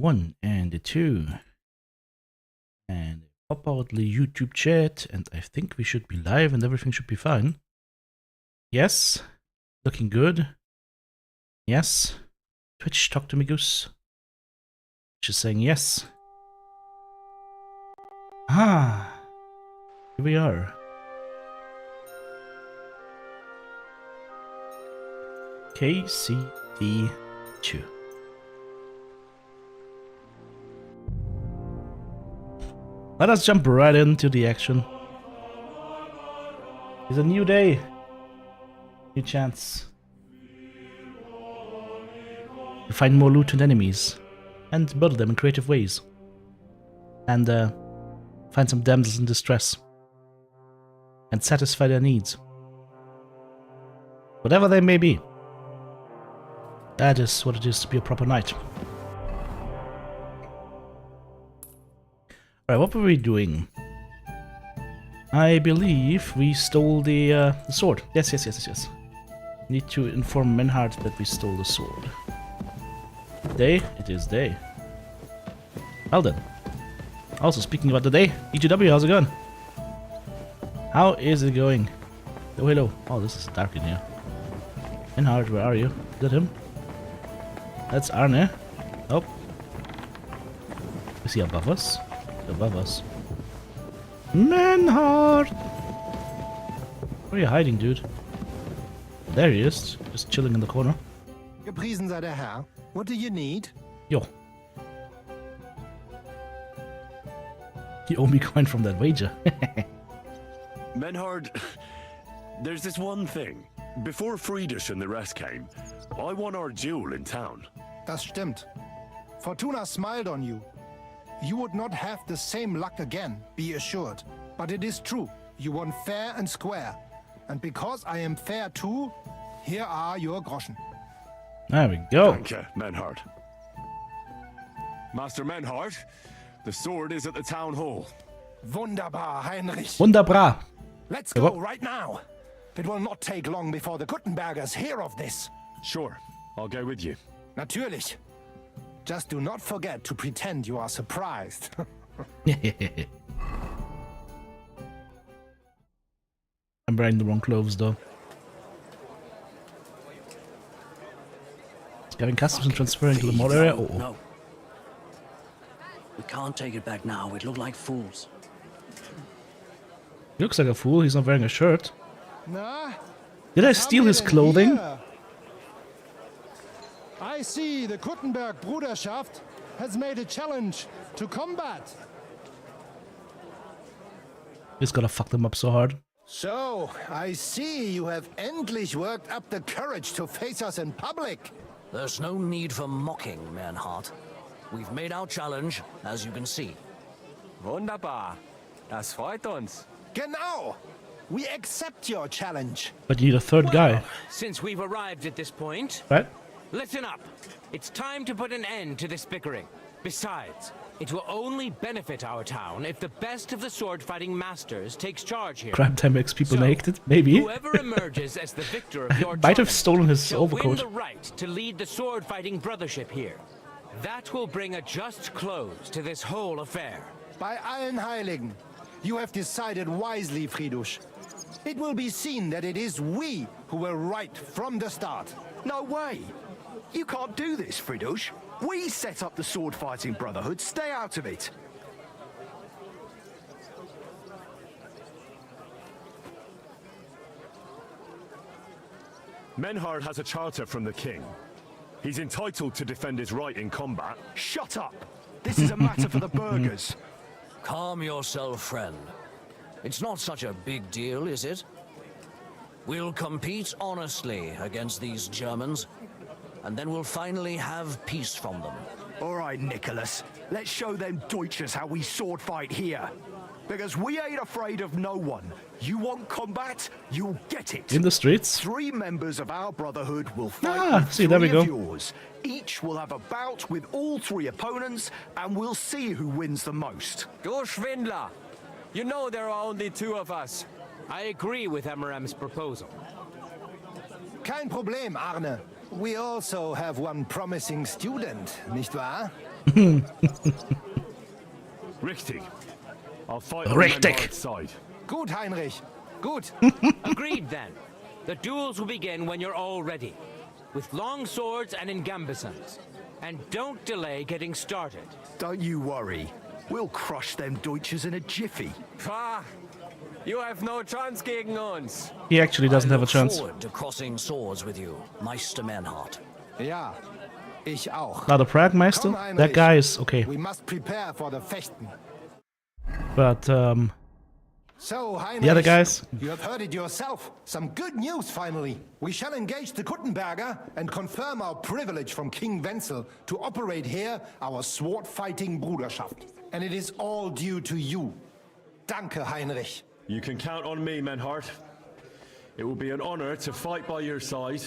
1 and a 2. And pop out the YouTube chat, and I think we should be live and everything should be fine. Yes. Looking good. Yes. Twitch, talk to me, Goose. Just saying yes. Ah. Here we are. KCD2. Let us jump right into the action. It's a new day. New chance. To find more loot and enemies. And murder them in creative ways. And find some damsels in distress. And satisfy their needs. Whatever they may be. That is what it is to be a proper knight. Alright, what were we doing? I believe we stole the sword. Yes. Need to inform Menhard that we stole the sword. Day? It is day. Well then. Also, speaking about the day, TTB, how's it going? How is it going? Oh, hello. Oh, this is dark in here. Menhard, where are you? Is that him? That's Arne. Oh. Is he above us? Above us. Menhard! Where are you hiding, dude? There he is, just chilling in the corner. Gepriesen sei der Herr. What do you need? Yo. You owe me coin from that wager. Menhard, there's this one thing. Before Friedrich and the rest came, I won our duel in town. Das stimmt. Fortuna smiled on you. You would not have the same luck again, be assured. But it is true. You won fair and square. And because I am fair too, here are your groschen. There we go. Thank you, Menhard. Master Menhard, the sword is at the town hall. Wunderbar, Heinrich. Wunderbar. Let's go right now. It will not take long before the Gutenbergers hear of this. Sure, I'll go with you. Natürlich. Just do not forget to pretend you are surprised. I'm wearing the wrong clothes though. Scanning customs and transferring to the mall area. Oh. No. We can't take it back now. We'd look like fools. He looks like a fool. He's not wearing a shirt. Na? Did I steal his clothing? I see the Gutenberg Bruderschaft has made a challenge to combat. He's gonna fuck them up so hard. So, I see you have endlich worked up the courage to face us in public. There's no need for mocking, Menhard. We've made our challenge, as you can see. Wunderbar. Das freut uns. Genau. We accept your challenge. But you need a third guy. Since we've arrived at this point, Right? listen up. It's time to put an end to this bickering. Besides, it will only benefit our town if the best of the sword-fighting masters takes charge here. Crime time makes people So, naked. Maybe. Whoever emerges as the victor of your Might have tournament stolen his shall win overcoat. the right to lead the sword-fighting brothership here. That will bring a just close to this whole affair. Bei allen Heiligen, you have decided wisely, Friedrich. It will be seen that it is we who were right from the start. No way! You can't do this, Friedrich. We set up the sword-fighting brotherhood. Stay out of it. Menhard has a charter from the king. He's entitled to defend his right in combat. Shut up! This is a matter for the burghers. Calm yourself, friend. It's not such a big deal, is it? We'll compete honestly against these Germans, and then we'll finally have peace from them. All right, Nicholas. Let's show them Deutschers how we sword fight here. Because we ain't afraid of no one. You want combat? You'll get it. In the streets. 3 members of our brotherhood will fight with see, there we 3 of go. yours. Each will have a bout with all 3 opponents, and we'll see who wins the most. Du Schwindler! You know there are only 2 of us. I agree with Emerem's proposal. Kein Problem, Arne. We also have one promising student, nicht wahr? Richtig. I'll fight on Richtig. Menhard's side. Gut, Heinrich. Gut. Agreed then. The duels will begin when you're all ready, with long swords and in gambesons. And don't delay getting started. Don't you worry. We'll crush them Deutsches in a jiffy. Pah! You have no chance gegen uns. He actually doesn't I have a look chance. forward to crossing swords with you, Meister Menhard. Ja, ich auch. Now the Pragmeister, Komm, Heinrich. that guy is okay. We must prepare for the Fechten. But So, Heinrich, the other guys, you have heard it yourself. Some good news finally. We shall engage the Kuttenberger and confirm our privilege from King Wenzel to operate here our sword-fighting Bruderschaft. And it is all due to you. Danke, Heinrich. You can count on me, Menhard. It will be an honor to fight by your side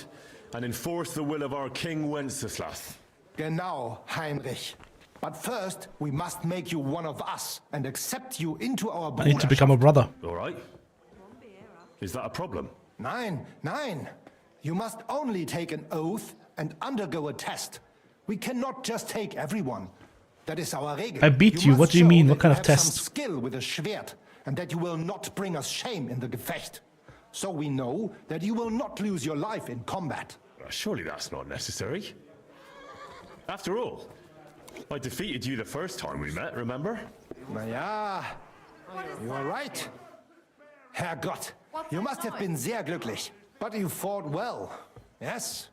and enforce the will of our King Wenceslas. Genau, Heinrich. But first, we must make you one of us and accept you into our I need to become a brother. All right? Is that a problem? Nein, nein. You must only take an oath and undergo a test. We cannot just take everyone. That is our Regel. I beat you. must What do you show mean? that What kind you of have some test? skill with a Schwert, and that you will not bring us shame in the Gefecht. So we know that you will not lose your life in combat. Surely that's not necessary. After all, I defeated you the first time we met, remember? Na ja, you are right. Herrgott, you must have been sehr glücklich. But you fought well, yes.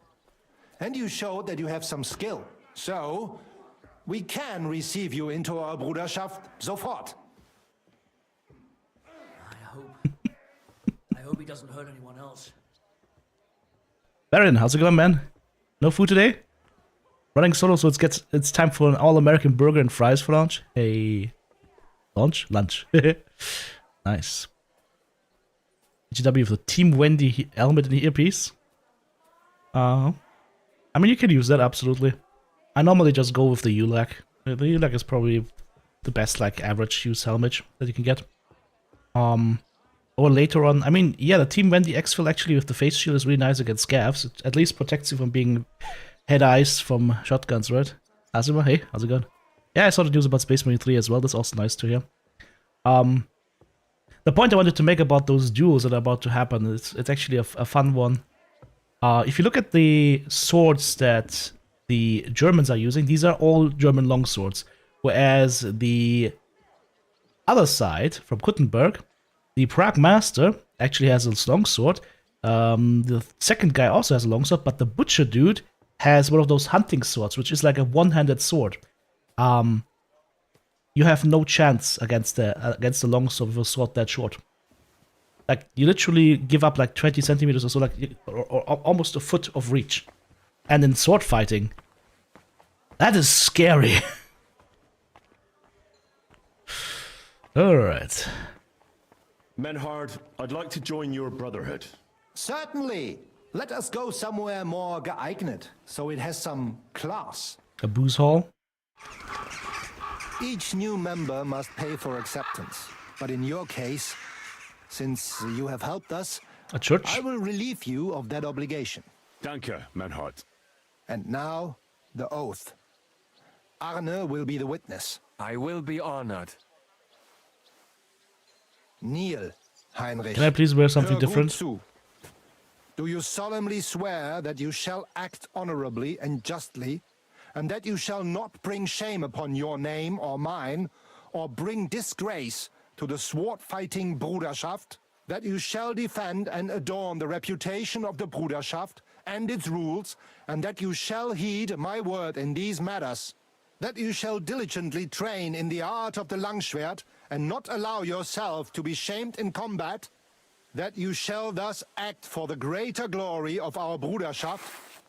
And you showed that you have some skill. So, we can receive you into our Bruderschaft sofort. I hope he doesn't hurt anyone else. Baron, how's it going, man? No food today? Running solo, so it's time for an all-American burger and fries for lunch. Hey, lunch. Nice. GW with the Team Wendy helmet and earpiece. I mean, you can use that absolutely. I normally just go with the ULAC. The ULAC is probably the best like average use helmet that you can get. Or later on, I mean, yeah, the Team Wendy exfil actually with the face shield is really nice against scavs. It at least protects you from being head-eyes from shotguns, right? Azuma, hey, how's it going? Yeah, I saw the news about Space Marine 3 as well. That's also nice to hear. The point I wanted to make about those duels that are about to happen, it's actually a fun one. If you look at the swords that the Germans are using, these are all German longswords. Whereas the other side, from Kuttenberg, the Prague Master actually has a longsword. The second guy also has a longsword, but the Butcher dude has one of those hunting swords, which is like a one-handed sword. You have no chance against the longsword with a sword that short. Like, you literally give up like 20 centimeters or so, like, or almost a foot of reach. And in sword fighting, that is scary. Alright. Menhard, I'd like to join your brotherhood. Certainly. Let us go somewhere more geeignet, so it has some class. A booze hall. Each new member must pay for acceptance. But in your case, since you have helped us, A church. I will relieve you of that obligation. Danke, Menhard. And now, the oath. Arne will be the witness. I will be honored. Kneel, Heinrich. Can I please wear something Hör gut different? zu. Do you solemnly swear that you shall act honorably and justly, and that you shall not bring shame upon your name or mine, or bring disgrace to the sword-fighting Bruderschaft, that you shall defend and adorn the reputation of the Bruderschaft and its rules, and that you shall heed my word in these matters, that you shall diligently train in the art of the Langschwert, and not allow yourself to be shamed in combat, that you shall thus act for the greater glory of our Bruderschaft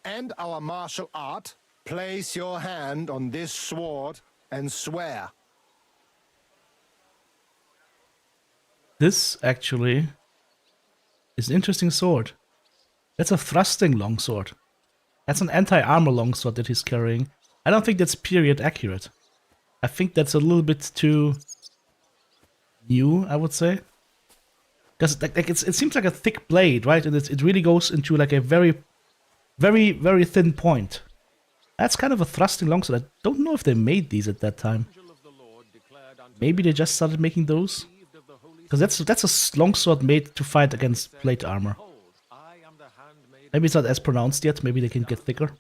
and our martial art. Place your hand on this sword and swear. This, actually, is an interesting sword. That's a thrusting longsword. That's an anti-armor longsword that he's carrying. I don't think that's period accurate. I think that's a little bit too new, I would say. Because like it seems like a thick blade, right? And it really goes into like a very very, very thin point. That's kind of a thrusting longsword. I don't know if they made these at that time. Maybe they just started making those? Because that's a longsword made to fight against plate armor. Maybe it's not as pronounced yet. Maybe they can get thicker.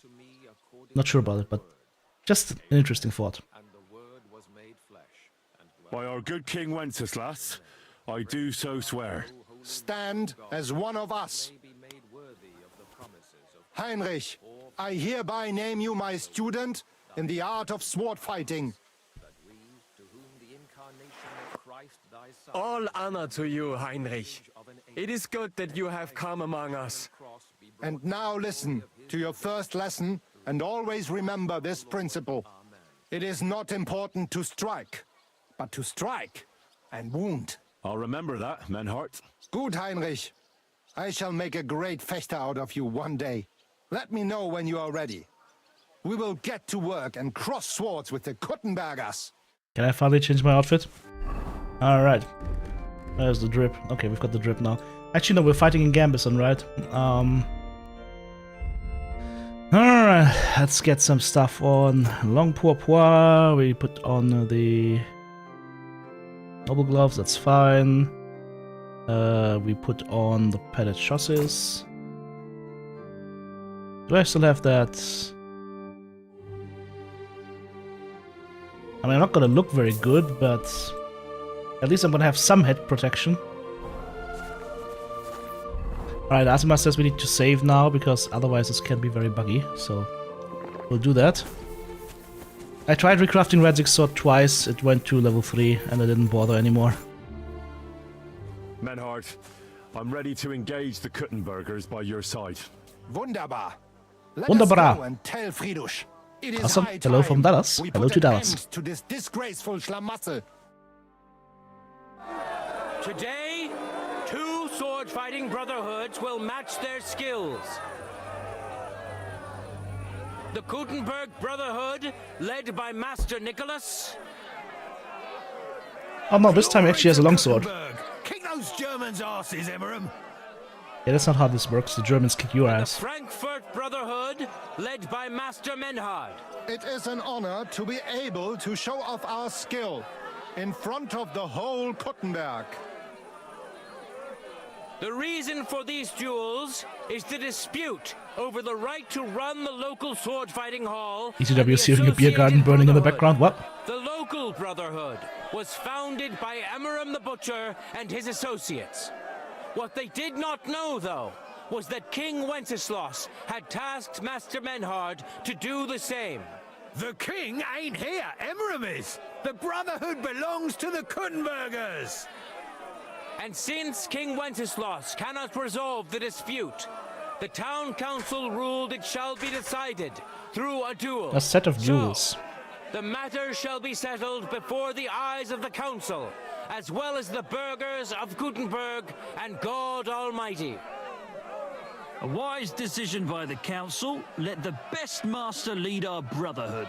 Not sure about it, but just an interesting thought. By our good King Wenceslas, I do so swear. Stand as one of us. Heinrich, I hereby name you my student in the art of sword fighting. All honor to you, Heinrich. It is good that you have come among us. And now listen to your first lesson and always remember this principle. It is not important to strike, but to strike and wound. I'll remember that, Menhart. Good, Heinrich. I shall make a great fechter out of you one day. Let me know when you are ready. We will get to work and cross swords with the Kuttenbergers. Can I finally change my outfit? Alright. There's the drip. Okay, we've got the drip now. Actually, no, we're fighting in Gambison, right? Alright, let's get some stuff on. Long pourpoint. We put on the noble gloves, that's fine. We put on the padded chassis. Do I still have that? I mean, I'm not gonna look very good, but at least I'm gonna have some head protection. Alright, Asima says we need to save now, because otherwise this can be very buggy, so we'll do that. I tried recrafting Radzig's sword twice, it went to level 3, and I didn't bother anymore. Menhart, I'm ready to engage the Kuttenbergers by your side. Wunderbar. Let Wunderbar. us go and tell Friedrich. It is Awesome. high Hello time from Dallas. we Hello put to an Dallas. end to this disgraceful schlamassel. Today, 2 sword-fighting brotherhoods will match their skills. The Kuttenberg Brotherhood, led by Master Nicholas. Oh no, this time he actually has a longsword. Kick those Germans' asses, Emmeram. Yeah, that's not how this works. The Germans kick your The ass. Frankfurt Brotherhood, led by Master Menhard. It is an honor to be able to show off our skill in front of the whole Kuttenberg. The reason for these duels is the dispute over the right to run the local sword-fighting hall. ECW and the is hearing a beer garden associated burning in the brotherhood. background. What? The local brotherhood was founded by Emmeram the Butcher and his associates. What they did not know, though, was that King Wenceslas had tasked Master Menhard to do the same. The king ain't here, Emmeram is. The Brotherhood belongs to the Kuttenbergers. And since King Wenceslas cannot resolve the dispute, the town council ruled it shall be decided through a duel. A set of So, duels. the matter shall be settled before the eyes of the council, as well as the burghers of Gutenberg and God Almighty. A wise decision by the council. Let the best master lead our brotherhood.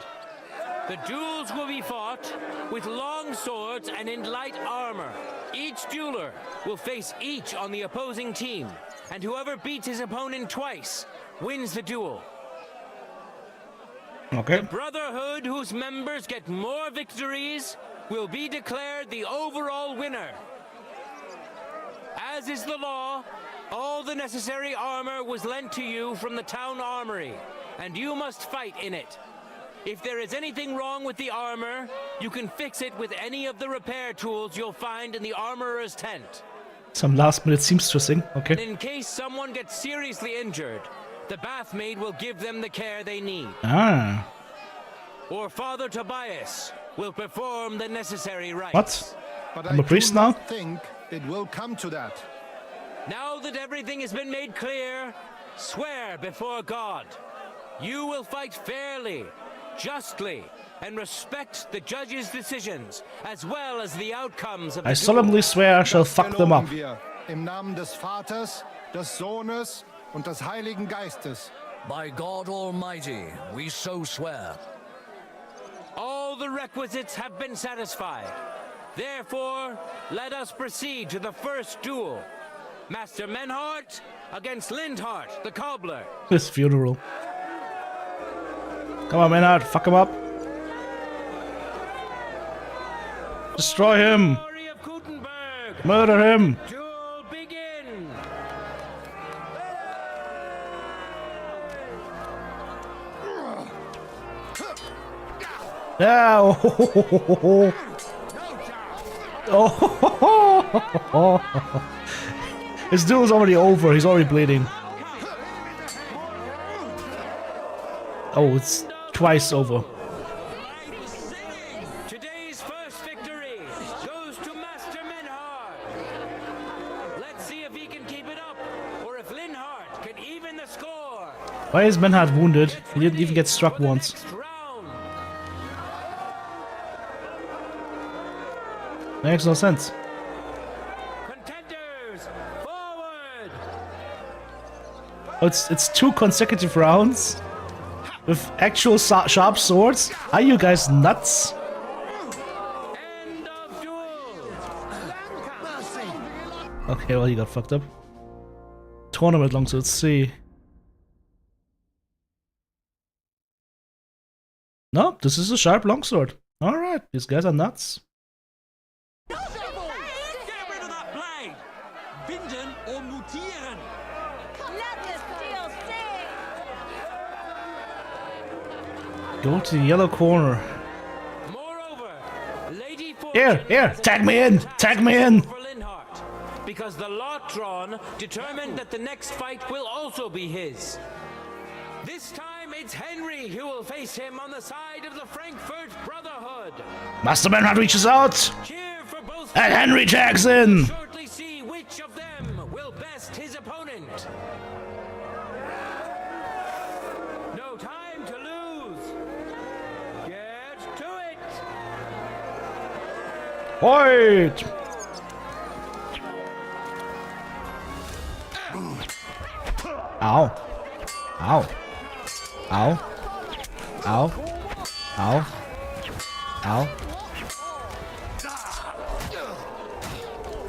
The duels will be fought with long swords and in light armor. Each dueler will face each on the opposing team, and whoever beats his opponent twice wins the duel. Okay. The brotherhood whose members get more victories will be declared the overall winner. As is the law, all the necessary armor was lent to you from the town armory, and you must fight in it. If there is anything wrong with the armor, you can fix it with any of the repair tools you'll find in the armorer's tent. Some last-minute seamstressing. And Okay. in case someone gets seriously injured, the bathmaid will give them the care they need. Ah. Or Father Tobias will perform the necessary rites. What? But I'm a priest do now? not think it will come to that. Now that everything has been made clear, swear before God. You will fight fairly, justly, and respect the judge's decisions, as well as the outcomes of the I duel. solemnly swear I shall fuck them up. Beloben wir im Namen des Vaters, des Sohnes und des Heiligen Geistes. By God Almighty, we so swear. All the requisites have been satisfied. Therefore, let us proceed to the first duel. Master Menhart against Lindhart, the cobbler. His funeral. Come on, Menhart, fuck him up. Destroy him. Glory of Gutenberg. Murder him. Duel begin. Yeah. Oh. His duel's already over. He's already bleeding. Oh, it's twice over. Today's first victory goes to Master Menhart. Let's see if he can keep it up, or if Lindhart can even the score. Why is Menhart wounded? He didn't even get struck once. Next round. Makes no sense. Contenders, forward. Oh, it's 2 consecutive rounds with actual sharp swords. Are you guys nuts? End of duel. Okay, well, he got fucked up. Tournament longsword C. No, this is a sharp longsword. Alright, these guys are nuts. Get rid of that blade! Binden or mutieren! Let the steel sing! Go to the yellow corner. Moreover, Lady Here, Fortune tag me in! Tag me in! for Lindhart, because the lot drawn determined that the next fight will also be his. This time it's Henry who will face him on the side of the Frankfurt Brotherhood. Master Menhart reaches out! Cheer for both. And Henry tags in! Shortly see which of them will best his opponent. No time to lose. Get to it. Fight! Ow. Ow. Ow. Ow. Ow. Ow.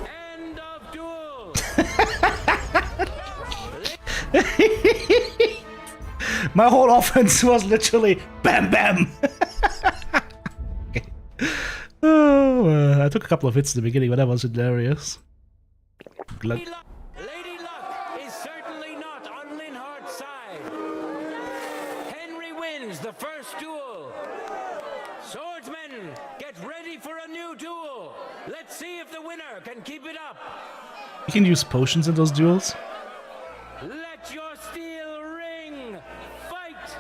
End of duel. My whole offense was literally bam bam. Okay. Oh, I took a couple of hits in the beginning, but that was hilarious. Glad. Lady Luck is certainly not on Lindhart's side. Henry wins the first duel. Swordsmen, get ready for a new duel. Let's see if the winner can keep it up. You can use potions in those duels. Let your steel ring. Fight.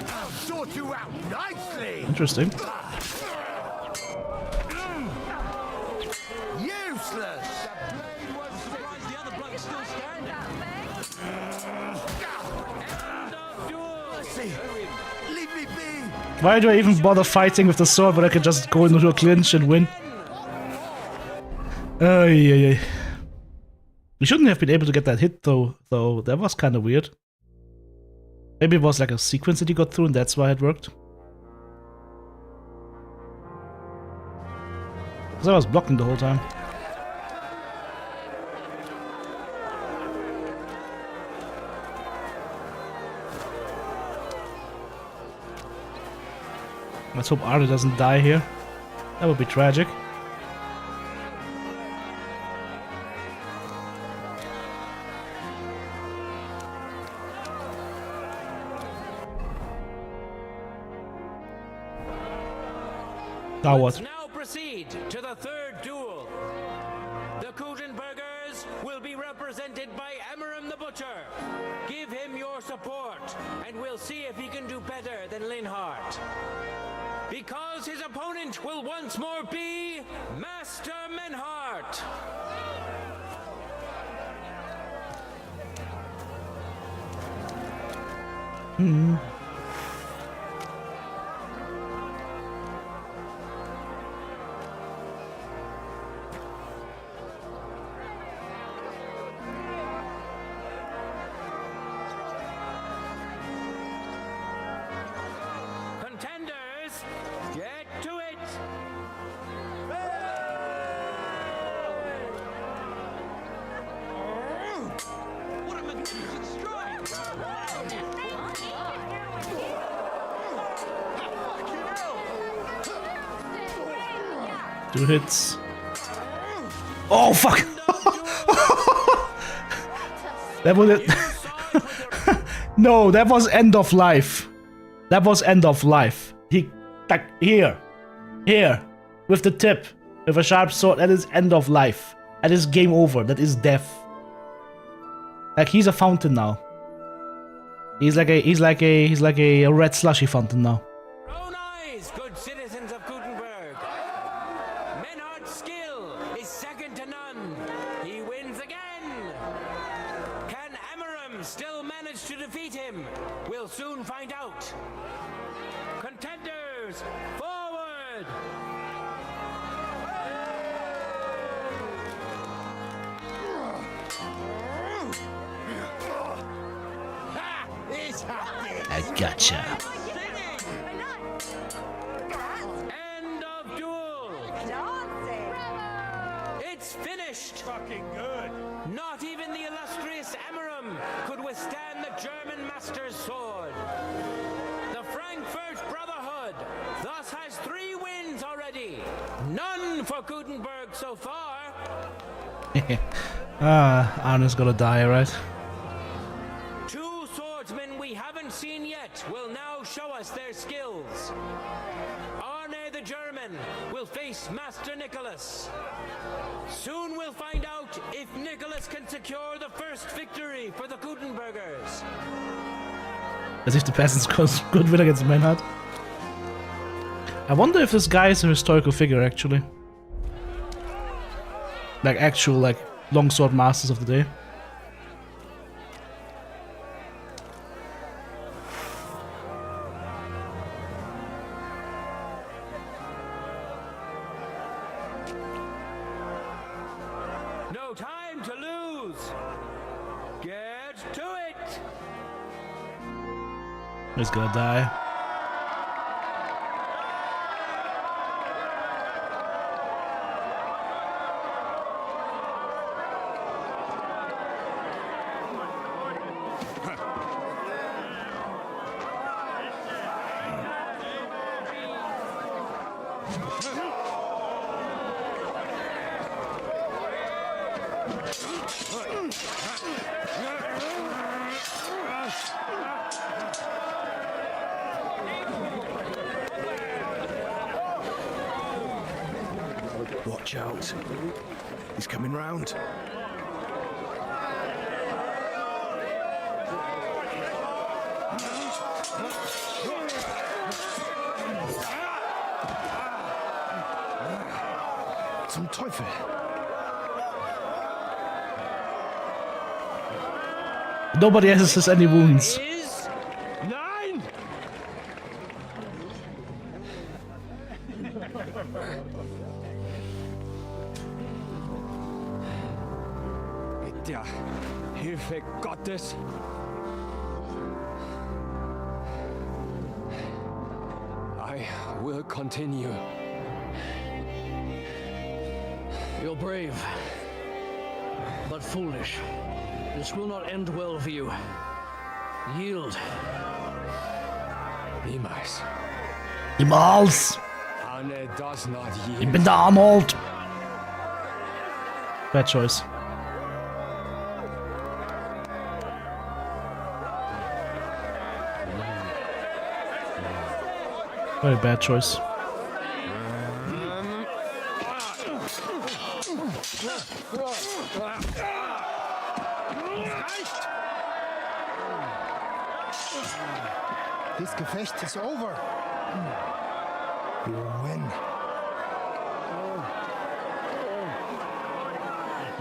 I'll sort you out nicely. Interesting. Useless. Surprised the other bloke's still standing. End of duel. See, leave me be. Why do I even bother fighting with the sword when I can just go into a clinch and win? Ay. We shouldn't have been able to get that hit though that was kind of weird. Maybe it was like a sequence that he got through and that's why it worked. Because I was blocking the whole time. Let's hope Arda doesn't die here. That would be tragic. Now what? Let's now proceed to the third duel. The Gutenbergers will be represented by Emmeram the Butcher. Give him your support, and we'll see if he can do better than Lindhart. Because his opponent will once more be Master Menhart. 2 hits. Oh fuck! That was it. No, that was end of life. That was end of life. He like here, with the tip, with a sharp sword. That is end of life. That is game over. That is death. Like he's a fountain now. He's like a red slushy fountain now. Own eyes, good citizens of Gutenberg. Menhardt's skill is second to none. He wins again. Can Amaram still manage to defeat him? We'll soon find out. Contenders, forward! I gotcha. End of duel. It's finished. Fucking good. Not even the illustrious Amaram could withstand the German master's sword. The Frankfurt Brotherhood thus has 3 wins already. None for Gutenberg so far. Arne's gonna die, right? 2 swordsmen we haven't seen yet will now show us their skills. Arne the German will face Master Nicholas. Soon we'll find out if Nicholas can secure the first victory for the Gutenbergers. As if the peasants could win against Menhard. I wonder if this guy is a historical figure, actually. Like actual, like, longsword masters of the day. No time to lose. Get to it. He's gonna die. Watch out. He's coming round. Zum Teufel. Nobody has any wounds. Nein! Mit der Hilfe Gottes. I will continue. You're brave, but foolish. This will not end well for you. Yield. Niemals. Niemals! Arne does not yield. Ich bin der Arnold! Bad choice. Very bad choice. This Gefecht is over. You win.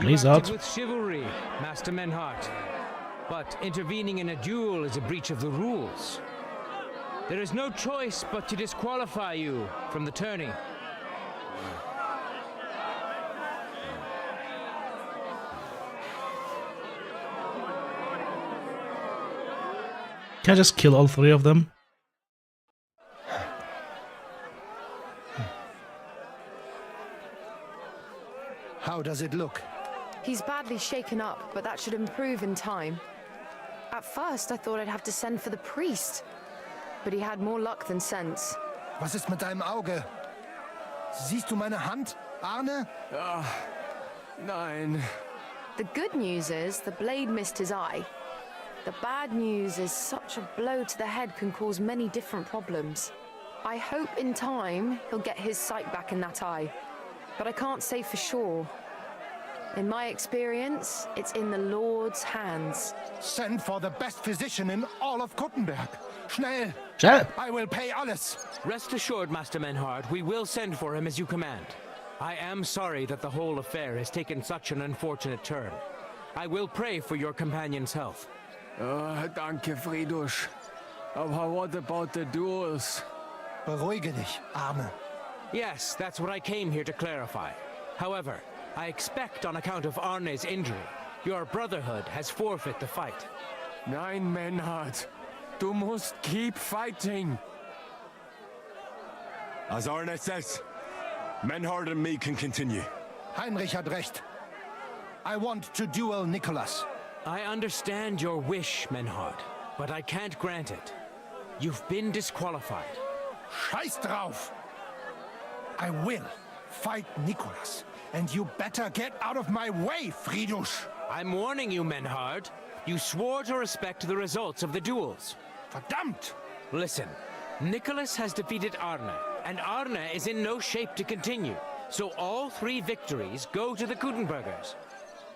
He's out. With chivalry, Master Menhardt. But intervening in a duel is a breach of the rules. There is no choice but to disqualify you from the tourney. Can I just kill all 3 of them? How does it look? He's badly shaken up, but that should improve in time. At first, I thought I'd have to send for the priest, but he had more luck than sense. Was ist mit deinem Auge? Siehst du meine Hand, Arne? Nein. The good news is the blade missed his eye. The bad news is such a blow to the head can cause many different problems. I hope in time he'll get his sight back in that eye, but I can't say for sure. In my experience, it's in the Lord's hands. Send for the best physician in all of Kuttenberg. Schnell! Schnell! I will pay alles. Rest assured, Master Menhard, we will send for him as you command. I am sorry that the whole affair has taken such an unfortunate turn. I will pray for your companion's health. Danke, Friedrich. Aber what about the duels? Beruhige dich, Arne. Yes, that's what I came here to clarify. However, I expect on account of Arne's injury, your brotherhood has forfeit the fight. Nein, Menhard. Du musst keep fighting. As Arne says, Menhard and me can continue. Heinrich hat recht. I want to duel Nicholas. I understand your wish, Menhard, but I can't grant it. You've been disqualified. Scheiß drauf! I will fight Nicholas, and you better get out of my way, Friedrich! I'm warning you, Menhard. You swore to respect the results of the duels. Verdammt! Listen, Nicholas has defeated Arne, and Arne is in no shape to continue. So all 3 victories go to the Kuttenbergers.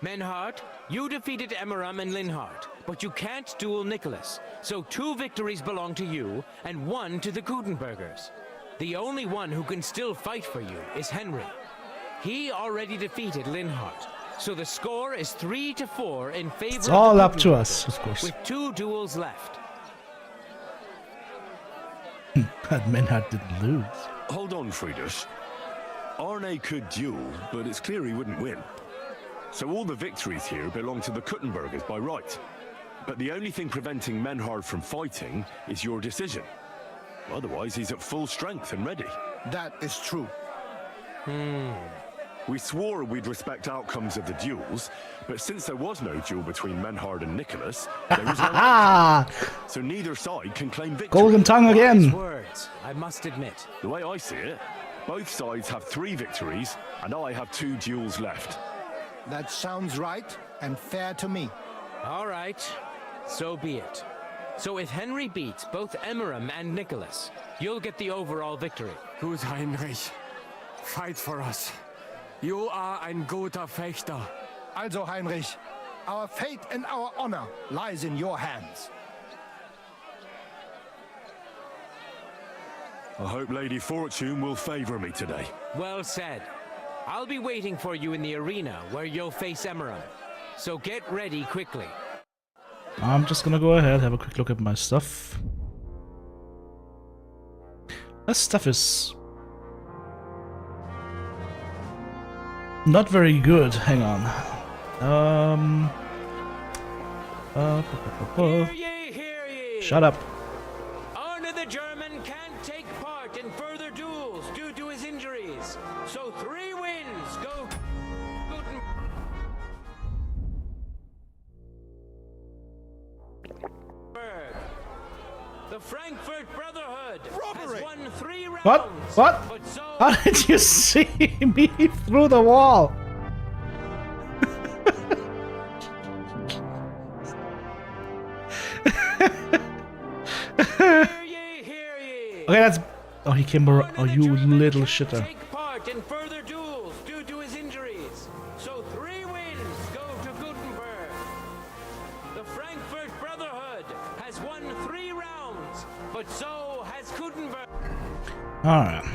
Menhard, you defeated Emmeram and Linhard, but you can't duel Nicholas. So 2 victories belong to you, and 1 to the Kuttenbergers. The only one who can still fight for you is Henry. He already defeated Linhard. So the score is 3-4 in favor It's of all the up to us, of course. with 2 duels left. But Menhard didn't lose. Hold on, Friedrich. Arne could duel, but it's clear he wouldn't win. So all the victories here belong to the Kuttenbergers by right. But the only thing preventing Menhard from fighting is your decision. Otherwise, he's at full strength and ready. That is true. We swore we'd respect outcomes of the duels, but since there was no duel between Menhard and Nicholas, there was no outcome. So neither side can claim victory. Golden tongue again. Words, I must admit. The way I see it, both sides have 3 victories, and I have 2 duels left. That sounds right and fair to me. All right, so be it. So if Henry beats both Emmeram and Nicholas, you'll get the overall victory. Gut, Heinrich. Fight for us. You are ein guter Fechter. Also, Heinrich, our fate and our honor lies in your hands. I hope Lady Fortune will favor me today. Well said. I'll be waiting for you in the arena where you'll face Emmeram. So get ready quickly. I'm just gonna go ahead, have a quick look at my stuff. This stuff is not very good. Hang on. Hear ye, hear ye! Shut up. Arne the German can't take part in further duels due to his injuries. So 3 wins go Guten. The Frankfurt Brotherhood has won 3 rounds. What? But so How did you see me through the wall? hear ye, hear ye! Okay, that's. Oh, he came around. Oh, you little shitter. Take part in further duels due to his injuries. So 3 wins go to Gutenberg. The Frankfurt Brotherhood has won 3 rounds, but so has Gutenberg. Alright.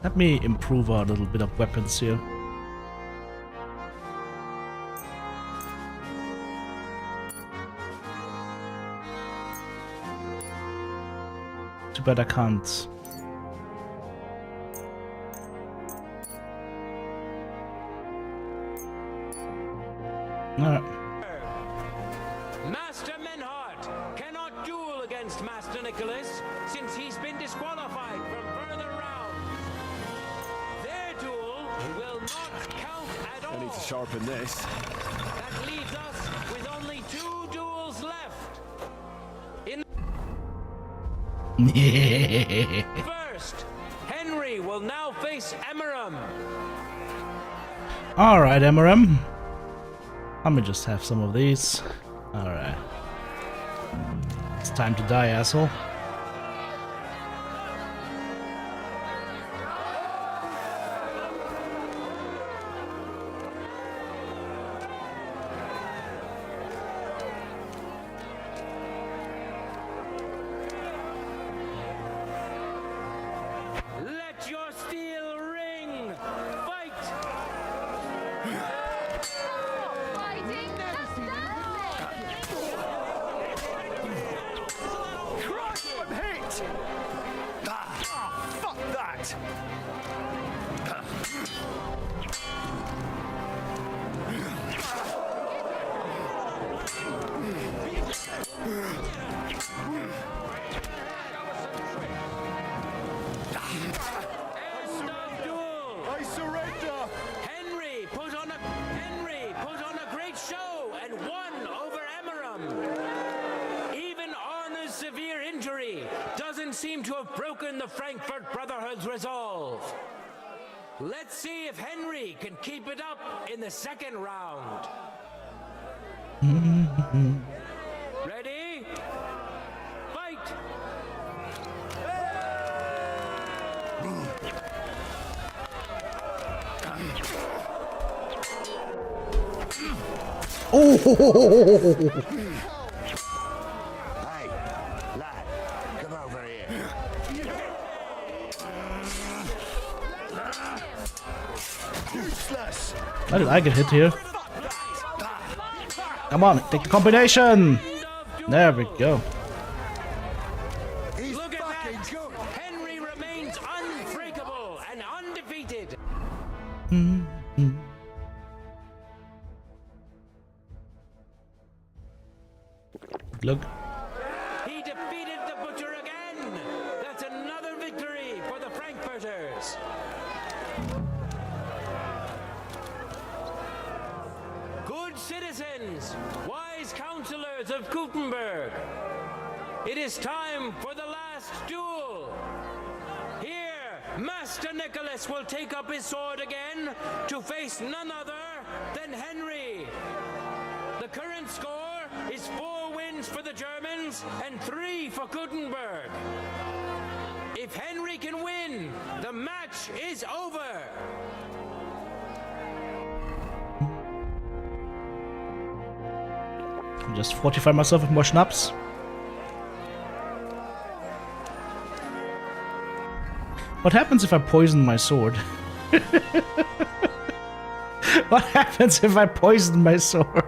Let me improve our little bit of weapons here. Too bad I can't. Alright. Master Menhard cannot duel against Master Nicholas since he's been disqualified from further rounds. Their duel will not count at all. I need to sharpen this. That leaves us with only 2 duels left. First, Henry will now face face Emeram. Alright, Emeram. Let me just have some of these. Alright. It's time to die, asshole. Let your steel ring. Fight. Christ, I'm hit! Fuck that! End of duel. I surrender! Henry put on a great show and won over Emeram. Even Arna's severe injury doesn't seem to have broken the Frankfurt Brotherhood's resolve. Let's see if Henry can keep it up in the second round. Ready? Fight! Hey, lad, come over here. Useless! Why did I get hit here? Come on, take the combination! There we go. He's Look at fucking that! good! Henry remains unbreakable and undefeated. Look. He defeated the Butcher again. That's another victory for the Frankfurters. Good citizens, wise counselors of Gutenberg, it is time for the last duel. Here, Master Nicholas will take up his sword again to face none other than Henry. The current score is 4 wins for the Germans and 3 for Gutenberg. If Henry can win, the match is over. Just fortify myself with more schnapps. What happens if I poison my sword? What happens if I poison my sword?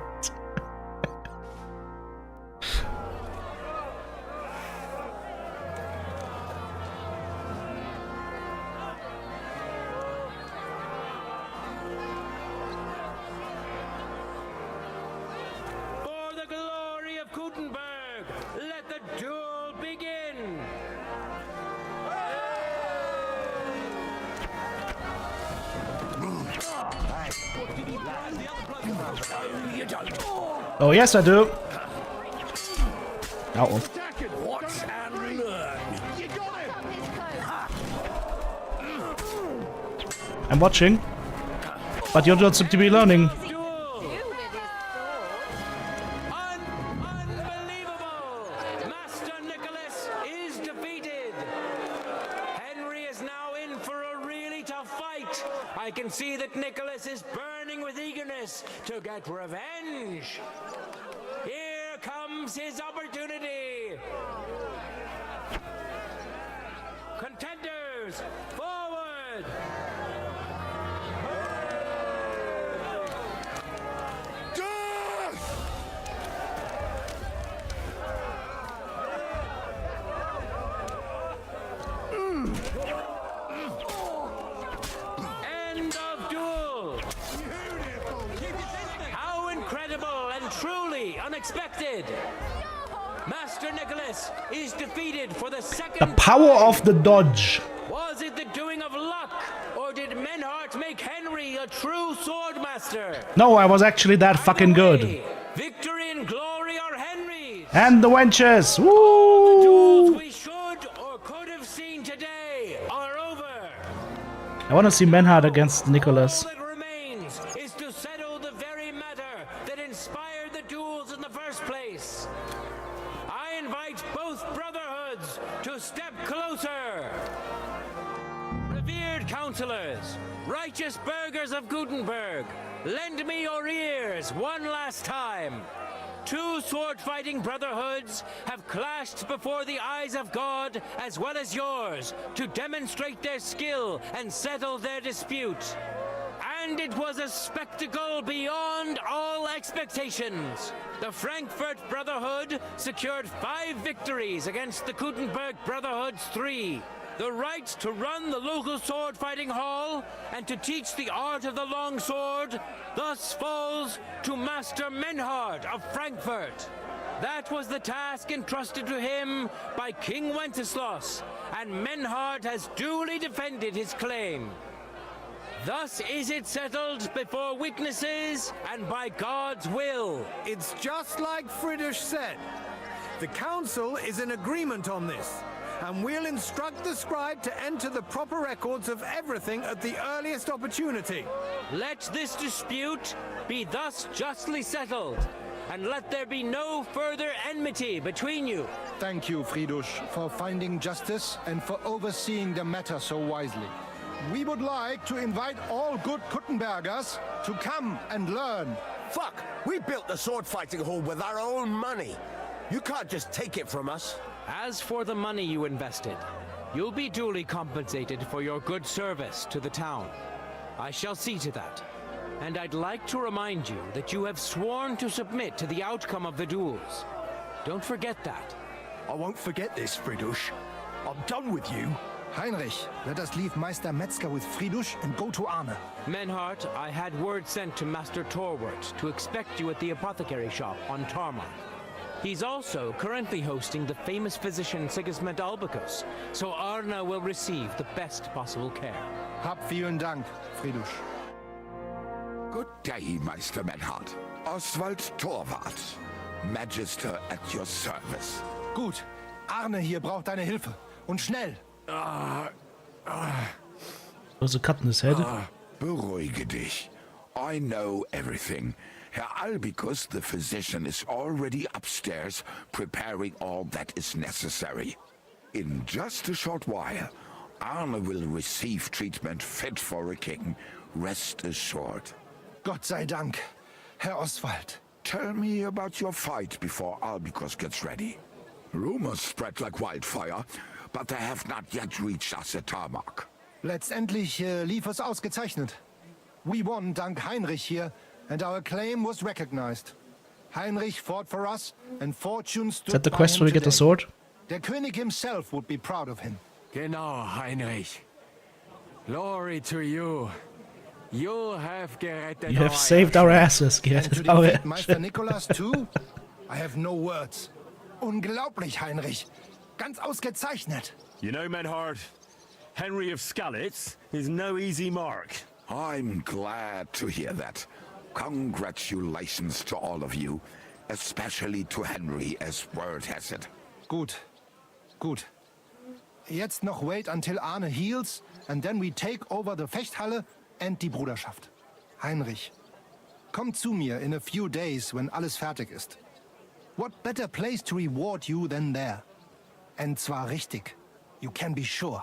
For the glory of Gutenberg, let the duel begin. Oh yes, I do. Oh. Watch and learn! You got him! I'm watching. But you're not supposed to be learning. Unbelievable! Master Nicholas is defeated. Henry is now in for a really tough fight. I can see that Nicholas is burning with eagerness to get revenge. Here comes his opportunity. Contenders, forward! End of duel. How incredible and truly unexpected. Master Nicholas is defeated for the second The power time. of the dodge. Was it the doing of luck, or did Menhart make Henry a true swordmaster? No, I was actually that fucking good. Victory and glory are Henry's. And the wenches. The duels Woo! we should or could have seen today are over. I want to see Menhard against Nicholas. All that remains is to settle the very matter that inspired the duels in the first place. I invite both brotherhoods to step closer. Revered counselors, righteous burghers of Gutenberg, lend me your ears one last time. Two sword-fighting brotherhoods have clashed before the eyes of God as well as yours to demonstrate their skill and settle their dispute. And it was a spectacle beyond all expectations. The Frankfurt Brotherhood secured 5 victories against the Gutenberg Brotherhood's 3. The right to run the local sword-fighting hall and to teach the art of the longsword thus falls to Master Menhard of Frankfurt. That was the task entrusted to him by King Wenceslas, and Menhard has duly defended his claim. Thus is it settled before witnesses and by God's will. It's just like Friedrich said. The council is in agreement on this, and we'll instruct the scribe to enter the proper records of everything at the earliest opportunity. Let this dispute be thus justly settled, and let there be no further enmity between you. Thank you, Friedrich, for finding justice and for overseeing the matter so wisely. We would like to invite all good Kuttenbergers to come and learn. Fuck! We built the sword fighting hall with our own money. You can't just take it from us. As for the money you invested, you'll be duly compensated for your good service to the town. I shall see to that. And I'd like to remind you that you have sworn to submit to the outcome of the duels. Don't forget that. I won't forget this, Friedrich. I'm done with you. Heinrich, let us leave Meister Metzger with Friedrich and go to Arne. Menhart, I had word sent to Master Torwart to expect you at the apothecary shop on Tarmac. He's also currently hosting the famous physician Sigismund Albicus, so Arne will receive the best possible care. Hab vielen Dank, Friedrich. Good day, Meister Menhard. Oswald Torwart, Magister at your service. Gut, Arne hier braucht deine Hilfe. Und schnell. Was a cut in his head. Beruhige dich. I know everything. Herr Albicus, the physician, is already upstairs preparing all that is necessary. In just a short while, Arne will receive treatment fit for a king. Rest assured. Gott sei Dank, Herr Oswald. Tell me about your fight before Albicus gets ready. Rumors spread like wildfire, but they have not yet reached us at Tarmac. Letztendlich lief es ausgezeichnet. We won dank Heinrich here, and our claim was recognized. Heinrich fought for us, and fortune stood Is that the by quest him where we get the today. sword? Der König himself would be proud of him. Genau, Heinrich. Glory to you. You have gerettet You have our saved our asses, And to gerettet our defeat Meister asses. Nicholas too? I have no words. Unglaublich, Heinrich. Ganz ausgezeichnet. You know, Menhard, Henry of Skalitz is no easy mark. I'm glad to hear that. Congratulations to all of you, especially to Henry, as word has it. Gut. Gut. Jetzt noch wait until Arne heals, and then we take over the Fechthalle and die Bruderschaft. Heinrich, komm zu mir in a few days when alles fertig ist. What better place to reward you than there? And zwar richtig. You can be sure.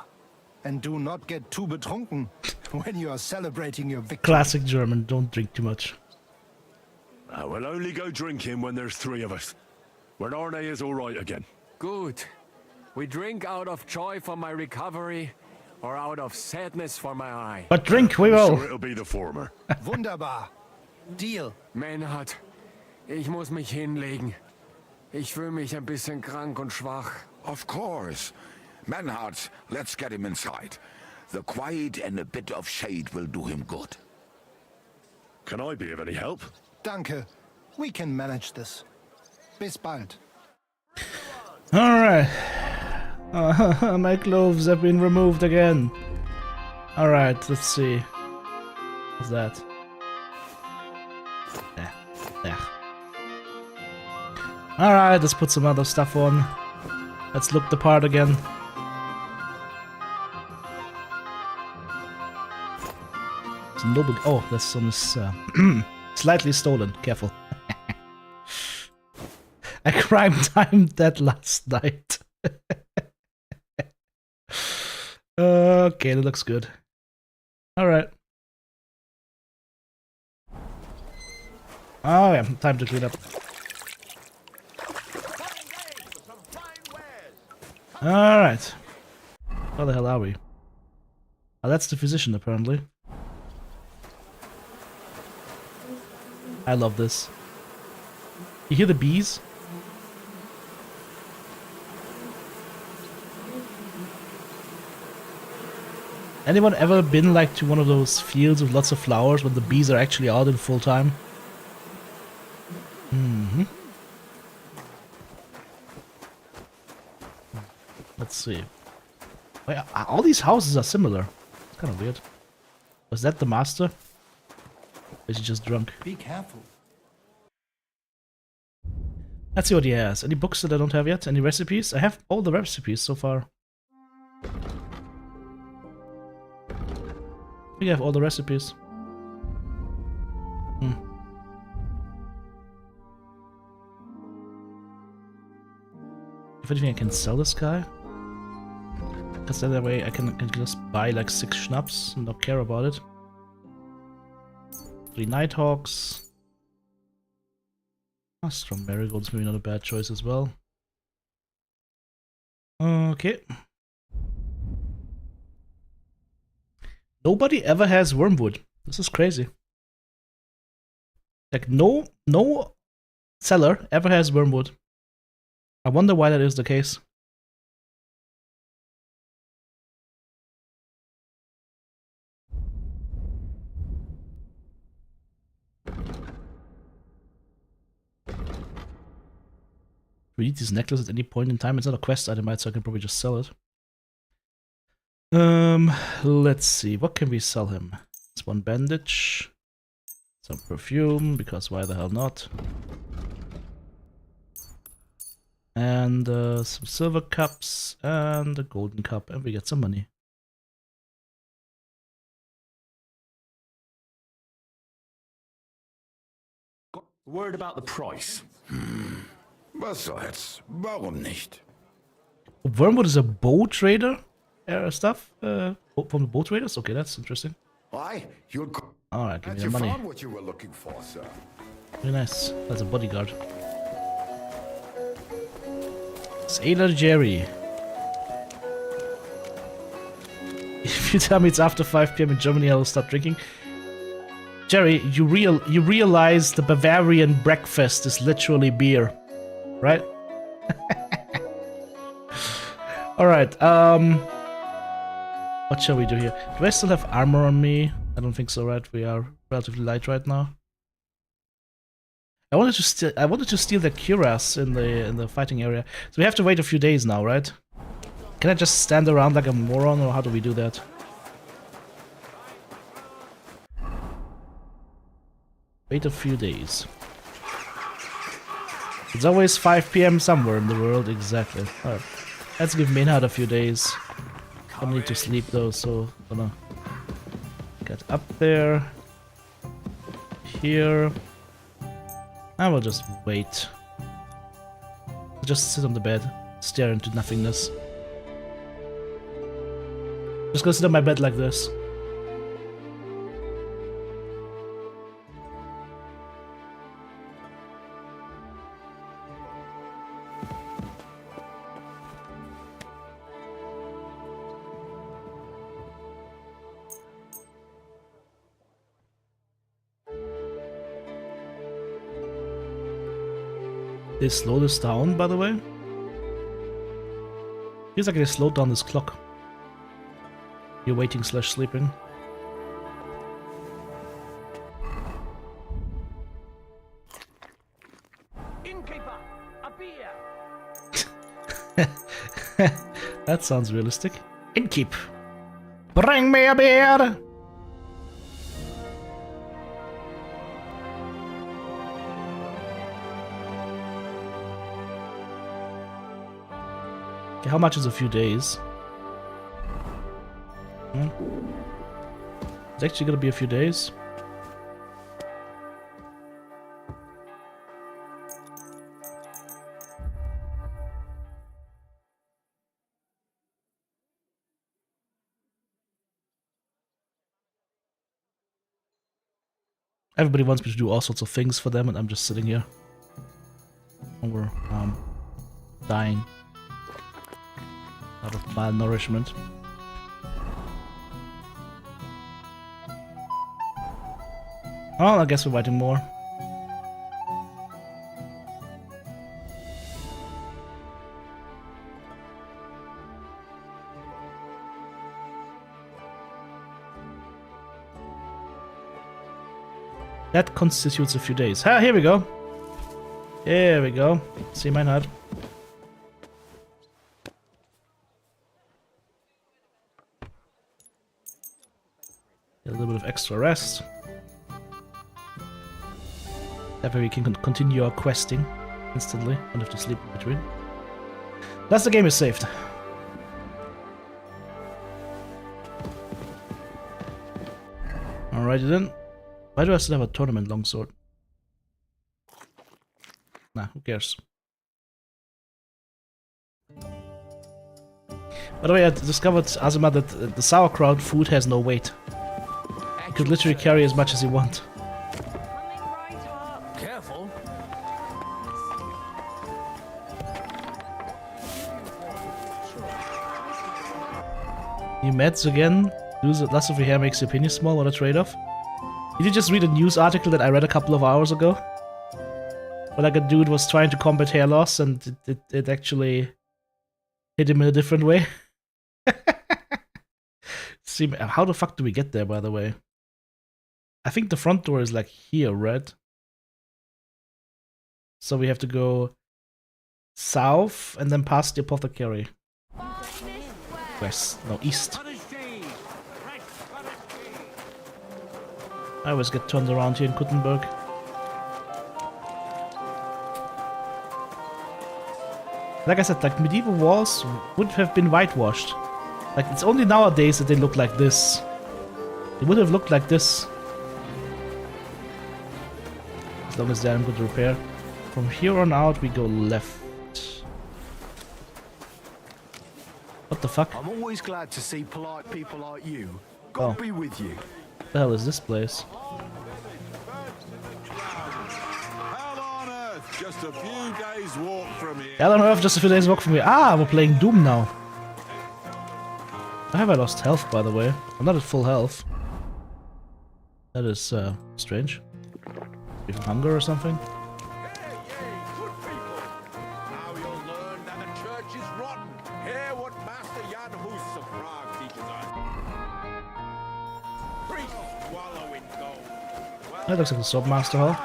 And do not get too betrunken when you are celebrating your victory. Classic German, don't drink too much. We'll only go drinking when there's 3 of us. When Arne is all right again. Good. We drink out of joy for my recovery, or out of sadness for my eye. But drink we I'm will. sure it'll be the former. Wunderbar. Deal. Menhard, ich muss mich hinlegen. Ich fühle mich ein bisschen krank und schwach. Of course. Menhard, let's get him inside. The quiet and a bit of shade will do him good. Can I be of any help? Danke. We can manage this. Bis bald. Alright. My clothes have been removed again. Alright, let's see. What's that? There. Alright, let's put some other stuff on. Let's look the part again. the noble. Oh, this one is slightly stolen. Careful. I crime timed that last night. Okay, that looks good. Alright. Oh yeah, time to clean up. Alright. Where the hell are we? Oh, that's the physician, apparently. I love this. You hear the bees? Anyone ever been like to one of those fields with lots of flowers when the bees are actually out in full time? Mm-hmm. Let's see. Wait, all these houses are similar. It's kind of weird. Was that the master? Or is he just drunk? Be careful. Let's see what he has. Any books that I don't have yet? Any recipes? I have all the recipes so far. I think I have all the recipes. If anything, I can sell this guy. Because then that way I can just buy like 6 schnapps and not care about it. 3 nighthawks. Ah, strong marigolds, maybe not a bad choice as well. Okay. Nobody ever has wormwood. This is crazy. Like no seller ever has wormwood. I wonder why that is the case. Read this necklace at any point in time. It's not a quest item, so I can probably just sell it. Let's see. What can we sell him? It's 1 bandage. Some perfume, because why the hell not? And some silver cups and a golden cup, and we get some money. Word about the price. Was soll's? Warum nicht? Wormwood is a bow trader stuff from the bow traders? Okay, that's interesting. Why? You'll Alright, give me the money. found what you were looking for, sir. Very nice. That's a bodyguard. Sailor Jerry. If you tell me it's after 5 PM in Germany, I will stop drinking. Jerry, you realize the Bavarian breakfast is literally beer, right? Alright, what shall we do here? Do I still have armor on me? I don't think so, right? We are relatively light right now. I wanted to steal the cuirass in the fighting area. So we have to wait a few days now, right? Can I just stand around like a moron, or how do we do that? Wait a few days. It's always 5 PM somewhere in the world, exactly. Alright. Let's give Maynard a few days. I need to sleep though, so I'm gonna get up there. Here. I will just wait. Just sit on the bed, stare into nothingness. Just gonna sit on my bed like this. They slow this down, by the way? Feels like they slowed down this clock. You're waiting / sleeping. Innkeeper, a beer. That sounds realistic. Innkeep, bring me a beer! Okay, how much is a few days? It's actually gonna be a few days. Everybody wants me to do all sorts of things for them, and I'm just sitting here. And we're dying out of malnourishment. Well, I guess we're writing more. That constitutes a few days. Ah, here we go. Here we go. See my nut. Get a little bit of extra rest. That way we can continue our questing instantly. Don't have to sleep in between. Plus the game is saved. Alrighty then. Why do I still have a tournament longsword? Nah, who cares? By the way, I discovered, Azuma, that the sauerkraut food has no weight. You could literally carry as much as you want. Careful. New meds again. Lose lots of your hair makes your penis small. What a trade-off. Did you just read a news article that I read a couple of hours ago? Where like a dude was trying to combat hair loss and it actually hit him in a different way. See, how the fuck do we get there, by the way? I think the front door is like here, right? So we have to go south and then past the apothecary. West, no, east. I always get turned around here in Kuttenberg. Like I said, like medieval walls would have been whitewashed. Like it's only nowadays that they look like this. They would have looked like this. As long as they're in good repair. From here on out we go left. What the fuck? I'm always glad to see polite people like you. God be with you. What the hell is this place? Hell on Earth, just a few days walk from here. Hell on Earth, just a few days walk from here. Ah, we're playing Doom now. Why have I lost health, by the way? I'm not at full health. That is strange. Maybe from hunger or something? That looks like the Swordmaster Hall.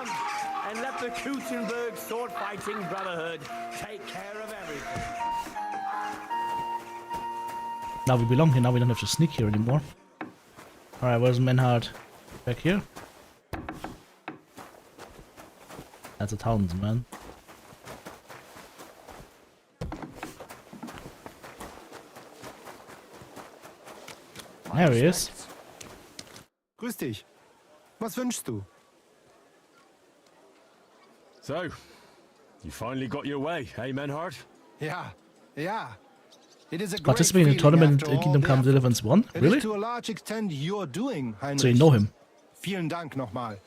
And let the Kuttenberg sword fighting brotherhood take care of everything. Now we belong here, now we don't have to sneak here anymore. Alright, where's Menhard? Back here? That's a townsman. There he is. Grüß dich. Was wünschst du? So, you finally got your way, eh, Menhard? Yeah, yeah. It is a great Participating in a feeling tournament after in all Kingdom the Come effort. Deliverance 1? It Really? is to a large extent your doing, Heinrich. So you know him. Vielen Dank nochmal.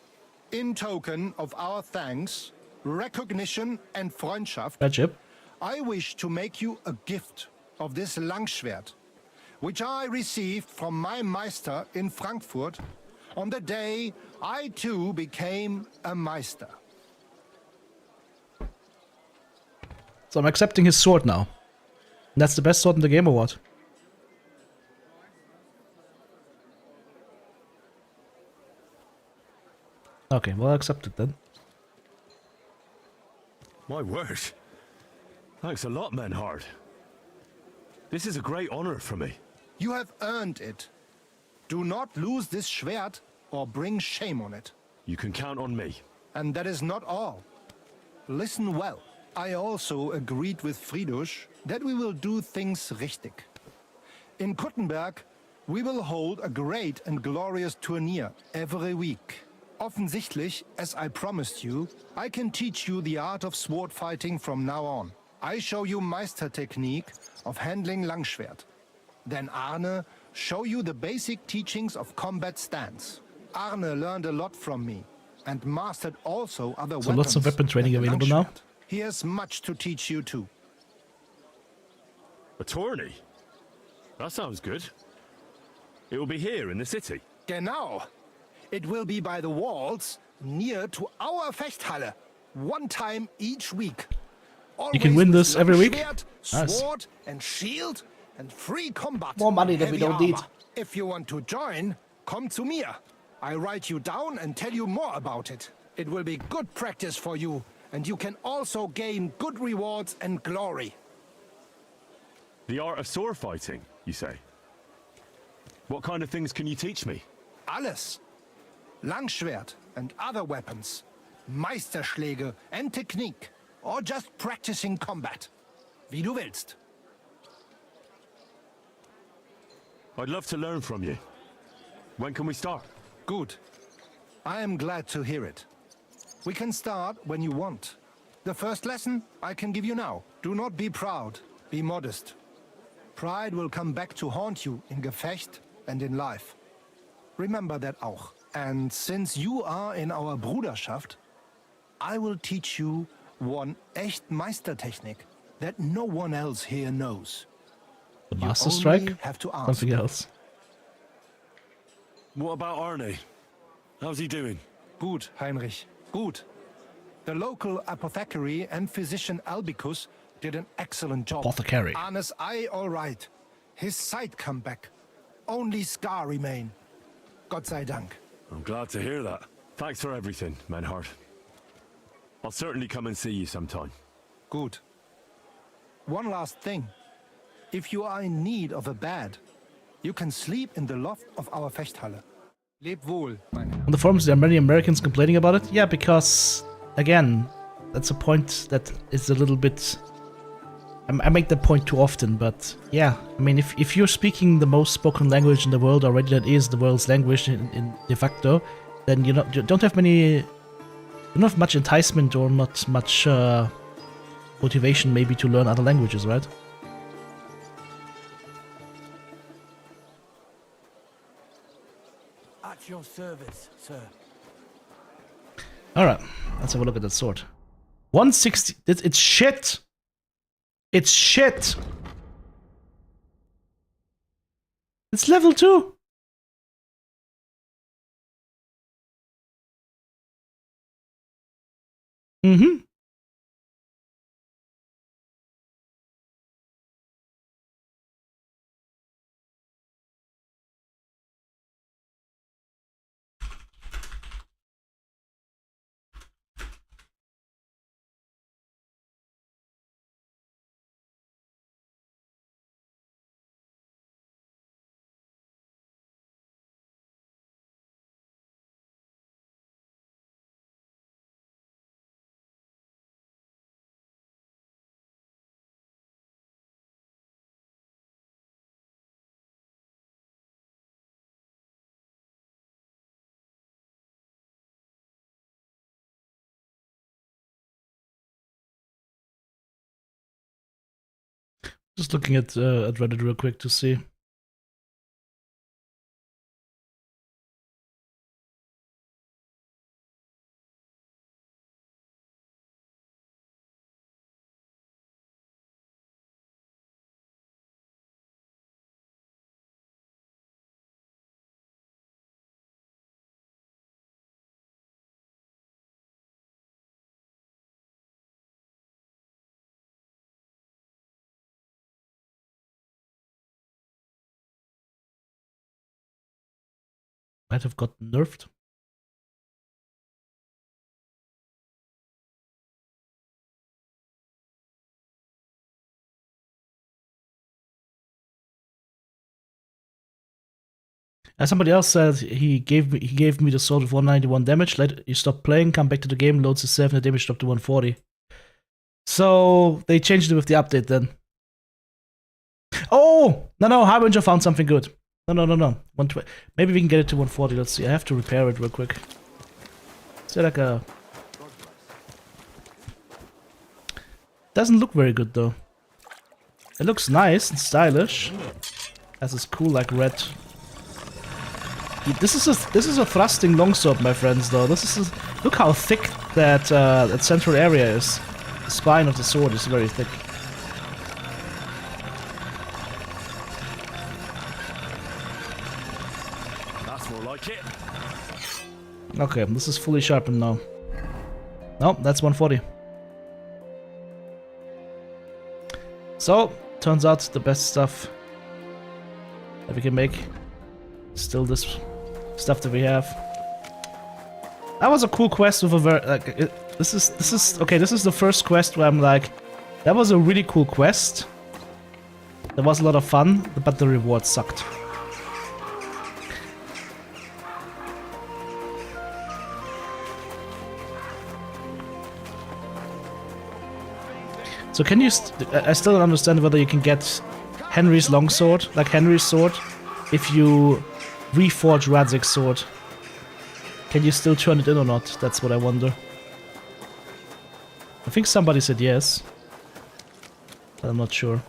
In token of our thanks, recognition and Freundschaft, Friendship. I wish to make you a gift of this Langschwert, which I received from my Meister in Frankfurt on the day I too became a Meister. So I'm accepting his sword now. And that's the best sword in the game or what? Okay, well I'll accept it then. My word. Thanks a lot, Menhard. This is a great honor for me. You have earned it. Do not lose this Schwert or bring shame on it. You can count on me. And that is not all. Listen well. I also agreed with Friedrich that we will do things richtig. In Kuttenberg, We will hold a great and glorious tourney every week. Offensichtlich, as I promised you, I can teach you the art of sword fighting from now on. I show you Meistertechnique of handling Langschwert. Then Arne show you the basic teachings of combat stance. Arne learned a lot from me and mastered also other weapons. So lots of weapon training like the available now. Langschwert. He has much to teach you too. A tourney? That sounds good. It will be here in the city. Genau. It will be by the walls, near to our Fechthalle, one time each week. You can win this every week. Langschwert, Nice. sword and shield and free combat. More money that we Heavy don't need. armor. If you want to join, come to me. I write you down and tell you more about it. It will be good practice for you, and you can also gain good rewards and glory. The art of sword fighting, you say? What kind of things can you teach me? Alles. Langschwert and other weapons. Meisterschläge and Technique. Or just practicing combat. Wie du willst. I'd love to learn from you. When can we start? Good. I am glad to hear it. We can start when you want. The first lesson I can give you now. Do not be proud. Be modest. Pride will come back to haunt you in Gefecht and in life. Remember that auch. And since you are in our Bruderschaft, I will teach you one echt Meistertechnik that no one else here knows. The You Master only Strike? have to ask. Something else. What about Arne? How's he doing? Gut, Heinrich. Gut. The local apothecary and physician Albicus did an excellent job. Apothecary. Arne's eye all right. His sight come back. Only scar remain. Gott sei Dank. I'm glad to hear that. Thanks for everything, Menhard. I'll certainly come and see you sometime. Good. One last thing. If you are in need of a bed, you can sleep in the loft of our Fechthalle. Leb wohl, mein Herr. On the forums, there are many Americans complaining about it. Yeah, because, again, that's a point that is a little bit... I make that point too often, but yeah, I mean, if you're speaking the most spoken language in the world already, that is the world's language in de facto, then you don't have much enticement or not much motivation maybe to learn other languages, right? At your service, sir. Alright, let's have a look at that sword. 160, it's shit! It's shit! It's level 2! Mm-hmm. Just looking at Reddit real quick to see. Might have got nerfed. As somebody else said, he gave me the sword of 191 damage. Let you stop playing, come back to the game, loads the 7, the damage dropped to 140. So they changed it with the update then. Oh no, Harbinger found something good. No. 120. Maybe we can get it to 140. Let's see. I have to repair it real quick. Is there like a... Doesn't look very good though. It looks nice and stylish. Has this cool like red. This is a thrusting longsword, my friends. Though look how thick that that central area is. The spine of the sword is very thick. That's more like it. Okay, this is fully sharpened now. No, that's 140. So, turns out the best stuff that we can make still this stuff that we have. That was a cool quest with a very this is okay, this is the first quest where I'm like, that was a really cool quest. There was a lot of fun, but the reward sucked. So can you... I still don't understand whether you can get Henry's longsword, like Henry's sword, if you reforge Radzig's sword. Can you still turn it in or not? That's what I wonder. I think somebody said yes. But I'm not sure.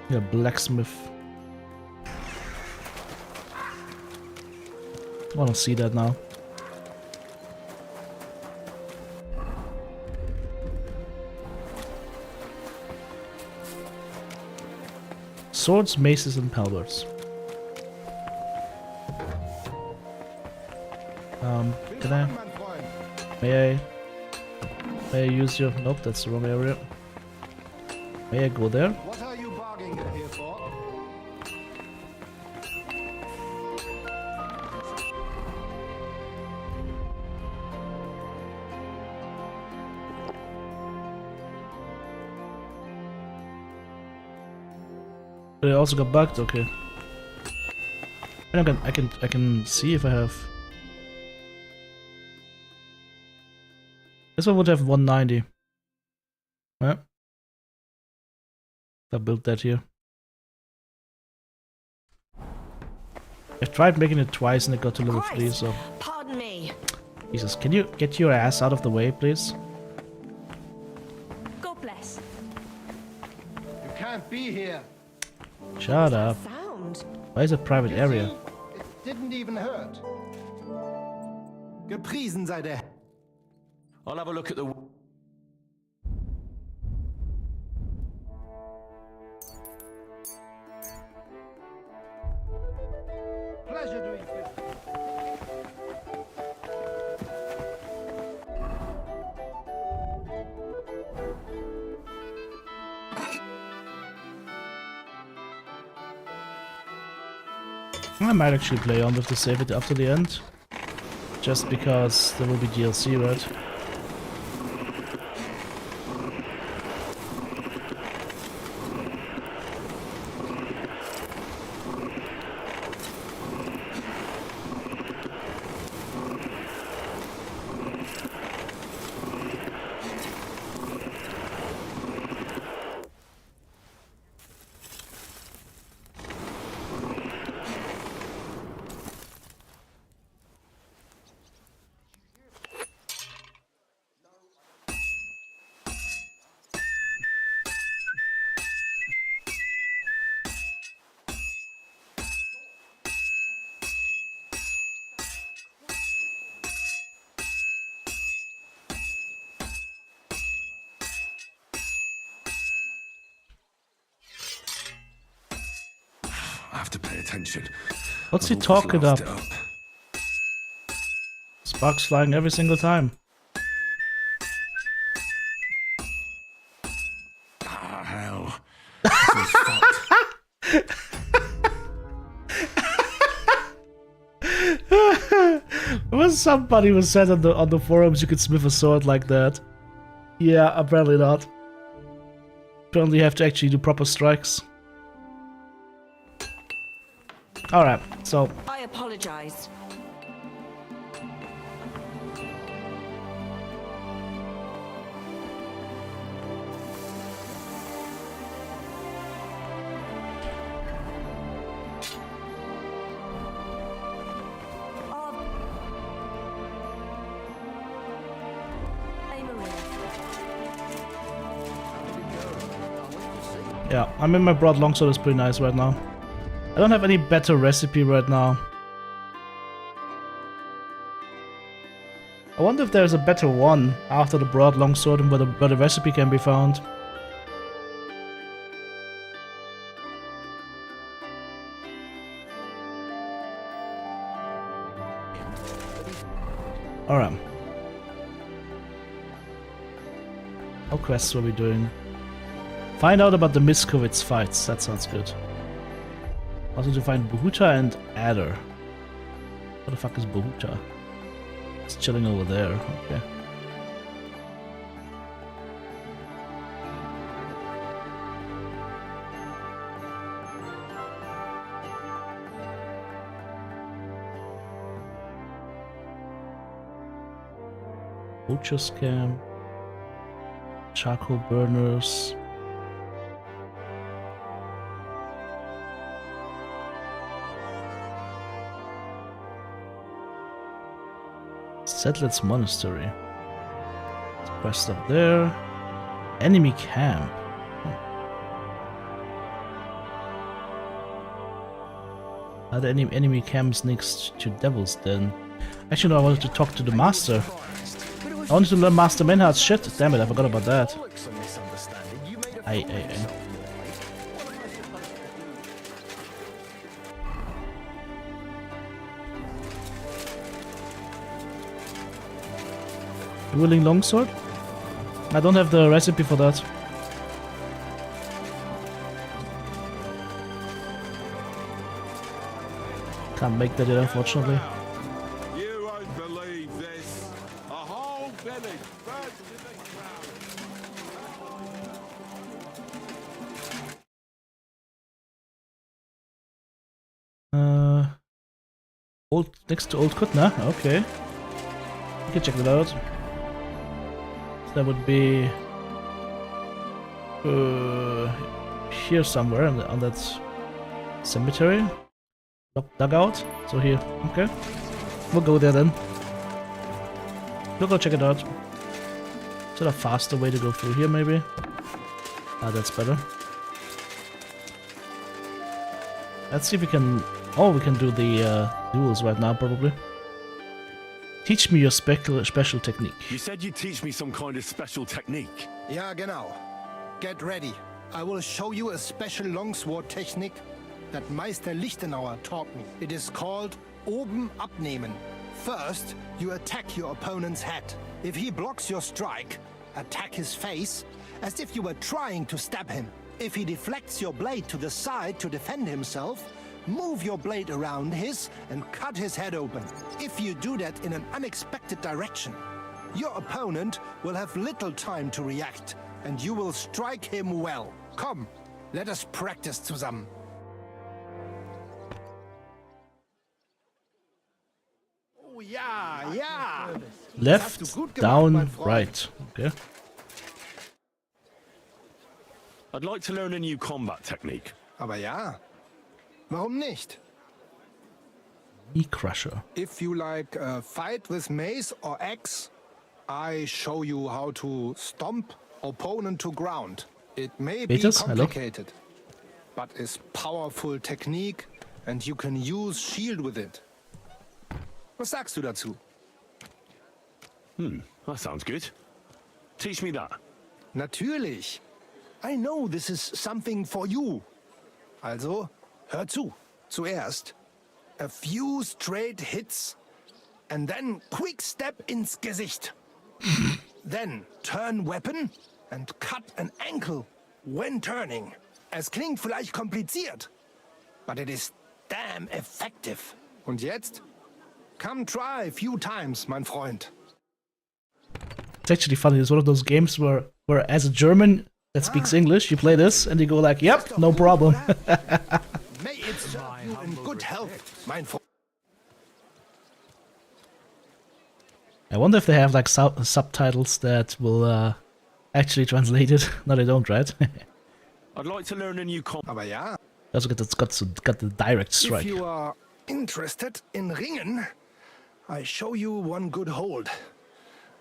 Yeah, blacksmith. I want to see that now. Swords, maces, and halberds. Can I? May I use your... Nope, that's the wrong area. May I go there? What are you bargaining here for? But it also got bugged. Okay. And I can see if I have. This one would have 190. Yeah. I built that here. I've tried making it twice and it got to level 3, so... Pardon me. Jesus, can you get your ass out of the way, please? God bless. You can't be here. Shut up. Sound. Why is it a private area? It didn't even hurt. Gepriesen sei der. I'll have a look at the... Pleasure doing business. I might actually play on with the save it after the end. Just because there will be DLC, right? I have to pay attention. What's he talking up? Sparks flying every single time. Ah, hell. Was somebody was said on the forums you could smith a sword like that? Yeah, apparently not. Apparently you have to actually do proper strikes. Alright, so... I apologize. Yeah, I mean my broad longsword is pretty nice right now. I don't have any better recipe right now. I wonder if there's a better one after the broad longsword and where the recipe can be found. Alright. What quests were we doing? Find out about the Miskovitz fights. That sounds good. Also to find Bohuta and Adder. What the fuck is Bohuta? It's chilling over there. Okay. Butcher's camp. Charcoal burners. Settlers Monastery. Quest up there. Enemy camp. Are there any enemy camps next to Devil's Den? Actually, no, I wanted to talk to the master. I wanted to learn Master Menhard's shit. Damn it, I forgot about that. Aye. Dueling longsword? I don't have the recipe for that. Can't make that yet, unfortunately. You won't believe this. A whole village burnt to the ground. Next to Old Kutna, okay. You can check that out. That would be here somewhere on that cemetery dugout. So here, okay. We'll go there then. We'll go check it out. Is there a faster way to go through here, maybe? Ah, that's better. Let's see if we can. Oh, we can do the duels right now, probably. Teach me your special technique. You said you'd teach me some kind of special technique. Ja, genau. Get ready. I will show you a special longsword technique that Meister Lichtenauer taught me. It is called Oben abnehmen. First, you attack your opponent's head. If he blocks your strike, attack his face as if you were trying to stab him. If he deflects your blade to the side to defend himself, move your blade around his and cut his head open. If you do that in an unexpected direction, your opponent will have little time to react and you will strike him well. Komm, let us practice zusammen. Oh ja, ja. Left, down, right. Okay. I'd like to learn a new combat technique. Aber ja. Warum nicht? Knee crusher. If you like a fight with mace or axe, I show you how to stomp opponent to ground. It may be complicated, but is powerful technique and you can use shield with it. Was sagst du dazu? That sounds good. Teach me that. Natürlich. I know this is something for you. Also, hör zu. Zuerst a few straight hits and then quick step ins Gesicht. Then turn weapon and cut an ankle when turning. Es klingt vielleicht kompliziert, but it is damn effective. Und jetzt? Come try a few times, mein Freund. It's actually funny. It's one of those games where as a German that speaks English, you play this and you go like, yep, no problem. May it serve you in good health, mein Freund. I wonder if they have like subtitles that will actually translate it. No, they don't, right? I'd like to learn a new Aber ja. Also got the direct strike. If you are interested in ringen, I show you one good hold.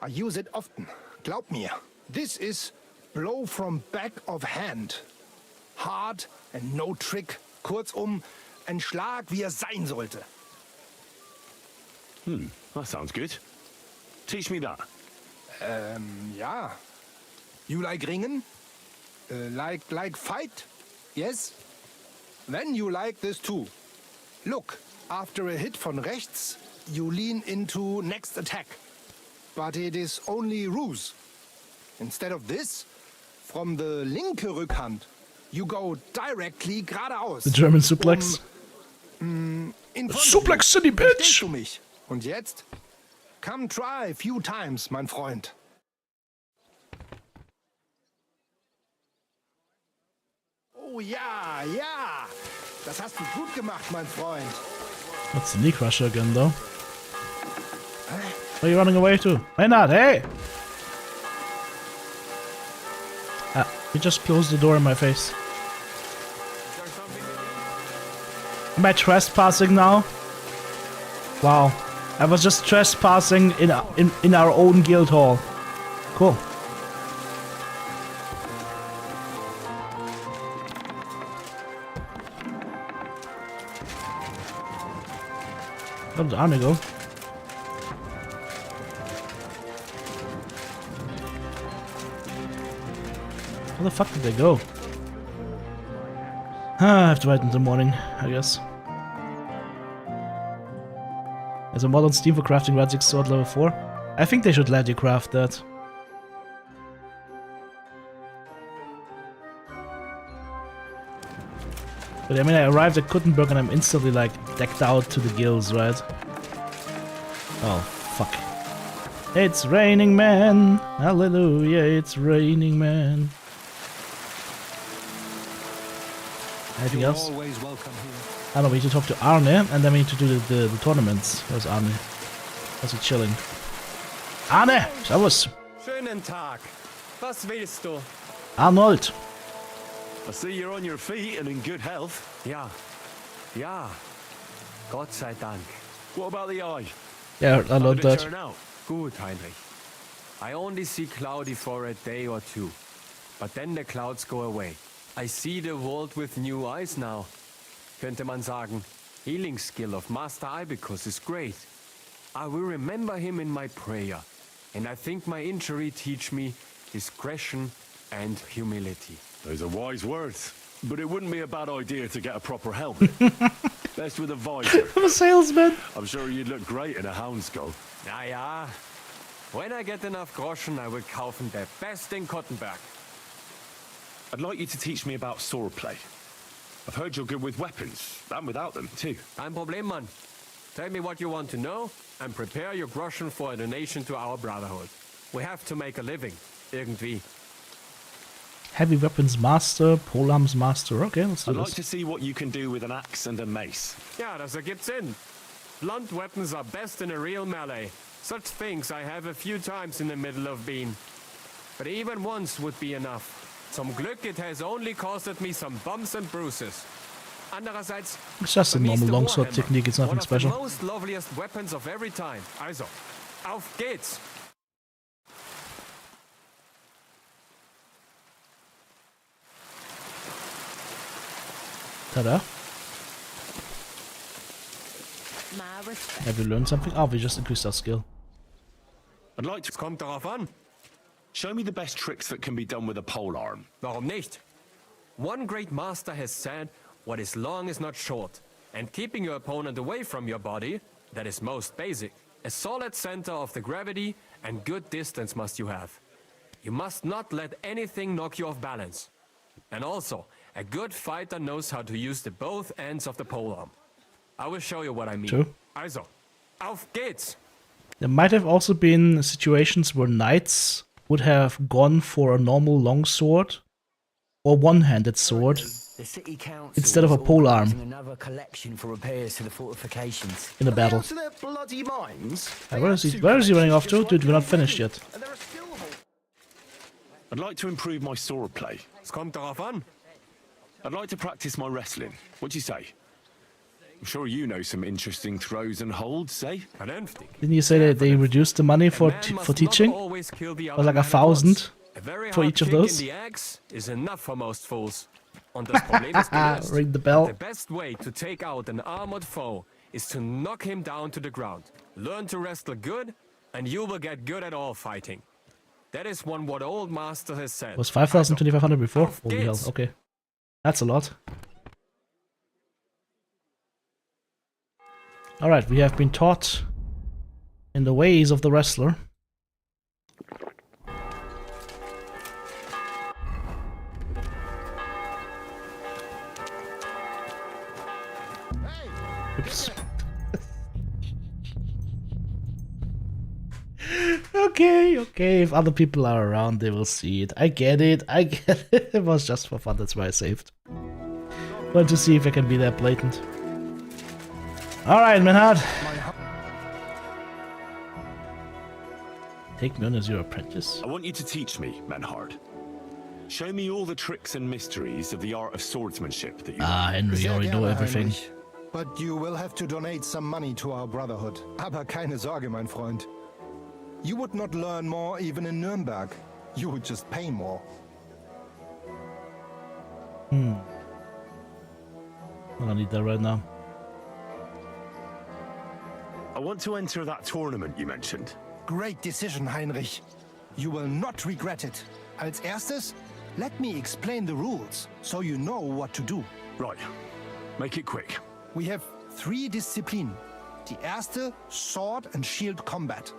I use it often. Glaub mir. This is blow from back of hand. hard and no trick. Kurzum, ein Schlag, wie er sein sollte. That sounds good. Teach me that. Ja. You like ringen? Like fight? Yes? Then you like this too. Look, after a hit von rechts, you lean into next attack. But it is only ruse. Instead of this, from the linke Rückhand, you go directly geradeaus. The German suplex. Suplex City, bitch! Verstehst du mich? Und jetzt? Come try a few times, mein Freund. Oh ja, ja. Das hast du gut gemacht, mein Freund. What's the knee crusher again, though? Where are you running away to? Why not? Hey! You just closed the door in my face. Am I trespassing now? Wow. I was just trespassing in our own guild hall. Cool. Where did Arne go? Where the fuck did they go? I have to wait in the morning, I guess. There's a mod on Steam for crafting Radzik sword level 4. I think they should let you craft that. But I mean, I arrived at Kuttenberg and I'm instantly like decked out to the gills, right? Oh, fuck. It's raining man! Hallelujah, it's raining man. Anything else? Always welcome here. I don't know, we need to talk to Arne and then we need to do the tournaments. Where's Arne? How's he chilling? Arne! Servus! Schönen Tag. Was willst du? Arnold! I see you're on your feet and in good health. Ja. Ja. Gott sei Dank. What about the eye? Yeah, I How learned did it that. turn out? Gut, Heinrich. I only see cloudy for a day or two. But then the clouds go away. I see the world with new eyes now. Könnte man sagen, healing skill of Master Ibicus is great. I will remember him in my prayer. And I think my injury teach me discretion and humility. Those are wise words. But it wouldn't be a bad idea to get a proper helmet. Best with a visor. I'm a salesman! I'm sure you'd look great in a hound skull. Ja, ja. When I get enough Groschen, I will kaufen der best in Kottenberg. I'd like you to teach me about swordplay. I've heard you're good with weapons, and without them, too. Kein Problem, Mann. Tell me what you want to know, and prepare your Groschen for a donation to our brotherhood. We have to make a living. Irgendwie. Heavy weapons master, polearms master. Okay, let's do I'd like this. to see what you can do with an axe and a mace. Ja, das ergibt Sinn. Blunt weapons are best in a real melee. Such things I have a few times in the middle of been. But even once would be enough. Zum Glück it has only costed me some bumps and bruises. Andererseits, It's just a for me is normal the longsword Warhammer technique, it's nothing one of the special. most loveliest weapons of every time. Also, auf geht's! Ta-da. My respect. Have we learned something? Oh, we just increased our skill. I'd like to... Kommt darauf an. Show me the best tricks that can be done with a polearm. Warum nicht? One great master has said, what is long is not short. And keeping your opponent away from your body, that is most basic. A solid center of the gravity and good distance must you have. You must not let anything knock you off balance. And also, a good fighter knows how to use the both ends of the polearm. I will show you what I mean. True. Also, auf geht's! There might have also been situations where knights would have gone for a normal longsword or one-handed sword The city council instead of a is polearm organising another collection for repairs to the fortifications. in a battle. To their bloody minds. Where is he running off to? Dude, we're not finished yet. And there are still I'd like to improve my swordplay. Es kommt darauf an. I'd like to practice my wrestling. What do you say? I'm sure you know some interesting throws and holds, eh? Vernünftig. Didn't you say that they reduced the money for Man must for not teaching? always kill the It other was like man at 1,000 once. A very for hard each of kick in those? the axe is enough for most fools. Und das Problem ist gelöst. Ring the bell. The best way to take out an armored foe is to knock him down to the ground. Learn to wrestle good, and you will get good at all fighting. That is what old master has said. Was 5,000, 2,500 before? Auf Holy hell, geht's. okay. That's a lot. Alright, we have been taught in the ways of the wrestler. Oops. Okay, if other people are around, they will see it. I get it. It was just for fun, that's why I saved. Want to see if I can be that blatant. Alright, Menhard. Take me on as your apprentice. I want you to teach me, Menhard. Show me all the tricks and mysteries of the art of swordsmanship that you Henry, you already know everything. But you will have to donate some money to our brotherhood. Aber keine Sorge, mein Freund. You would not learn more even in Nuremberg. You would just pay more. I don't need that right now. I want to enter that tournament you mentioned. Great decision, Heinrich. You will not regret it. Als erstes, let me explain the rules, so you know what to do. Right. Make it quick. We have 3 Disziplinen. Die erste, Sword and Shield Combat.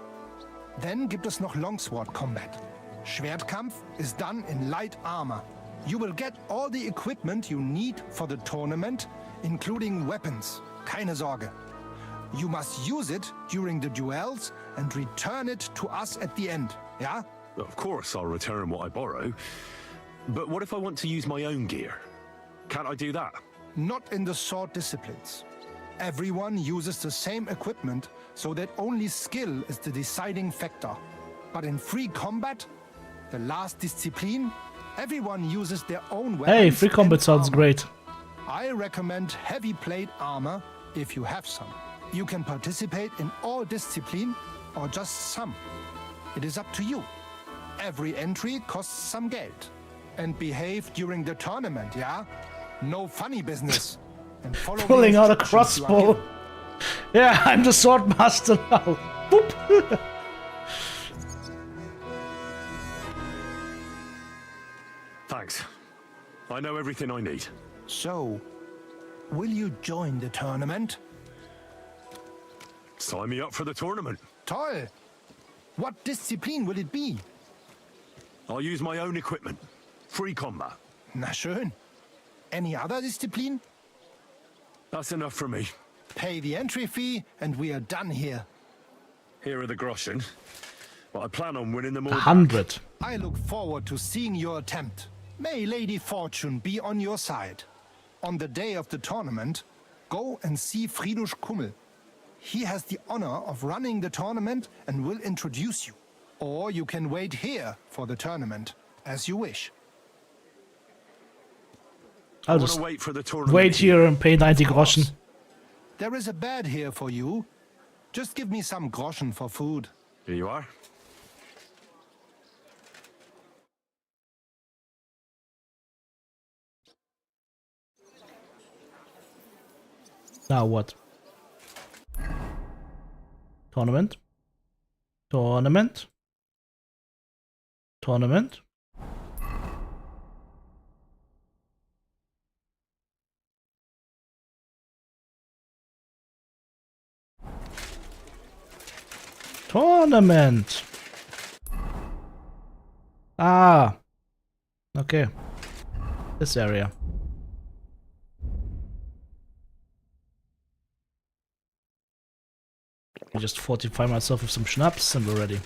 Then gibt es noch Longsword Combat. Schwertkampf is done in light armor. You will get all the equipment you need for the tournament, including weapons. Keine Sorge. You must use it during the duels and return it to us at the end, yeah? Of course I'll return what I borrow. But what if I want to use my own gear? Can't I do that? Not in the sword disciplines. Everyone uses the same equipment, so that only skill is the deciding factor. But in free combat, the last discipline, everyone uses their own weapons. Hey, free combat sounds great. I recommend heavy plate armor if you have some. You can participate in all discipline or just some. It is up to you. Every entry costs some Geld. And behave during the tournament, yeah? No funny business. And follow Pulling out a instructions you are crossbow. given. Yeah, I'm the sword master now. Boop. Thanks. I know everything I need. So, will you join the tournament? Sign me up for the tournament. Toll! What discipline will it be? I'll use my own equipment. Free combat. Na schön. Any other discipline? That's enough for me. Pay the entry fee and we are done here. Here are the groschen. But I plan on winning them all. 100. I look forward to seeing your attempt. May Lady Fortune be on your side. On the day of the tournament, go and see Friedrich Kummel. He has the honor of running the tournament and will introduce you. Or you can wait here for the tournament, as you wish. I'll I just want to wait for the tournament. wait here and pay 90 groschen. There is a bed here for you. Just give me some groschen for food. Here you are. Now what? Tournament? Tournament? Tournament? Tournament! Ah! Okay. This area. I just fortify myself with some schnapps and we're ready.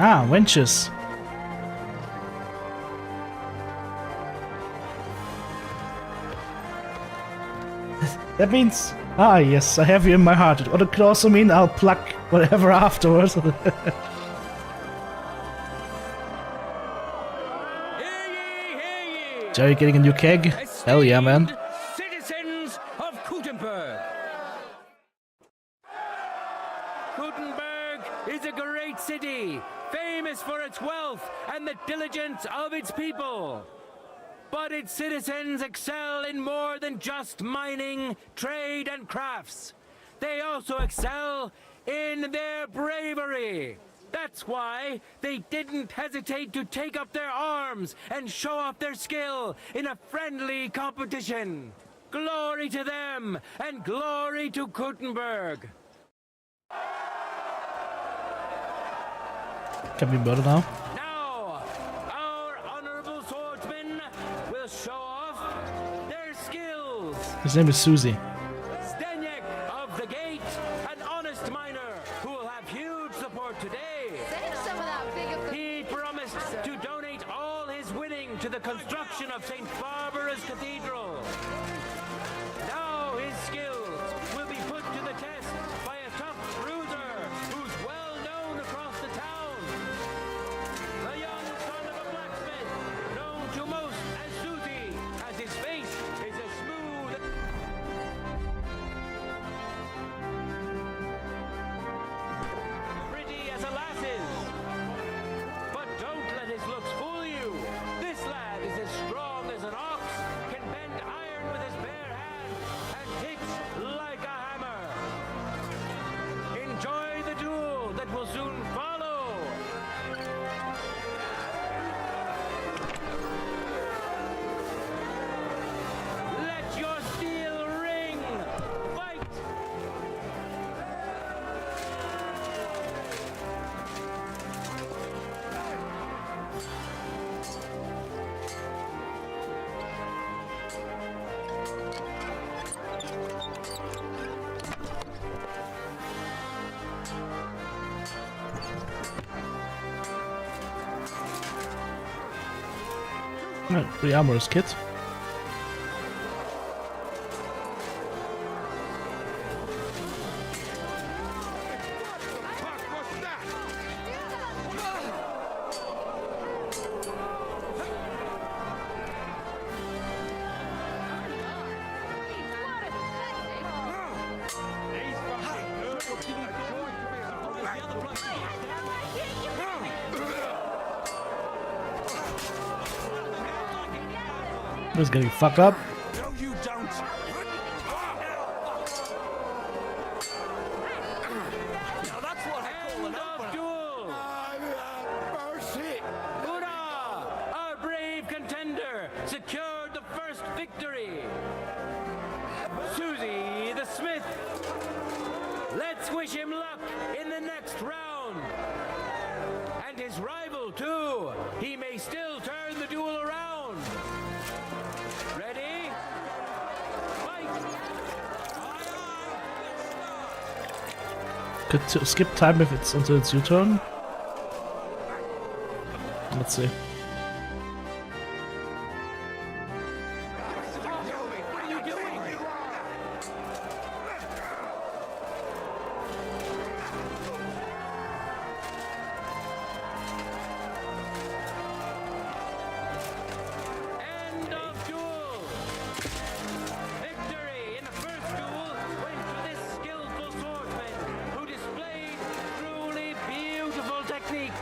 Ah, wenches. That means... Ah, yes, I have you in my heart. It could also mean I'll pluck whatever afterwards. Jerry getting a new keg? Hell yeah, man. Citizens of Gutenberg. Gutenberg is a great city, famous for its wealth and the diligence of its people. But its citizens excel in more than just mining, trade, and crafts. They also excel in their bravery. That's why they didn't hesitate to take up their arms and show off their skill in a friendly competition. Glory to them, and glory to Gutenberg. Can we murder now? Now, our honorable swordsmen will show off their skills. His name is Susie. Stenyek of the Gate, an honest miner who will have huge support today. He promised to donate all his winning to the construction of St. Barbara's Cathedral. Now his skills will be put to the test by a tough bruiser who's well known across the town. The young son of a blacksmith, known to most as Susie, as his face is as smooth. Pretty as a lass's. But don't let his looks fool you. This lad is as strong as an ox, can bend iron with his bare hands, and hits like a hammer. Enjoy the duel that will soon follow. Let your steel ring. Fight! Pretty amorous kid. Just getting fucked up. No, you don't. Now that's what I call an duel. Mercy. Hurrah! Our brave contender secured the first victory. Susie the Smith. Let's wish him luck in the next round. And his rival too. He may still turn the duel around. Ready? Fight! Could skip time if it's until it's your turn. Let's see. What are you doing? End of duel. Victory in the first duel went to this skillful swordsman who displayed truly beautiful technique.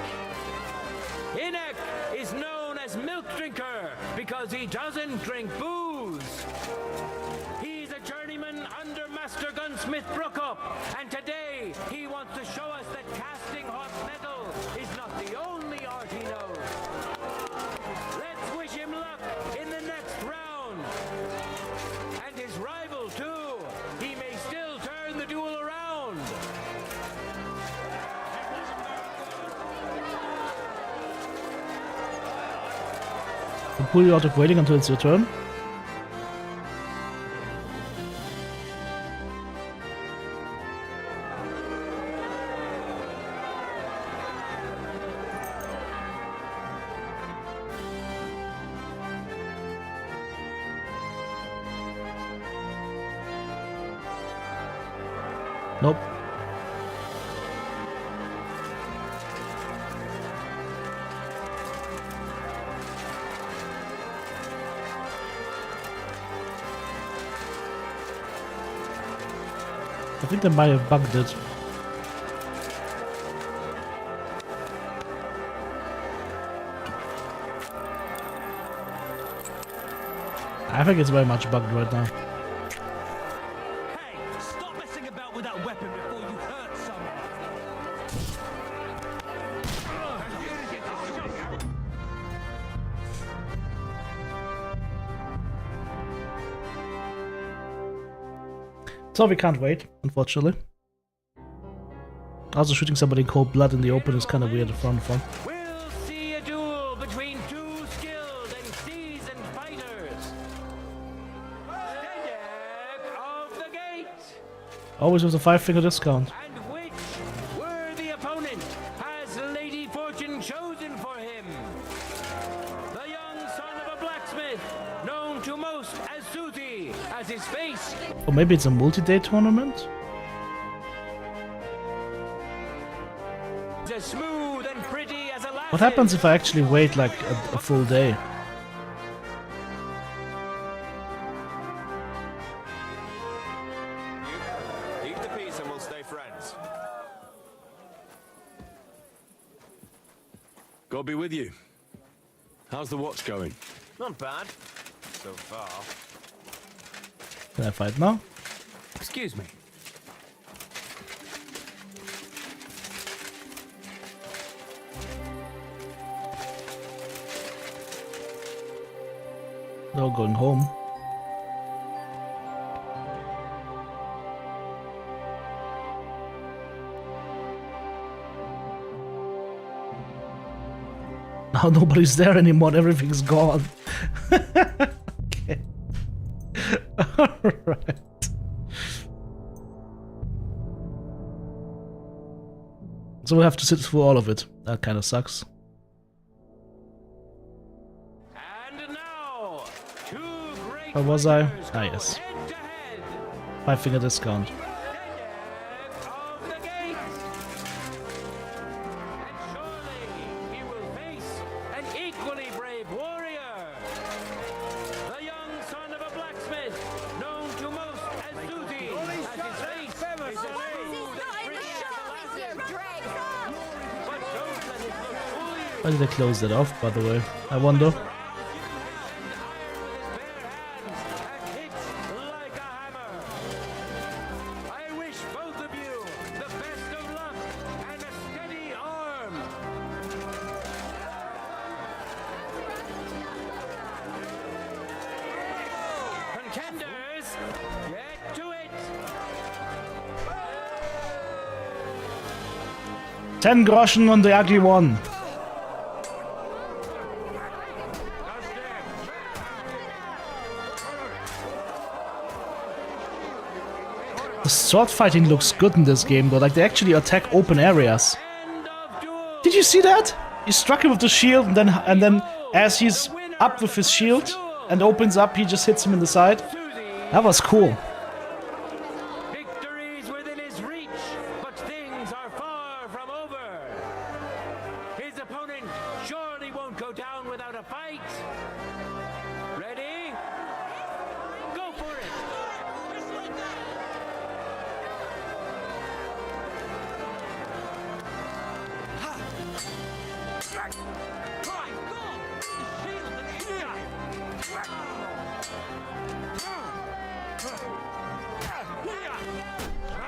Inek is known as Milk Drinker because he doesn't drink booze. He's a journeyman under Master Gunsmith Brookup, and today he wants to show us that casting hot metal is not the only art he knows. Let's wish him luck in the next round. And his rival too. He may still turn the duel around. I'll pull you out of waiting until it's your turn. Nope. I think they might have bugged it. I think it's very much bugged right now. Hey, stop messing about with that weapon before you hurt someone. So we can't wait, unfortunately. Also, shooting somebody in cold blood in the open is kind of weird from fun. We'll see a duel between two skilled and seasoned fighters. Step of the gate. Always with a 5-finger discount. And which worthy opponent has Lady Fortune chosen for him? The young son of a blacksmith, known to most as Susie, as his face. Or maybe it's a multi-day tournament? As smooth and pretty as a lass. What happens if I actually wait like a full day? Keep the peace and we'll stay friends. God be with you. How's the watch going? Not bad. So far. Can I fight now? Excuse me. No, going home. Now nobody's there anymore, everything's gone. Okay. Alright. So we'll have to sit through all of it. That kind of sucks. Where was I? Ah, yes. 5-finger discount. He will face an equally brave warrior. The young son of a blacksmith, known to most as Susie, as his face is as smooth and pretty as a lass's. But don't let it look fool you. Why did I close that off, by the way? I wonder. Contenders, get to it! 10 Groschen on the ugly one. The sword fighting looks good in this game though, like they actually attack open areas. Did you see that? He struck him with the shield and then as he's up with his shield and opens up, he just hits him in the side. That was cool. Victory's within his reach, but things are far from over. His opponent surely won't go down without a fight. Ready? Go for it!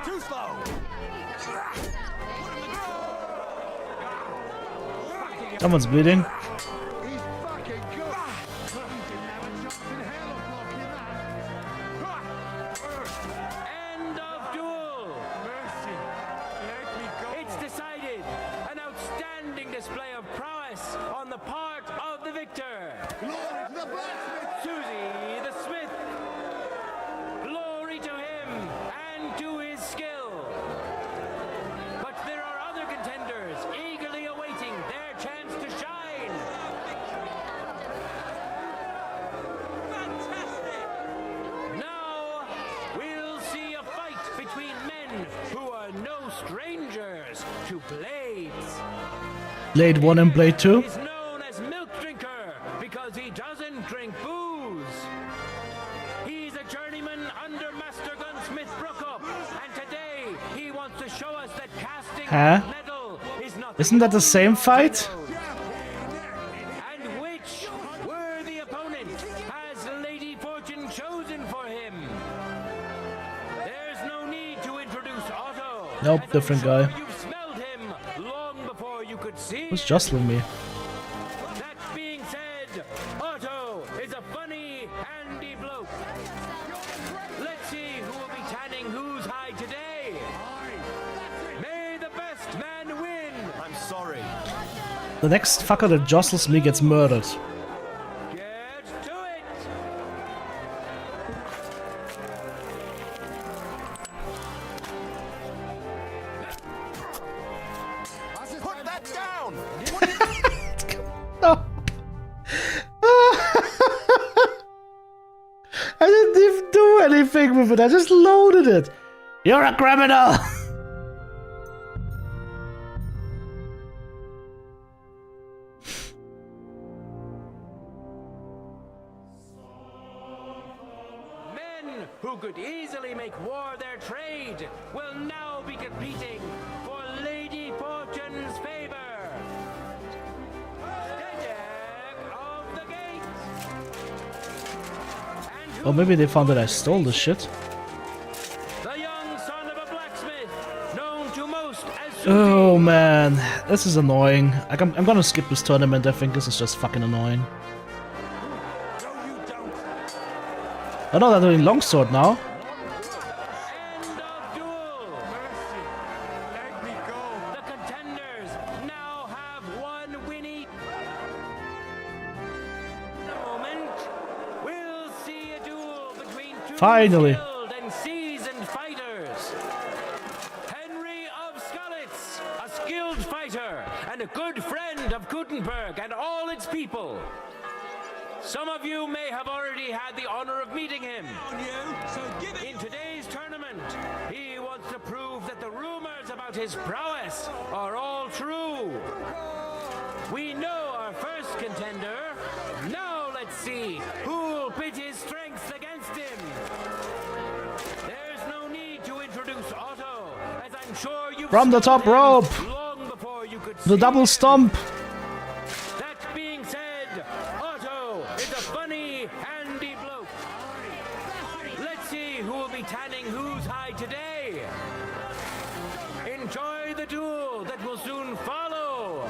Too slow! Someone's bleeding. End of duel! Mercy! Let me go! It's decided! An outstanding display of prowess on the part of the victor! Glory to the blacksmith! Susie the smith! Glory to him and to his skill! But there are other contenders eagerly awaiting their chance to shine! Fantastic! Now, we'll see a fight between men who are no strangers to blades. Blade 1 and Blade 2. He's known as Milk Drinker because he doesn't drink booze. He's a journeyman under Master Gunsmith Brookup, and today Huh? Isn't that the same fight? And which worthy opponent has Lady Fortune chosen for him? There's no need to introduce Otto. Nope, different guy. You've smelled him long before you could see Who's him. jostling me? That being said, Otto is a funny, handy bloke. Let's see who will be tanning whose hide today. May the best man win. I'm sorry. The next fucker that jostles me gets murdered. Get to it. Put that down! No. I didn't even do anything with it. I just loaded it. You're a criminal. Men who could easily make war their trade will now be competing for Lady Fortune's favor. Deck of the gates. Oh, maybe they found that I stole the shit. The young son of a blacksmith, known to most as Oh man, this is annoying. I'm gonna skip this tournament. I think this is just fucking annoying. Oh no, they're doing longsword now. End of duel. Mercy. Let me go. The contenders now have one winning. In a moment, we'll see a duel between two Finally. skilled and seasoned fighters. Henry of Skalitz, a skilled fighter and a good friend of Gutenberg and all its people. Some of you may have already had the honor of meeting him. In today's tournament, he wants to prove that the rumors about his prowess are all true. We know our first contender. Now let's see who'll pit his strengths against him. There's no need to introduce Otto, as I'm sure you've From the top seen him rope. long before you could The see double him. stomp. That being said, Otto is a funny, handy bloke. Let's see who will be tanning whose hide today. Enjoy the duel that will soon follow.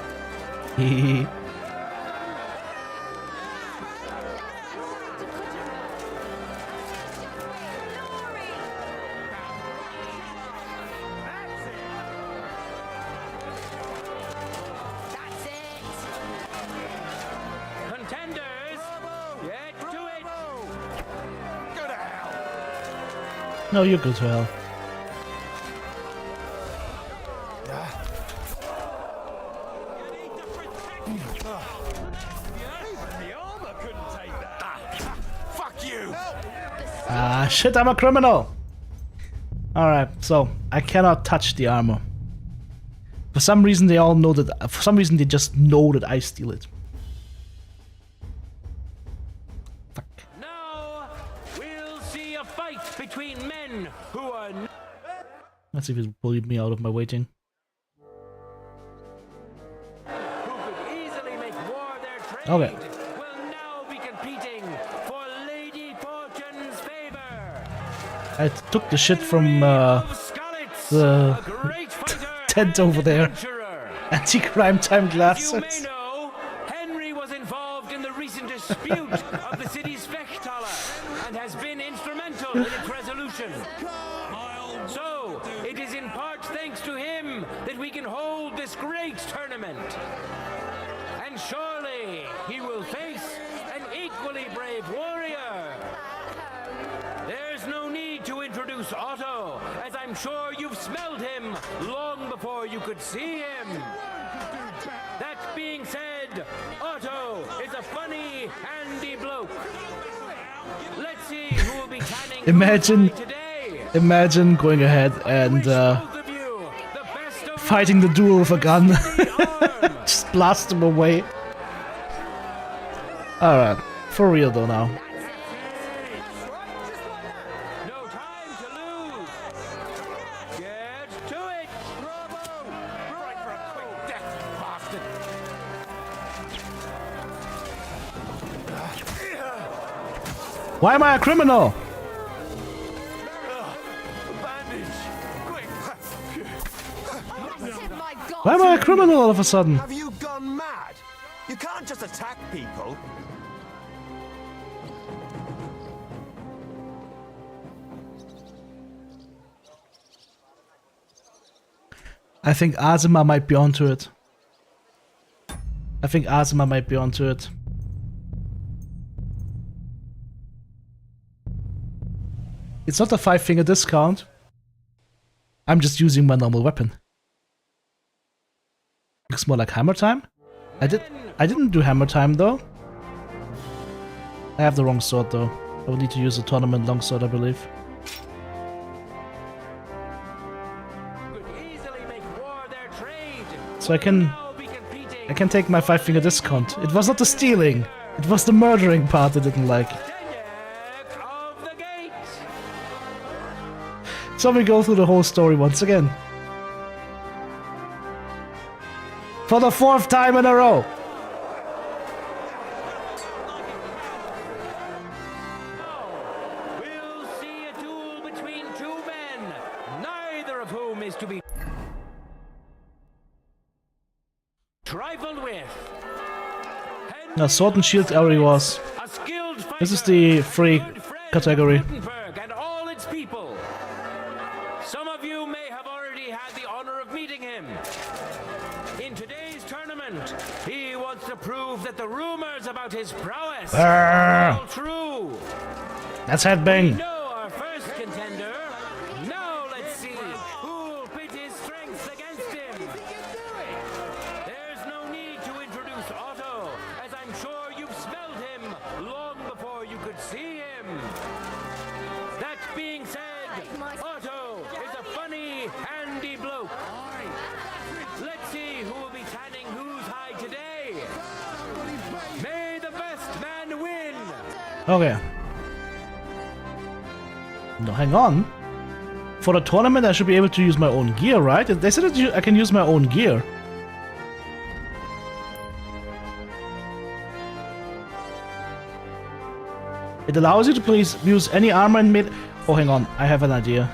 Contenders, get to it. Go to hell! No, you're good to hell. The armor couldn't take that. Fuck you! Ah, shit, I'm a criminal. Alright, so I cannot touch the armor. For some reason, they all know that. For some reason, they just know that I steal it. Now we'll see a fight between men who are Let's see if he's bullied me out of my waiting. who could easily make war their trade. Okay. Will now be competing for Lady Fortune's favor. I took the shit from the Great fighter tent over there. adventurer. Anti-crime time You may glasses. know, Henry was involved in the recent dispute of the city's Fechthalle and has been instrumental in its resolution. So, it is in part thanks to him that we can hold this great tournament. And surely he will face an equally brave warrior. There's no need to introduce Otto, as I'm sure you've smelled him long before you could see him. That being said, Otto is a funny, handy bloke. Let's see who will be tanning Imagine, whose hide today. imagine going ahead and fighting the duel with a gun. Just blast them away. Alright, for real though now. No time to lose. Get to it. Why am I a criminal? Why am I a criminal all of a sudden? Have you gone mad? You can't just attack people. I think Azima might be onto it. I think Azima might be onto it. It's not a 5-finger discount. I'm just using my normal weapon. Looks more like hammer time. I didn't do hammer time though. I have the wrong sword though. I will need to use a tournament longsword, I believe. So I can take my 5-finger discount. It was not the stealing. It was the murdering part I didn't like. So we go through the whole story once again. For the 4th time in a row. We'll see a duel between two men, neither of whom is to be trifled with. Now, sword and shield area was. This is the free category. And all its people. Some of you may have already had the honor of meeting him. In today's tournament, he wants to prove that the rumors about his prowess are all true. That's headbang. We know our first contender. Now let's see who'll pit his strengths against him. There's no need to introduce Otto, as I'm sure you've smelled him long before you could see him. That being said, Otto is a funny, handy bloke. Let's see who will be tanning whose hide today. May the best man win. Okay. No, hang on. For the tournament, I should be able to use my own gear, right? They said that I can use my own gear. It allows you to please use any armor and melee. Oh, hang on. I have an idea.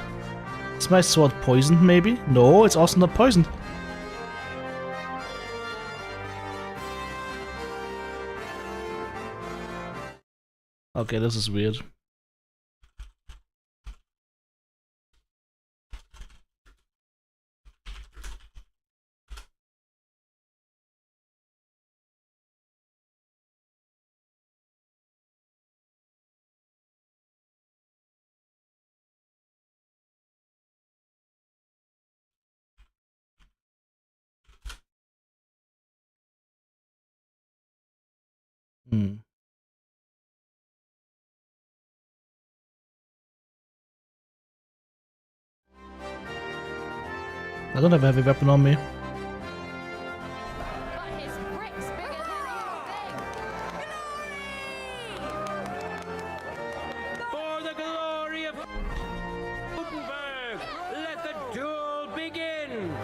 Is my sword poisoned, maybe? No, it's also not poisoned. Okay, this is weird. I don't have a heavy weapon on me. For the glory of Gutenberg, let the duel begin.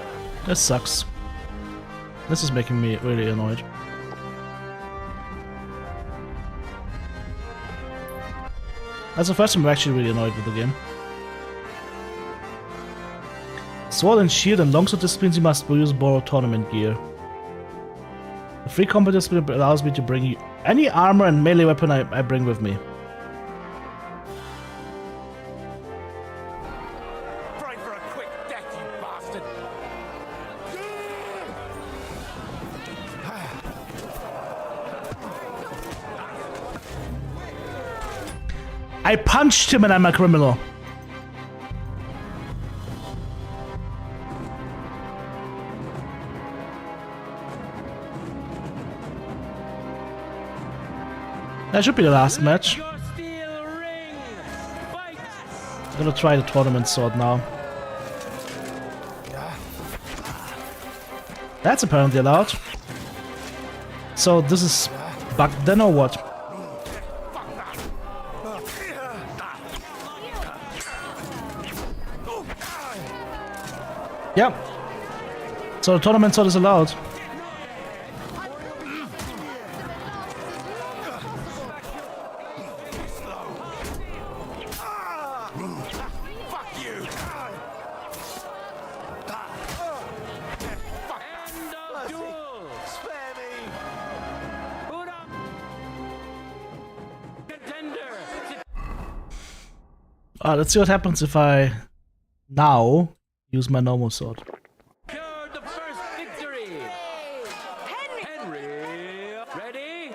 This sucks. This is making me really annoyed. That's the first time I'm actually really annoyed with the game. Sword and shield and longsword disciplines you must use borrowed tournament gear. The free combat discipline allows me to bring any armor and melee weapon I bring with me. Pray for a quick death, you bastard! I punched him and I'm a criminal. That should be the last match. I'm gonna try the tournament sword now. That's apparently allowed. So this is bugged then or what? Yep. So the tournament sword is allowed. Let's see what happens if I now use my normal sword. Secured the first victory. Henry, ready?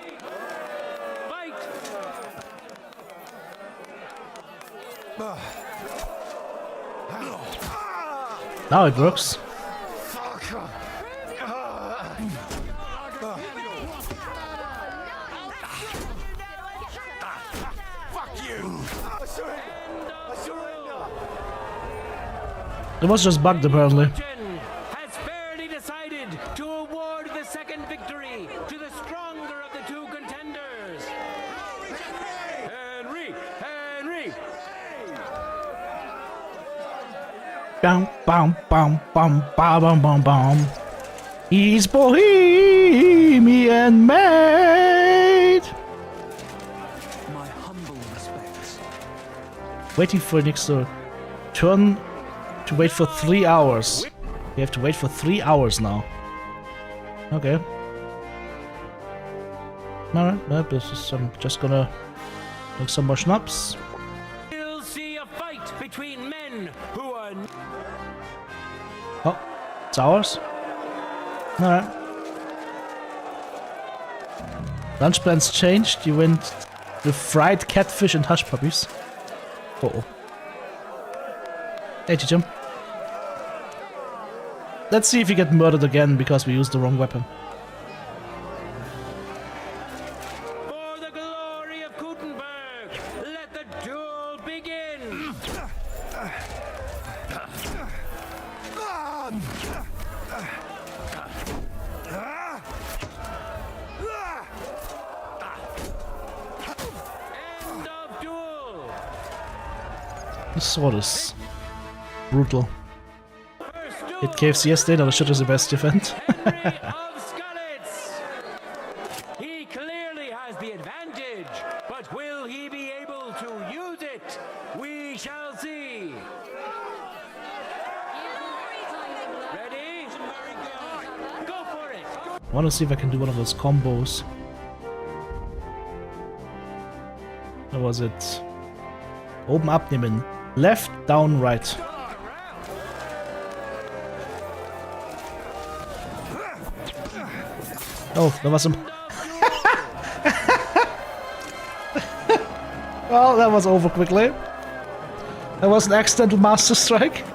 Fight. Now it works. It was just bugged apparently. Has fairly decided to award the second victory to the stronger of the two contenders. Henry! Bam, bam, bam, bam, bam, bam, bam, bam. He's Bohemian made. My humble respects. Waiting for next to turn to wait for 3 hours. We have to wait for 3 hours now. Okay. Alright, this is just gonna make some more schnapps. We'll see a fight between men who are... Oh, it's ours? Alright. Lunch plans changed. You went with fried catfish and hush puppies. Uh-oh. Hey, Chichum. Let's see if you get murdered again because we used the wrong weapon. For the glory of Gutenberg, let the duel begin! End of duel! This sword is brutal. Hit KFC yesterday, now the shit is the best defense. He clearly has the advantage, but will he be able to use it? We shall see. Ready? Go for it. I want to see if I can do one of those combos. Or was it? Oben abnehmen. Left, down, right. Oh, that was some. Well, that was over quickly. That was an accidental master strike.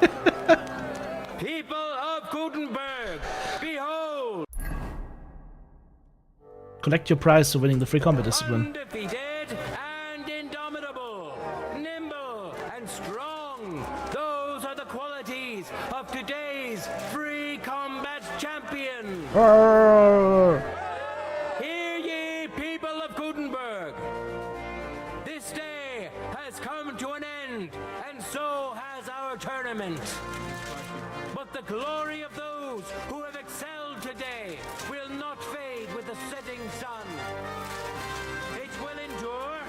People of Gutenberg, behold! Collect your prize for winning the free combat discipline. Undefeated and indomitable, nimble and strong. Those are the qualities of today's free combat champion. Hear ye, people of Gutenberg. This day has come to an end, and so has our tournament. But the glory of those who have excelled today will not fade with the setting sun. It will endure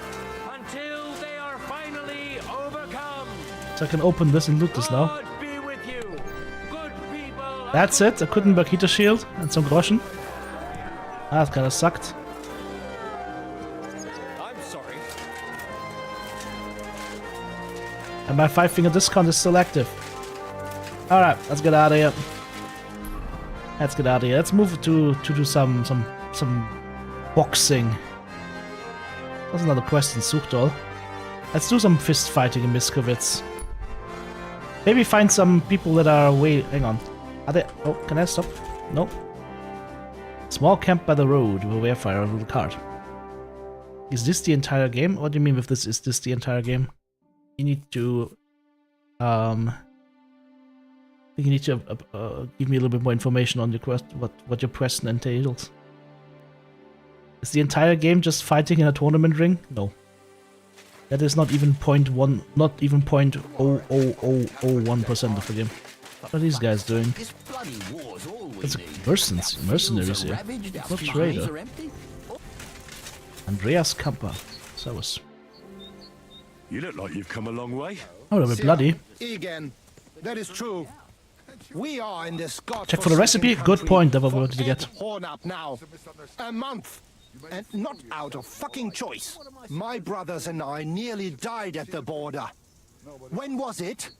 until they are finally overcome. So I can open this and loot this now. God be with you, good people. That's it, a Gutenberg heater shield and some Groschen. Ah, that kinda sucked. I'm sorry. And my 5-finger discount is still active. Alright, let's get out of here. Let's get out of here. Let's move to do some boxing. That's another quest in Suchdol. Let's do some fist fighting in Miskowitz. Maybe find some people that are way... Hang on. Are they... Oh, can I stop? Nope. Small camp by the road with a warfire on the cart. Is this the entire game? What do you mean with this? Is this the entire game? You need to... I think you need to give me a little bit more information on your quest, what your quest entails. Is the entire game just fighting in a tournament ring? No. That is not even 0.1, not even 0.00001% of the game. What are these guys doing? That's mercenaries here. Not trader. Andreas Kamper. Servus. You look like you've come a long way. Oh, they're bloody. Again, that is true. We are in this Check for the recipe. Good point. That was what to get. Horn up now. A month. And not out of fucking choice. My brothers and I nearly died at the border. When was it?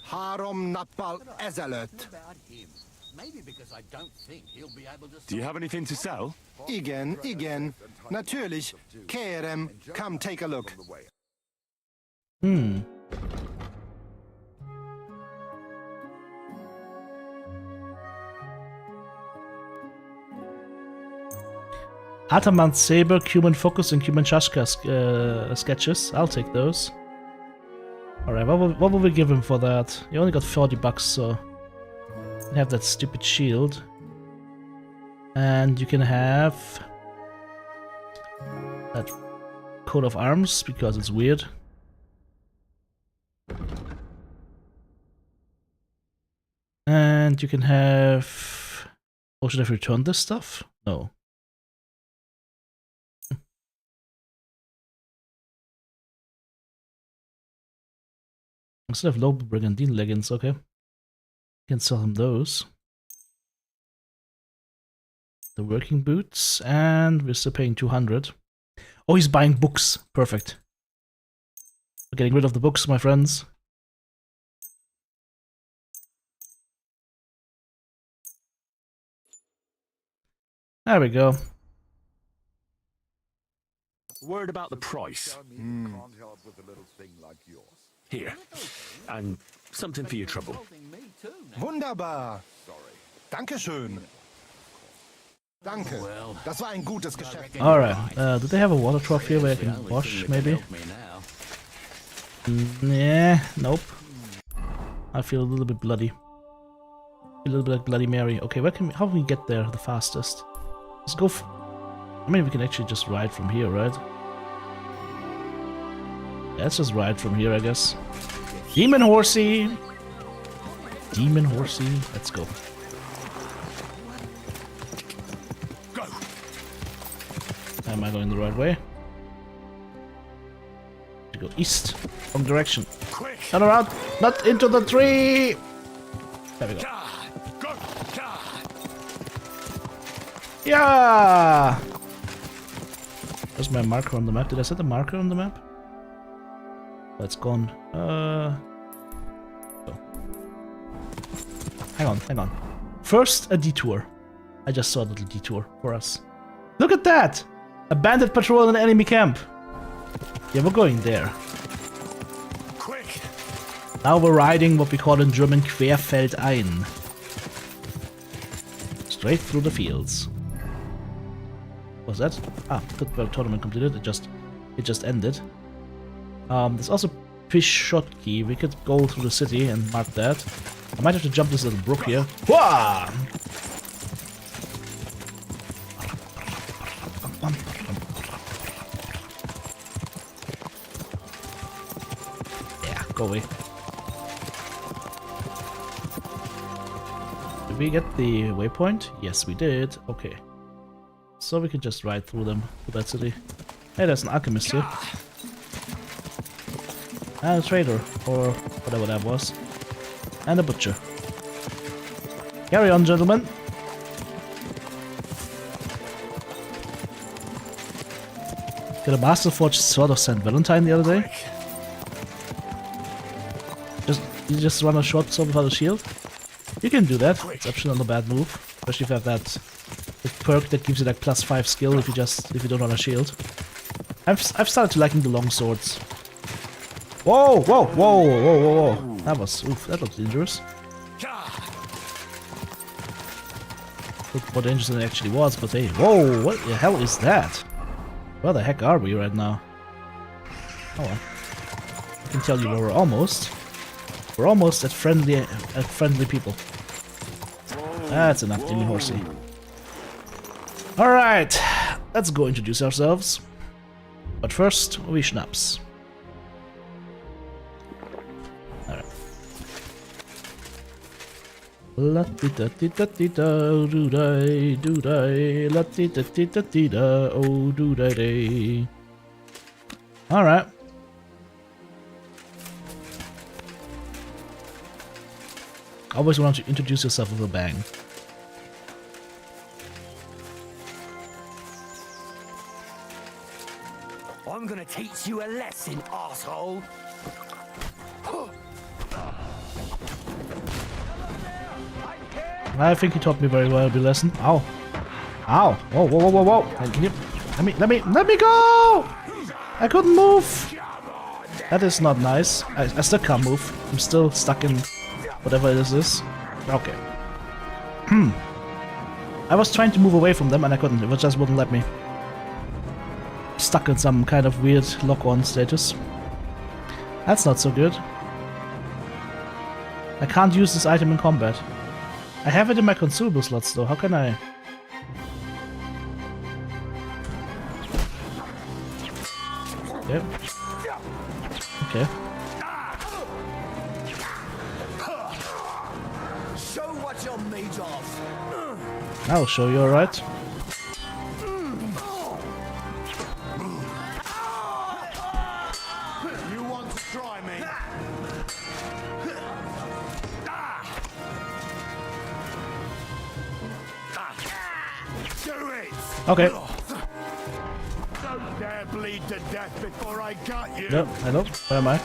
Harom Napal Ezelöt. Maybe because I don't think he'll be able to. Do you have anything to sell? Igen. Natürlich. Kerem, come take a look. Ataman Saber, Cuban Focus, and Cuban Shashka sketches. I'll take those. Alright, what will we give him for that? He only got 40 bucks, so... You can have that stupid shield. And you can have... that coat of arms, because it's weird. And you can have... Oh, should I have returned this stuff? No. Instead of Local Brigandine leggings, okay. Can sell him those. The working boots, and we're still paying 200. Oh, he's buying books. Perfect. We're getting rid of the books, my friends. There we go. Word about the price. Here. And something for your trouble. Wunderbar. Dankeschön. Danke. Das war ein gutes Geschäft. Alright, do they have a water trough here where I can wash, maybe? Nah, nope. I feel a little bit bloody. A little bit like Bloody Mary. Okay, how can we get there the fastest? Let's go I mean, we can actually just ride from here, right? Yeah, let's just ride from here, I guess. Demon Horsey! Demon Horsey, let's go. Am I going the right way? To go east. Wrong direction. Turn around! Not into the tree! There we go. Yeah! Where's my marker on the map? Did I set a marker on the map? Oh, it's gone. Oh. Hang on. First, a detour. I just saw a little detour for us. Look at that! A bandit patrol in an enemy camp. Yeah, we're going there. Quick. Now we're riding what we call in German Querfeldein. Straight through the fields. What's that? Ah, football tournament completed. It just ended. There's also Pishotki. We could go through the city and mark that. I might have to jump this little brook here. Whoa! Yeah, go away. Did we get the waypoint? Yes, we did. Okay. So we can just ride through them, to that city. Hey, there's an alchemist here. And a trader, or whatever that was. And a butcher. Carry on, gentlemen. Got a Master Forged Sword of St. Valentine the other day. You just run a short sword without a shield? You can do that. It's actually not a bad move. Especially if you have that perk that gives you like +5 skill if you don't run a shield. I've started liking the long swords. Whoa! That looked dangerous. Looked more dangerous than it actually was, but hey, whoa! What the hell is that? Where the heck are we right now? Oh well. I can tell you where we're almost. We're almost at friendly people. That's enough, Demon Horsey. Alright, let's go introduce ourselves. But first, we schnapps. Alright. La ti da ti da ti da do die la ti da ti da ti da oh do day. Alright. Always want to introduce yourself with a bang. I'm gonna teach you a lesson, asshole. I think he taught me very valuable lesson. Ow. Ow. Whoa, whoa, whoa, whoa, whoa. Hey, can you... Let me go! I couldn't move! That is not nice. I still can't move. I'm still stuck in whatever this is. Okay. I was trying to move away from them and I couldn't. It just wouldn't let me. Stuck in some kind of weird lock-on status. That's not so good. I can't use this item in combat. I have it in my consumable slots though. How can I... Yep. Okay. Show what you're made of. I'll show you, alright? You want to try me? Do it! Okay. Don't dare bleed to death before I got you. Yep, hello. Where am I?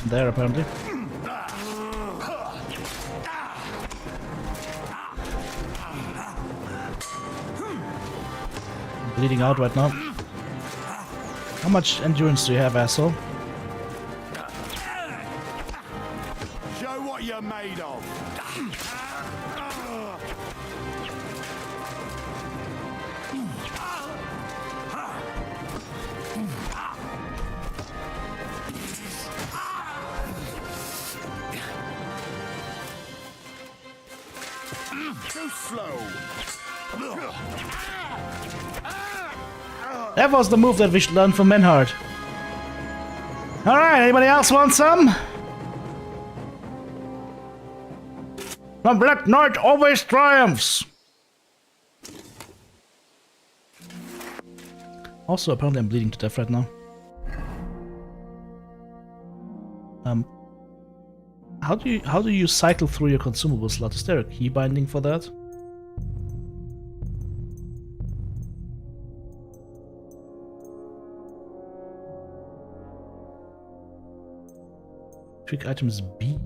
There, apparently. I'm bleeding out right now. How much endurance do you have, asshole? Show what you're made of. Too slow. That was the move that we should learn from Menhard. Alright, anybody else want some? The Black Knight always triumphs! Also, apparently I'm bleeding to death right now. How do you cycle through your consumable slot? Is there a key binding for that? Quick items B.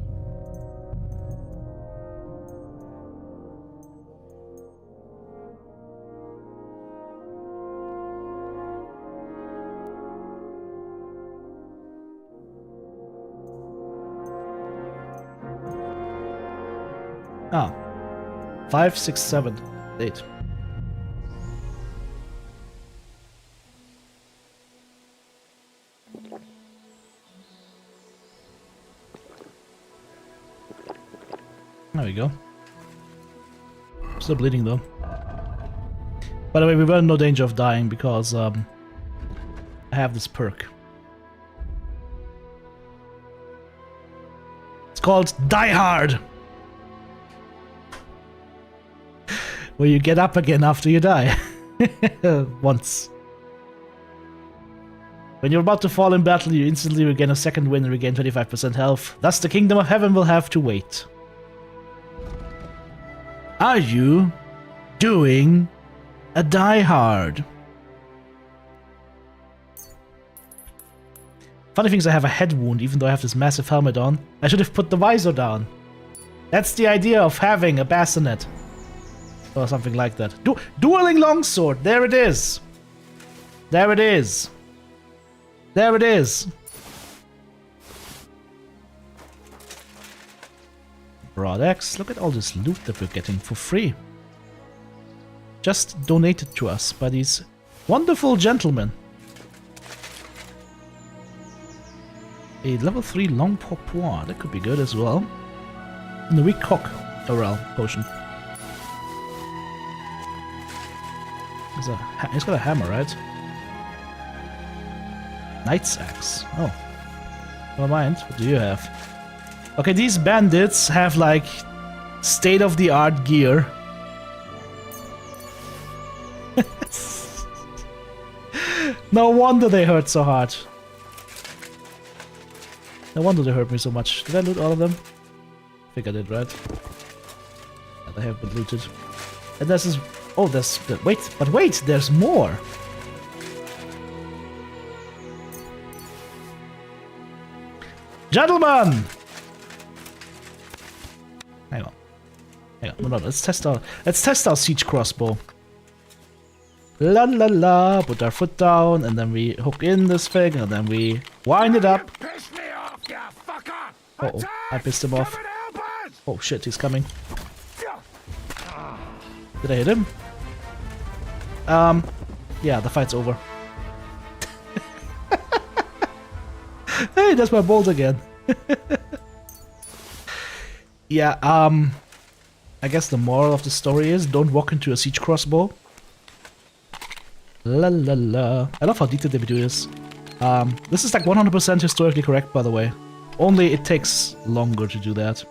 Ah. 5, 6, 7, 8. There we go. Still bleeding though. By the way, we were in no danger of dying because I have this perk. It's called Die Hard! Where you get up again after you die. Once. When you're about to fall in battle, you instantly regain a second wind and regain 25% health. Thus the Kingdom of Heaven will have to wait. Are you doing a Die Hard? Funny thing is I have a head wound even though I have this massive helmet on. I should have put the visor down. That's the idea of having a bassinet. Or something like that. Dueling longsword! There it is! There it is! There it is! Broad axe. Look at all this loot that we're getting for free. Just donated to us by these wonderful gentlemen. A level 3 long pourpoint. That could be good as well. And a weak cock Orel potion. He's got a hammer, right? Knight's axe. Oh. Never mind. What do you have? Okay, these bandits have like state-of-the-art gear. No wonder they hurt so hard. No wonder they hurt me so much. Did I loot all of them? I think I did, right? Yeah, they have been looted. And this is... Oh, there's... Wait, there's more! Gentlemen! Hang on. Hang on, no, let's test our siege crossbow. La la la, put our foot down, and then we hook in this thing, and then we wind it up. Piss me off, you fucker! Uh oh, I pissed him off. Oh shit, he's coming. Did I hit him? Yeah, the fight's over. Hey, that's my bolt again. Yeah, I guess the moral of the story is don't walk into a siege crossbow. La la la. I love how detailed they do this. This is like 100% historically correct, by the way. Only it takes longer to do that.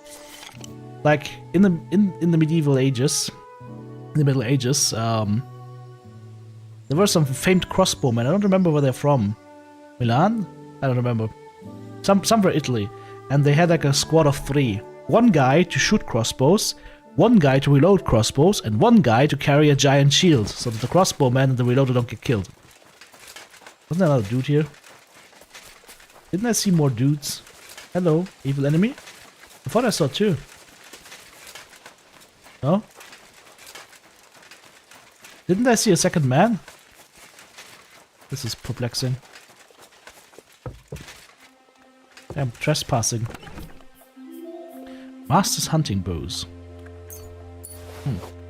Like in the medieval ages, in the Middle Ages, there were some famed crossbowmen. I don't remember where they're from. Milan? I don't remember. Somewhere Italy, and they had like a squad of 3. One guy to shoot crossbows, one guy to reload crossbows, and one guy to carry a giant shield, so that the crossbowman and the reloader don't get killed. Wasn't there another dude here? Didn't I see more dudes? Hello, evil enemy? I thought I saw 2. No? Didn't I see a second man? This is perplexing. I'm trespassing. Master's hunting bows.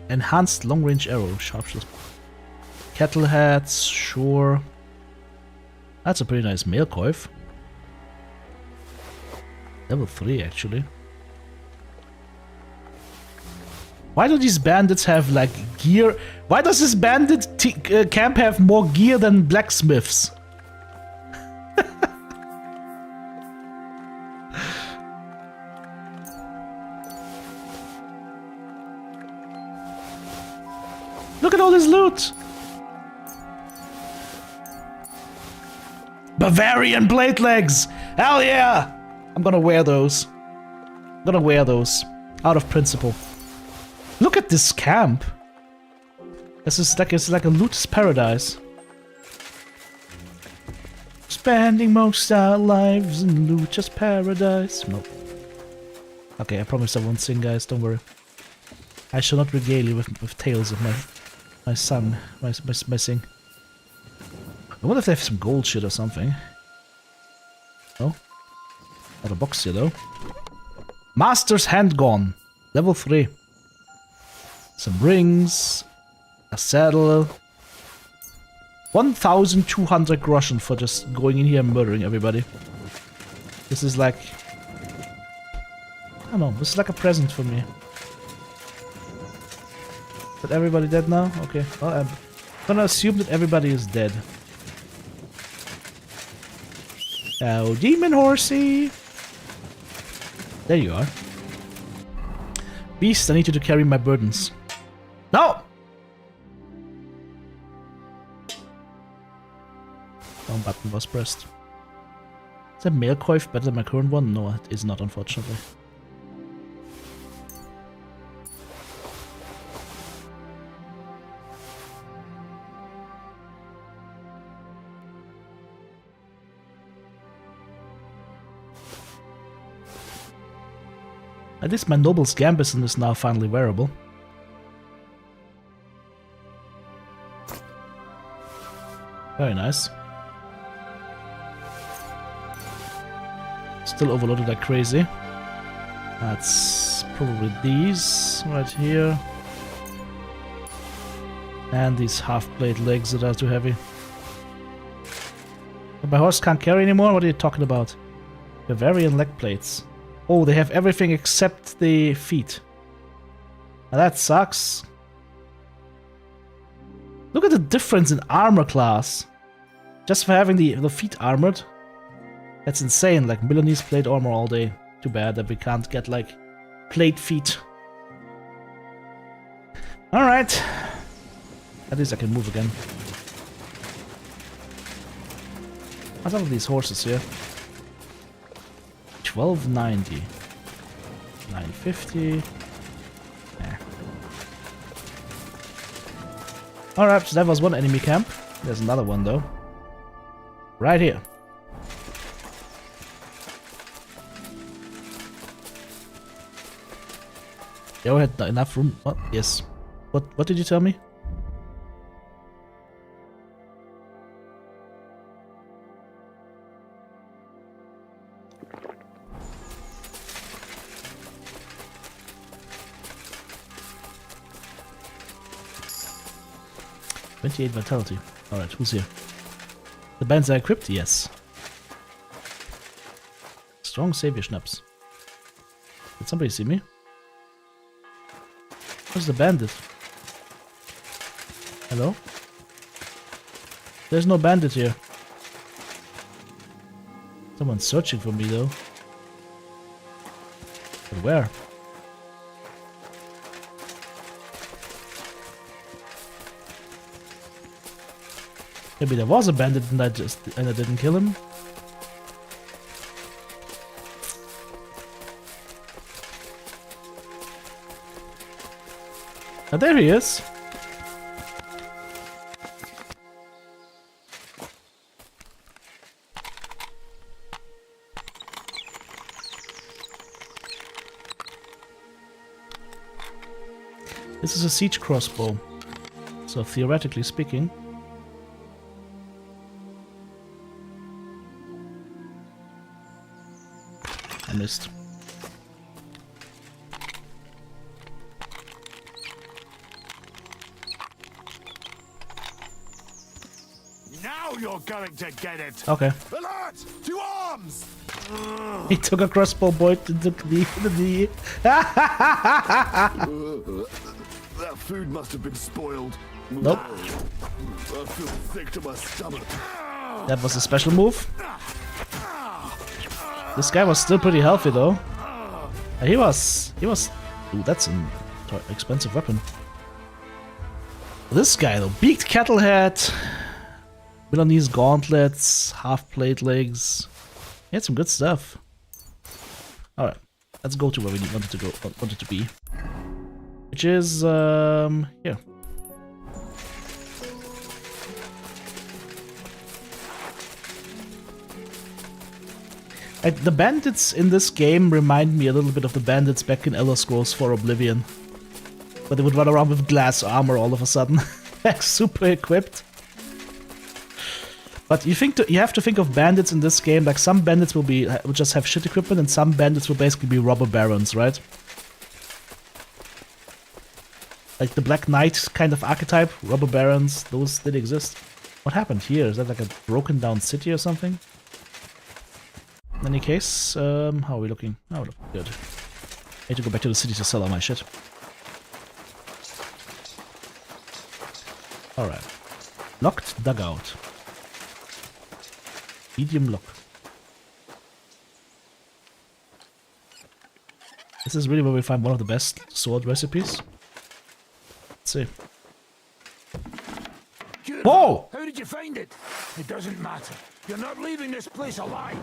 Enhanced long-range arrow, sharpshooter. Kettle hats, sure. That's a pretty nice mail coif. Level 3, actually. Why do these bandits have, like, gear? Why does this bandit camp have more gear than blacksmiths? Look at all this loot! Bavarian blade legs! Hell yeah! I'm gonna wear those. I'm gonna wear those. Out of principle. Look at this camp! This is like, it's like a loot's paradise. Spending most our lives in loot's paradise. Nope. Okay, I promise I won't sing, guys, don't worry. I shall not regale you with tales of my son, my sing. I wonder if they have some gold shit or something. No? Not a box here though. Master's Handgun. Level 3. Some rings. A saddle. 1,200 groschen for just going in here and murdering everybody. This is like... I don't know, this is like a present for me. Is that everybody dead now? Okay, well, I'm gonna assume that everybody is dead. Oh, demon horsey! There you are. Beast, I need you to carry my burdens. No! Wrong button was pressed. Is that mail coif better than my current one? No, it is not, unfortunately. At least my Noble's Gambison is now finally wearable. Very nice. Still overloaded like crazy. That's probably these right here. And these half-blade legs that are too heavy. But my horse can't carry anymore? What are you talking about? Bavarian leg plates. Oh, they have everything except the feet. Now that sucks. Look at the difference in armor class. Just for having the feet armored. That's insane, like Milanese plate armor all day. Too bad that we can't get like plate feet. Alright. At least I can move again. What's up with these horses here? 1290. 950. Alright, so that was one enemy camp. There's another one though. Right here. They all had enough room. What? Yes. What did you tell me? "28 vitality. Alright, who's here? The bands are equipped? Yes. Strong savior schnapps. Did somebody see me? Where's the bandit? Hello? There's no bandit here. Someone's searching for me though. But where? Maybe there was a bandit and I didn't kill him. Oh, there he is. This is a siege crossbow, so theoretically speaking, I missed. Now you're going to get it. Okay. Alert! To arms! He took a crossbow point and took the knee. That food must have been spoiled. Nope. I feel sick to my stomach. That was a special move. This guy was still pretty healthy though. He was. Ooh, that's an expensive weapon. This guy though, beaked cattle head, Milanese gauntlets, half plate legs. He had some good stuff. All right, let's go to where we wanted to be, which is here. The bandits in this game remind me a little bit of the bandits back in Elder Scrolls 4 Oblivion. But they would run around with glass armor all of a sudden. Like super equipped. But you have to think of bandits in this game, like some bandits will just have shit equipment and some bandits will basically be robber barons, right? Like the Black Knight kind of archetype, robber barons, those did exist. What happened here? Is that like a broken down city or something? In any case, how are we looking? Oh, we look good. I need to go back to the city to sell all my shit. Alright. Locked dugout. Medium lock. This is really where we find one of the best sword recipes. Let's see. Whoa! How did you find it? It doesn't matter. You're not leaving this place alive.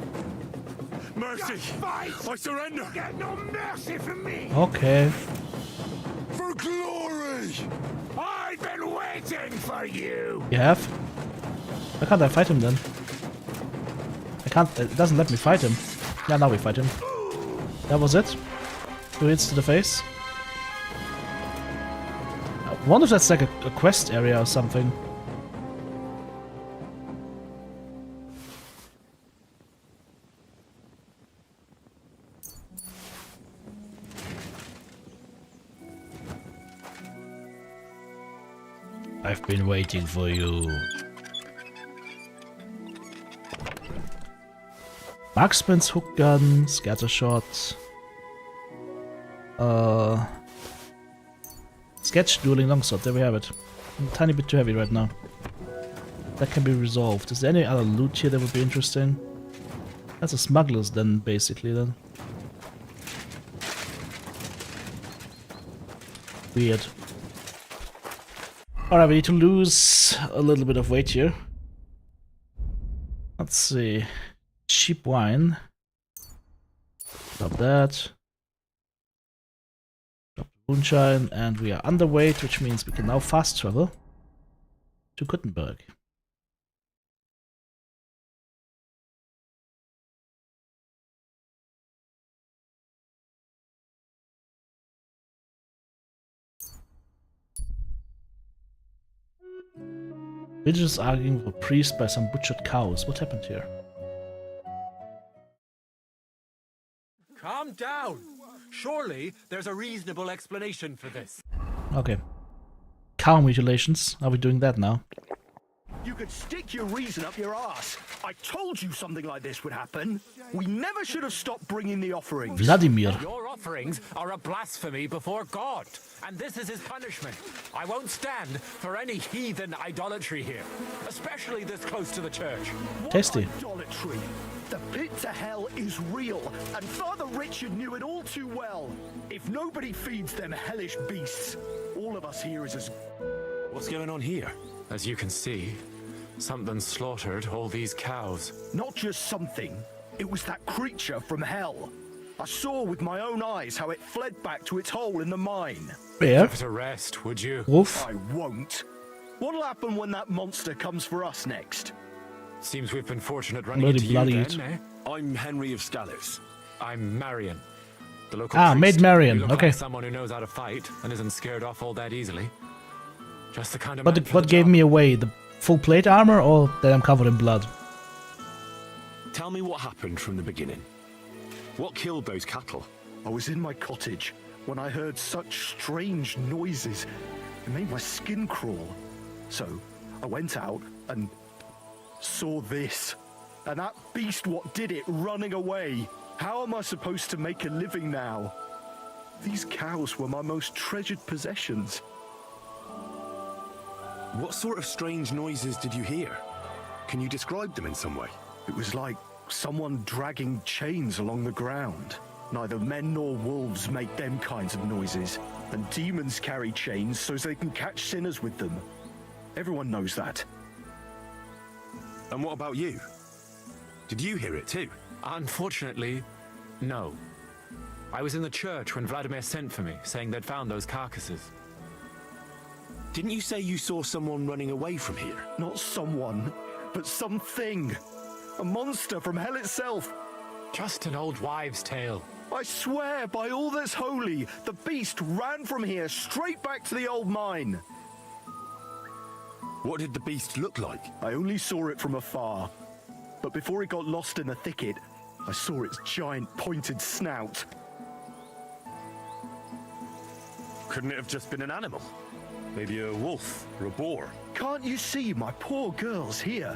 Mercy! I surrender! Get no mercy from me! Okay. For glory! I've been waiting for you! You have? Why can't I fight him then? I can't. It doesn't let me fight him. Yeah, now we fight him. That was it. 2 hits to the face. I wonder if that's like a quest area or something. I've been waiting for you. Marksman's hook gun, scatter shot. Sketch dueling longsword, there we have it. I'm a tiny bit too heavy right now. That can be resolved. Is there any other loot here that would be interesting? That's a smuggler's den, basically, then. Weird. Alright, we need to lose a little bit of weight here. Let's see. Cheap wine. Stop that. Drop the moonshine, and we are underweight, which means we can now fast travel to Kuttenberg. Villagers arguing with a priest by some butchered cows. What happened here? Calm down. Surely there's a reasonable explanation for this. Okay. Cow mutilations. Are we doing that now? You could stick your reason up your ass. I told you something like this would happen. We never should have stopped bringing the offerings. Vladimir. Your offerings are a blasphemy before God, and this is his punishment. I won't stand for any heathen idolatry here, especially this close to the church. Tasty. Idolatry. The pit to hell is real, and Father Richard knew it all too well. If nobody feeds them hellish beasts, all of us here is as... What's going on here? As you can see, something slaughtered all these cows. Not just something. It was that creature from hell. I saw with my own eyes how it fled back to its hole in the mine. Bear? Give it a rest, would you? Wolf? I won't. What'll happen when that monster comes for us next? Seems we've been fortunate running Bloody into you bloody then, eh? I'm Henry of Scallows. I'm Marion, the local Ah, priest. Maid Marion. You look Okay. like someone who knows how to fight and isn't scared off all that easily. Just the kind of What, man for what the gave job. me away? The full plate armor or that I'm covered in blood? Tell me what happened from the beginning. What killed those cattle? I was in my cottage when I heard such strange noises. It made my skin crawl. So I went out and saw this. And that beast what did it running away. How am I supposed to make a living now? These cows were my most treasured possessions. What sort of strange noises did you hear? Can you describe them in some way? It was like someone dragging chains along the ground. Neither men nor wolves make them kinds of noises. And demons carry chains so they can catch sinners with them. Everyone knows that. And what about you? Did you hear it too? Unfortunately, no. I was in the church when Vladimir sent for me, saying they'd found those carcasses. Didn't you say you saw someone running away from here? Not someone, but something. A monster from hell itself. Just an old wives' tale. I swear by all that's holy, the beast ran from here straight back to the old mine. What did the beast look like? I only saw it from afar. But before it got lost in the thicket, I saw its giant pointed snout. Couldn't it have just been an animal? Maybe a wolf or a boar? Can't you see my poor girls here?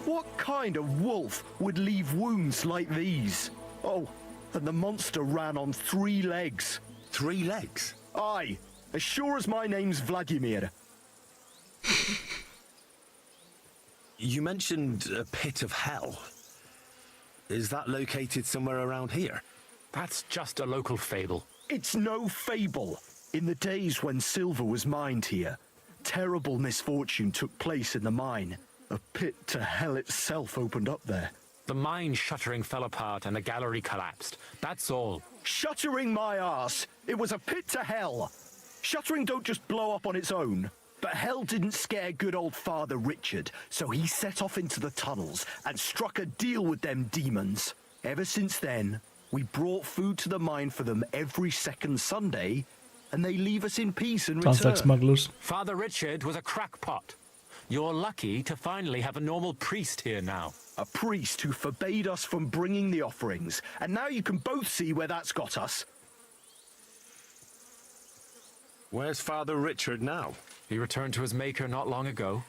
What kind of wolf would leave wounds like these? Oh, and the monster ran on 3 legs. 3 legs? Aye, as sure as my name's Vladimir. You mentioned a pit of hell. Is that located somewhere around here? That's just a local fable. It's no fable. In the days when silver was mined here, terrible misfortune took place in the mine. A pit to hell itself opened up there. The mine shuttering fell apart and the gallery collapsed. That's all. Shuttering my arse! It was a pit to hell! Shuttering don't just blow up on its own. But hell didn't scare good old Father Richard, so he set off into the tunnels and struck a deal with them demons. Ever since then, we brought food to the mine for them every second Sunday, and they leave us in peace in return. Sounds like smugglers. Father Richard was a crackpot. You're lucky to finally have a normal priest here now. A priest who forbade us from bringing the offerings, and now you can both see where that's got us. Where's Father Richard now? He returned to his maker not long ago,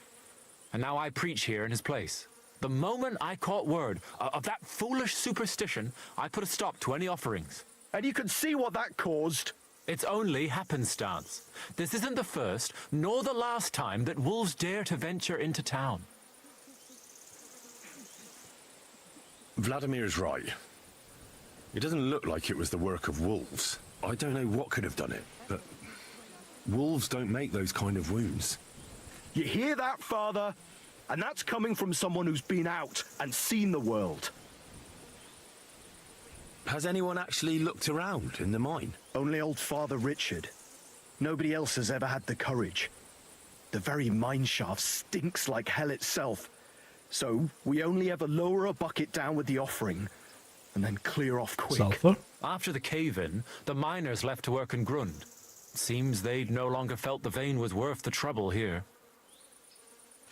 and now I preach here in his place. The moment I caught word of that foolish superstition, I put a stop to any offerings. And you can see what that caused. It's only happenstance. This isn't the first, nor the last time that wolves dare to venture into town. Vladimir's right. It doesn't look like it was the work of wolves. I don't know what could have done it, but wolves don't make those kind of wounds. You hear that, Father? And that's coming from someone who's been out and seen the world. Has anyone actually looked around in the mine? Only old Father Richard. Nobody else has ever had the courage. The very mine shaft stinks like hell itself. So we only ever lower a bucket down with the offering and then clear off quick. Sulfur? After the cave-in, the miners left to work in Grund. Seems they'd no longer felt the vein was worth the trouble here.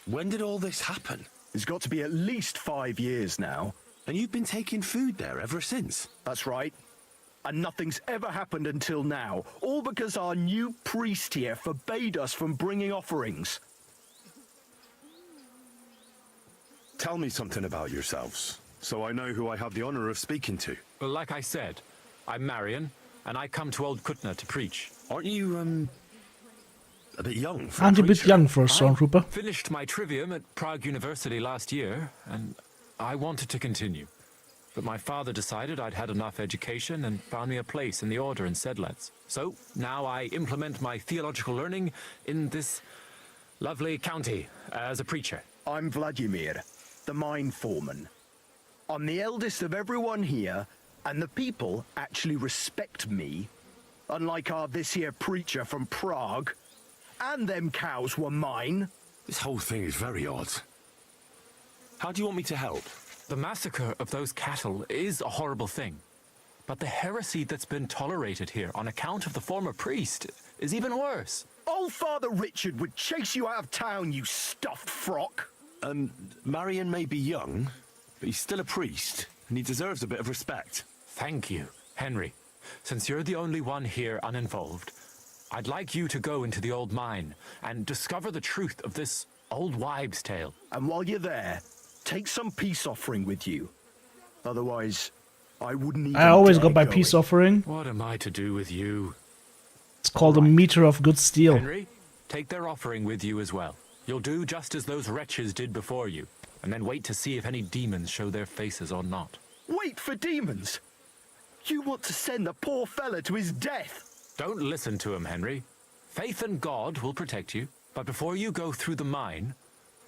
When did all this happen? It's got to be at least 5 years now. And you've been taking food there ever since? That's right. And nothing's ever happened until now. All because our new priest here forbade us from bringing offerings. Tell me something about yourselves, so I know who I have the honor of speaking to. Well, like I said, I'm Marion, and I come to Old Kutna to preach. Aren't you, a bit young for Aren't you a bit preacher? young for a stormtrooper? Finished my trivium at Prague University last year, and I wanted to continue. But my father decided I'd had enough education and found me a place in the order in Sedlets. So now I implement my theological learning in this lovely county as a preacher. I'm Vladimir, the mine foreman. I'm the eldest of everyone here, and the people actually respect me, unlike our this here preacher from Prague. And them cows were mine. This whole thing is very odd. How do you want me to help? The massacre of those cattle is a horrible thing. But the heresy that's been tolerated here on account of the former priest is even worse. Old Father Richard would chase you out of town, you stuffed frock. Marion may be young, but he's still a priest, and he deserves a bit of respect. Thank you, Henry. Since you're the only one here uninvolved, I'd like you to go into the old mine and discover the truth of this old wives' tale. And while you're there, take some peace offering with you. Otherwise, I wouldn't even I always dare got my going. peace offering. What am I to do with you? It's called a meter of good steel. Henry, take their offering with you as well. You'll do just as those wretches did before you, and then wait to see if any demons show their faces or not. Wait for demons? You want to send the poor fella to his death? Don't listen to him, Henry. Faith in God will protect you, but before you go through the mine,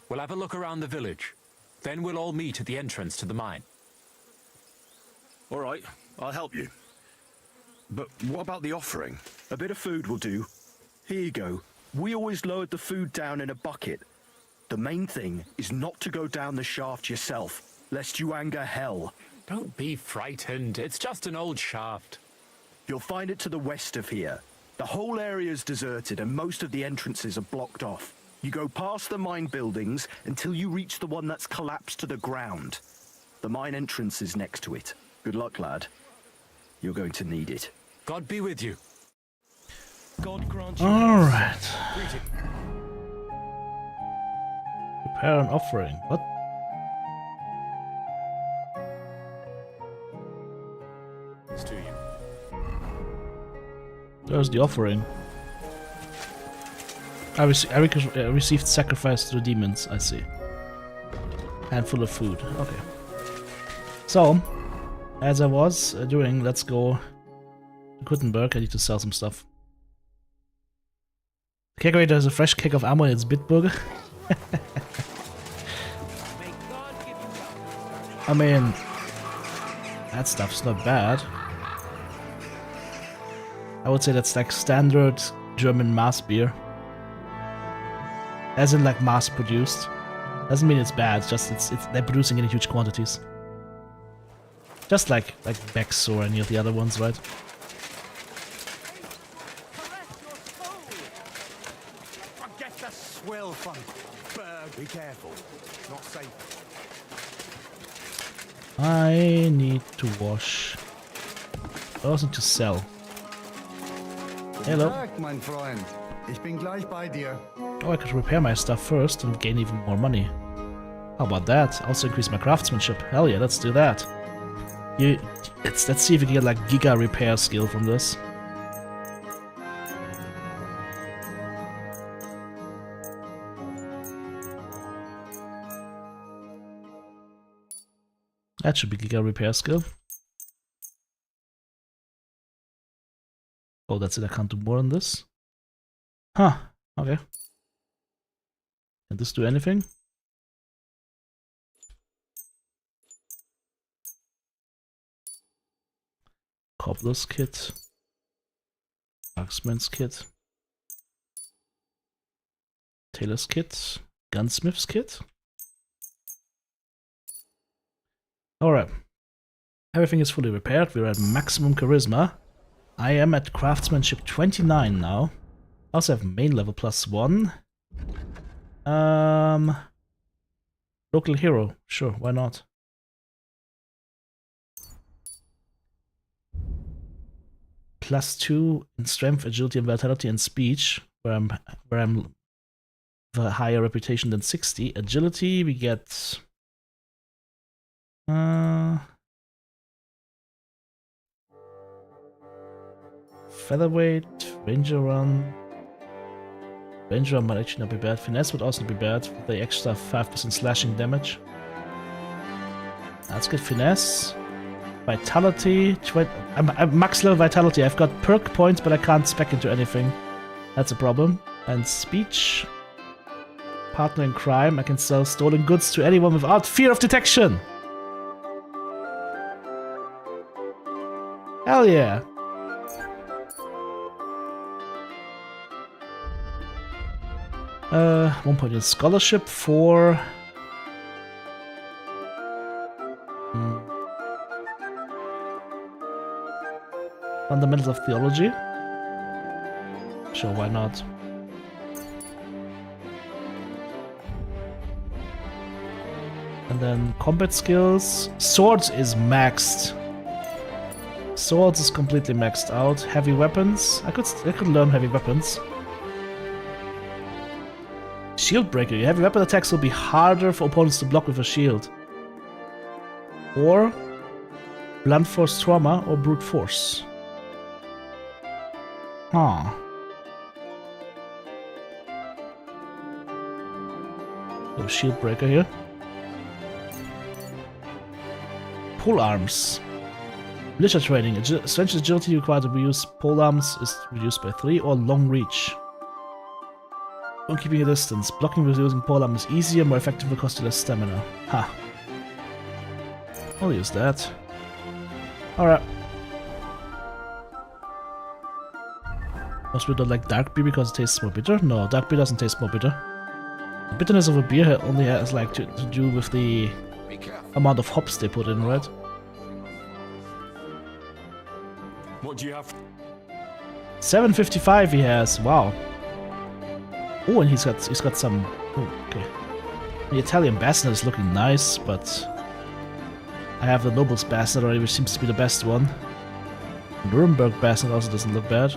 we'll have a look around the village. Then we'll all meet at the entrance to the mine. All right, I'll help you. But what about the offering? A bit of food will do. Here you go. We always lowered the food down in a bucket. The main thing is not to go down the shaft yourself, lest you anger hell. Don't be frightened. It's just an old shaft. You'll find it to the west of here. The whole area is deserted and most of the entrances are blocked off. You go past the mine buildings until you reach the one that's collapsed to the ground. The mine entrance is next to it. Good luck, lad. You're going to need it. God be with you. God grant you. All right. Prepare an offering. What? It's to you. There's the offering. I received sacrifice to the demons. I see. Handful of food. Okay. So, as I was doing, let's go to Gutenberg. I need to sell some stuff. The kegerator has a fresh keg of ammo in its Bitburger. I mean, that stuff's not bad. I would say that's like standard German mass beer. As in like mass produced. Doesn't mean it's bad, it's just they're producing in huge quantities. Just like Beck's or any of the other ones, right? Forget the swill from Berg. Be careful. Not safe. I need to wash. I also need to sell. Hello. Guten Tag, mein Freund. Ich bin gleich bei dir. Oh, I could repair my stuff first and gain even more money. How about that? Also increase my craftsmanship. Hell yeah, let's do that. Let's see if we can get like giga repair skill from this. That should be giga repair skill. Oh, that's it. I can't do more on this. Huh. Okay. Can this do anything? Cobbler's kit. Marksman's kit. Tailor's kit. Gunsmith's kit. Alright. Everything is fully repaired. We're at maximum charisma. I am at craftsmanship 29 now. I also have main level +1. Local hero. Sure, why not? +2 in strength, agility, and vitality and speech, where I'm with a higher reputation than 60. Agility, we get featherweight, ranger run. Ranger run might actually not be bad. Finesse would also not be bad with the extra 5% slashing damage. Let's get finesse. Vitality, I'm max level vitality. I've got perk points, but I can't spec into anything. That's a problem. And speech, partner in crime. I can sell stolen goods to anyone without fear of detection. Hell yeah. Uh, 1 point in scholarship for fundamentals of theology. Sure, why not? And then combat skills. Swords is maxed. Swords is completely maxed out. Heavy weapons. I could learn heavy weapons. Shield breaker. Your heavy weapon attacks will be harder for opponents to block with a shield. Or blunt force trauma or brute force. Huh. So shield breaker here. Pole arms. Militia training. Strength agility required to use pole arms is reduced by 3, or long reach. When keeping a distance, blocking with using pole arm is easier, more effective, and costs less stamina. Ha. I'll use that. Alright. Most people don't like dark beer because it tastes more bitter. No, dark beer doesn't taste more bitter. The bitterness of a beer only has like to do with the amount of hops they put in, right? What do you have? 755 he has. Wow. Oh, and he's got some. Oh, okay. The Italian Basnet is looking nice, but I have the Nobles Basnet already, which seems to be the best one. Nuremberg Basnet also doesn't look bad.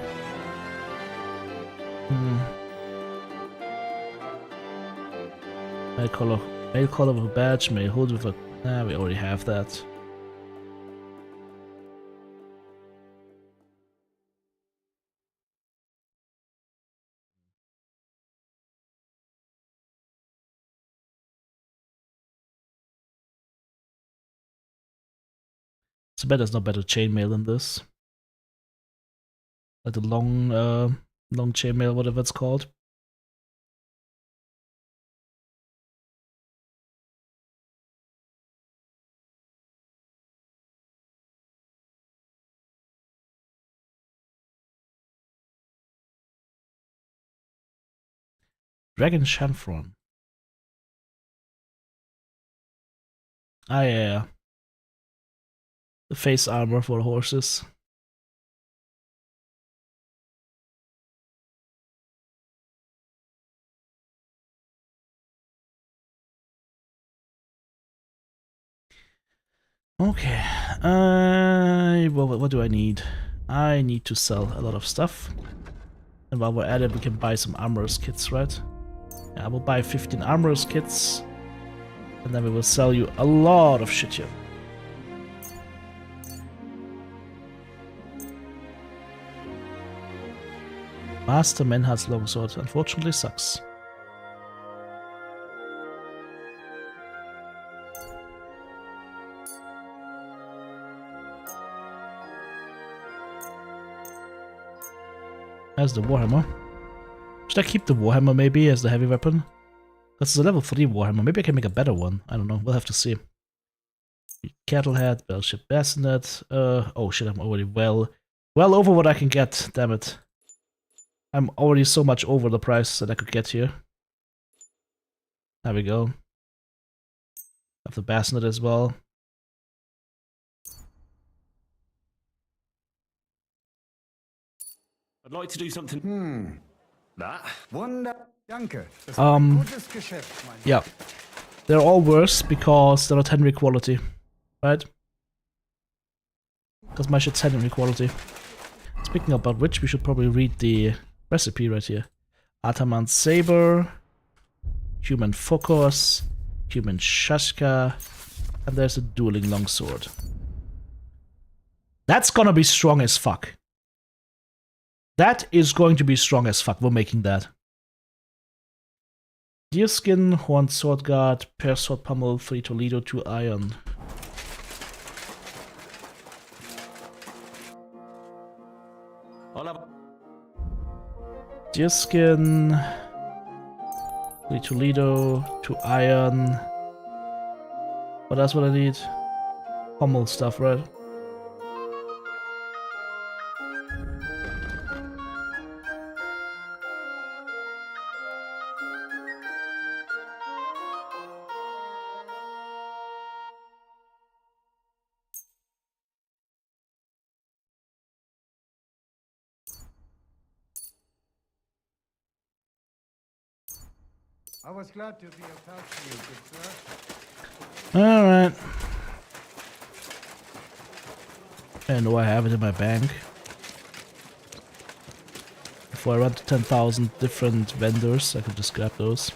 Mail collar with a badge, mail hood with a. Ah, we already have that. It's bad there's no better chainmail than this. Like the long chainmail, whatever it's called. Dragon Champhron. Ah, yeah. The face armor for horses. Okay. What do I need? I need to sell a lot of stuff. And while we're at it, we can buy some armorers kits, right? Yeah, I will buy 15 armorers kits. And then we will sell you a lot of shit here. Master Menhard's longsword unfortunately sucks. As the Warhammer. Should I keep the Warhammer maybe as the heavy weapon? This is a level 3 Warhammer. Maybe I can make a better one. I don't know. We'll have to see. Cattlehead, Bellship Bassinet. Oh shit, I'm already well over what I can get. Damn it. I'm already so much over the price that I could get here. There we go. Have the Bassinet as well. I'd like to do something. That. Wunder. Danke. Yeah. They're all worse because they're not Henry quality, right? Because my shit's Henry quality. Speaking about which, we should probably read the recipe right here. Ataman Saber, Human Focus, Human Shashka, and there's a Dueling Longsword. That's gonna be strong as fuck. That is going to be strong as fuck. We're making that. Deerskin, Horned Sword Guard, Pair Sword Pummel, 3 Toledo, 2 Iron. Deerskin, 3 Toledo, 2 Iron. What else would I need? Pummel stuff, right? I was glad to be of help to you, good sir. Alright. I know I have it in my bank. Before I run to 10,000 different vendors, I can just grab those.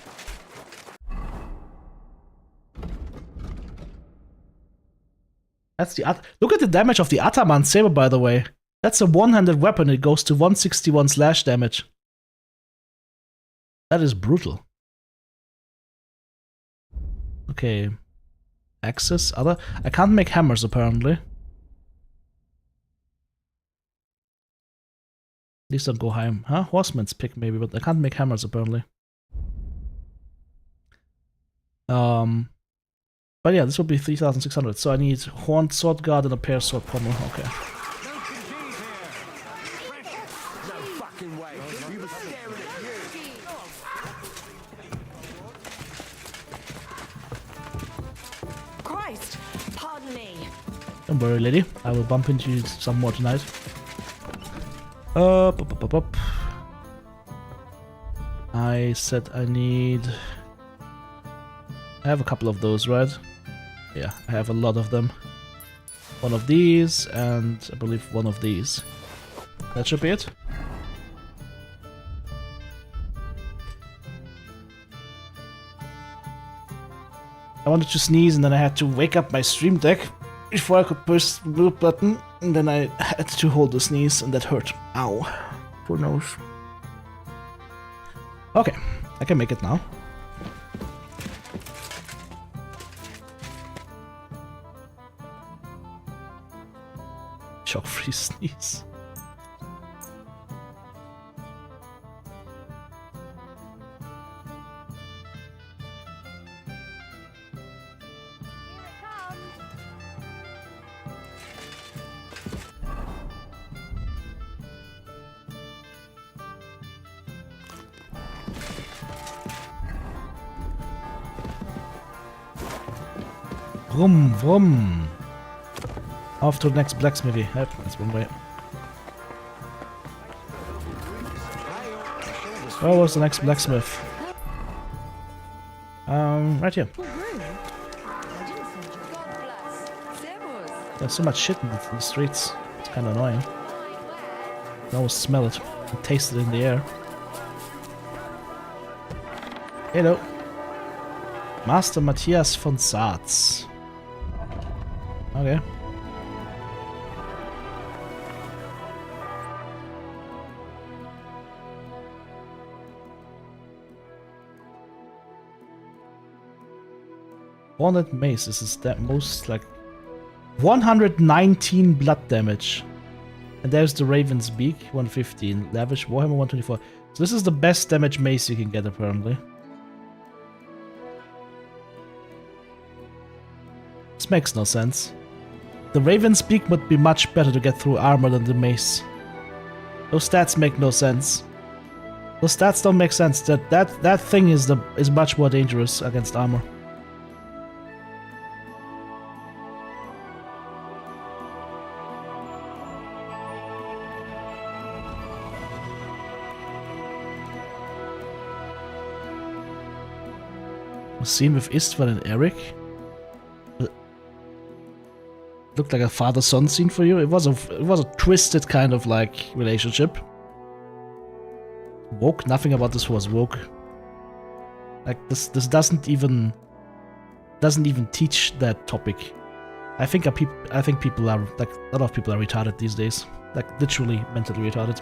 That's the look at the damage of the Ataman Saber, by the way. That's a one-handed weapon. It goes to 161 slash damage. That is brutal. Okay. Axes, other. I can't make hammers apparently. At least don't go high. Huh? Horseman's pick maybe, but I can't make hammers apparently. But yeah, this will be 3,600. So I need Horned Sword Guard and a Pair Sword Pommel. Okay. Christ, pardon me. Don't worry, lady. I will bump into you some more tonight. I said I need... I have a couple of those, right? Yeah, I have a lot of them. One of these, and I believe one of these. That should be it. I wanted to sneeze and then I had to wake up my stream deck before I could push the blue button, and then I had to hold the sneeze and that hurt. Ow. Poor nose. Okay, I can make it now. Shock-free sneeze. Vroom, vroom. Off to the next blacksmithy. Yep, that's one way. Where was the next blacksmith? Right here. There's so much shit in the streets. It's kind of annoying. I can always smell it and taste it in the air. Hello. Master Matthias von Saatz. Okay. Hornet Mace, this is that most like 119 blood damage. And there's the Raven's Beak, 115. Lavish Warhammer, 124. So this is the best damage mace you can get apparently. This makes no sense. The Raven's Beak would be much better to get through armor than the mace. Those stats make no sense. Those stats don't make sense. That thing is much more dangerous against armor. A scene with Istvan and Eric. Looked like a father-son scene for you. It was a twisted kind of like relationship. Woke. Nothing about this was woke. Like this doesn't even teach that topic. I think people are like a lot of people are retarded these days. Like literally mentally retarded.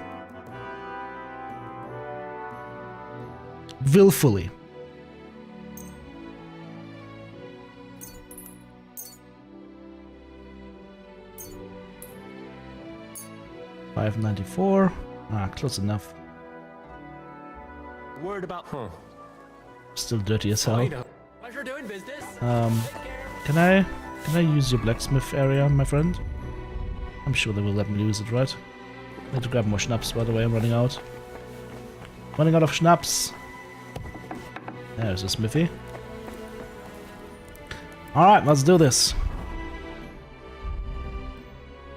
Willfully. $5.94. Ah, close enough. Word about. Still dirty as hell. Pleasure doing business. Can I use your blacksmith area, my friend? I'm sure they will let me use it, right? I need to grab more schnapps, by the way. I'm running out. Running out of schnapps. There's a smithy. All right, let's do this.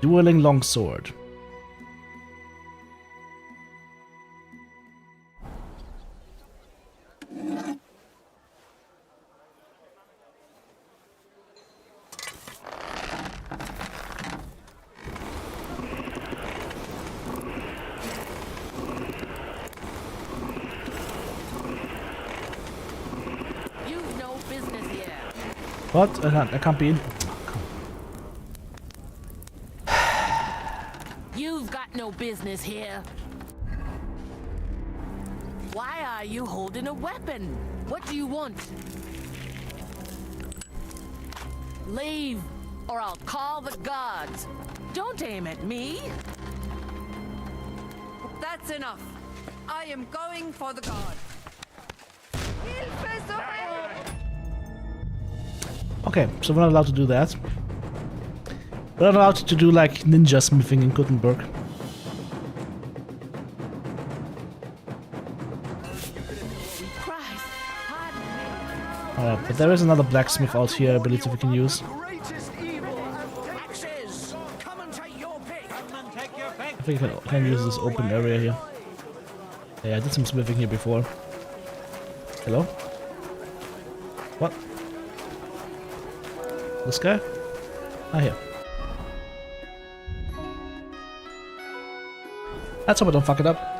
Dueling longsword. What? I can't be in. You've got no business here. Why are you holding a weapon? What do you want? Leave, or I'll call the guards. Don't aim at me. That's enough. I am going for the guard. Okay, so we're not allowed to do that. We're not allowed to do like ninja smithing in Gutenberg. Alright, but there is another blacksmith out here, I believe, that we can use. I think I can use this open area here. Yeah, I did some smithing here before. Hello? What? This guy? Ah, here. Let's hope I don't fuck it up.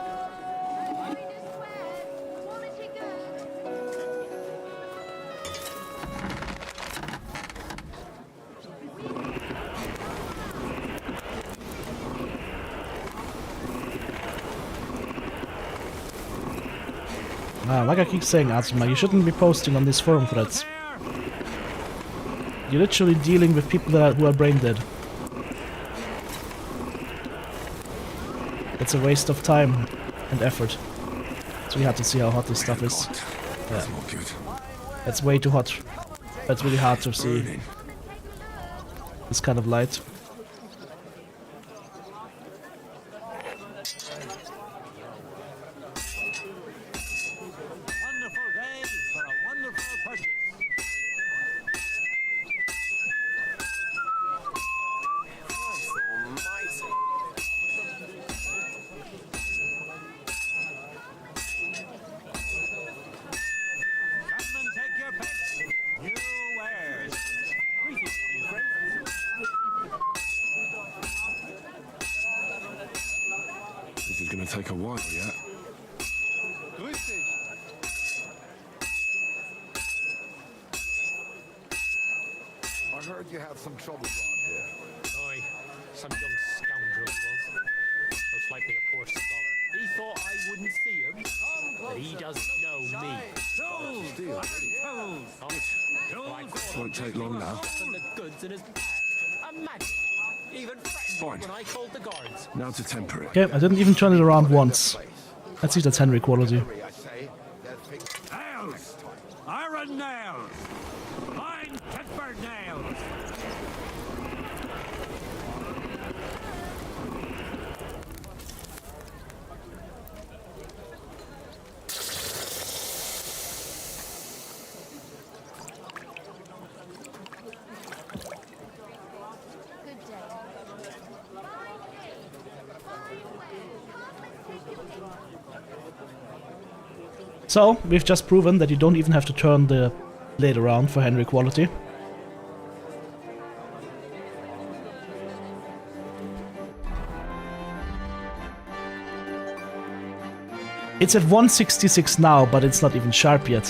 Like I keep saying, Azuma, you shouldn't be posting on these forum threads. You're literally dealing with people who are brain dead. It's a waste of time and effort. It's really hard to see how hot this stuff is. Yeah. It's way too hot. It's really hard to see this kind of light. This is gonna take a while, yeah? I heard you had some trouble around here. Aye, some young scoundrel he was. Most likely a poor scholar. He thought I wouldn't see him, but he doesn't know me. Won't take long now. The goods in his bag. Imagine. Even Fine. when I called the guards. Now to temper it. Okay, I didn't even turn it around once. Let's see if that's Henry quality. Nails! Iron nails! Fine tempered nails! So, we've just proven that you don't even have to turn the later on for Henry quality. It's at 166 now, but it's not even sharp yet.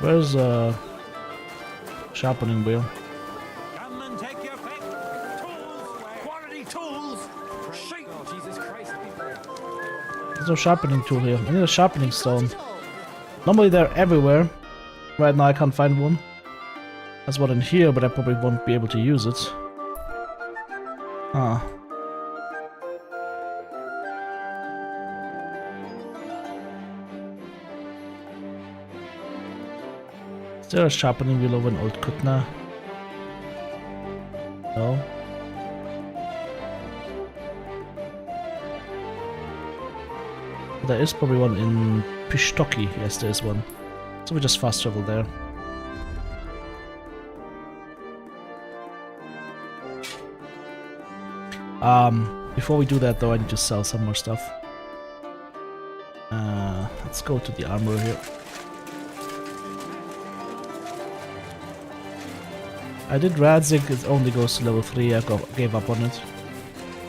Where's sharpening wheel? Come and take your pick. Tools, quality tools. Shape. Oh, Jesus Christ. There's no sharpening tool here. I need a sharpening stone. Normally they're everywhere. Right now I can't find one. There's one in here, but I probably won't be able to use it. Huh. Is there a sharpening wheel over an old Kutna? No. There is probably one in Pishtoki. Yes, there is one. So we just fast travel there. Before we do that though, I need to sell some more stuff. Let's go to the armor here. I did Radzig, it only goes to level 3, I gave up on it.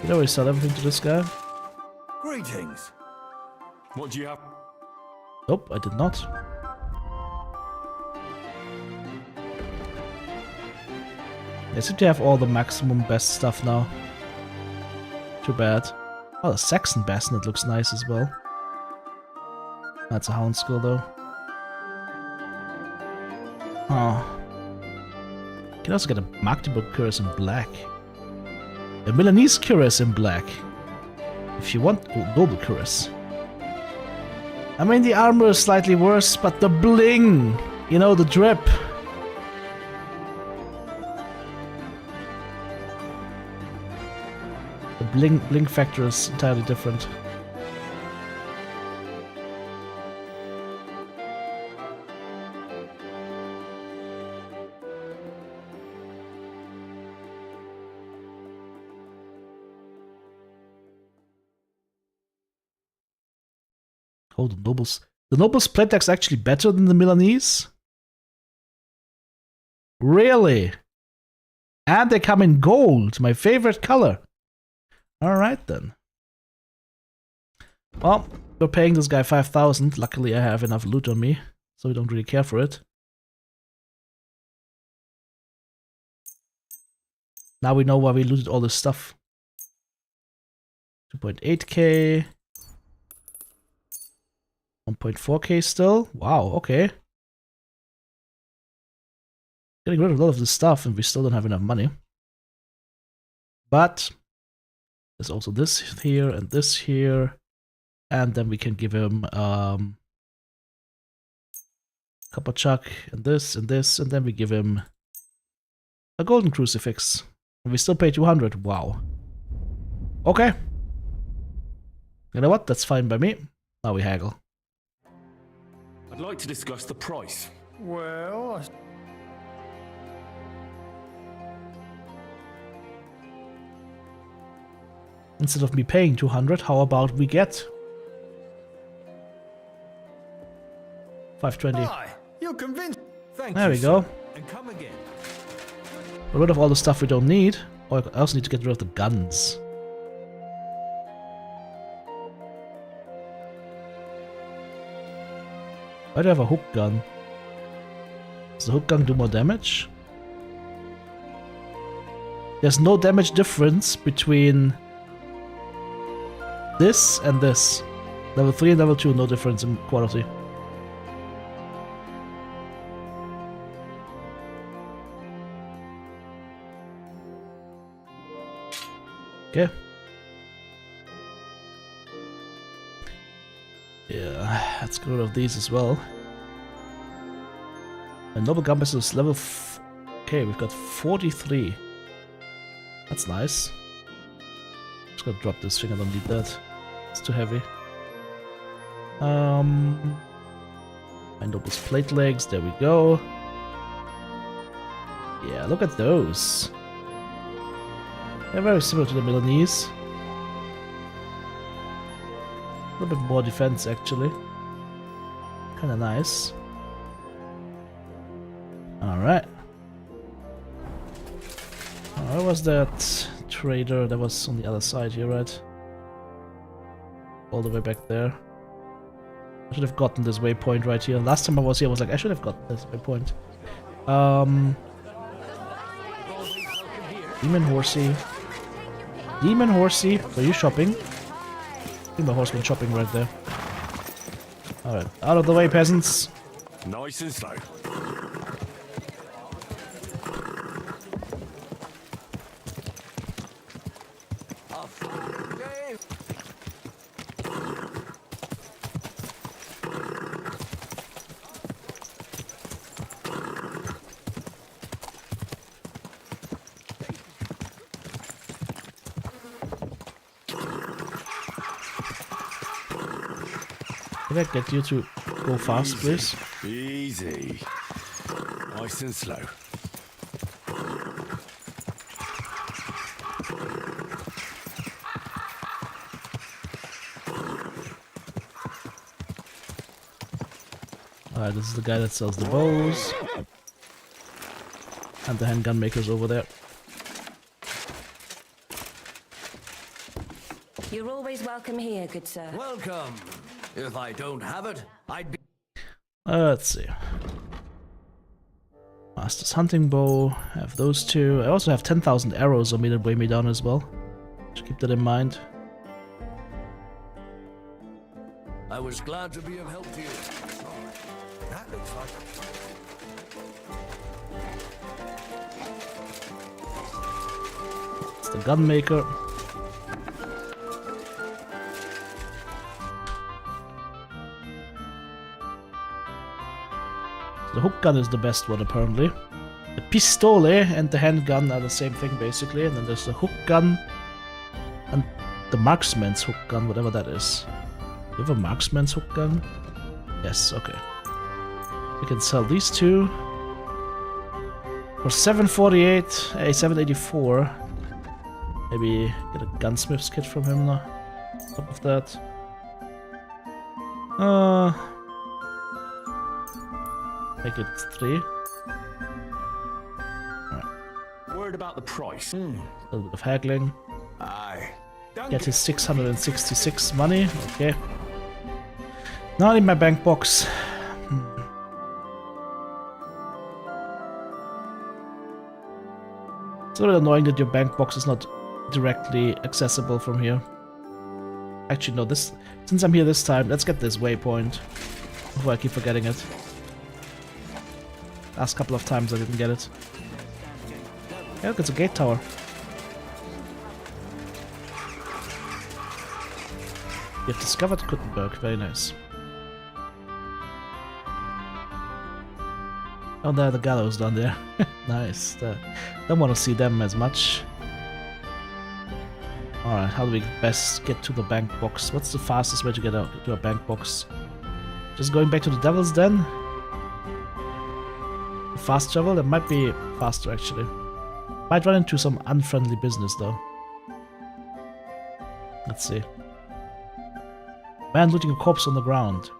Did I already sell everything to this guy? Greetings. What do you have? Nope, I did not. I seem to have all the maximum best stuff now. Too bad. Oh, the Saxon Bassinet looks nice as well. That's a Hound Skull though. Oh. You can also get a Magdeburg Cuirass in black. A Milanese Cuirass in black. If you want a Noble Cuirass. I mean, the armor is slightly worse, but the bling! You know, the drip. The bling factor is entirely different. Oh, the Nobles. The Nobles plate deck's actually better than the Milanese? Really? And they come in gold, my favorite color. Alright then. Well, we're paying this guy 5,000. Luckily I have enough loot on me, so we don't really care for it. Now we know why we looted all this stuff. 2.8k. 1.4k still? Wow, okay. Getting rid of a lot of this stuff and we still don't have enough money. But there's also this here and this here. And then we can give him Copper Chuck and this, and then we give him a golden crucifix. And we still pay 200. Wow. Okay. You know what? That's fine by me. Now we haggle. I'd like to discuss the price. Well, instead of me paying 200, how about we get 520? you're convinced. Thank there you, we go. sir. And come again. Get rid of all the stuff we don't need. Or I also need to get rid of the guns. Why do I have a hook gun? Does the hook gun do more damage? There's no damage difference between this and this. Level 3 and level 2, no difference in quality. Okay. Yeah, let's get rid of these as well. And Noble Gunmaster is level okay, we've got 43. That's nice. Just gonna drop this thing, I don't need that. It's too heavy. My Noble's plate legs, there we go. Yeah, look at those. They're very similar to the Milanese. A little bit more defense actually. Kinda nice. Alright. Where was that trader? That was on the other side here, right? All the way back there. I should have gotten this waypoint right here. Last time I was here, I was like, I should have gotten this waypoint. Demon Horsey. Demon Horsey, are you shopping? I think my horse went shopping right there. Alright, out of the way, peasants. Nice and slow. Can I get you to go fast, please? Easy. Nice and slow. Alright, this is the guy that sells the bows. And the handgun maker's over there. You're always welcome here, good sir. Welcome. If I don't have it, I'd be... Let's see. Master's hunting bow. I have those two. I also have 10,000 arrows on me that weigh me down as well. Just keep that in mind. I was glad to be of help to you. That looks like It's the gun maker. The hook gun is the best one apparently. The pistole and the handgun are the same thing basically, and then there's the hook gun and the marksman's hook gun, whatever that is. You have a marksman's hook gun? Yes, okay. We can sell these two for 748, 784. Maybe get a gunsmith's kit from him now. On top of that. Make it 3. Right. Word about the price. A little bit of haggling. aye. Get his 666 money. Okay. Now I need my bank box. It's a little annoying that your bank box is not directly accessible from here. Actually, no, this... Since I'm here this time, let's get this waypoint. Before I keep forgetting it. Last couple of times I didn't get it. Yeah, look, it's a gate tower. You have discovered Kuttenberg, very nice. Oh, there are the gallows down there. Nice. Don't want to see them as much. Alright, how do we best get to the bank box? What's the fastest way to get out to a bank box? Just going back to the Devil's Den? Fast travel? That might be faster actually. Might run into some unfriendly business though. Let's see. Man looting a corpse on the ground.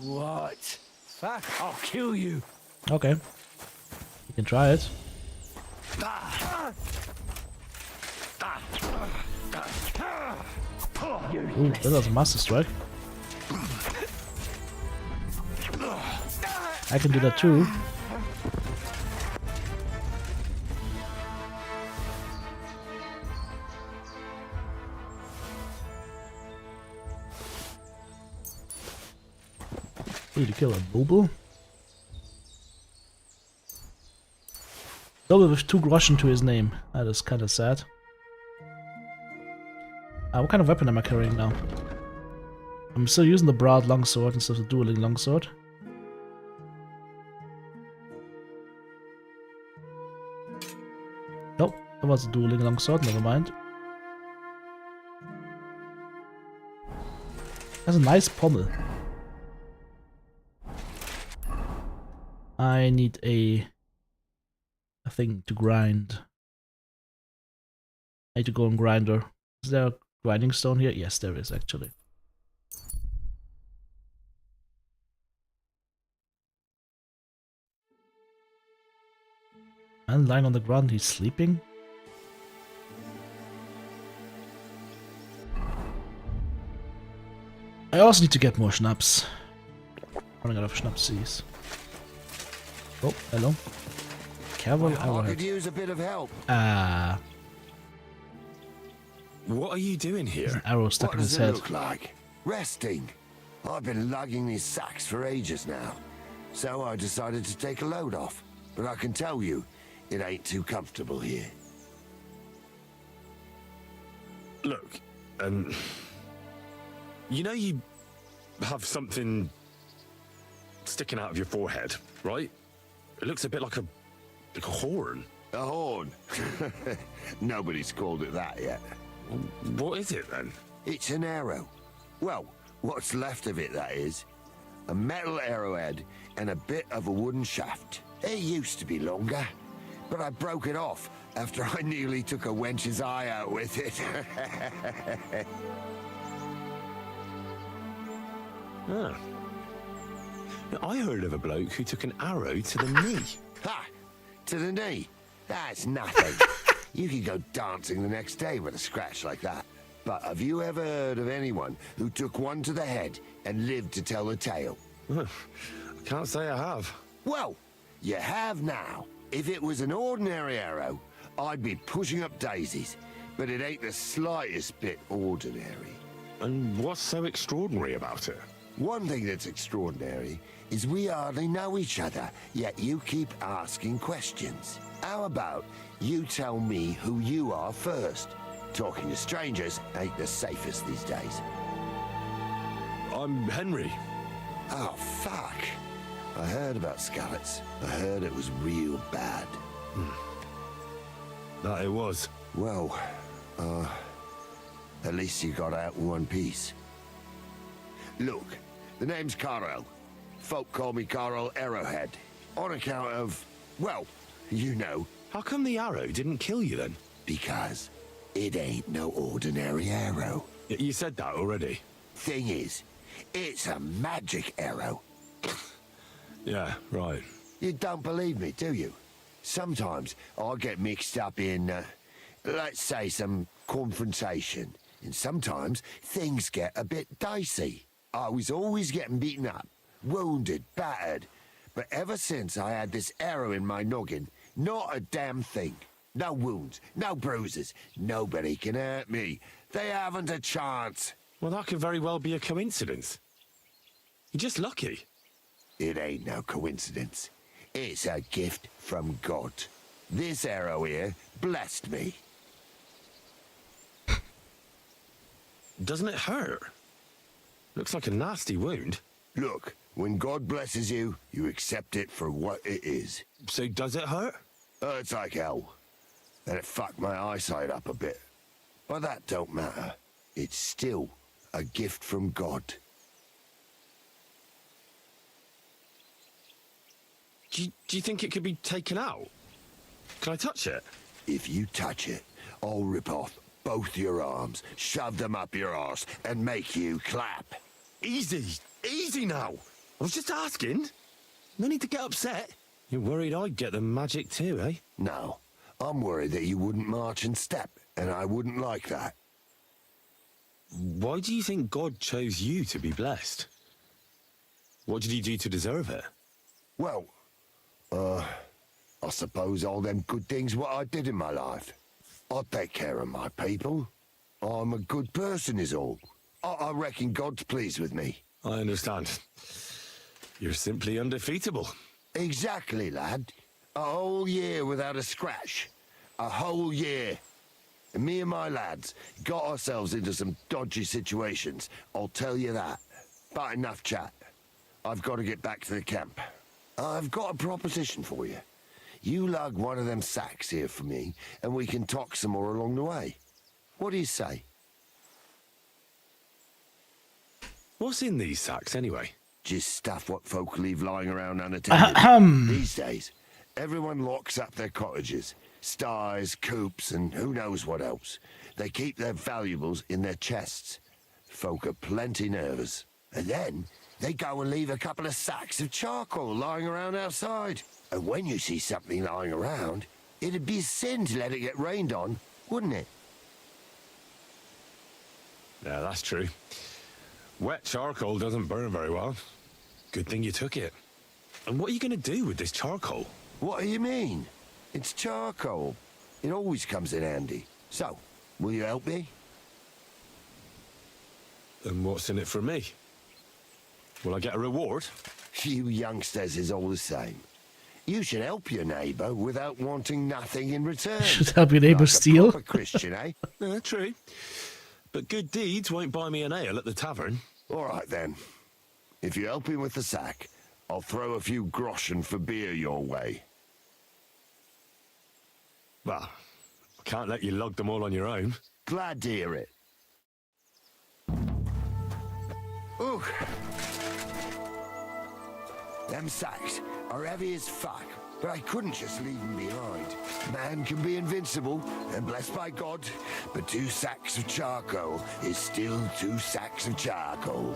What? Fuck, I'll kill you. Okay. You can try it. Ooh, that was a master strike. I can do that too. Did you kill a booble? Double with 2 groschen to his name. That is kind of sad. What kind of weapon am I carrying now? I'm still using the broad longsword instead of the dueling longsword. Nope, that was a dueling longsword, never mind. That's a nice pommel. I need a thing to grind. I need to go on grinder. Is there a grinding stone here? Yes, there is actually. And lying on the ground, he's sleeping. I also need to get more schnapps. Running out of schnapsies. Oh, hello. Careful, I could use a bit of help. What are you doing here? Arrow stuck in his What head. does it look like? Resting. I've been lugging these sacks for ages now. So I decided to take a load off. But I can tell you, it ain't too comfortable here. Look, you know you have something sticking out of your forehead, right? It looks a bit like a horn. A horn? Nobody's called it that yet. What is it then? It's an arrow. Well, what's left of it, that is. A metal arrowhead and a bit of a wooden shaft. It used to be longer, but I broke it off after I nearly took a wench's eye out with it. Ah. Now, I heard of a bloke who took an arrow to the knee. Ha! To the knee? That's nothing. You could go dancing the next day with a scratch like that. But have you ever heard of anyone who took one to the head and lived to tell the tale? I can't say I have. Well, you have now. If it was an ordinary arrow, I'd be pushing up daisies. But it ain't the slightest bit ordinary. And what's so extraordinary about it? One thing that's extraordinary is we hardly know each other, yet you keep asking questions. How about you tell me who you are first? Talking to strangers ain't the safest these days. I'm Henry. Oh, fuck. I heard about Skalitz. I heard it was real bad. That it was. Well, at least you got out in one piece. Look, the name's Carl. Folk call me Carl Arrowhead. On account of, well, you know. How come the arrow didn't kill you then? Because it ain't no ordinary arrow. You said that already. Thing is, it's a magic arrow. Yeah, right. You don't believe me, do you? Sometimes I get mixed up in, let's say, some confrontation. And sometimes things get a bit dicey. I was always getting beaten up, wounded, battered. But ever since I had this arrow in my noggin, not a damn thing. No wounds, no bruises. Nobody can hurt me. They haven't a chance. Well, that could very well be a coincidence. You're just lucky. It ain't no coincidence. It's a gift from God. This arrow here blessed me. Doesn't it hurt? Looks like a nasty wound. Look, when God blesses you, you accept it for what it is. So does it hurt? Hurts like hell. And it fucked my eyesight up a bit. But that don't matter. It's still a gift from God. Do you think it could be taken out? Can I touch it? If you touch it, I'll rip off both your arms, shove them up your arse, and make you clap. Easy. Easy now. I was just asking. No need to get upset. You're worried I'd get the magic too, eh? No. I'm worried that you wouldn't march and step, and I wouldn't like that. Why do you think God chose you to be blessed? What did he do to deserve it? Well, I suppose all them good things what I did in my life. I take care of my people. I'm a good person is all. I reckon God's pleased with me. I understand. You're simply undefeatable. Exactly, lad. A whole year without a scratch. A whole year. And me and my lads got ourselves into some dodgy situations, I'll tell you that. But enough chat. I've got to get back to the camp. I've got a proposition for you. You lug one of them sacks here for me, and we can talk some more along the way. What do you say? What's in these sacks, anyway? Just stuff what folk leave lying around unattended. These days, everyone locks up their cottages, Styes, coops, and who knows what else. They keep their valuables in their chests. Folk are plenty nervous. And then they go and leave a couple of sacks of charcoal lying around outside. And when you see something lying around, it'd be a sin to let it get rained on, wouldn't it? Yeah, that's true. Wet charcoal doesn't burn very well. Good thing you took it. And what are you going to do with this charcoal? What do you mean? It's charcoal. It always comes in handy. So, will you help me? And what's in it for me? Will I get a reward? You youngsters is all the same. You should help your neighbour without wanting nothing in return. Should help your neighbour Like steal. a proper Christian, eh? Yeah, true. But good deeds won't buy me an ale at the tavern. All right, then. If you help him with the sack, I'll throw a few groschen for beer your way. Well, I can't let you lug them all on your own. Glad to hear it. Ooh. Them sacks are heavy as fuck, but I couldn't just leave them behind. Man can be invincible, and blessed by God, but 2 sacks of charcoal is still 2 sacks of charcoal.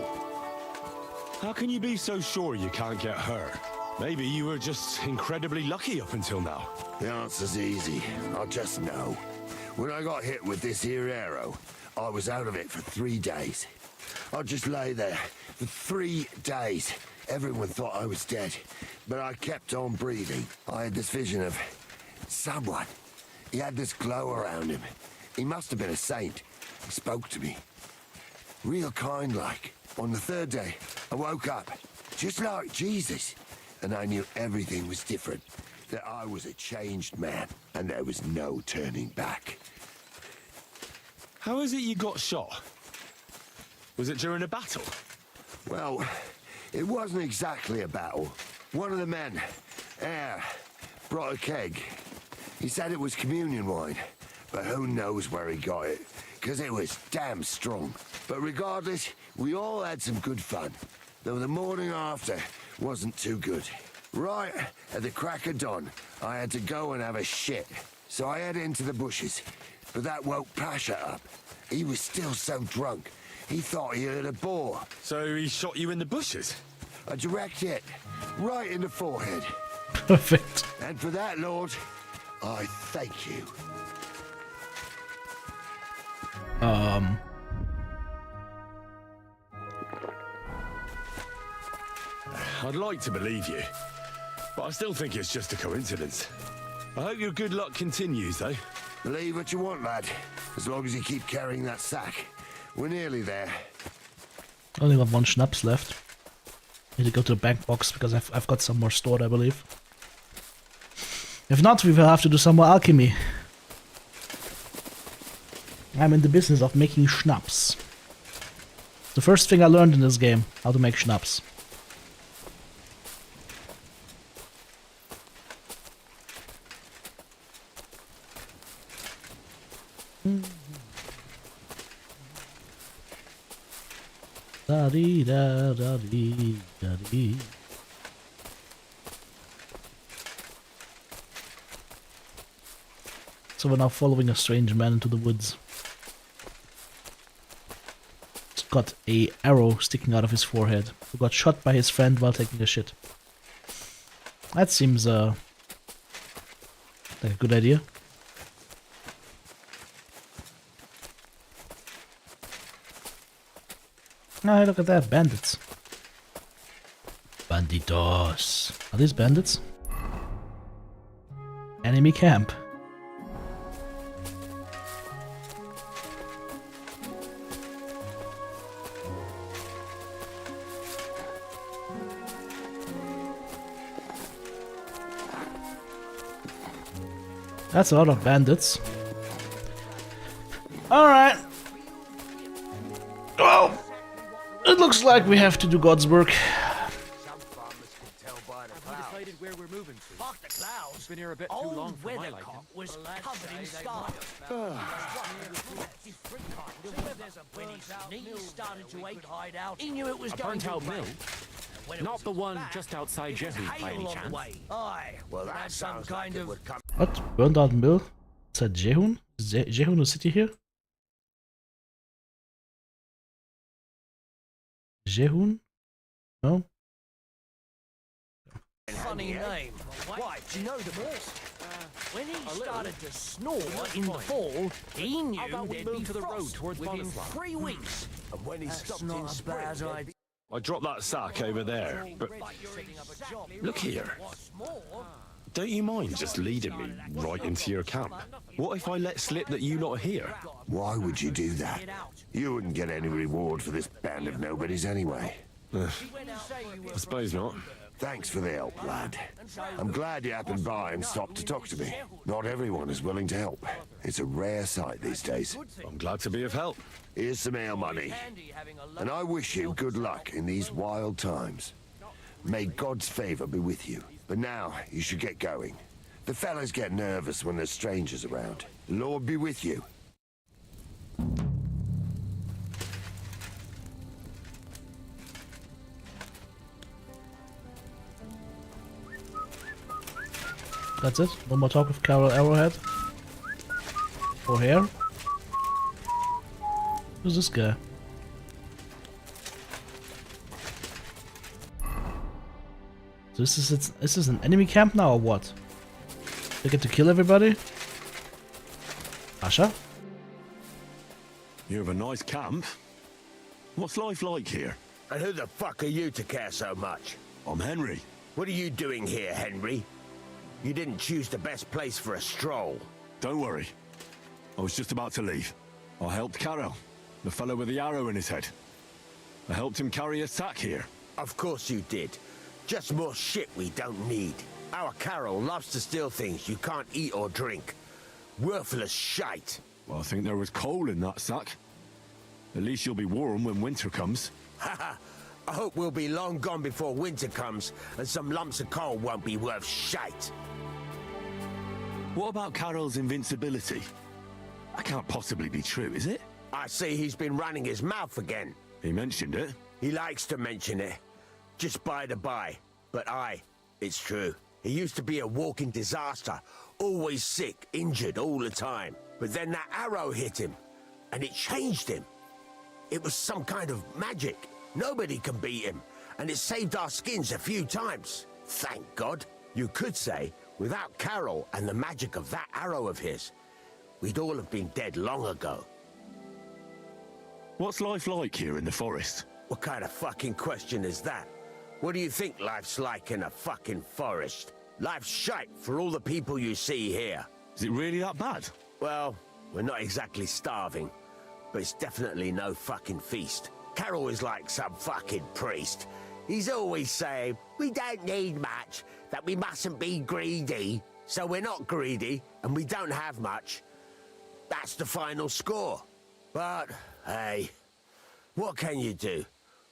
How can you be so sure you can't get hurt? Maybe you were just incredibly lucky up until now. The answer's easy. I just know. When I got hit with this here arrow, I was out of it for 3 days. I just lay there for 3 days. Everyone thought I was dead, but I kept on breathing. I had this vision of someone. He had this glow around him. He must have been a saint. He spoke to me. Real kind-like. On the 3rd day, I woke up, just like Jesus, and I knew everything was different, that I was a changed man, and there was no turning back. How is it you got shot? Was it during a battle? Well, it wasn't exactly a battle. One of the men, Air, brought a keg. He said it was communion wine, but who knows where he got it, because it was damn strong. But regardless, we all had some good fun, though the morning after wasn't too good. Right at the crack of dawn, I had to go and have a shit, so I headed into the bushes, but that woke Pasha up. He was still so drunk, he thought he heard a boar. So he shot you in the bushes? A direct hit, right in the forehead. Perfect. And for that, Lord, I thank you. I'd like to believe you, but I still think it's just a coincidence. I hope your good luck continues, though. Believe what you want, lad. As long as you keep carrying that sack. We're nearly there. I only have 1 schnapps left. Need to go to the bank box because I've got some more stored, I believe. If not, we will have to do some more alchemy. I'm in the business of making schnapps. The first thing I learned in this game, how to make schnapps. Da dee da da dee da dee. So we're now following a strange man into the woods. He's got a arrow sticking out of his forehead. Who got shot by his friend while taking a shit. That seems like a good idea. Ah, look at that, bandits. Banditos. Are these bandits? Enemy camp. That's a lot of bandits. Alright. Well, it looks like we have to do God's work. Where we're moving to. Fuck the clouds. It's been here a bit too long for my liking. Was covered in stars. When his knees started to ache, he knew it was going to rain. Not the one just outside Jehu, by any chance. Aye, well, that's some kind of What? Burned out mill? Is that Jehun? Is Jehun a city here? Jehun? No? Funny name. Why, do you know the boss? When he started to snore in the fall, he knew there'd be to the road frost towards within Bonisland? 3 weeks. And when he That's stopped not in a spring, bad there'd idea. I dropped that sack over there, but look here. Don't you mind just leading me right into your camp? What if I let slip that you lot are here? Why would you do that? You wouldn't get any reward for this band of nobodies anyway. I suppose not. Thanks for the help, lad. I'm glad you happened by and stopped to talk to me. Not everyone is willing to help. It's a rare sight these days. I'm glad to be of help. Here's some ale money. And I wish you good luck in these wild times. May God's favor be with you. But now, you should get going. The fellas get nervous when there's strangers around. The Lord be with you. That's it? No more talk of Carol Arrowhead? Or here? Who's this guy? So this is an enemy camp now or what? They get to kill everybody? Asha? You have a nice camp. What's life like here? And who the fuck are you to care so much? I'm Henry. What are you doing here, Henry? You didn't choose the best place for a stroll. Don't worry. I was just about to leave. I helped Carol, the fellow with the arrow in his head. I helped him carry a sack here. Of course you did. Just more shit we don't need. Our Carol loves to steal things you can't eat or drink. Worthless shite. Well, I think there was coal in that sack. At least you'll be warm when winter comes. Haha. I hope we'll be long gone before winter comes, and some lumps of coal won't be worth shite. What about Carol's invincibility? That can't possibly be true, is it? I see he's been running his mouth again. He mentioned it. He likes to mention it. Just by the by. But it's true. He used to be a walking disaster. Always sick, injured all the time. But then that arrow hit him, and it changed him. It was some kind of magic. Nobody can beat him, and it saved our skins a few times. Thank God. You could say, without Carol and the magic of that arrow of his, we'd all have been dead long ago. What's life like here in the forest? What kind of fucking question is that? What do you think life's like in a fucking forest? Life's shite for all the people you see here. Is it really that bad? Well, we're not exactly starving, but it's definitely no fucking feast. Carol is like some fucking priest. He's always saying, we don't need much, that we mustn't be greedy. So we're not greedy, and we don't have much. That's the final score. But, hey, what can you do?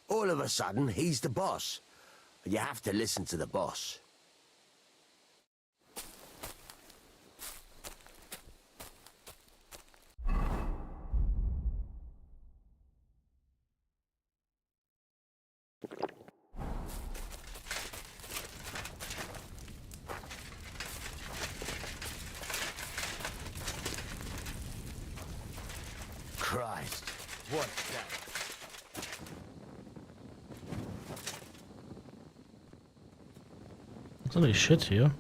All of a sudden, he's the boss. And you have to listen to the boss. Christ, what's that? There's only shit here.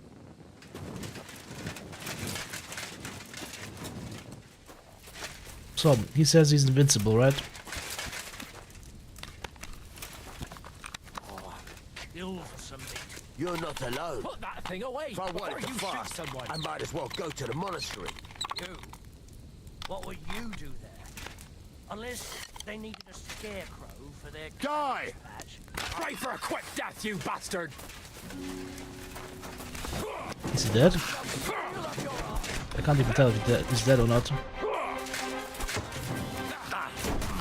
So, he says he's invincible, right? Kill for something. You're not alone. Put that thing away. If I wanted to you fast, shoot someone. I might as well go to the monastery. You? What would you do there? Unless they needed a scarecrow for their Die! patch. Pray for a quick death, you bastard! Is he dead? I can't even tell if he's dead or not.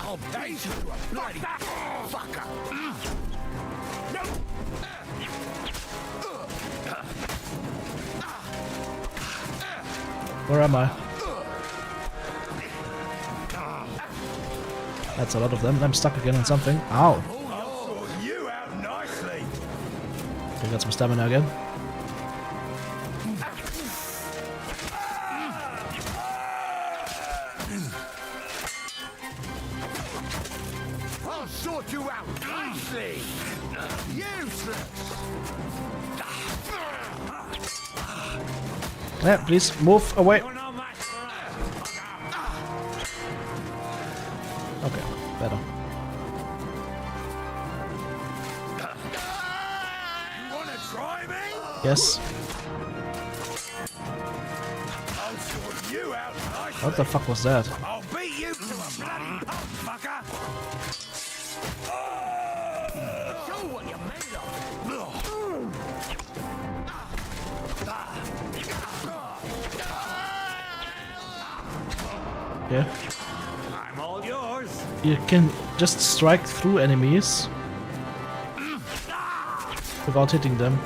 I'll beat you, bloody fucker! Where am I? That's a lot of them. I'm stuck again on something. Ow! Oh, you out nicely! I got some stamina again. Yeah, please move away. Okay, better. You wanna try me? Yes. I'll sort you out nicely. What the fuck was that? I'll beat you to a bloody pulp, fucker! Show what you're made of! Yeah. I'm all yours! You can just strike through enemies without hitting them.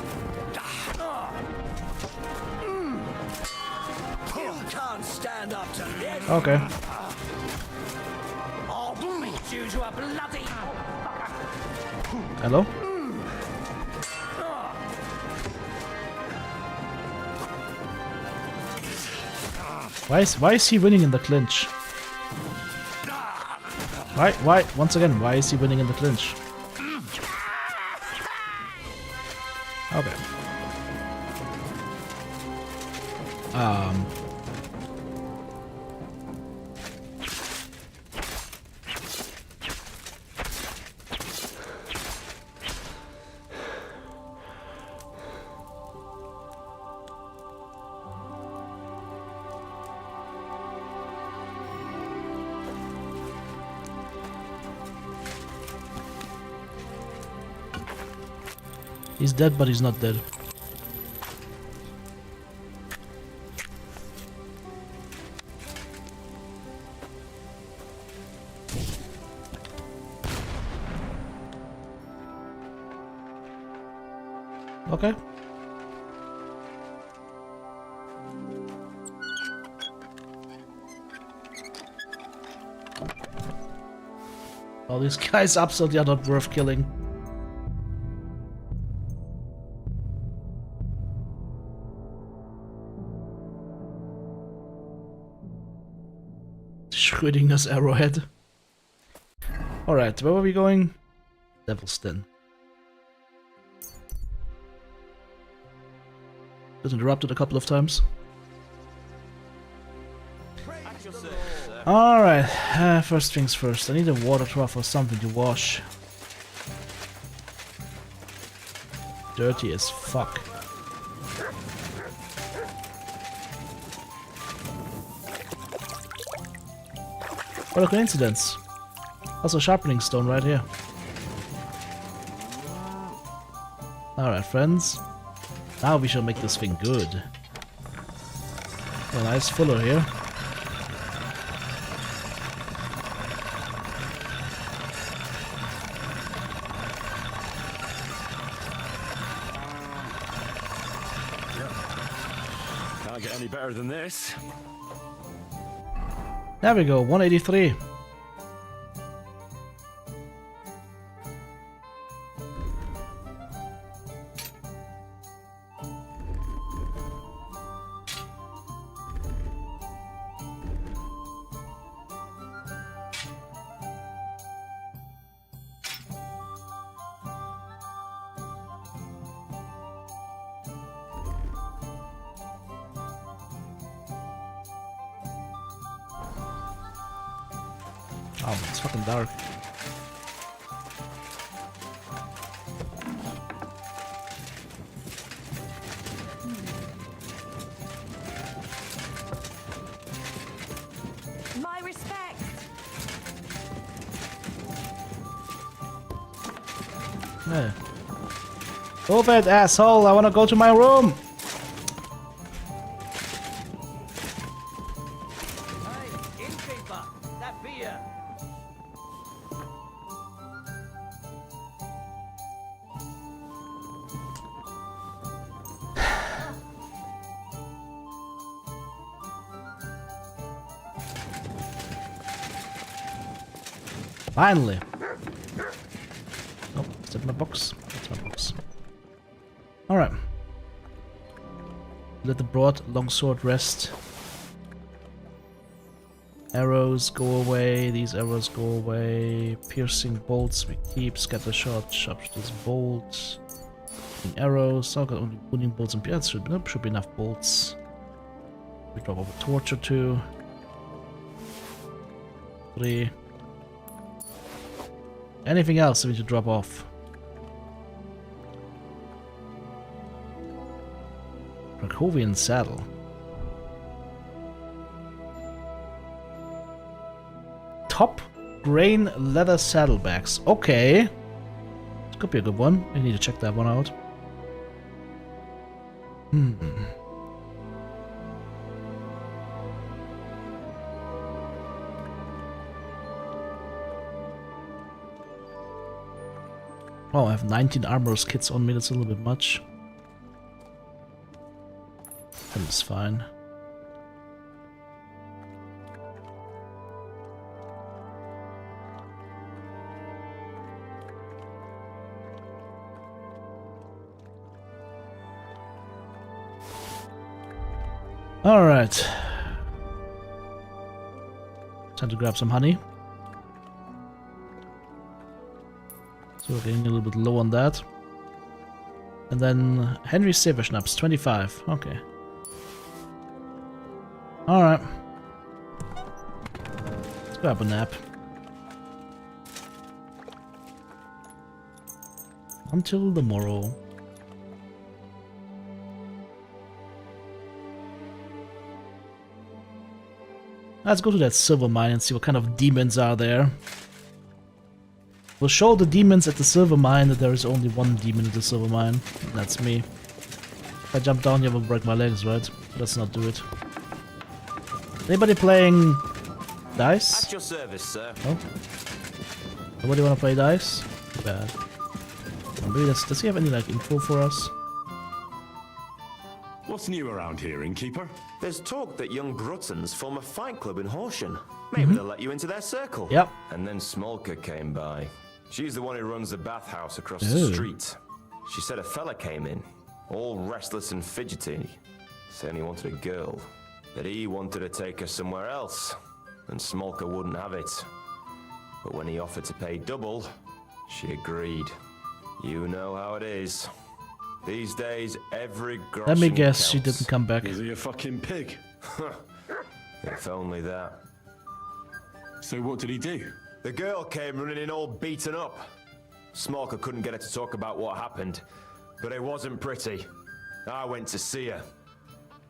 You can't stand up to this. Okay. I'll beat you to a bloody... Hello? Why is he winning in the clinch? Why once again, why is he winning in the clinch? Okay. He's dead, but he's not dead. Okay. All these guys absolutely are not worth killing. Schrödinger's arrowhead. Alright, where were we going? Devil's Den. Got interrupted a couple of times. Alright, first things first. I need a water trough or something to wash. Dirty as fuck. What a coincidence. Also sharpening stone right here. Alright, friends. Now we shall make this thing good. A nice fuller here. Can't get any better than this. There we go, 183. Oh, it's fucking dark. My respect. Yeah. Move it, asshole! I wanna go to my room! Finally! Oh, is that my box? That's my box. Alright. Let the broad longsword rest. Arrows go away, these arrows go away. Piercing bolts we keep, scatter shot, sharpshooter's bolts. Arrows, I've got only wounding bolts and pierce should be enough bolts. We drop off a torch or 2. 3. Anything else we need to drop off? Krakowian saddle. Top grain leather saddlebags. Okay. This could be a good one. I need to check that one out. Oh, I have 19 armorer's kits on me. That's a little bit much. That is fine. Alright. Time to grab some honey. So we're getting a little bit low on that. And then Henry Saver Schnapps, 25. Okay. Alright. Let's grab a nap. Until the morrow. Let's go to that silver mine and see what kind of demons are there. We'll show the demons at the silver mine that there is only one demon at the silver mine. And that's me. If I jump down here, I will break my legs, right? Let's not do it. Anybody playing dice? At your service, sir. No? Nobody wanna play dice? Too bad. Maybe does he have any like info for us? What's new around here, innkeeper? There's talk that young Bruttons form a fight club in Horsham. Maybe they'll let you into their circle. Yep. And then Smolka came by. She's the one who runs the bathhouse across Ooh. the street. She said a fella came in, all restless and fidgety, saying he wanted a girl. That he wanted to take her somewhere else, and Smolka wouldn't have it. But when he offered to pay double, she agreed. You know how it is. These days, every groschen Let me guess, counts. she didn't come back. Is he a fucking pig? If only that. So what did he do? The girl came running in all beaten up. Smolka couldn't get her to talk about what happened, but it wasn't pretty. I went to see her.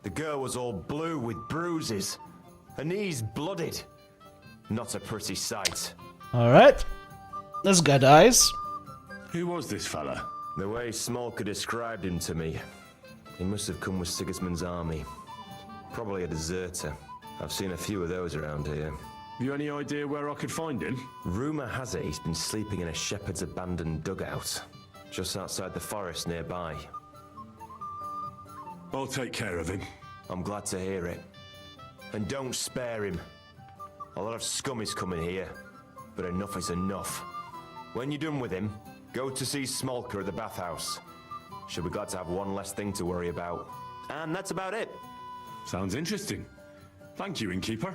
The girl was all blue with bruises, her knees blooded. Not a pretty sight. Alright. This guy dies. Who was this fella? The way Smolka described him to me, he must have come with Sigismund's army. Probably a deserter. I've seen a few of those around here. Have you any idea where I could find him? Rumour has it he's been sleeping in a shepherd's abandoned dugout, just outside the forest nearby. I'll take care of him. I'm glad to hear it. And don't spare him. A lot of scum is coming here, but enough is enough. When you're done with him, go to see Smolka at the bathhouse. She'll be glad to have one less thing to worry about. And that's about it. Sounds interesting. Thank you, innkeeper.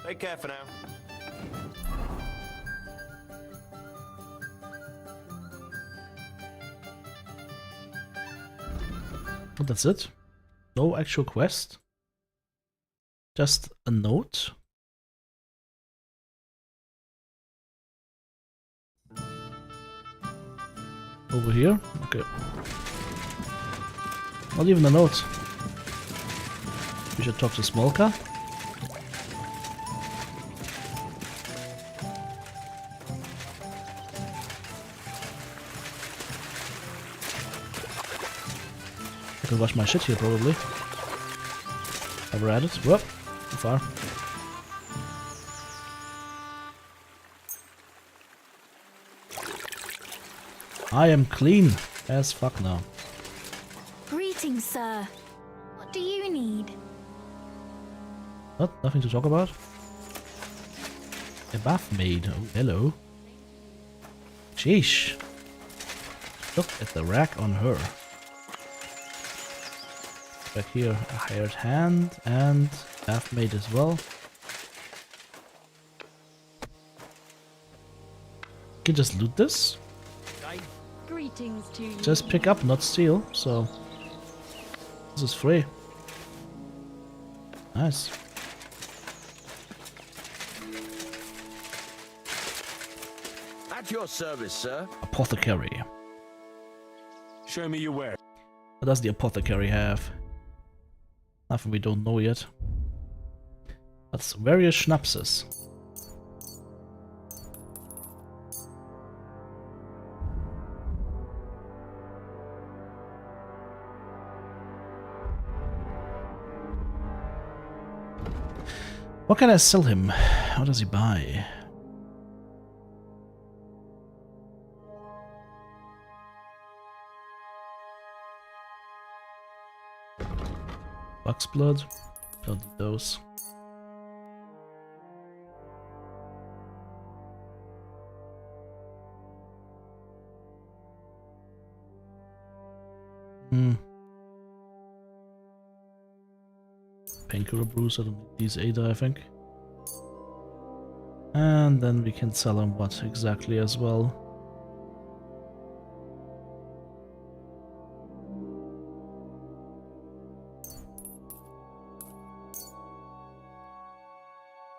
Take care for now. But that's it. No actual quest. Just a note. Over here? Okay. Not even a note. We should talk to Smolka. I can wash my shit here probably. Ever at it? Whoop, too far. I am clean as fuck now. Greetings, sir. What do you need? What? Nothing to talk about? A bath maid. Oh, hello. Sheesh. Look at the rack on her. Back here, a hired hand and bath maid as well. You can just loot this. Greetings to you. Just pick up, not steal, so this is free. Nice. At your service, sir. Apothecary. Show me your wares. What does the apothecary have? Nothing we don't know yet. That's various schnapses. What can I sell him? What does he buy? Buck's blood? Don't need those. Painkiller brews, I don't need these either, I think. And then we can sell him what exactly as well.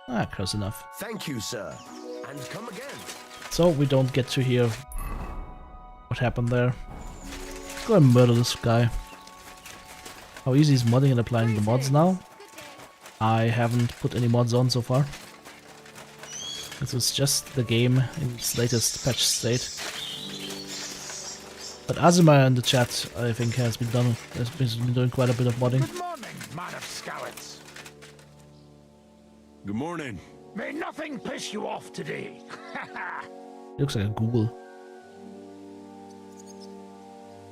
Ah, close enough. Thank you, sir. And come again. So we don't get to hear what happened there. Let's go and murder this guy. How easy is modding and applying the mods now? I haven't put any mods on so far. This is just the game in its latest patch state. But Azuma in the chat, I think, has been doing quite a bit of modding. Good morning, man of Scowits. Good morning. May nothing piss you off today. He looks like a ghoul.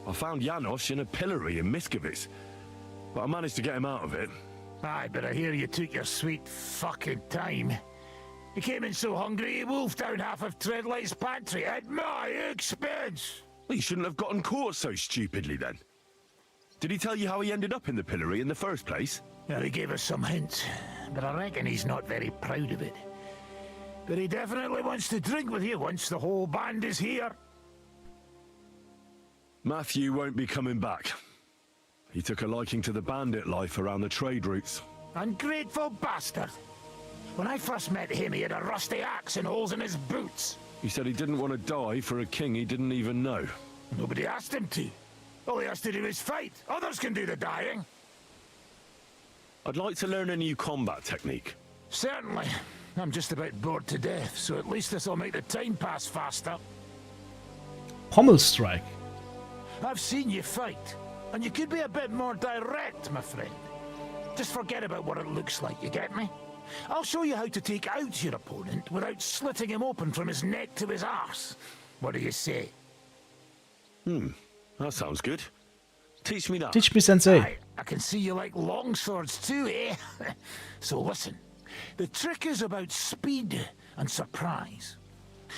I found Janos in a pillory in Miskovitz, but I managed to get him out of it. Aye, but I hear you took your sweet fucking time. He came in so hungry he wolfed down half of Treadlight's pantry at my expense. Well, you shouldn't have gotten caught so stupidly then. Did he tell you how he ended up in the pillory in the first place? Well, he gave us some hints, but I reckon he's not very proud of it. But he definitely wants to drink with you once the whole band is here. Matthew won't be coming back. He took a liking to the bandit life around the trade routes. Ungrateful bastard. When I first met him, he had a rusty axe and holes in his boots. He said he didn't want to die for a king he didn't even know. Nobody asked him to. All he has to do is fight. Others can do the dying. I'd like to learn a new combat technique. Certainly. I'm just about bored to death, so at least this will make the time pass faster. Pommel strike. I've seen you fight, and you could be a bit more direct, my friend. Just forget about what it looks like, you get me? I'll show you how to take out your opponent without slitting him open from his neck to his arse. What do you say? That sounds good. Teach me that. Teach me, Sensei. I can see you like long swords too, eh? So listen, the trick is about speed and surprise.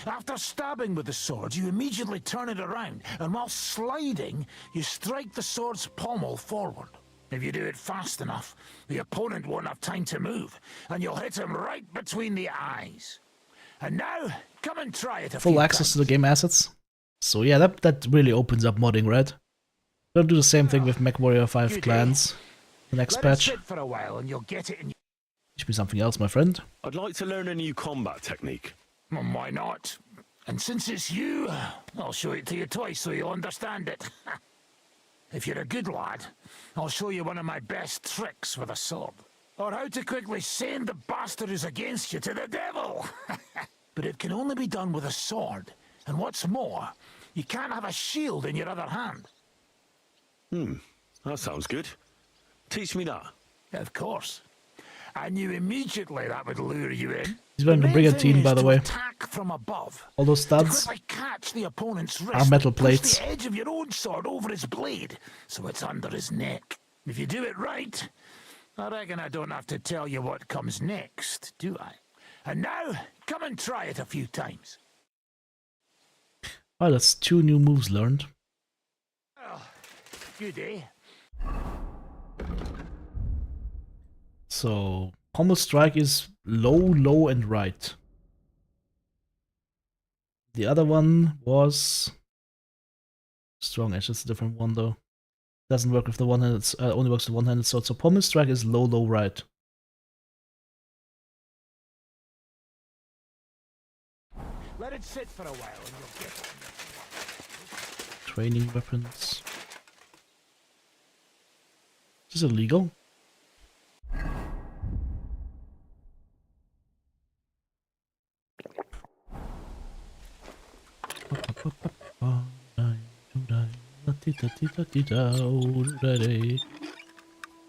After stabbing with the sword, you immediately turn it around, and while sliding, you strike the sword's pommel forward. If you do it fast enough, the opponent won't have time to move, and you'll hit him right between the eyes. And now, come and try it a Full few access times. to the game assets. So yeah, that really opens up modding, right? Don't do the same thing with MechWarrior 5 Good clans. The next Let it patch. sit for a while, and you'll get it in. Teach me something else, my friend. I'd like to learn a new combat technique. Well, why not? And since it's you, I'll show it to you twice so you'll understand it. If you're a good lad, I'll show you one of my best tricks with a sword. Or how to quickly send the bastard who's against you to the devil. But it can only be done with a sword. And what's more, you can't have a shield in your other hand. That sounds good. Teach me that. Of course. I knew immediately that would lure you in. He's wearing the main brigantine, thing by is the to way. attack from above. All those To studs quickly catch the opponent's wrist are metal and push plates. the edge of your own sword over his blade, so it's under his neck. If you do it right, I reckon I don't have to tell you what comes next, do I? And now, come and try it a few times. Oh, that's 2 new moves learned. Good, eh? So, pommel strike is low, low, and right. The other one was strong edge. That's a different one though. Doesn't work with the one-handed. Only works with one-handed sword. So pommel strike is low, low, right. it sit for a while and you'll get it. Training weapons. Is this illegal?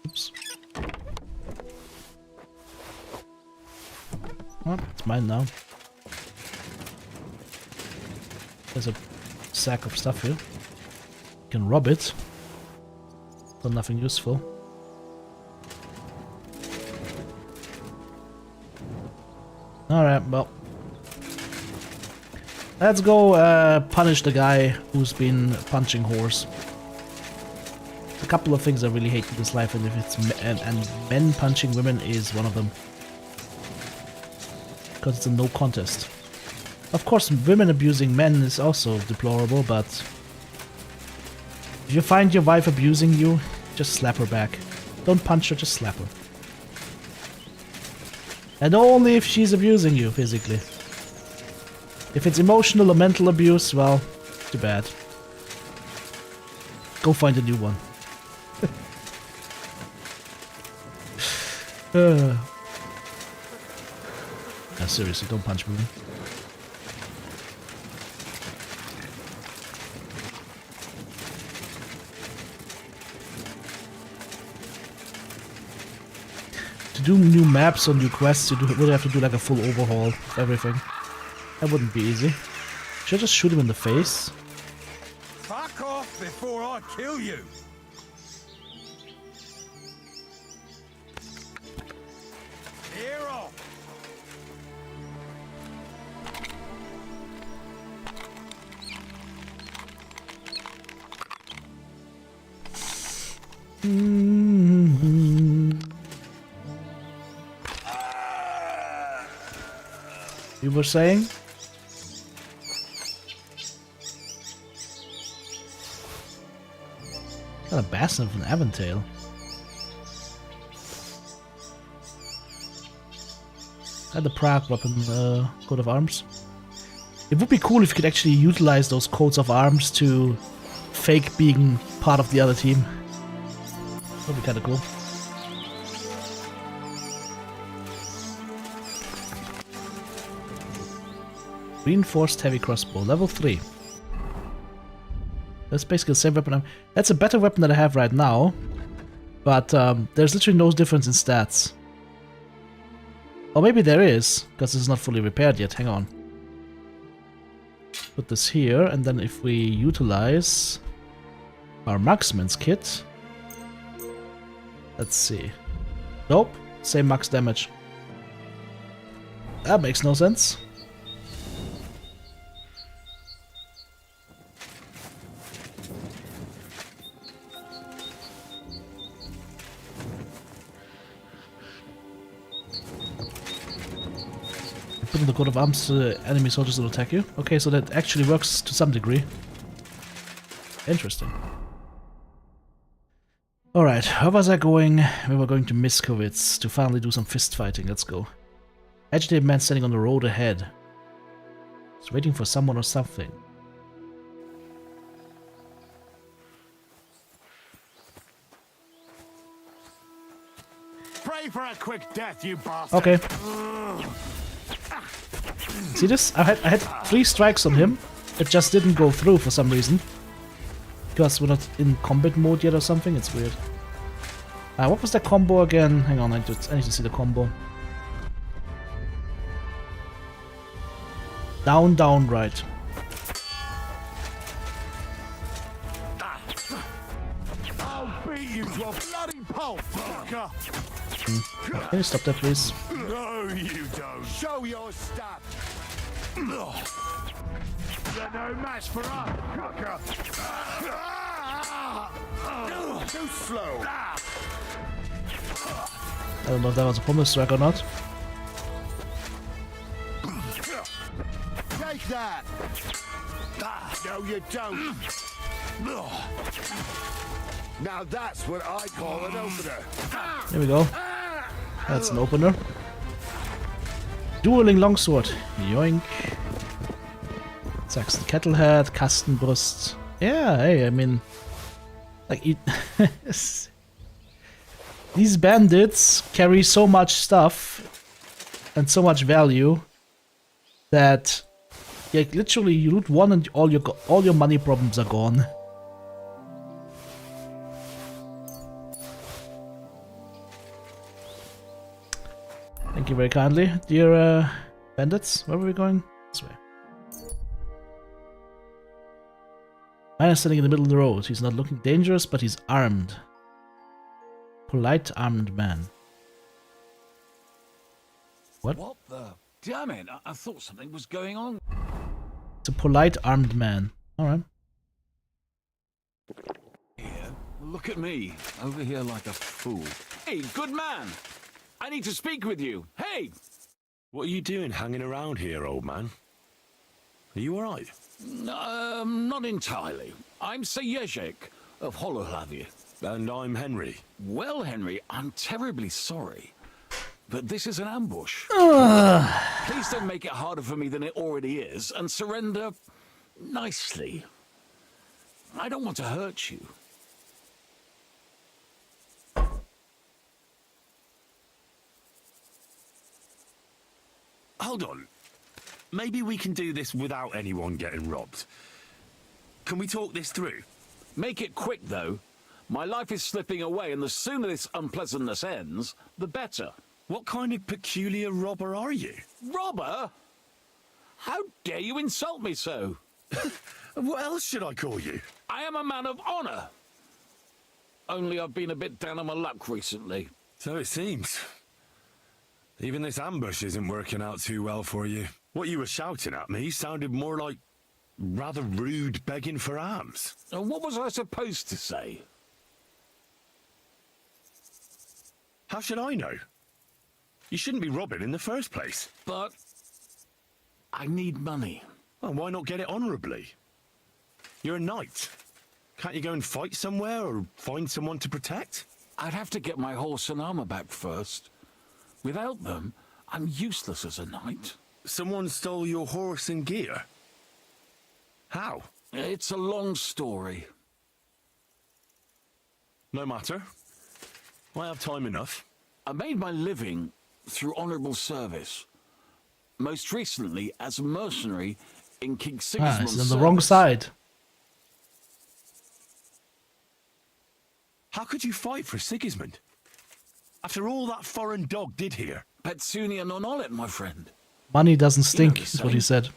Oops. Oh, it's mine now. There's a sack of stuff here. You can rob it. But nothing useful. Alright, well. Let's go punish the guy who's been punching whores. A couple of things I really hate in this life, and if it's and men punching women is one of them. Because it's a no contest. Of course, women abusing men is also deplorable, but if you find your wife abusing you, just slap her back. Don't punch her, just slap her. And only if she's abusing you physically. If it's emotional or mental abuse, well, too bad. Go find a new one. Seriously, don't punch me. To do new maps or new quests, you would have to do like a full overhaul of everything. That wouldn't be easy. Should I just shoot him in the face? Fuck off before I kill you! Here off! You were saying? Got a bastion from Aventail. Had the Prague weapon coat of arms. It would be cool if you could actually utilize those coats of arms to fake being part of the other team. That would be kind of cool. Reinforced heavy crossbow, level 3. That's basically the same weapon. That's a better weapon that I have right now, but there's literally no difference in stats. Or maybe there is, because it's not fully repaired yet. Hang on. Put this here, and then if we utilize our marksman's kit, let's see. Nope, same max damage. That makes no sense. Put in the coat of arms to enemy soldiers will attack you. Okay, so that actually works to some degree. Interesting. Alright, how was I going? We were going to Miskovitz to finally do some fist fighting. Let's go. Agitated man standing on the road ahead. He's waiting for someone or something. Pray for a quick death, you bastard. Okay. See this? I had 3 strikes on him. It just didn't go through for some reason. Because we're not in combat mode yet or something. It's weird. What was that combo again? Hang on, I need to see the combo. Down, down, right. I'll beat you to a bloody pulp, fucker. Can you stop that, please? No, you don't. Show your stuff. You're no match for us, fucker. Too slow. I don't know if that was a pummel strike or not. Take that. No, you don't. Now that's what I call an opener. There we go. That's an opener. Dueling longsword. Yoink. Saxon Kettlehead, Kastenbrust. Yeah, hey, I mean, like, these bandits carry so much stuff and so much value that, like, literally you loot one and all your money problems are gone. Thank you very kindly, dear bandits. Where were we going? This way. Man is standing in the middle of the road. He's not looking dangerous, but he's armed. Polite armed man. What? What the? Damn it, I thought something was going on. It's a polite armed man. Alright. Here, look at me, over here like a fool. Hey, good man! I need to speak with you. Hey! What are you doing hanging around here, old man? Are you alright? Not entirely. I'm Sejezek of Holohlavie. And I'm Henry. Well, Henry, I'm terribly sorry, but this is an ambush. Please don't make it harder for me than it already is, and surrender nicely. I don't want to hurt you. Hold on. Maybe we can do this without anyone getting robbed. Can we talk this through? Make it quick, though. My life is slipping away, and the sooner this unpleasantness ends, the better. What kind of peculiar robber are you? Robber? How dare you insult me so? What else should I call you? I am a man of honor. Only I've been a bit down on my luck recently. So it seems. Even this ambush isn't working out too well for you. What you were shouting at me sounded more like rather rude begging for alms. And what was I supposed to say? How should I know? You shouldn't be robbing in the first place. But I need money. Well, why not get it honourably? You're a knight. Can't you go and fight somewhere or find someone to protect? I'd have to get my horse and armor back first. Without them, I'm useless as a knight. Someone stole your horse and gear? How? It's a long story. No matter. I have time enough. I made my living through honourable service. Most recently as a mercenary in King Sigismund's it's on the wrong side. How could you fight for Sigismund? After all that foreign dog did here? Petsunia non olet, my friend. Money doesn't stink, is what he said.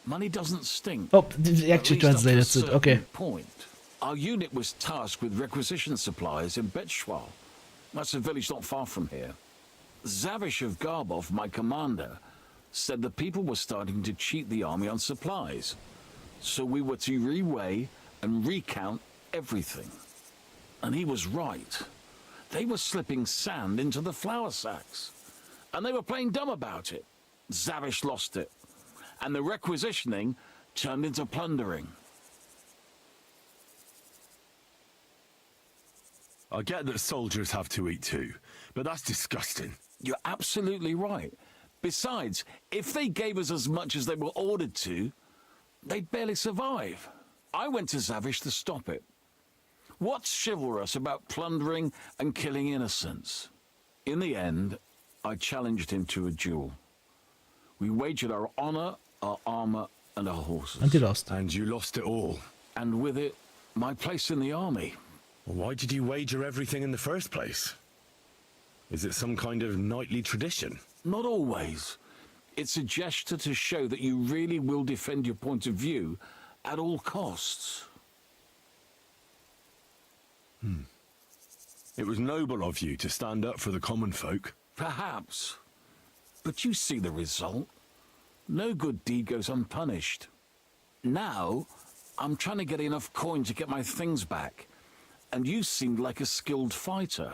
Money doesn't stink. Oh, did he actually translate it? Okay. Point. Our unit was tasked with requisition supplies in Betschwal. That's a village not far from here. Zavish of Garbov, my commander, said the people were starting to cheat the army on supplies. So we were to reweigh and recount everything. And he was right. They were slipping sand into the flour sacks. And they were playing dumb about it. Zavish lost it. And the requisitioning turned into plundering. I get that soldiers have to eat too, but that's disgusting. You're absolutely right. Besides, if they gave us as much as they were ordered to, they'd barely survive. I went to Zavish to stop it. What's chivalrous about plundering and killing innocents? In the end, I challenged him to a duel. We wagered our honor, our armor, and our horses. And he lost. And you lost it all. And with it, my place in the army. Well, why did you wager everything in the first place? Is it some kind of knightly tradition? Not always. It's a gesture to show that you really will defend your point of view at all costs. It was noble of you to stand up for the common folk. Perhaps. But you see the result. No good deed goes unpunished. Now, I'm trying to get enough coin to get my things back. And you seemed like a skilled fighter.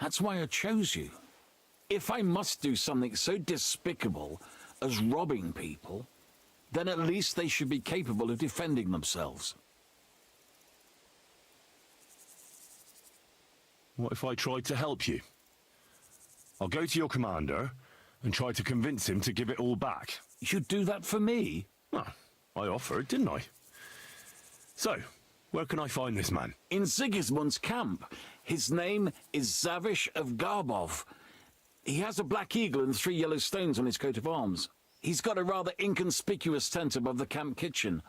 That's why I chose you. If I must do something so despicable as robbing people, then at least they should be capable of defending themselves. What if I tried to help you? I'll go to your commander and try to convince him to give it all back. You'd do that for me? Well, I offered, didn't I? So, where can I find this man? In Sigismund's camp. His name is Zavish of Garbov. He has a black eagle and 3 yellow stones on his coat of arms. He's got a rather inconspicuous tent above the camp kitchen.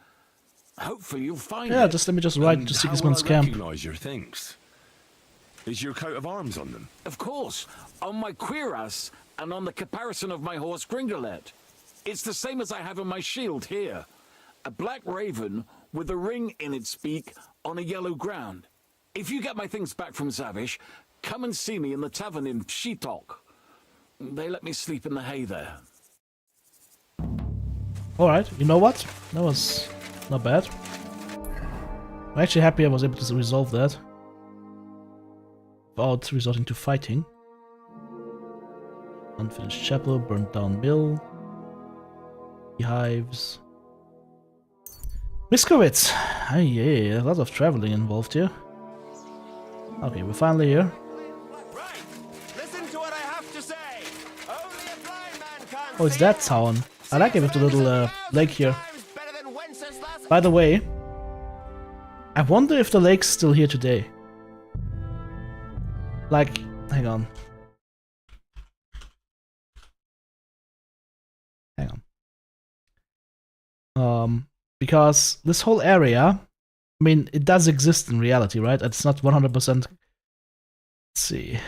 Hopefully you'll find it. Yeah, just let me just write to Sigismund's camp. Recognize your things. Is your coat of arms on them? Of course, on my cuirass and on the caparison of my horse Gringolet. It's the same as I have on my shield here. A black raven with a ring in its beak on a yellow ground. If you get my things back from Zavish, come and see me in the tavern in Pshitok. They let me sleep in the hay there. Alright, you know what? That was not bad. I'm actually happy I was able to resolve that without resorting to fighting. Unfinished chapel, burnt down mill, beehives. Miskowitz! Ah, yeah, a lot of traveling involved here. Okay, we're finally here. Listen to what I have to say. Only a blind man can't Oh, it's that town. I like it with the little lake here. By the way, I wonder if the lake's still here today. Like, hang on. Hang on. Because this whole area, I mean, it does exist in reality, right? It's not 100%. Let's see.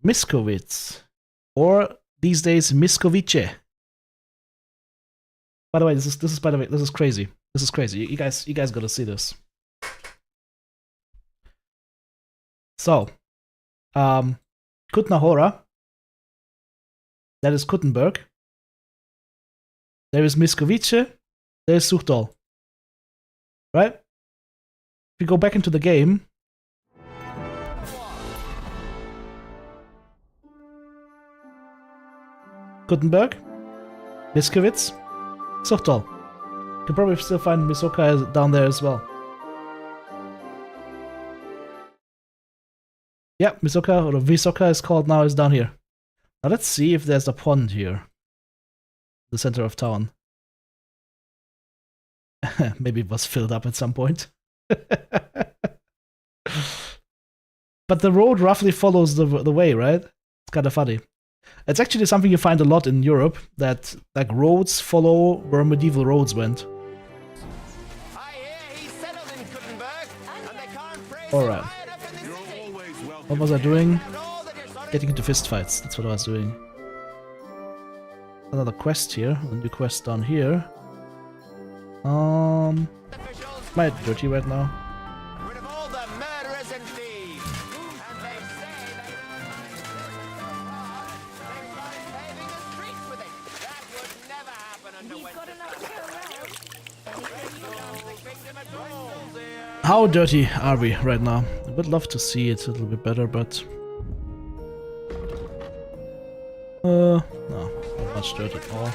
Miskowitz. Or these days, Miskovice. By the way, this is crazy. This is crazy. You guys gotta see this. So, Kutna Hora. That is Kuttenberg. There is Miskovice. There is Suchdol. Right? If we go back into the game. Kuttenberg. Miskowitz. Suchdol. You can probably still find Misoka down there as well. Yeah, Misoka, or Visoka is called now, is down here. Now let's see if there's a pond here. The center of town. Maybe it was filled up at some point. But the road roughly follows the way, right? It's kind of funny. It's actually something you find a lot in Europe, that like roads follow where medieval roads went. Alright. What was I doing? Getting into fistfights, that's what I was doing. Another quest here, a new quest down here. Might be dirty right now. How dirty are we right now? I would love to see it a little bit better, but no, not much dirt at all.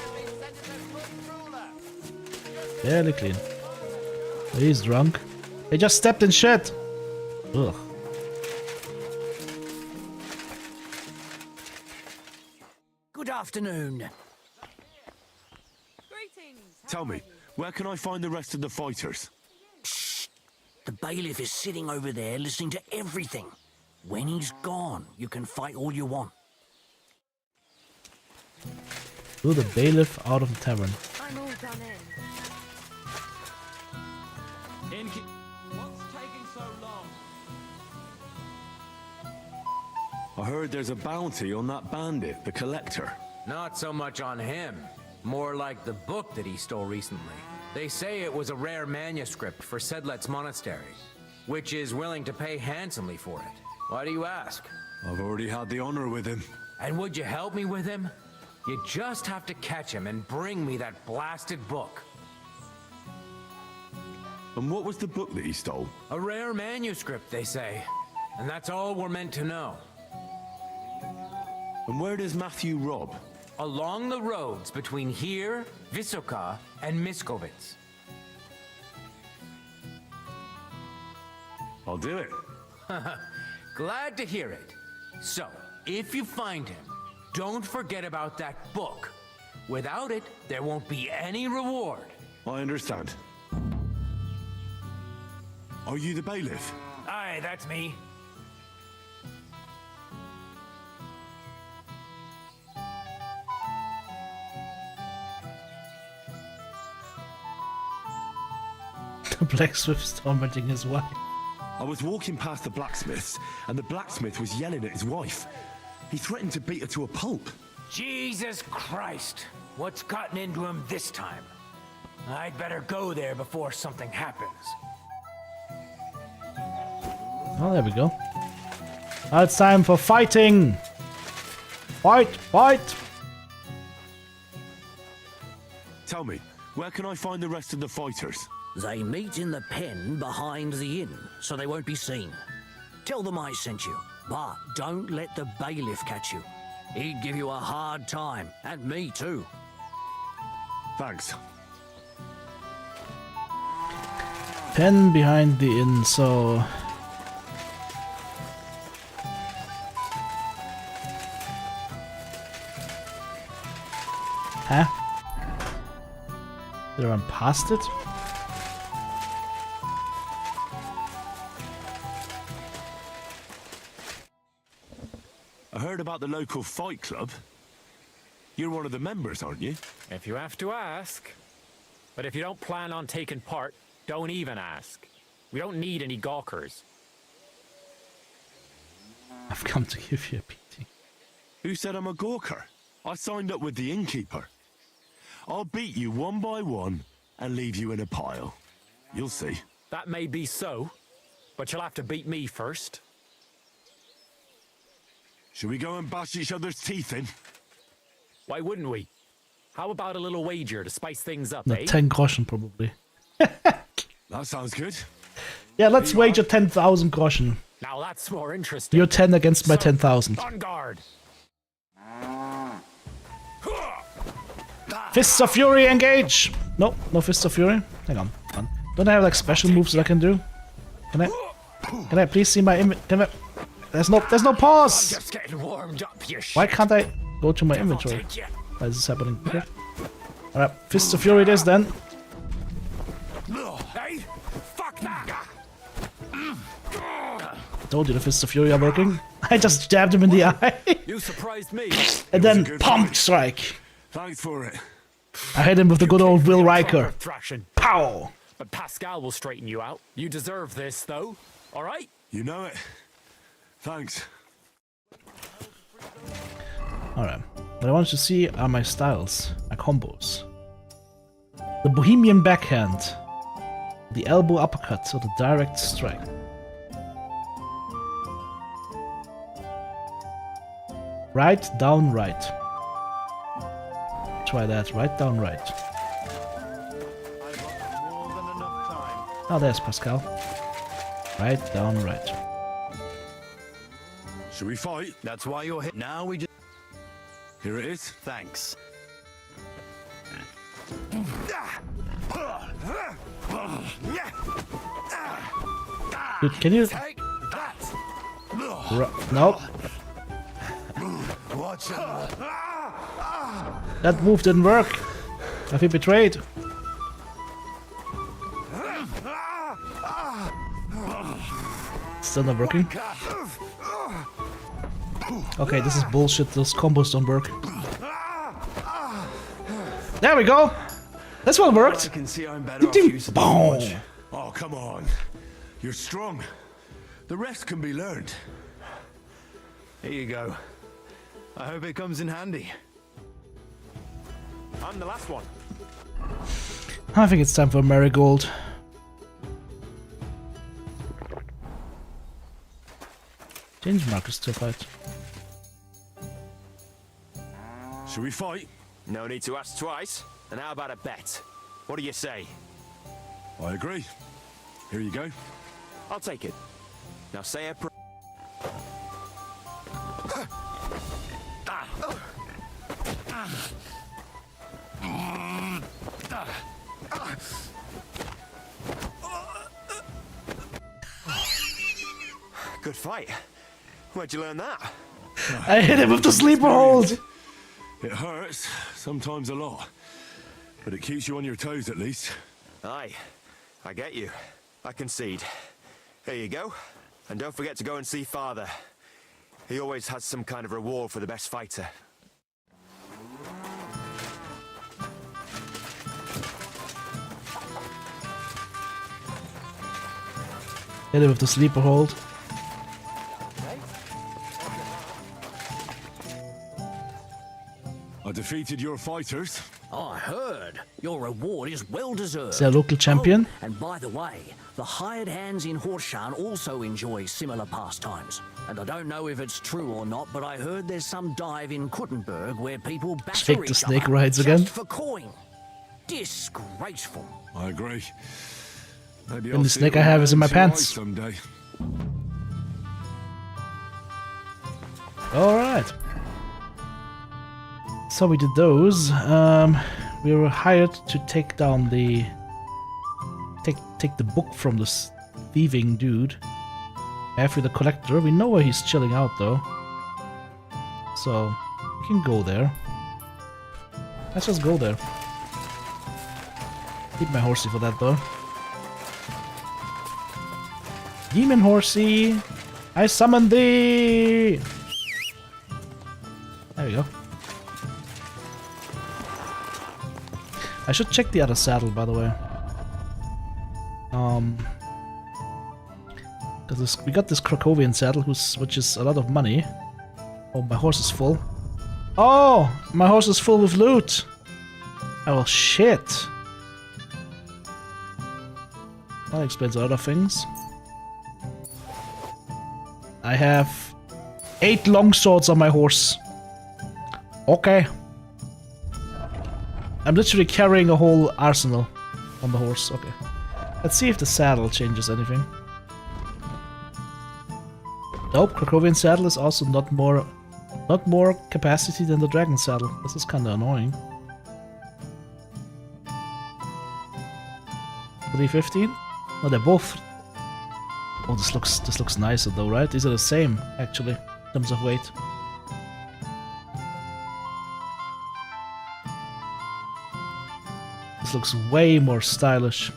Fairly clean. He's drunk. He just stepped in shit. Ugh. Good afternoon. Tell me, where can I find the rest of the fighters? The bailiff is sitting over there listening to everything. When he's gone, you can fight all you want. Lure the bailiff out of the tavern. I'm all done in. What's taking so long? I heard there's a bounty on that bandit, the collector. Not so much on him. More like the book that he stole recently. They say it was a rare manuscript for Sedlet's monastery, which is willing to pay handsomely for it. Why do you ask? I've already had the honor with him. And would you help me with him? You just have to catch him and bring me that blasted book. And what was the book that he stole? A rare manuscript, they say. And that's all we're meant to know. And where does Matthew rob? Along the roads between here, Visoka, and Miskovitz. I'll do it. Glad to hear it. So, if you find him, don't forget about that book. Without it, there won't be any reward. I understand. Are you the bailiff? Aye, that's me. The blacksmith's tormenting his wife. I was walking past the blacksmith's, and the blacksmith was yelling at his wife. He threatened to beat her to a pulp. Jesus Christ! What's gotten into him this time? I'd better go there before something happens. Oh, there we go. Now it's time for fighting! Fight! Fight! Tell me, where can I find the rest of the fighters? They meet in the pen behind the inn, so they won't be seen. Tell them I sent you, but don't let the bailiff catch you. He'd give you a hard time, and me too. Thanks. Pen behind the inn, so... Huh? Did I run past it? I heard about the local fight club. You're one of the members, aren't you? If you have to ask. But if you don't plan on taking part, don't even ask. We don't need any gawkers. I've come to give you a beating. Who said I'm a gawker? I signed up with the innkeeper. I'll beat you one by one and leave you in a pile. You'll see. That may be so, but you'll have to beat me first. Should we go and bash each other's teeth in? Why wouldn't we? How about a little wager to spice things up, No, eh? 10 groschen probably. That sounds good. Yeah, let's wager 10,000 groschen. Now that's more interesting. You're 10 against my 10,000. On guard. Fists of Fury, engage! Nope, no Fists of Fury. Hang on, hang on. Don't I have like special moves that I can do? Can I please see my image? There's no pause! Just getting warmed up, you Why can't I go to my inventory? Why is this happening? Okay. Alright, Fists of Fury it is then. Hey, fuck that! Told you the Fists of Fury are working. I just stabbed him in the eye. You surprised me. And then pump strike. Thanks for it. I hit him with the good old Will Riker. Thrashing. Pow! But Pascal will straighten you out. You deserve this, though. All right? You know it. Thanks. Alright. What I want you to see are my styles, my combos. The Bohemian backhand, the elbow uppercut, or the direct strike. Right, down, right. Try that, right, down, right. Oh, there's Pascal. Right, down, right. Should we fight? That's why you're here. Now we just... Here it is. Thanks. Dude, can you... Nope. That move didn't work. I feel betrayed. Still not working. Okay, this is bullshit. Those combos don't work. There we go. This one worked. I can see I'm better off using Boom. Oh, come on. You're strong. The rest can be learned. Here you go. I hope it comes in handy. I'm the last one. I think it's time for Marigold. Change markers to fight. Should we fight? No need to ask twice. And how about a bet? What do you say? I agree. Here you go. I'll take it. Now say a prayer. Good fight. Where'd you learn that? I hit him with the sleeper hold. It hurts, sometimes a lot. But it keeps you on your toes at least. Aye, I get you. I concede. Here you go. And don't forget to go and see Father. He always has some kind of reward for the best fighter. Hit it with the sleeper hold. I defeated your fighters. I heard. Your reward is well deserved. Is there a local champion? Oh, and by the way, the hired hands in Horshan also enjoy similar pastimes. And I don't know if it's true or not, but I heard there's some dive in Kuttenberg where people batter Take the each snake other rides just again. for coin. Disgraceful. I agree. Maybe And I'll the see snake it I have with is in my my own two pants. eyes someday. Alright. So we did those. We were hired to take down the... Take the book from this thieving dude. After the collector. We know where he's chilling out though. So, we can go there. Let's just go there. Keep my horsey for that though. Demon horsey! I summon thee! There we go. I should check the other saddle, by the way. Because we got this Krakowian saddle, which is a lot of money. Oh, my horse is full. Oh, my horse is full with loot. Oh shit. That explains a lot of things. I have 8 long swords on my horse. Okay. I'm literally carrying a whole arsenal on the horse. Okay. Let's see if the saddle changes anything. Nope, Krakowian saddle is also not more capacity than the dragon saddle. This is kinda annoying. 315? No, they're both. Oh, this looks nicer though, right? These are the same, actually, in terms of weight. This looks way more stylish.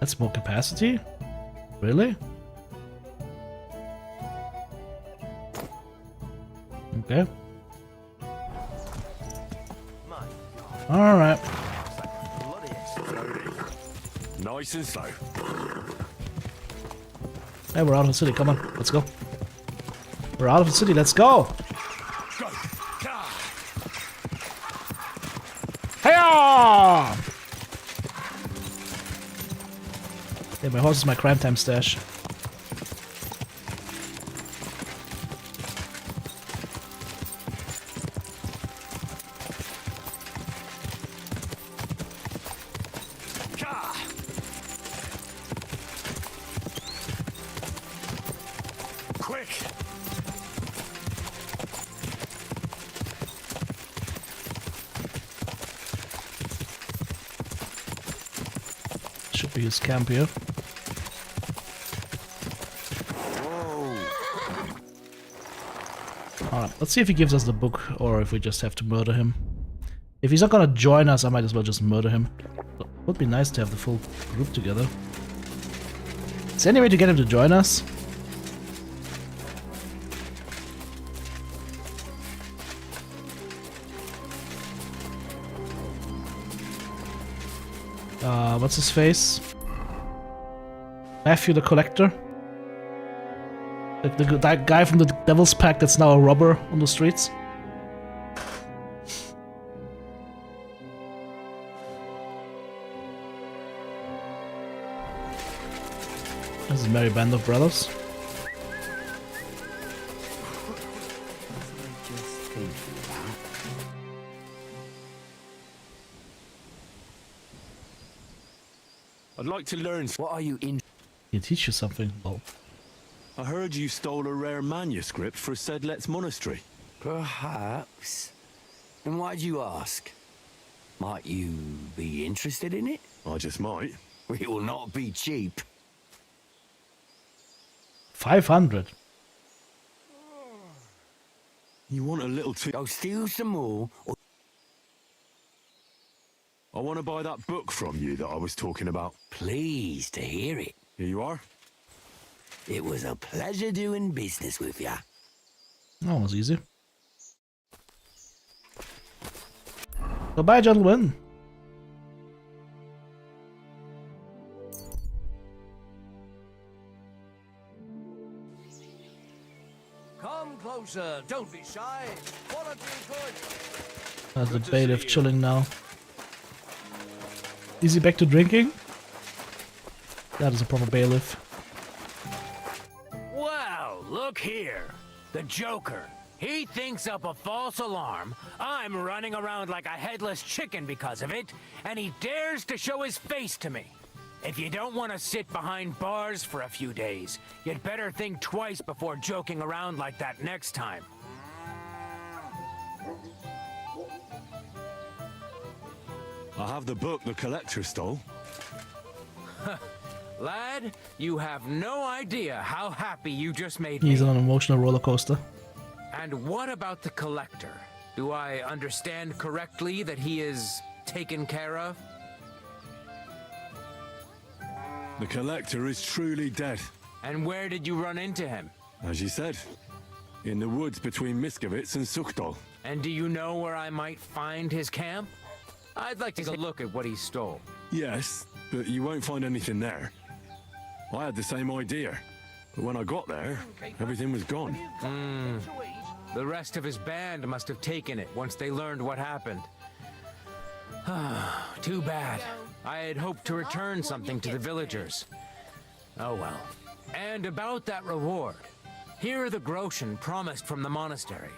That's more capacity? Really? Okay. Alright. Nice and slow. Hey, we're out of the city. Come on, let's go. We're out of the city. Let's go. Hey-ya! Yeah, my horse is my crime time stash. Quick! Should be his camp here. Alright, let's see if he gives us the book or if we just have to murder him. If he's not gonna join us, I might as well just murder him. It would be nice to have the full group together. Is there any way to get him to join us? What's his face? Matthew the Collector? That guy from the Devil's Pack that's now a robber on the streets? This is Merry Band of Brothers. I'd like to learn. What are you in? He'll teach you something. Oh. I heard you stole a rare manuscript for Sedlet's monastery. Perhaps. And why'd you ask? Might you be interested in it? I just might. It will not be cheap. 500. You want a little too... Go steal some more, or... I want to buy that book from you that I was talking about. Pleased to hear it. Here you are. It was a pleasure doing business with ya. That was easy. Goodbye, gentlemen. Come closer, don't be shy. Quality good. The bailiff chilling now. Is he back to drinking? That is a proper bailiff. Well, look here. The Joker. He thinks up a false alarm. I'm running around like a headless chicken because of it, and he dares to show his face to me. If you don't want to sit behind bars for a few days, you'd better think twice before joking around like that next time. I have the book the collector stole. Lad, you have no idea how happy you just made me. He's on an emotional roller coaster. And what about the collector? Do I understand correctly that he is taken care of? The collector is truly dead. And where did you run into him? As you said, in the woods between Miskovitz and Suchdol. And do you know where I might find his camp? I'd like to go look at what he stole. Yes, but you won't find anything there. I had the same idea, but when I got there, everything was gone. The rest of his band must have taken it once they learned what happened. Too bad. I had hoped to return something to the villagers. Oh well. And about that reward. Here are the groschen promised from the monastery.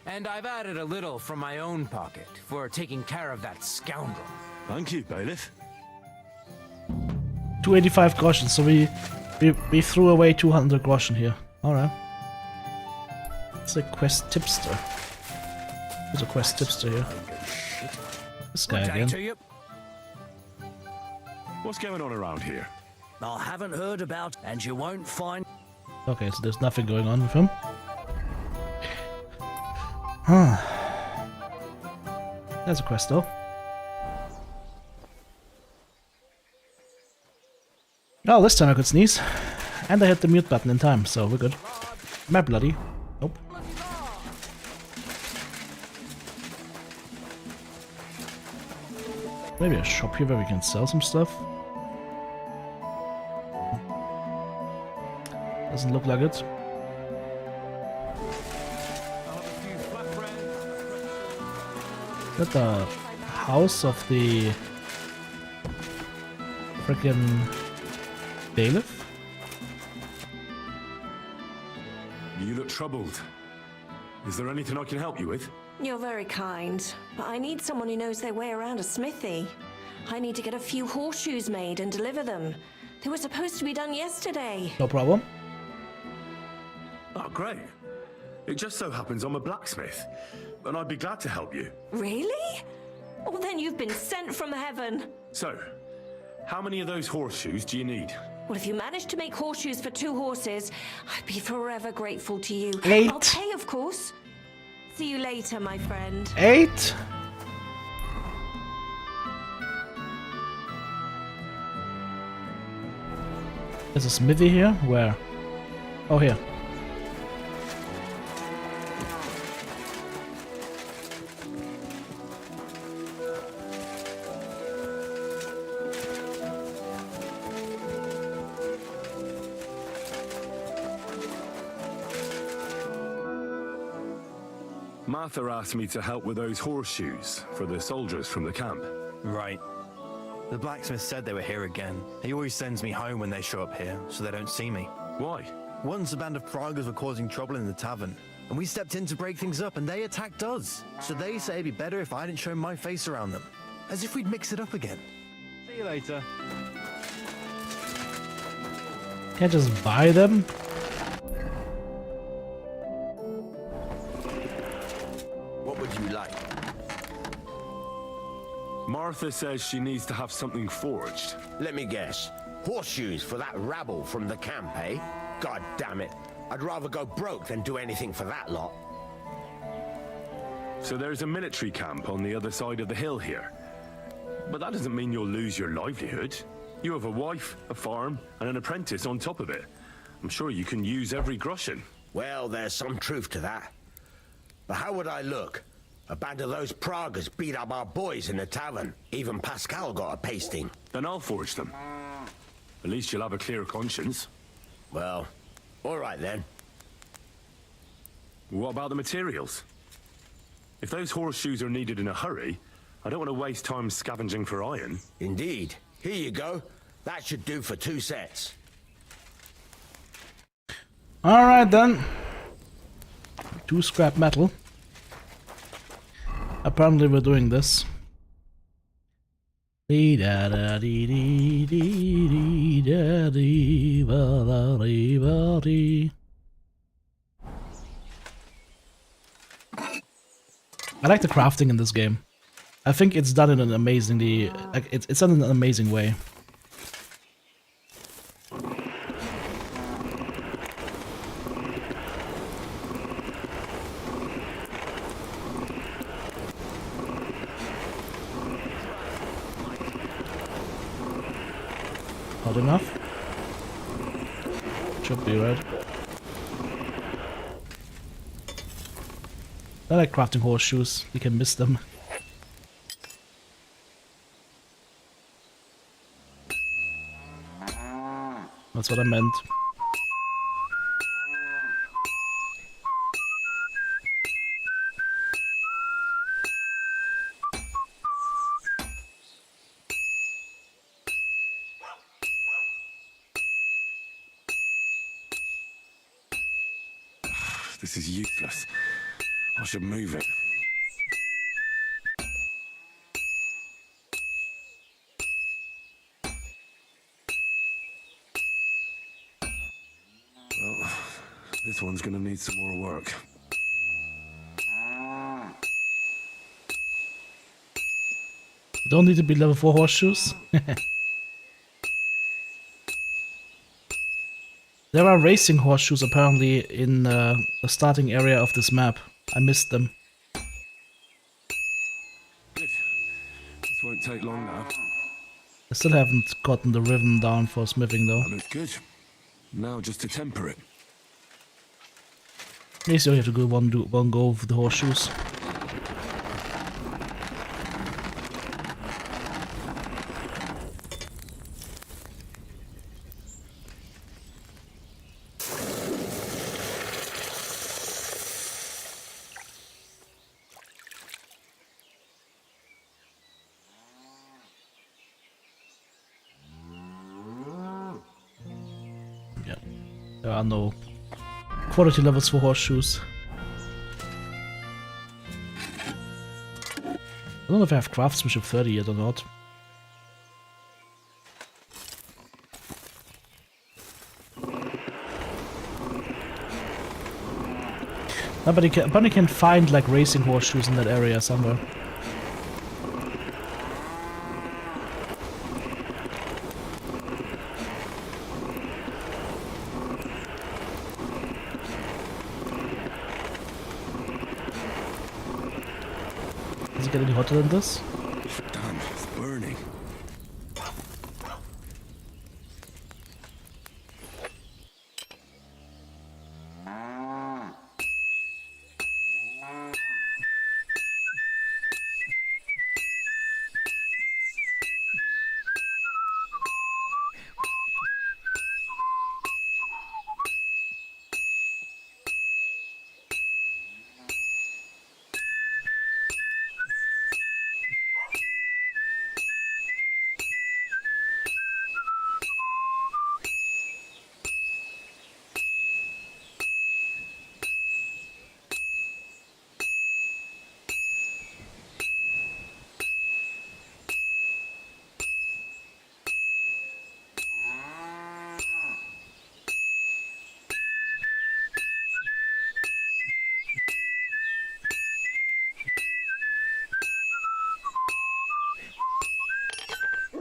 And I've added a little from my own pocket for taking care of that scoundrel. Thank you, bailiff. 285 groschen, so we threw away 200 groschen here. Alright. It's a quest tipster. There's a quest tipster here. This guy again. What's going on around here? I haven't heard about, and you won't find... Okay, so there's nothing going on with him. Huh. There's a quest though. Oh, this time I could sneeze. And I hit the mute button in time, so we're good. Am I bloody? Nope. Maybe a shop here where we can sell some stuff. Doesn't look like it. Is that the house of the frickin' bailiff? You look troubled. Is there anything I can help you with? You're very kind, but I need someone who knows their way around a smithy. I need to get a few horseshoes made and deliver them. They were supposed to be done yesterday. No problem. Oh, great. It just so happens I'm a blacksmith, and I'd be glad to help you. Really? Well, then you've been sent from heaven. So, how many of those horseshoes do you need? Well, if you manage to make horseshoes for 2 horses, I'd be forever grateful to you. 8. I'll pay, of course. See you later, my friend. 8. There's a smithy here? Where? Oh, here. Martha asked me to help with those horseshoes for the soldiers from the camp. Right. The blacksmith said they were here again. He always sends me home when they show up here, so they don't see me. Why? Once a band of Pragas were causing trouble in the tavern, and we stepped in to break things up, and they attacked us. So they say it'd be better if I didn't show my face around them. As if we'd mix it up again. See you later. Can't just buy them? What would you like? Martha says she needs to have something forged. Let me guess. Horseshoes for that rabble from the camp, eh? God damn it. I'd rather go broke than do anything for that lot. So there's a military camp on the other side of the hill here. But that doesn't mean you'll lose your livelihood. You have a wife, a farm, and an apprentice on top of it. I'm sure you can use every groschen. Well, there's some truth to that. But how would I look? A band of those Pragas beat up our boys in the tavern. Even Pascal got a pasting. Then I'll forge them. At least you'll have a clear conscience. Well, all right then. What about the materials? If those horseshoes are needed in a hurry, I don't want to waste time scavenging for iron. Indeed. Here you go. That should do for 2 sets. Alright then. 2 scrap metal. Apparently we're doing this. I like the crafting in this game. I think it's done in an amazingly, like it's done in an amazing way. Hot enough? Should be right. I like crafting horseshoes. You can miss them. That's what I meant. This is useless. I should move it. Well, this one's gonna need some more work. Don't need to be level 4 horseshoes. There are racing horseshoes apparently in the starting area of this map. I missed them. Good. This won't take long now. I still haven't gotten the rhythm down for smithing though. That looks good. Now just to temper it. At least you only have to go one go with the horseshoes. There are no quality levels for horseshoes. I don't know if I have craftsmanship 30 yet or not. Nobody can find like racing horseshoes in that area somewhere. Does it get any hotter than this? Damn, it's burning.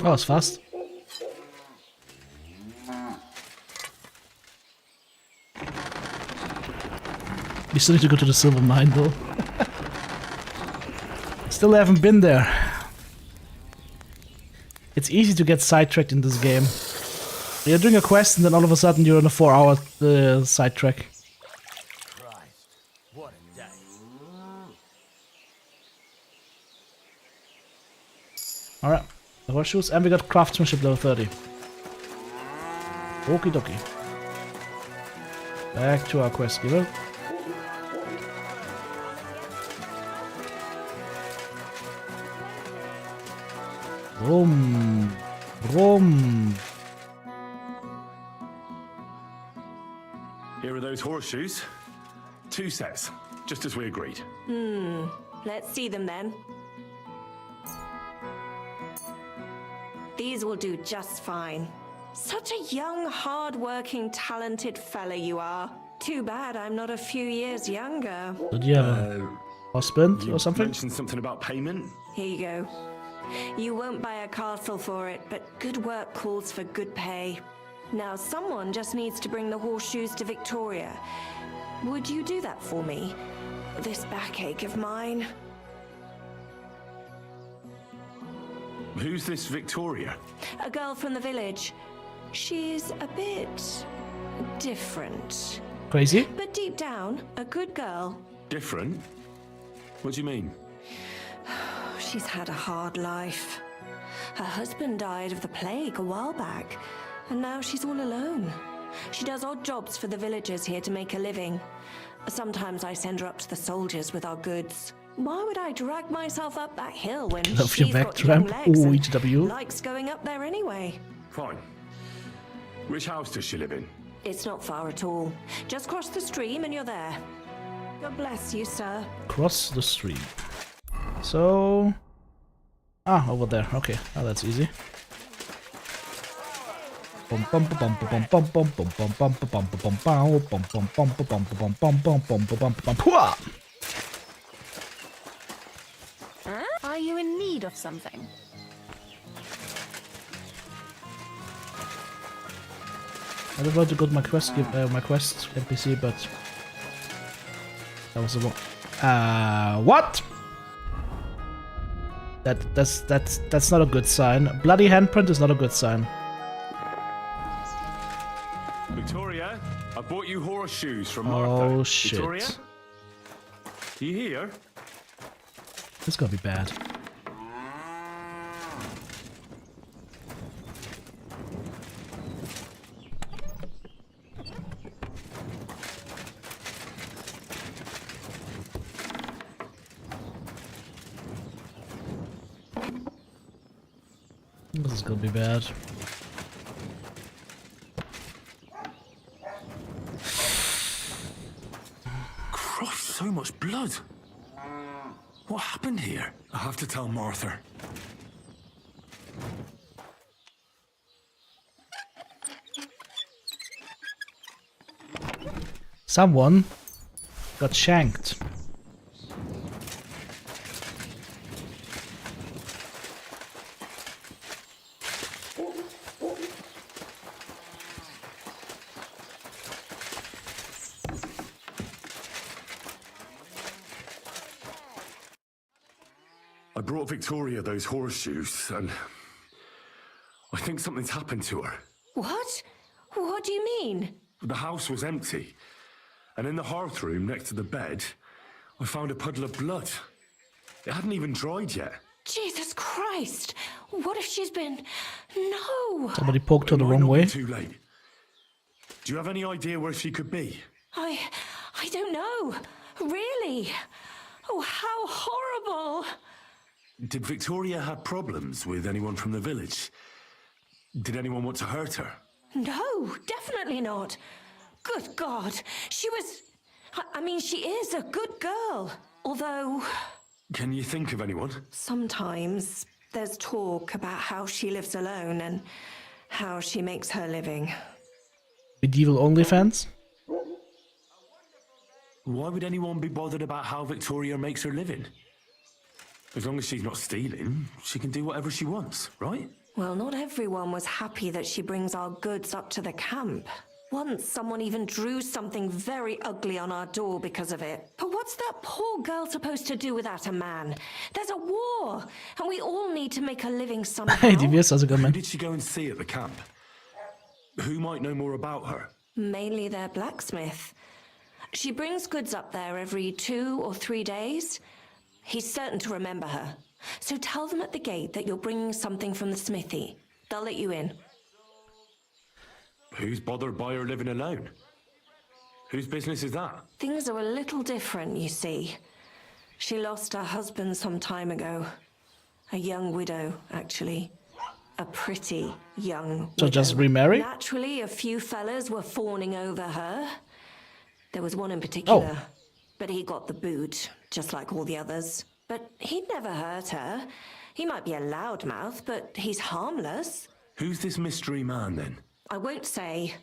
Oh, it's fast. We still need to go to the silver mine though. Still haven't been there. It's easy to get sidetracked in this game. You're doing a quest and then all of a sudden you're on a 4-hour sidetrack. What a day. Alright, the horseshoes, and we got craftsmanship level 30. Okie dokie. Back to our quest giver. Vroom. Vroom. Here are those horseshoes. 2 sets, just as we agreed. Let's see them then. These will do just fine. Such a young, hard-working, talented fella you are. Too bad I'm not a few years younger. Did you have a husband or something? You mentioned something about payment? Here you go. You won't buy a castle for it, but good work calls for good pay. Now someone just needs to bring the horseshoes to Victoria. Would you do that for me? This backache of mine. Who's this Victoria? A girl from the village. She's a bit different. Crazy? But deep down, a good girl. Different? What do you mean? She's had a hard life. Her husband died of the plague a while back, and now she's all alone. She does odd jobs for the villagers here to make a living. Sometimes I send her up to the soldiers with our goods. Why would I drag myself up that hill when Love your she's back got young tramp. legs Ooh, and HW. likes going up there anyway? Fine. Which house does she live in? It's not far at all. Just cross the stream and you're there. God bless you, sir. Cross the stream. So... Ah, over there. Okay. Oh, that's easy. Are you in need of something? I was about to go to my quest NPC, but that was the wrong. What? That's not a good sign. Bloody handprint is not a good sign. Victoria, I bought you horseshoes from Martha. Oh shit! Victoria, you here? This is gonna be bad. This is gonna be bad. Christ, so much blood. What happened here? I have to tell Martha. Someone got shanked. I brought Victoria those horseshoes, and I think something's happened to her. What? What do you mean? The house was empty, and in the hearth room next to the bed, I found a puddle of blood. It hadn't even dried yet. Jesus Christ! What if she's been... No! Somebody poked her the It might wrong not be way. Too late. Do you have any idea where she could be? I don't know. Really? Oh, how horrible! Did Victoria have problems with anyone from the village? Did anyone want to hurt her? No, definitely not. Good God, she was... I mean, she is a good girl. Although... Can you think of anyone? Sometimes there's talk about how she lives alone and how she makes her living. Medieval OnlyFans? Why would anyone be bothered about how Victoria makes her living? As long as she's not stealing, she can do whatever she wants, right? Well, not everyone was happy that she brings our goods up to the camp. Once, someone even drew something very ugly on our door because of it. But what's that poor girl supposed to do without a man? There's a war, and we all need to make a living somehow. Hey, DVS, how's it going, man? Who did she go and see at the camp? Who might know more about her? Mainly their blacksmith. She brings goods up there every 2 or 3 days. He's certain to remember her. So tell them at the gate that you're bringing something from the smithy. They'll let you in. Who's bothered by her living alone? Whose business is that? Things are a little different, you see. She lost her husband some time ago. A young widow, actually. A pretty young So widow. just remarry? Naturally, a few fellas were fawning over her. There was one in particular. But he got the boot, just like all the others. But he'd never hurt her. He might be a loudmouth, but he's harmless. Who's this mystery man, then? I won't say.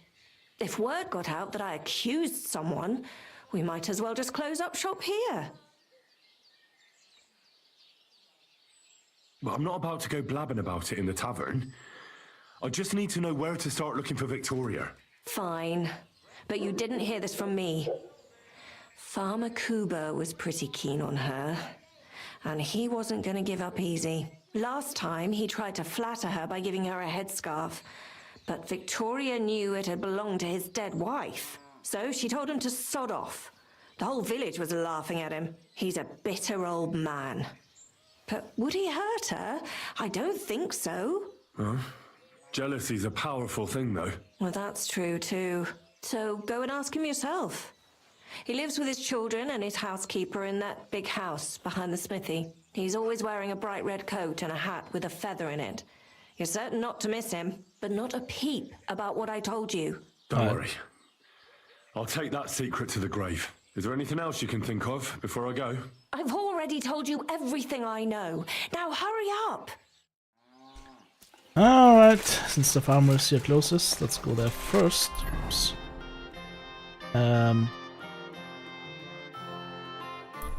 If word got out that I accused someone, we might as well just close up shop here. Well, I'm not about to go blabbing about it in the tavern. I just need to know where to start looking for Victoria. Fine. But you didn't hear this from me. Farmer Kuba was pretty keen on her. And he wasn't going to give up easy. Last time, he tried to flatter her by giving her a headscarf. But Victoria knew it had belonged to his dead wife. So she told him to sod off. The whole village was laughing at him. He's a bitter old man. But would he hurt her? I don't think so. Huh? Jealousy's a powerful thing, though. Well, that's true, too. So go and ask him yourself. He lives with his children and his housekeeper in that big house behind the smithy. He's always wearing a bright red coat and a hat with a feather in it. You're certain not to miss him, but not a peep about what I told you. Don't worry. I'll take that secret to the grave. Is there anything else you can think of before I go? I've already told you everything I know. Now hurry up! Alright, since the farmer is here closest, let's go there first. Oops.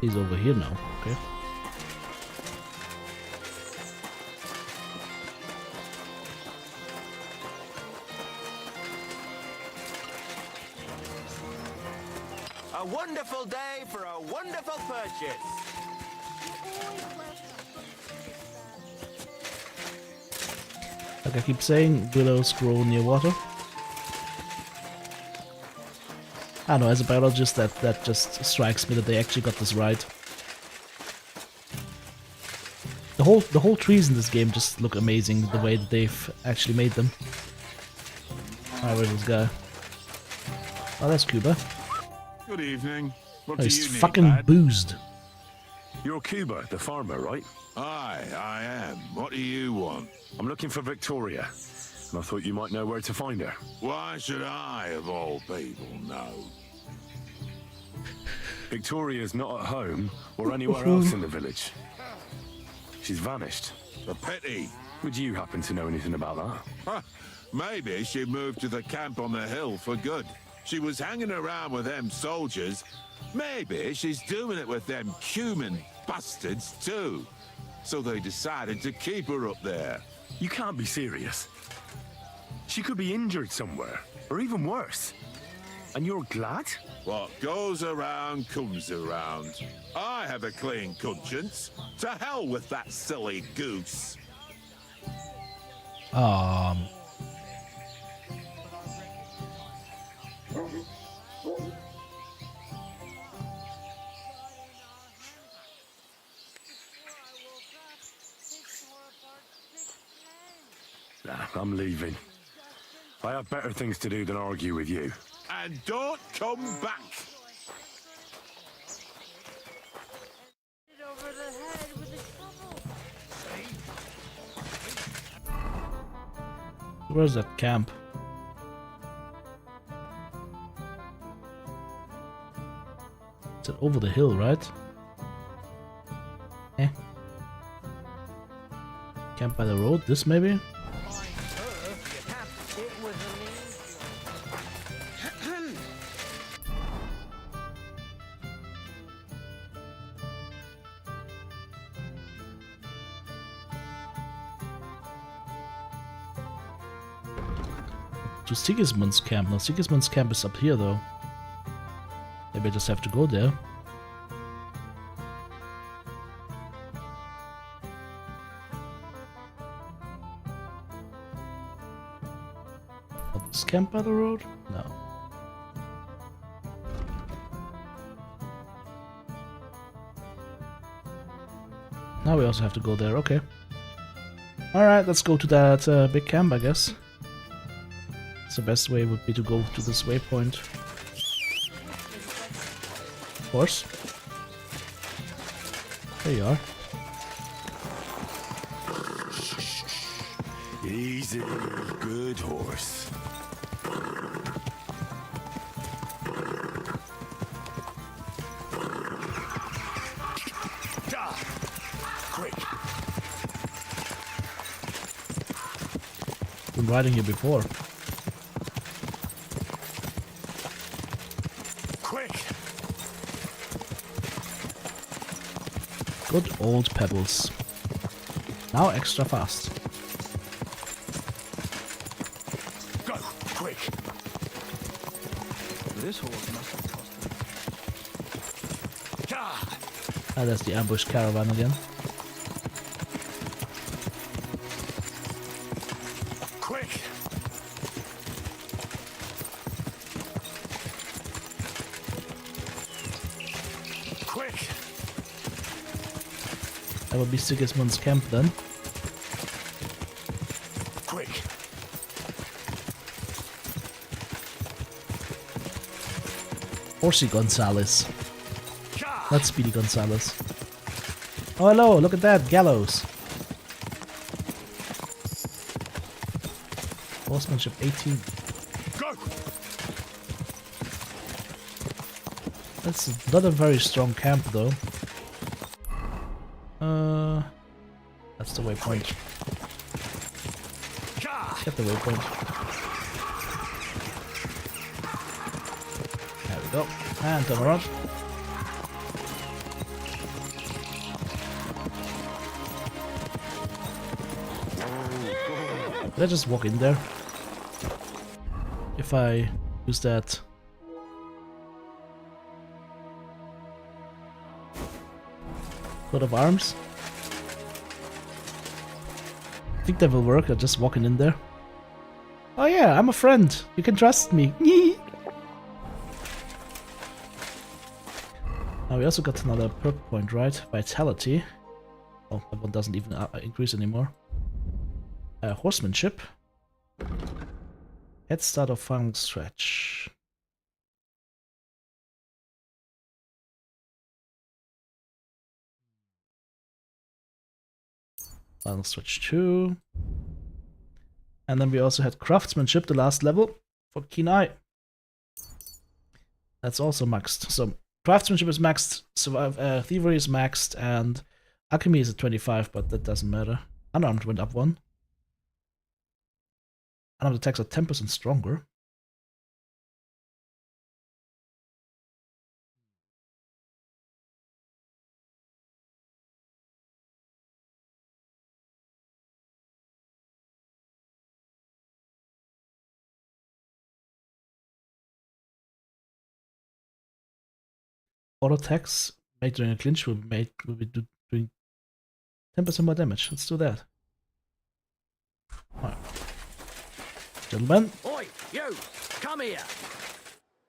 He's over here now, okay. A wonderful day for a wonderful purchase. Like I keep saying, willows grow near water. I don't know, as a biologist, that just strikes me that they actually got this right. The whole trees in this game just look amazing, the way that they've actually made them. Alright, where's this guy? Oh, that's Cuba. Good evening. What Oh, he's fucking boozed. You're Cuba, the farmer, right? Aye, I am. What do you want? I'm looking for Victoria, and I thought you might know where to find her. Why should I, of all people, know? Victoria's not at home or anywhere else in the village. She's vanished. A pity. Would you happen to know anything about that? Huh, maybe she moved to the camp on the hill for good. She was hanging around with them soldiers. Maybe she's doing it with them cumin bastards too. So they decided to keep her up there. You can't be serious. She could be injured somewhere, or even worse. And you're glad? What goes around comes around. I have a clean conscience. To hell with that silly goose. Nah, I'm leaving. I have better things to do than argue with you. And don't come back. Where's that camp? It's over the hill, right? Eh. Camp by the road, this maybe? to Sigismund's camp. Now, Sigismund's camp is up here, though. Maybe I just have to go there. This camp by the road? No. Now we also have to go there, okay. Alright, let's go to that big camp, I guess. So the best way would be to go to this waypoint. Of course. There you are. Easy, good horse. Quick. Been riding here before. Quick. Good old Pebbles. Now extra fast. Go, quick. This horse must have cost Ah, that's the ambush caravan again. Quick. Quick. That would be Sigismund's camp then. Quick. Horsey Gonzalez. Not Speedy Gonzalez. Oh, hello, look at that, Gallows. Horsemanship 18. Go. That's not a very strong camp, though. That's the waypoint. Get the waypoint. There we go. And turn around. Did I just walk in there? If I use that... coat of arms? I think that will work, I'm just walking in there. Oh yeah, I'm a friend. You can trust me. Now we also got another perk point, right? Vitality. Oh, that one doesn't even increase anymore. Horsemanship. Head start of final stretch. Final stretch 2. And then we also had craftsmanship, the last level, for Keen Eye. That's also maxed. So craftsmanship is maxed, thievery is maxed, and alchemy is at 25, but that doesn't matter. Unarmed went up 1. Unarmed attacks are 10% stronger. Auto attacks made during a clinch will be doing 10% more damage. Let's do that. Alright. Gentlemen. Oi, you! Come here!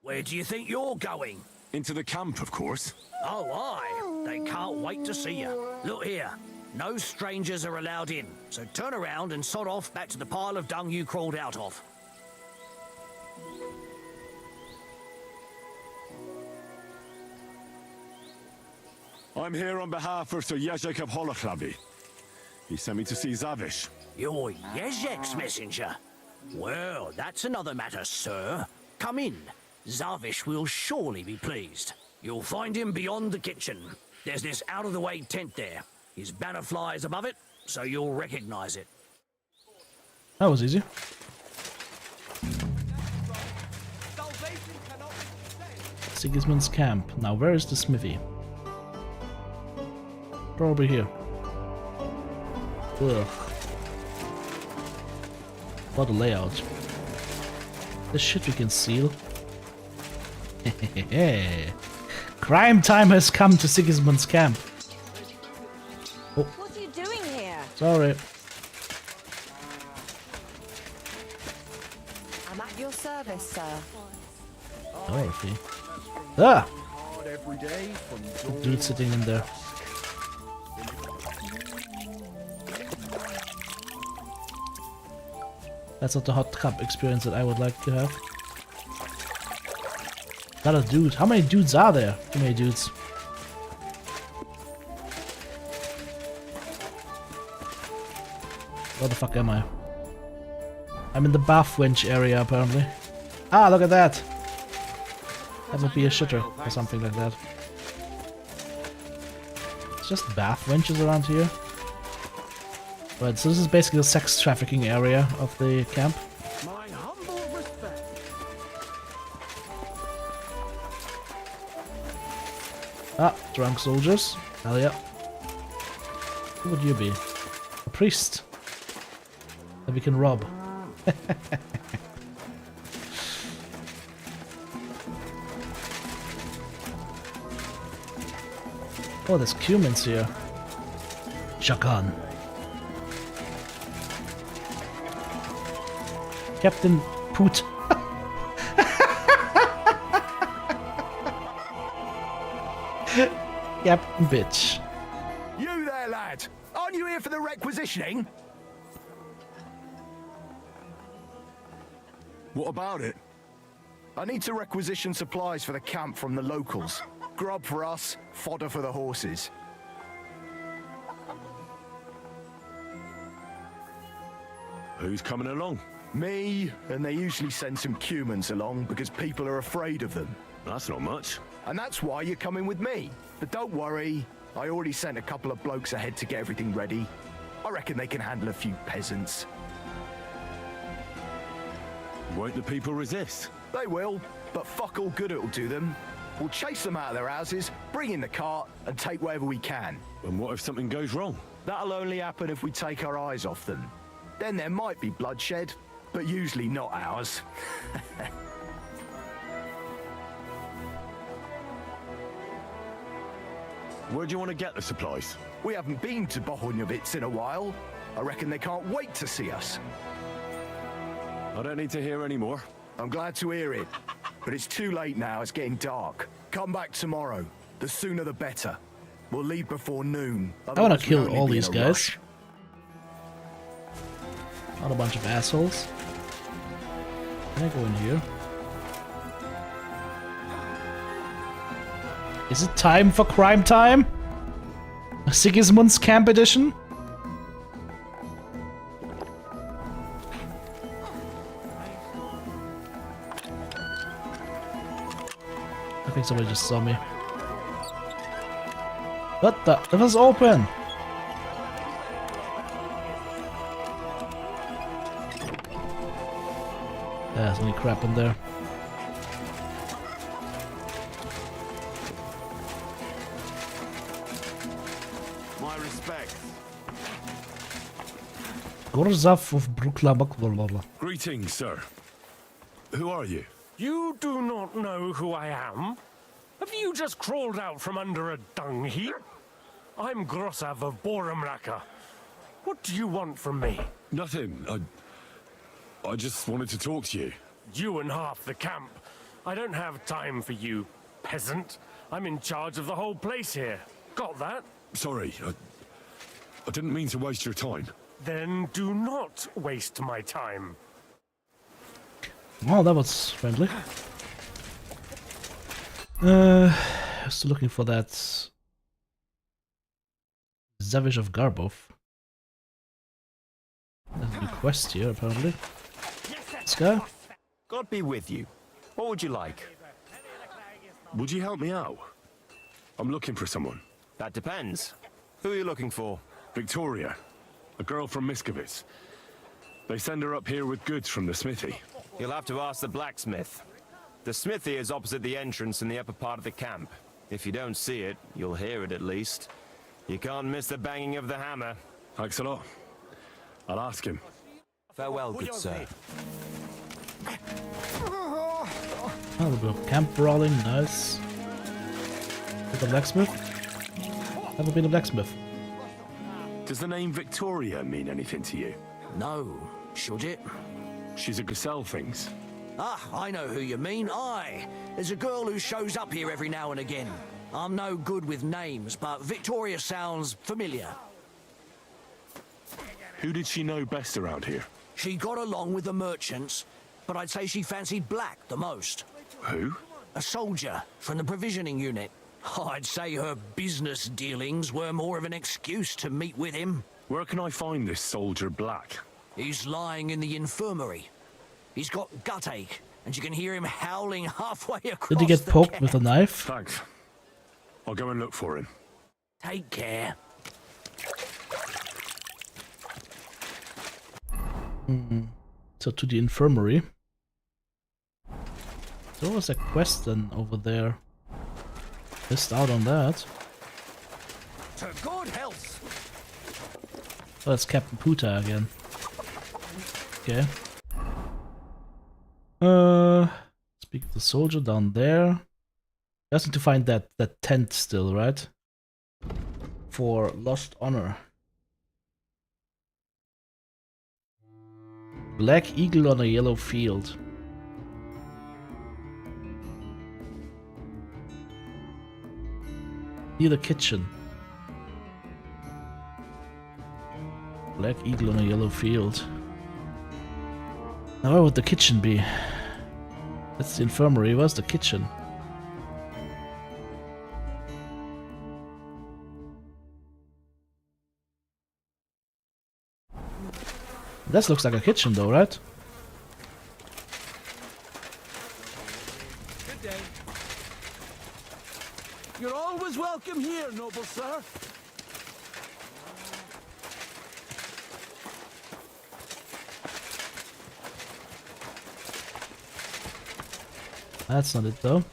Where do you think you're going? Into the camp, of course. Oh, aye. They can't wait to see you. Look here. No strangers are allowed in, so turn around and sod off back to the pile of dung you crawled out of. I'm here on behalf of Sir Jezek of Holochlavi. He sent me to see Zavish. You're Jezek's messenger? Well, that's another matter, sir. Come in. Zavish will surely be pleased. You'll find him beyond the kitchen. There's this out-of-the-way tent there. His banner flies above it, so you'll recognize it. That was easy. Sigismund's camp. Now where is the smithy? Probably here. Ugh. What a layout. The shit we can steal. Crime time has come to Sigismund's camp. Oh. What are you doing here? Sorry. I'm at your service, sir. Dorothy. Ah! The dude sitting in there. That's not the hot cup experience that I would like to have. Not a dude. How many dudes are there? Too many dudes. Where the fuck am I? I'm in the bath wench area apparently. Ah, look at that! That would be a shitter or something like that. It's just bath wenches around here. Right, so this is basically the sex trafficking area of the camp. My humble respect. Ah, drunk soldiers. Hell yeah. Who would you be? A priest. That we can rob. Oh, there's cumins here. Shotgun. Captain Poot. Captain Bitch. You there, lad! Aren't you here for the requisitioning? What about it? I need to requisition supplies for the camp from the locals. Grub for us, fodder for the horses. Who's coming along? Me, and they usually send some cumins along because people are afraid of them. That's not much. And that's why you're coming with me. But don't worry, I already sent a couple of blokes ahead to get everything ready. I reckon they can handle a few peasants. Won't the people resist? They will, but fuck all good it'll do them. We'll chase them out of their houses, bring in the cart, and take whatever we can. And what if something goes wrong? That'll only happen if we take our eyes off them. Then there might be bloodshed, but usually not ours. Where do you want to get the supplies? We haven't been to Bohuniovitz in a while. I reckon they can't wait to see us. I don't need to hear any more. I'm glad to hear it. But it's too late now, it's getting dark. Come back tomorrow. The sooner the better. We'll leave before noon. I wanna kill all these guys. Not a bunch of assholes. Can I go in here? Is it time for crime time? Sigismund's Camp Edition? I think somebody just saw me. What the? It was open! There's only crap in there. My respect. Gorzav of Brukla. Greetings, sir. Who are you? You do not know who I am? Have you just crawled out from under a dung heap? I'm Grossav of Borumraka. What do you want from me? Nothing. I just wanted to talk to you. You and half the camp. I don't have time for you, peasant. I'm in charge of the whole place here. Got that? Sorry, I didn't mean to waste your time. Then do not waste my time. Oh, that was friendly. Still looking for that Zavish of Garbov. There's a new quest here, apparently. This guy? God be with you. What would you like? Would you help me out? I'm looking for someone. That depends. Who are you looking for? Victoria, a girl from Miskovitz. They send her up here with goods from the smithy. You'll have to ask the blacksmith. The smithy is opposite the entrance in the upper part of the camp. If you don't see it, you'll hear it at least. You can't miss the banging of the hammer. Thanks a lot. I'll ask him. Farewell, good sir. A little bit of camp brawling, nice. With a blacksmith? Never been a blacksmith. Does the name Victoria mean anything to you? No. Should it? She's a good sell things. Ah, I know who you mean. Aye. There's a girl who shows up here every now and again. I'm no good with names, but Victoria sounds familiar. Who did she know best around here? She got along with the merchants, but I'd say she fancied Black the most. Who? A soldier from the provisioning unit. I'd say her business dealings were more of an excuse to meet with him. Where can I find this soldier Black? He's lying in the infirmary. He's got gut ache, and you can hear him howling halfway across. Did he get poked camp. with a knife? Thanks. I'll go and look for him. Take care. So to the infirmary. There was a quest then over there. Missed out on that. To good health. Oh, that's Captain Puta again. Okay. Speak of the soldier down there. Just need to find that tent still, right? For lost honor. Black eagle on a yellow field. Near the kitchen. Black eagle on a yellow field. Now where would the kitchen be? That's the infirmary. Where's the kitchen? This looks like a kitchen though, right? Good day. You're always welcome here, noble sir. That's not it though.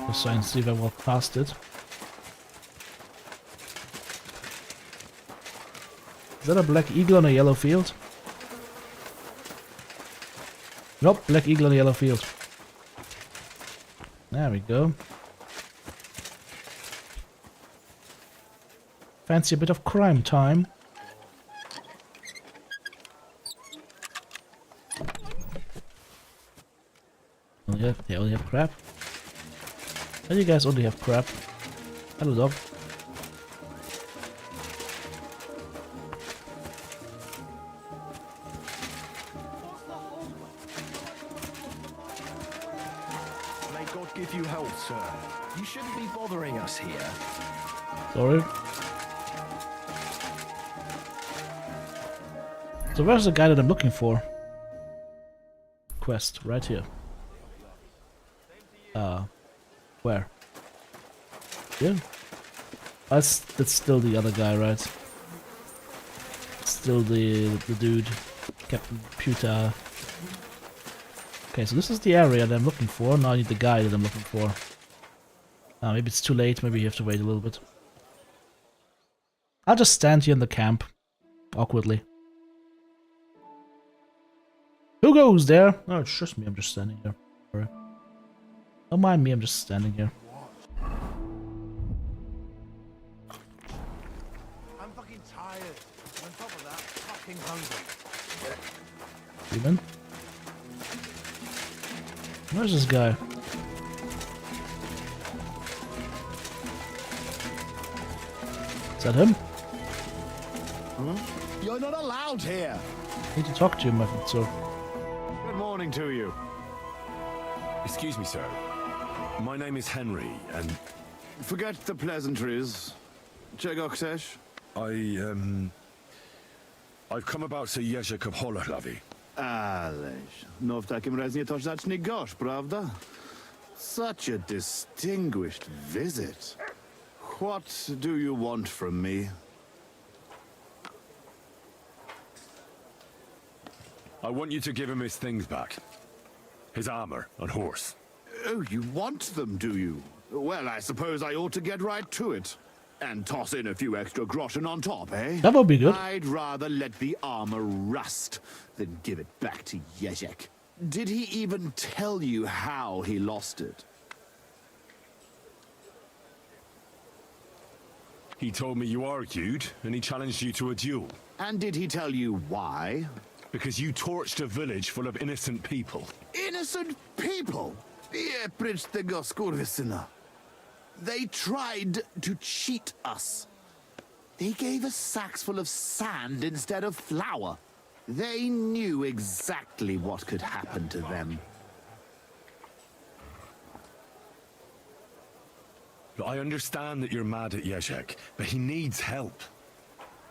Just so I can see if I walk past it. Is that a black eagle on a yellow field? Nope, black eagle on a yellow field. There we go. Fancy a bit of crime time. They only have crap. Why do you guys only have crap? Hello, dog. May God give you health, sir. You shouldn't be bothering us here. Sorry. So where's the guy that I'm looking for? Quest, right here. Where? Yeah. That's still the other guy, right? Still the dude. Captain Puta. Okay, so this is the area that I'm looking for. Now I need the guy that I'm looking for. Maybe it's too late, maybe you have to wait a little bit. I'll just stand here in the camp. Awkwardly. Who goes there? Oh, it's just me, I'm just standing here. Sorry. Don't mind me, I'm just standing here. I'm fucking tired. On top of that, fucking hungry. Demon? Where's this guy? Is that him? You're not allowed here. I need to talk to him, I think so. Good morning to you. Excuse me, sir. My name is Henry, and... Forget the pleasantries. Czego chcesz? I've come about Sir Jerzy Kaphola-Hlavi. Ależ, no w takim razie to zacznij gość, prawda? Such a distinguished visit. What do you want from me? I want you to give him his things back. His armor and horse. Oh, you want them, do you? Well, I suppose I ought to get right to it. And toss in a few extra groschen on top, eh? That would be good. I'd rather let the armor rust than give it back to Jezek. Did he even tell you how he lost it? He told me you argued, and he challenged you to a duel. And did he tell you why? Because you torched a village full of innocent people. Innocent people? They tried to cheat us. They gave us sacks full of sand instead of flour. They knew exactly what could happen to them. I understand that you're mad at Jezek, but he needs help.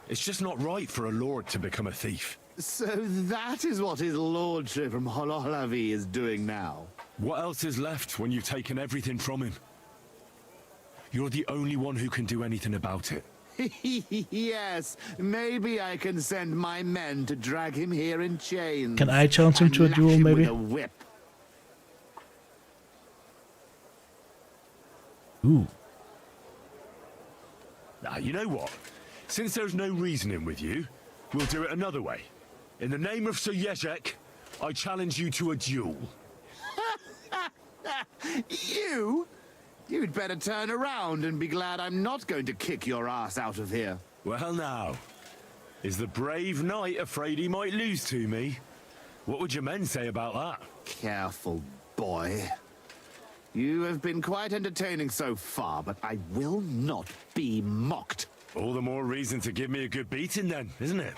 It's just not right for a lord to become a thief. So that is what his lordship from Hololavi is doing now. What else is left when you've taken everything from him? You're the only one who can do anything about it. Yes, maybe I can send my men to drag him here in chains. Can I challenge him to a and duel, lash him maybe? with a whip. Ooh. Now, you know what? Since there's no reasoning with you, we'll do it another way. In the name of Sir Jezek, I challenge you to a duel. You? You'd better turn around and be glad I'm not going to kick your ass out of here. Well now, is the brave knight afraid he might lose to me? What would your men say about that? Careful, boy. You have been quite entertaining so far, but I will not be mocked. All the more reason to give me a good beating then, isn't it?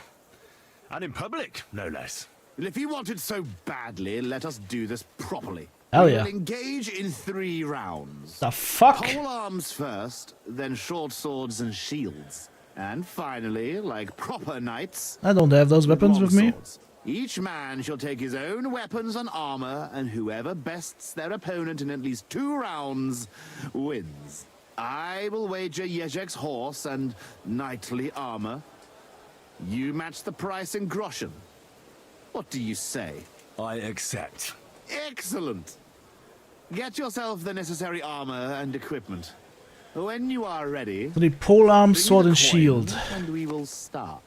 And in public, no less. Well, if you want it so badly, let us do this properly. Hell yeah. We'll engage in 3 rounds. The fuck? Pole arms first, then short swords and shields. And finally, like proper knights... I don't have those weapons with me. swords. Each man shall take his own weapons and armor, and whoever bests their opponent in at least 2 rounds wins. I will wager Jezek's horse and knightly armor. You match the price in groschen. What do you say? I accept. Excellent! Get yourself the necessary armor and equipment. When you are ready... So the pole arm, bring sword the and coin, shield. And we will start.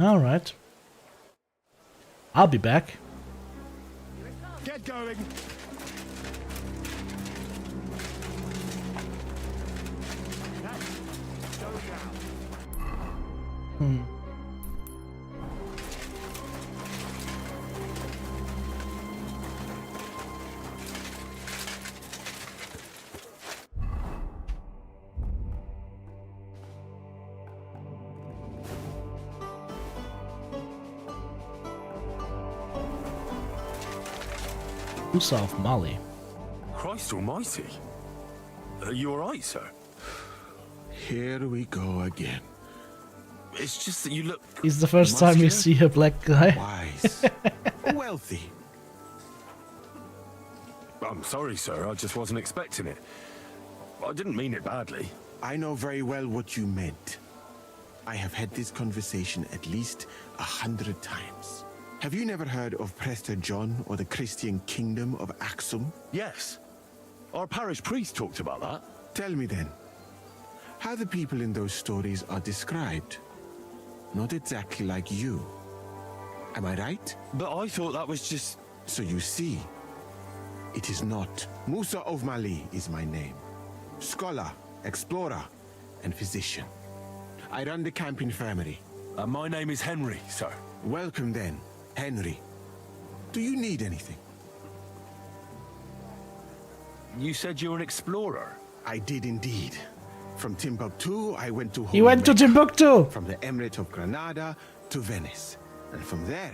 Alright. I'll be back. Get going! Hmm. Musa of Mali. Christ almighty. Are you alright, sir? Here we go again. It's just that you look... It's the first time you see a black guy. Wise. Wealthy. I'm sorry, sir. I just wasn't expecting it. I didn't mean it badly. I know very well what you meant. I have had this conversation at least 100 times. Have you never heard of Prester John or the Christian Kingdom of Axum? Yes. Our parish priest talked about that. Tell me then, how the people in those stories are described. Not exactly like you. Am I right? But I thought that was just... So you see, it is not. Musa of Mali is my name. Scholar, explorer, and physician. I run the camp infirmary. My name is Henry, sir. Welcome then, Henry. Do you need anything? You said you were an explorer? I did indeed. From Timbuktu, I went to... He went to Timbuktu! From the Emirate of Granada to Venice. And from there,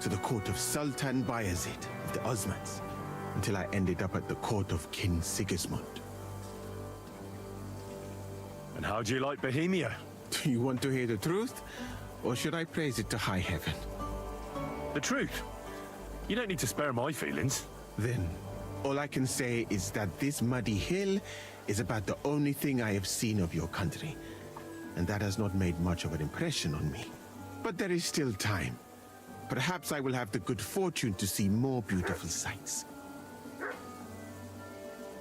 to the court of Sultan Bayezid of the Osmans. Until I ended up at the court of King Sigismund. And how do you like Bohemia? Do you want to hear the truth? Or should I praise it to high heaven? The truth? You don't need to spare my feelings. Then, all I can say is that this muddy hill is about the only thing I have seen of your country. And that has not made much of an impression on me. But there is still time. Perhaps I will have the good fortune to see more beautiful sights.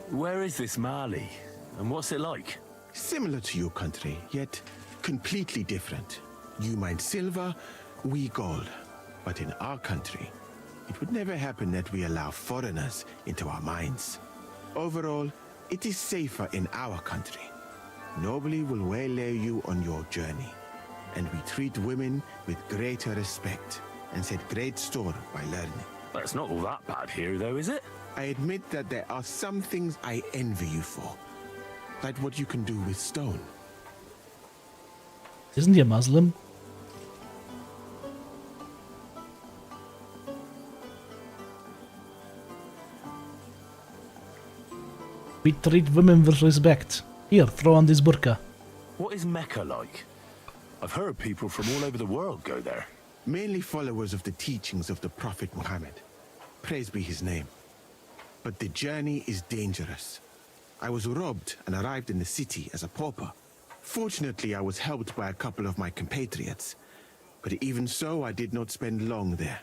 Where is this Mali? And what's it like? Similar to your country, yet completely different. You mine silver, we gold. But in our country, it would never happen that we allow foreigners into our mines. Overall, it is safer in our country. Nobody will waylay you on your journey. And we treat women with greater respect and set great store by learning. But it's not all that bad here, though, is it? I admit that there are some things I envy you for. Like what you can do with stone. Isn't he a Muslim? We treat women with respect. Here, throw on this burqa. What is Mecca like? I've heard people from all over the world go there. Mainly followers of the teachings of the Prophet Muhammad. Praise be his name. But the journey is dangerous. I was robbed and arrived in the city as a pauper. Fortunately, I was helped by a couple of my compatriots. But even so, I did not spend long there.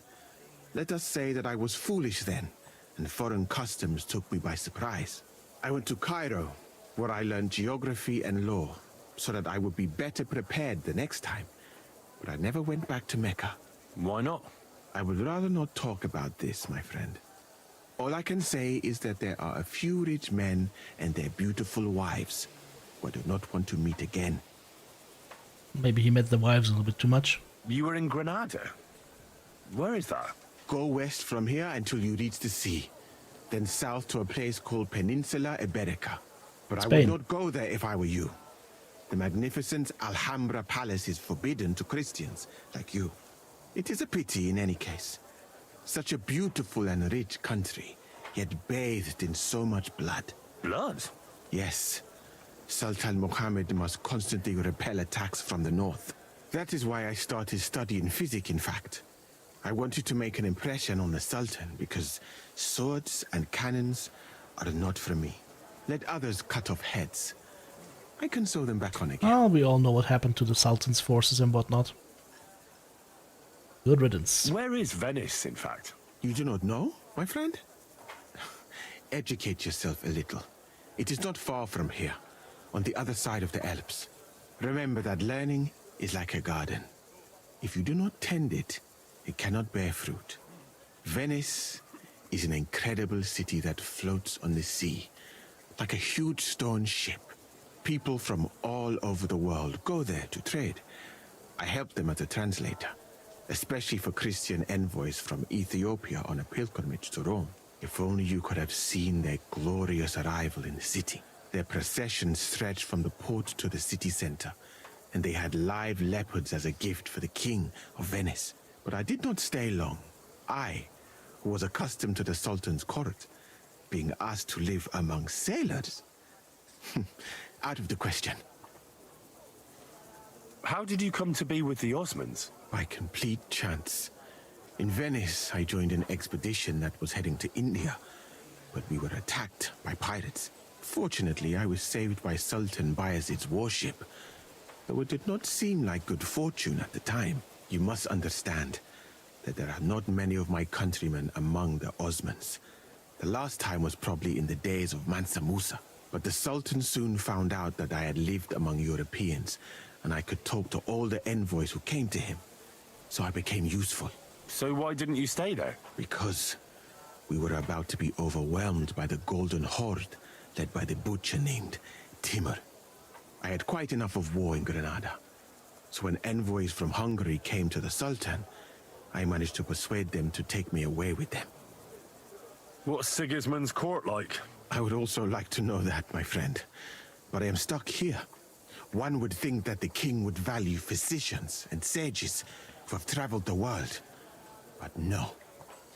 Let us say that I was foolish then, and foreign customs took me by surprise. I went to Cairo, where I learned geography and law, so that I would be better prepared the next time. But I never went back to Mecca. Why not? I would rather not talk about this, my friend. All I can say is that there are a few rich men and their beautiful wives who I do not want to meet again. Maybe he met the wives a little bit too much. You were in Granada? Where is that? Go west from here until you reach the sea. Then south to a place called Peninsula Iberica. But Spain. I would not go there if I were you. The magnificent Alhambra Palace is forbidden to Christians like you. It is a pity in any case. Such a beautiful and rich country, yet bathed in so much blood. Blood? Yes. Sultan Mohammed must constantly repel attacks from the north. That is why I started studying physics, in fact. I wanted to make an impression on the Sultan because swords and cannons are not for me. Let others cut off heads. I can sew them back on again. Oh, we all know what happened to the Sultan's forces and whatnot. Good riddance. Where is Venice, in fact? You do not know, my friend? Educate yourself a little. It is not far from here, on the other side of the Alps. Remember that learning is like a garden. If you do not tend it, it cannot bear fruit. Venice is an incredible city that floats on the sea, like a huge stone ship. People from all over the world go there to trade. I help them as a translator, especially for Christian envoys from Ethiopia on a pilgrimage to Rome. If only you could have seen their glorious arrival in the city. Their procession stretched from the port to the city center, and they had live leopards as a gift for the king of Venice. But I did not stay long. I, who was accustomed to the Sultan's court, being asked to live among sailors? Out of the question. How did you come to be with the Osmans? By complete chance. In Venice, I joined an expedition that was heading to India, but we were attacked by pirates. Fortunately, I was saved by Sultan Bayezid's warship, though it did not seem like good fortune at the time. You must understand that there are not many of my countrymen among the Osmans. The last time was probably in the days of Mansa Musa. But the Sultan soon found out that I had lived among Europeans, and I could talk to all the envoys who came to him. So I became useful. So why didn't you stay there? Because we were about to be overwhelmed by the Golden Horde, led by the butcher named Timur. I had quite enough of war in Granada. So when envoys from Hungary came to the Sultan, I managed to persuade them to take me away with them. What's Sigismund's court like? I would also like to know that, my friend. But I am stuck here. One would think that the king would value physicians and sages who have traveled the world. But no.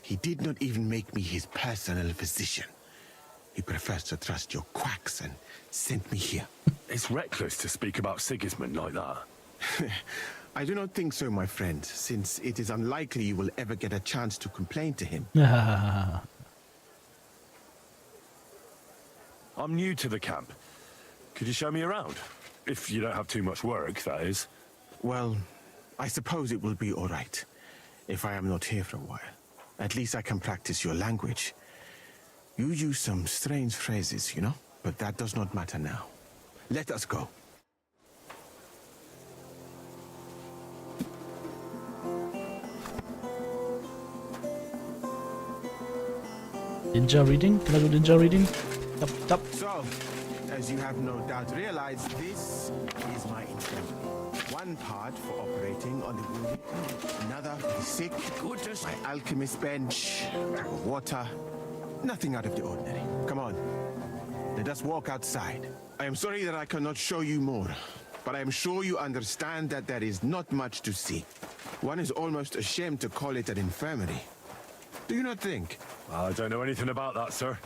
He did not even make me his personal physician. He prefers to trust your quacks and sent me here. It's reckless to speak about Sigismund like that. I do not think so, my friend, since it is unlikely you will ever get a chance to complain to him. I'm new to the camp. Could you show me around? If you don't have too much work, that is. Well, I suppose it will be all right, if I am not here for a while. At least I can practice your language. You use some strange phrases, you know? But that does not matter now. Let us go. Ninja reading? Can I do ninja reading? Yup, yup. So, as you have no doubt realized, this is my infirmary. One part for operating on the wounded, another for the sick, my alchemist bench, water, nothing out of the ordinary. Come on, let us walk outside. I am sorry that I cannot show you more, but I am sure you understand that there is not much to see. One is almost ashamed to call it an infirmary. Do you not think? I don't know anything about that, sir.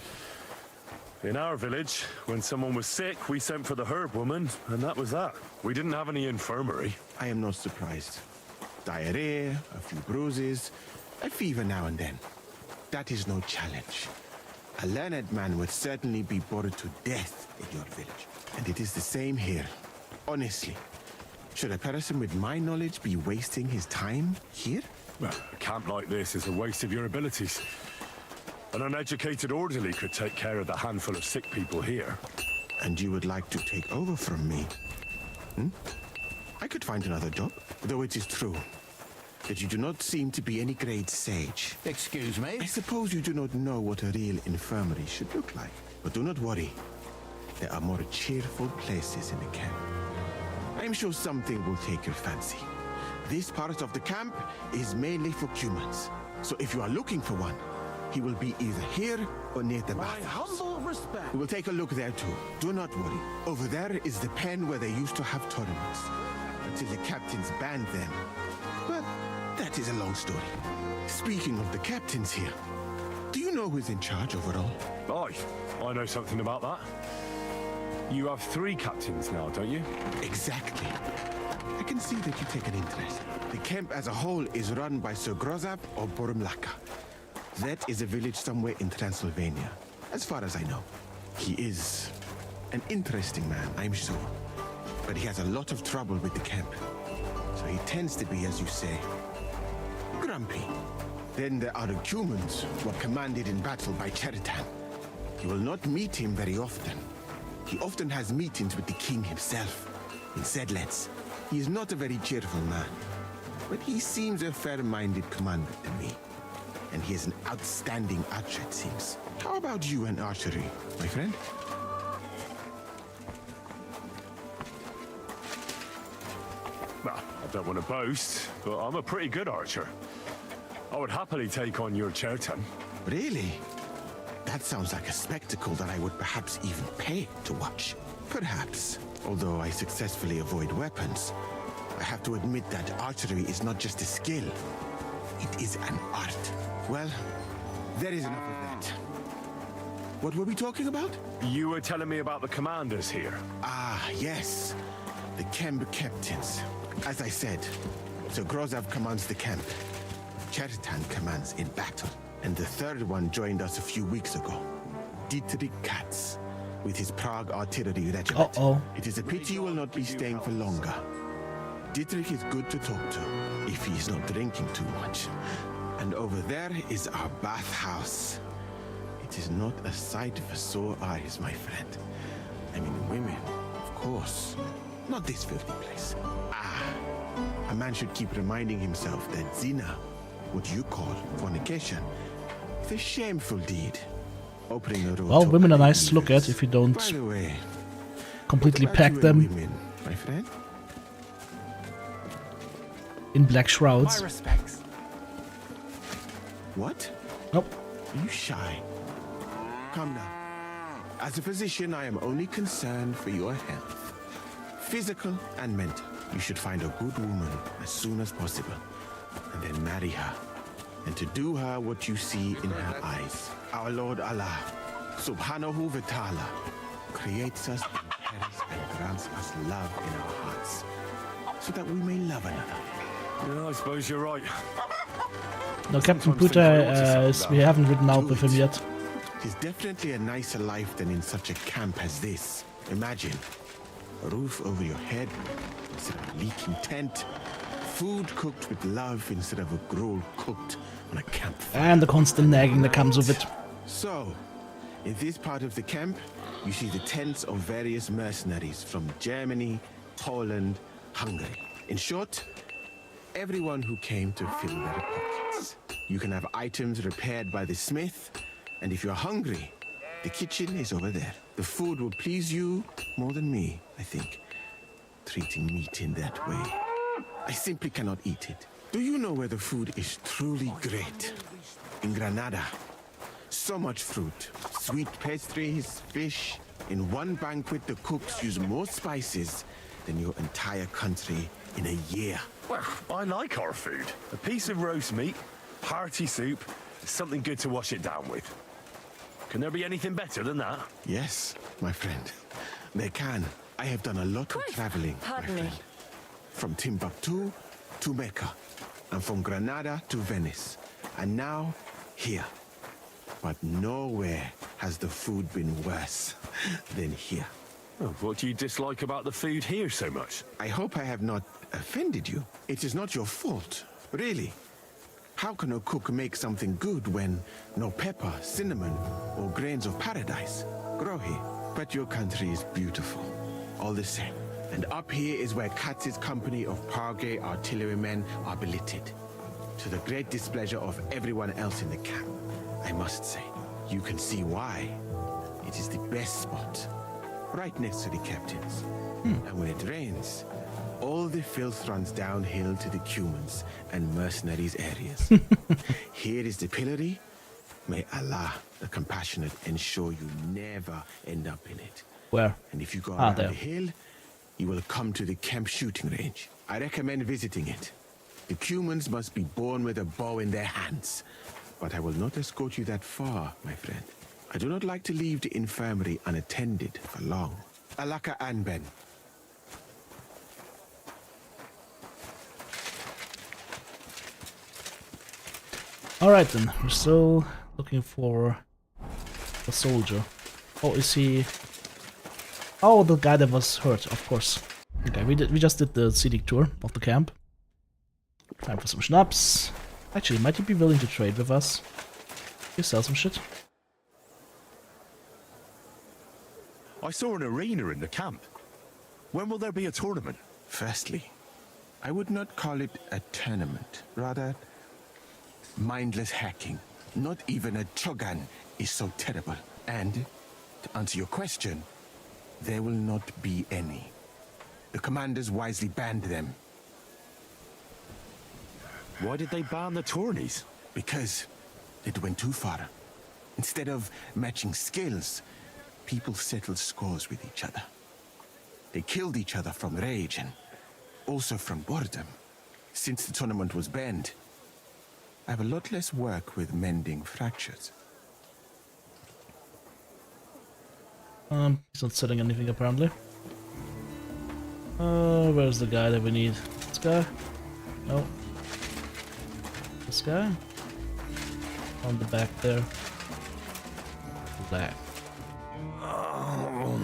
In our village, when someone was sick, we sent for the herb woman, and that was that. We didn't have any infirmary. I am not surprised. Diarrhea, a few bruises, a fever now and then. That is no challenge. A learned man would certainly be bored to death in your village. And it is the same here. Honestly. Should a person with my knowledge be wasting his time here? Well, a camp like this is a waste of your abilities. An uneducated orderly could take care of the handful of sick people here. And you would like to take over from me? I could find another job, though it is true that you do not seem to be any great sage. Excuse me? I suppose you do not know what a real infirmary should look like. But do not worry. There are more cheerful places in the camp. I am sure something will take your fancy. This part of the camp is mainly for humans. So if you are looking for one, he will be either here or near the bathhouse. Humble respect. We will take a look there too. Do not worry. Over there is the pen where they used to have tournaments. Until the captains banned them. But that is a long story. Speaking of the captains here, do you know who's in charge overall? Aye, I know something about that. You have 3 captains now, don't you? Exactly. I can see that you take an interest. The camp as a whole is run by Sir Grozav or Bohemian. That is a village somewhere in Transylvania, as far as I know. He is an interesting man, I'm sure. But he has a lot of trouble with the camp. So he tends to be, as you say, grumpy. Then there are the humans who are commanded in battle by Cheritan. You will not meet him very often. He often has meetings with the king himself in Zedlets. He is not a very cheerful man, but he seems a fair-minded commander to me. And he is an outstanding archer, it seems. How about you and archery, my friend? Well, I don't want to boast, but I'm a pretty good archer. I would happily take on your Chertan. Really? That sounds like a spectacle that I would perhaps even pay to watch. Perhaps. Although I successfully avoid weapons, I have to admit that archery is not just a skill. It is an art. Well, there is enough of that. What were we talking about? You were telling me about the commanders here. Ah, yes. The camp captains. As I said, Sir Grozav commands the camp. Cheritan commands in battle. And the third one joined us a few weeks ago. Dietrich Katz, with his Prague artillery regiment. It is a pity you will not be staying for longer. Dietrich is good to talk to, if he is not drinking too much. And over there is our bathhouse. It is not a sight for sore eyes, my friend. I mean, women, of course. Not this filthy place. A man should keep reminding himself that zina, what you call fornication, is a shameful deed. Opening a road. Well, women are nice to look at if you don't By the way, completely pack them women, my friend? in black shrouds. My respects. What? Nope. Are you shy? Come now. As a physician, I am only concerned for your health. Physical and mental. You should find a good woman as soon as possible. And then marry her. And to do her what you see in her eyes. Our Lord Allah, Subhanahu wa Ta'ala, creates us in Paris and grants us love in our hearts. So that we may love another. Yeah, I suppose you're right. No, Captain Puta, we haven't ridden out with him yet. It is definitely a nicer life than in such a camp as this. Imagine a roof over your head instead of a leaking tent, food cooked with love instead of a gruel cooked on a campfire. And the constant nagging that comes with it. So, in this part of the camp, you see the tents of various mercenaries from Germany, Poland, Hungary. In short, everyone who came to fill their pockets. You can have items repaired by the smith, and if you're hungry, the kitchen is over there. The food will please you more than me, I think. Treating meat in that way. I simply cannot eat it. Do you know where the food is truly great? In Granada. So much fruit, sweet pastries, fish. In one banquet, the cooks use more spices than your entire country in a year. Well, I like our food. A piece of roast meat, hearty soup, something good to wash it down with. Can there be anything better than that? Yes, my friend. There can. I have done a lot of traveling, my friend. From Timbuktu to Mecca, and from Granada to Venice, and now here. But nowhere has the food been worse than here. Oh, what do you dislike about the food here so much? I hope I have not offended you. It is not your fault, really. How can a cook make something good when no pepper, cinnamon, or grains of paradise grow here? But your country is beautiful, all the same. And up here is where Katz's company of Parge artillerymen are billeted, to the great displeasure of everyone else in the camp. I must say, you can see why. It is the best spot, right next to the captains. And when it rains, all the filth runs downhill to the Cumans and mercenaries areas. Here is the pillory. May Allah, the compassionate, ensure you never end up in it. Where? And if you go around there. the hill, you will come to the camp shooting range. I recommend visiting it. The Cumans must be born with a bow in their hands. But I will not escort you that far, my friend. I do not like to leave the infirmary unattended for long. Alaka Anben. Alright then, we're still looking for a soldier. Oh, is he... Oh, the guy that was hurt, of course. Okay, we just did the scenic tour of the camp. Time for some schnapps. Actually, might he be willing to trade with us? You sell some shit? I saw an arena in the camp. When will there be a tournament? Firstly, I would not call it a tournament. Rather, mindless hacking. Not even a Chogan is so terrible. And, to answer your question, there will not be any. The commanders wisely banned them. Why did they ban the tourneys? Because it went too far. Instead of matching skills, people settled scores with each other. They killed each other from rage and also from boredom. Since the tournament was banned, I have a lot less work with mending fractures. He's not selling anything apparently. Where's the guy that we need? This guy? No. This guy? On the back there. Black. Oh.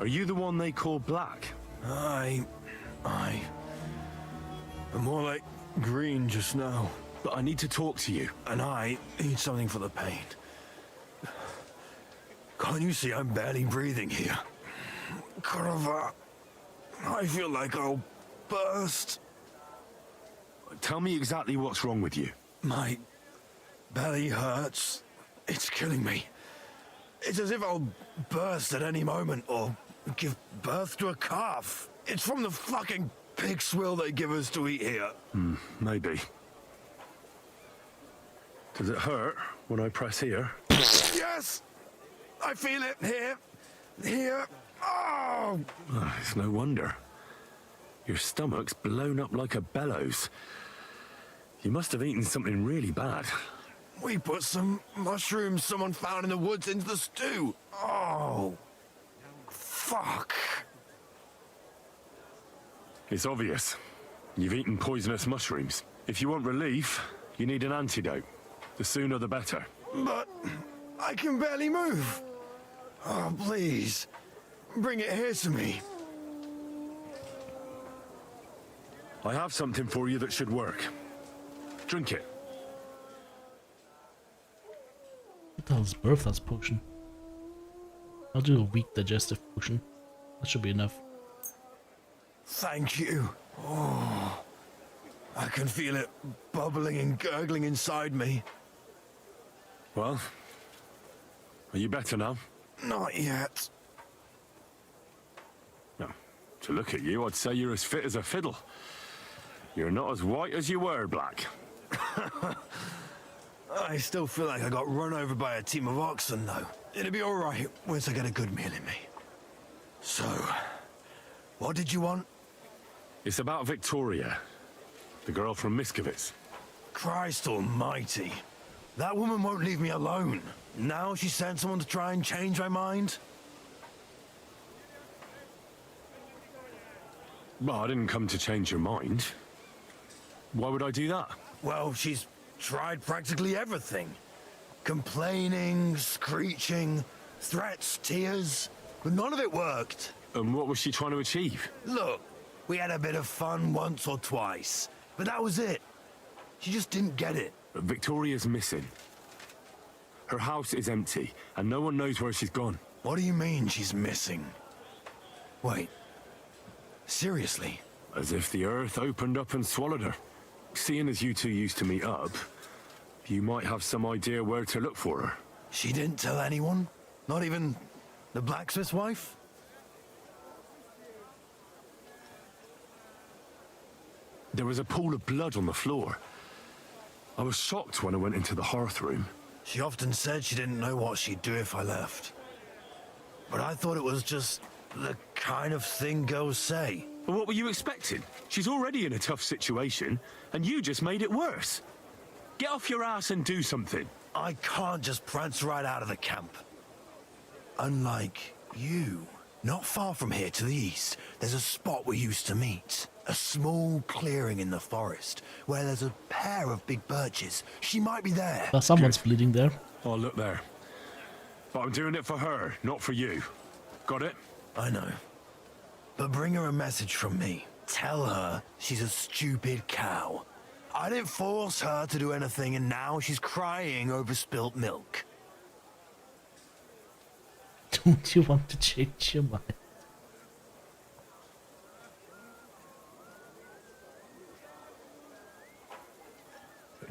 Are you the one they call Black? I'm more like green just now. But I need to talk to you. And I need something for the pain. Can't you see I'm barely breathing here? Karava, I feel like I'll burst. Tell me exactly what's wrong with you. My belly hurts. It's killing me. It's as if I'll burst at any moment or give birth to a calf. It's from the fucking pig swill they give us to eat here. Maybe. Does it hurt when I press here? Yes! I feel it here. Here. Oh! It's no wonder. Your stomach's blown up like a bellows. You must have eaten something really bad. We put some mushrooms someone found in the woods into the stew. Oh. Fuck. It's obvious. You've eaten poisonous mushrooms. If you want relief, you need an antidote. The sooner the better. But I can barely move. Oh, please. Bring it here to me. I have something for you that should work. Drink it. What the hell is Bertha's potion? I'll do a weak digestive potion. That should be enough. Thank you. Oh, I can feel it bubbling and gurgling inside me. Well, are you better now? Not yet. No. To look at you, I'd say you're as fit as a fiddle. You're not as white as you were, Black. I still feel like I got run over by a team of oxen, though. It'll be all right once I get a good meal in me. So, what did you want? It's about Victoria, the girl from Miskovitz. Christ almighty. That woman won't leave me alone. Now she sent someone to try and change my mind? Well, I didn't come to change your mind. Why would I do that? Well, she's tried practically everything. Complaining, screeching, threats, tears, but none of it worked. And what was she trying to achieve? Look, we had a bit of fun once or twice, but that was it. She just didn't get it. But Victoria's missing. Her house is empty, and no one knows where she's gone. What do you mean she's missing? Wait, seriously? As if the earth opened up and swallowed her. Seeing as you two used to meet up, you might have some idea where to look for her. She didn't tell anyone? Not even the blacksmith's wife? There was a pool of blood on the floor. I was shocked when I went into the hearth room. She often said she didn't know what she'd do if I left. But I thought it was just the kind of thing girls say. But what were you expecting? She's already in a tough situation, and you just made it worse. Get off your ass and do something. I can't just prance right out of the camp. Unlike you, not far from here to the east, there's a spot we used to meet. A small clearing in the forest, where there's a pair of big birches. She might be there. Someone's bleeding there. I'll look there. But I'm doing it for her, not for you. Got it? I know. But bring her a message from me. Tell her she's a stupid cow. I didn't force her to do anything, and now she's crying over spilt milk. Don't you want to change your mind?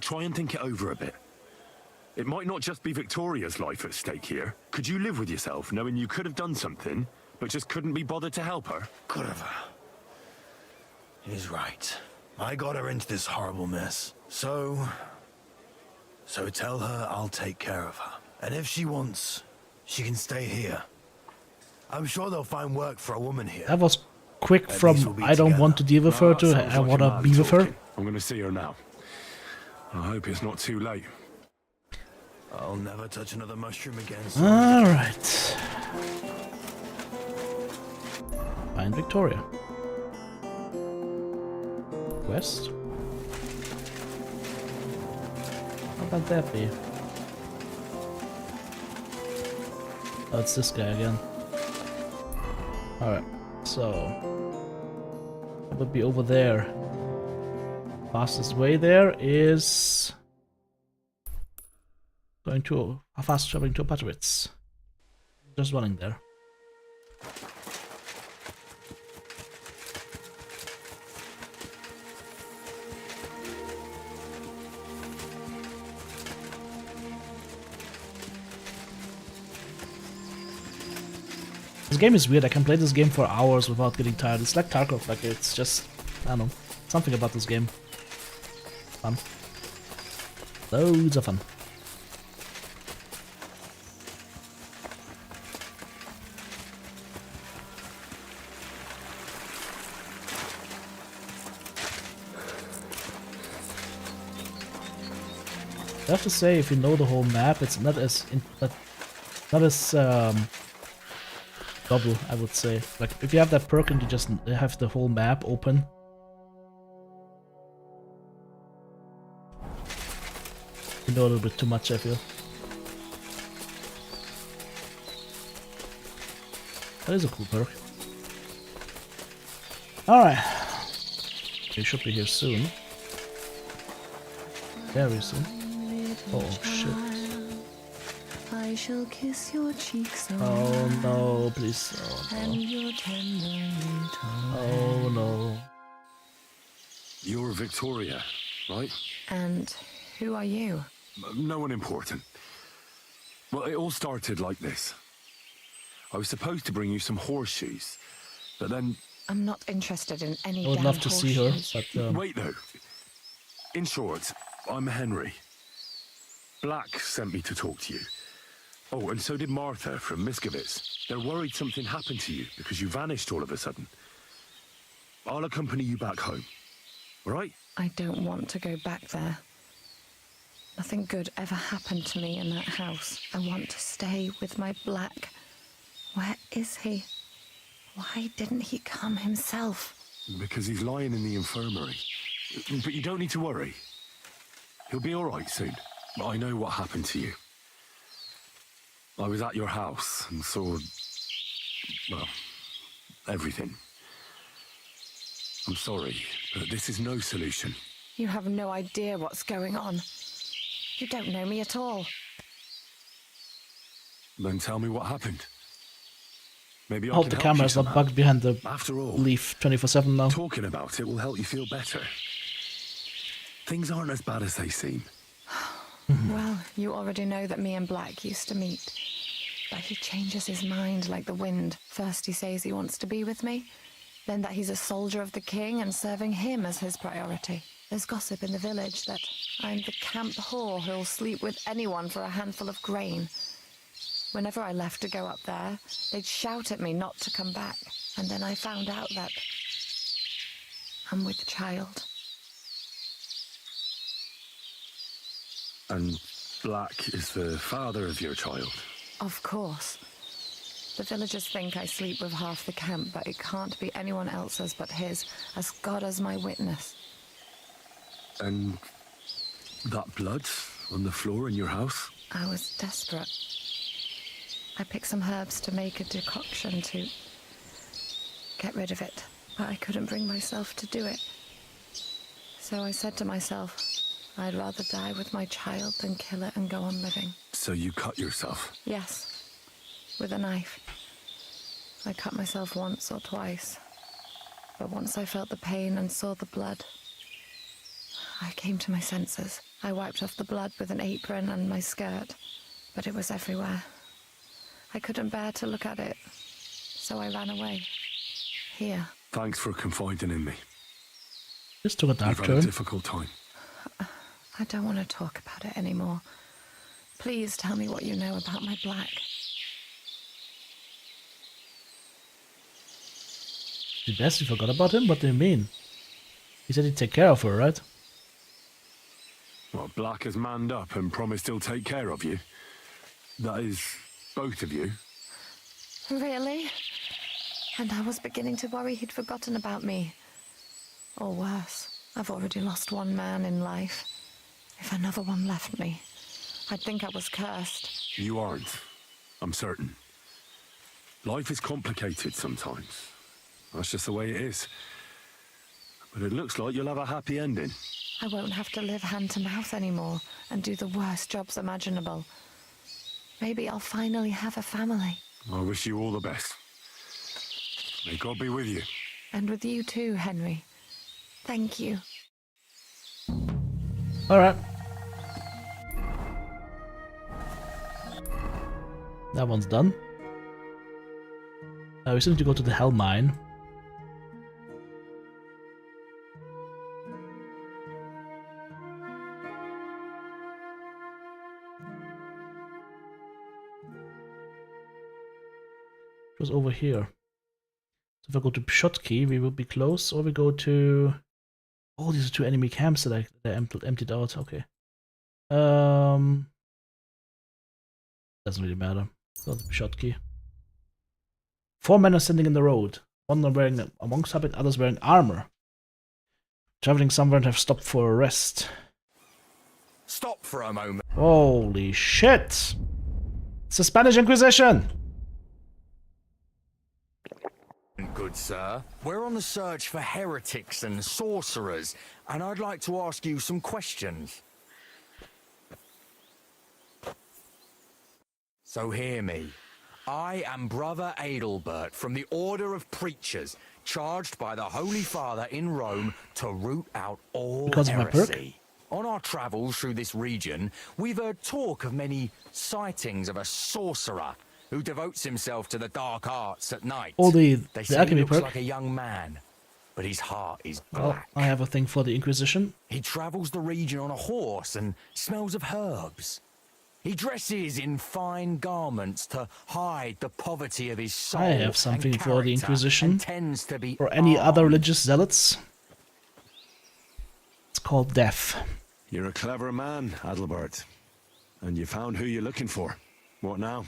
Try and think it over a bit. It might not just be Victoria's life at stake here. Could you live with yourself knowing you could have done something, but just couldn't be bothered to help her? Could have. He's right. I got her into this horrible mess. So tell her I'll take care of her. And if she wants, she can stay here. I'm sure they'll find work for a woman here. That was quick from I don't want to deal with her to I want to be with her. I'm going to see her now. I hope it's not too late. I'll never touch another mushroom again. Alright. Find Victoria. Quest. How about that be? Oh, it's this guy again. Alright, so it would be over there. Fastest way there is going to fast traveling to Patowitz. Just running there. This game is weird. I can play this game for hours without getting tired. It's like Tarkov. Like it's just, I don't know, something about this game. Fun. Loads of fun. I have to say, if you know the whole map, it's not as double, I would say. Like if you have that perk and you just have the whole map open. You know a little bit too much, I feel. That is a cool perk. Alright. You should be here soon. Very soon. Oh shit. I shall kiss your cheeks. Oh no, please. And your tender little. Oh no. You're Victoria, right? And who are you? No one important. Well, it all started like this. I was supposed to bring you some horseshoes, but then... I'm not interested in any I would damn love to see her, horseshoes. but... Wait, though. In short, I'm Henry. Black sent me to talk to you. Oh, and so did Martha from Miskovitz. They're worried something happened to you because you vanished all of a sudden. I'll accompany you back home. All right? I don't want to go back there. Nothing good ever happened to me in that house. I want to stay with my Black. Where is he? Why didn't he come himself? Because he's lying in the infirmary. But you don't need to worry. He'll be all right soon. I know what happened to you. I was at your house and saw... well, everything. I'm sorry, but this is no solution. You have no idea what's going on. You don't know me at all. Then tell me what happened. Maybe I I hope can the help camera you is not somehow. bugged behind the After all, leaf 24/7 now. Talking about it will help you feel better. Things aren't as bad as they seem. Well, you already know that me and Black used to meet. But he changes his mind like the wind. First he says he wants to be with me, then that he's a soldier of the king and serving him as his priority. There's gossip in the village that I'm the camp whore who'll sleep with anyone for a handful of grain. Whenever I left to go up there, they'd shout at me not to come back. And then I found out that I'm with child. And Black is the father of your child. Of course. The villagers think I sleep with half the camp, but it can't be anyone else's but his, as God is my witness. And that blood on the floor in your house? I was desperate. I picked some herbs to make a decoction to get rid of it, but I couldn't bring myself to do it. So I said to myself, I'd rather die with my child than kill it and go on living. So you cut yourself? Yes, with a knife. I cut myself once or twice, but once I felt the pain and saw the blood, I came to my senses. I wiped off the blood with an apron and my skirt, but it was everywhere. I couldn't bear to look at it, so I ran away. Here. Thanks for confiding in me. This took a dark You've had a turn. difficult time. I don't want to talk about it anymore. Please tell me what you know about my Black. The best you forgot about him? What do you mean? He said he'd take care of her, right? Well, Black has manned up and promised he'll take care of you. That is, both of you. Really? And I was beginning to worry he'd forgotten about me. Or worse, I've already lost one man in life. If another one left me, I'd think I was cursed. You aren't. I'm certain. Life is complicated sometimes. That's just the way it is. But it looks like you'll have a happy ending. I won't have to live hand to mouth anymore and do the worst jobs imaginable. Maybe I'll finally have a family. I wish you all the best. May God be with you. And with you too, Henry. Thank you. Alright. That one's done. We still need to go to the Hell Mine. It was over here. So if I go to Pshotki, we will be close, or we go to... Oh, these are two enemy camps that I emptied out. Okay. Doesn't really matter. Go to Pshotki. 4 men are standing in the road. One are wearing a monk's habit, others wearing armor. Traveling somewhere and have stopped for a rest. Stop for a moment. Holy shit! It's the Spanish Inquisition! Good sir, we're on the search for heretics and sorcerers, and I'd like to ask you some questions. So hear me. I am Brother Adelbert from the Order of Preachers, charged by the Holy Father in Rome to root out all Because of my perk? heresy. On our travels through this region, we've heard talk of many sightings of a sorcerer who devotes himself to the dark arts at night. Oh, They the say he alchemy looks perk. like a young man, but his heart is Well, black. I have a thing for the Inquisition. He travels the region on a horse and smells of herbs. He dresses in fine garments to hide the poverty of his soul. I have something and for the character, Inquisition. and tends to be Or any other armed. religious zealots. It's called death. You're a clever man, Adelbert. And you found who you're looking for. What now?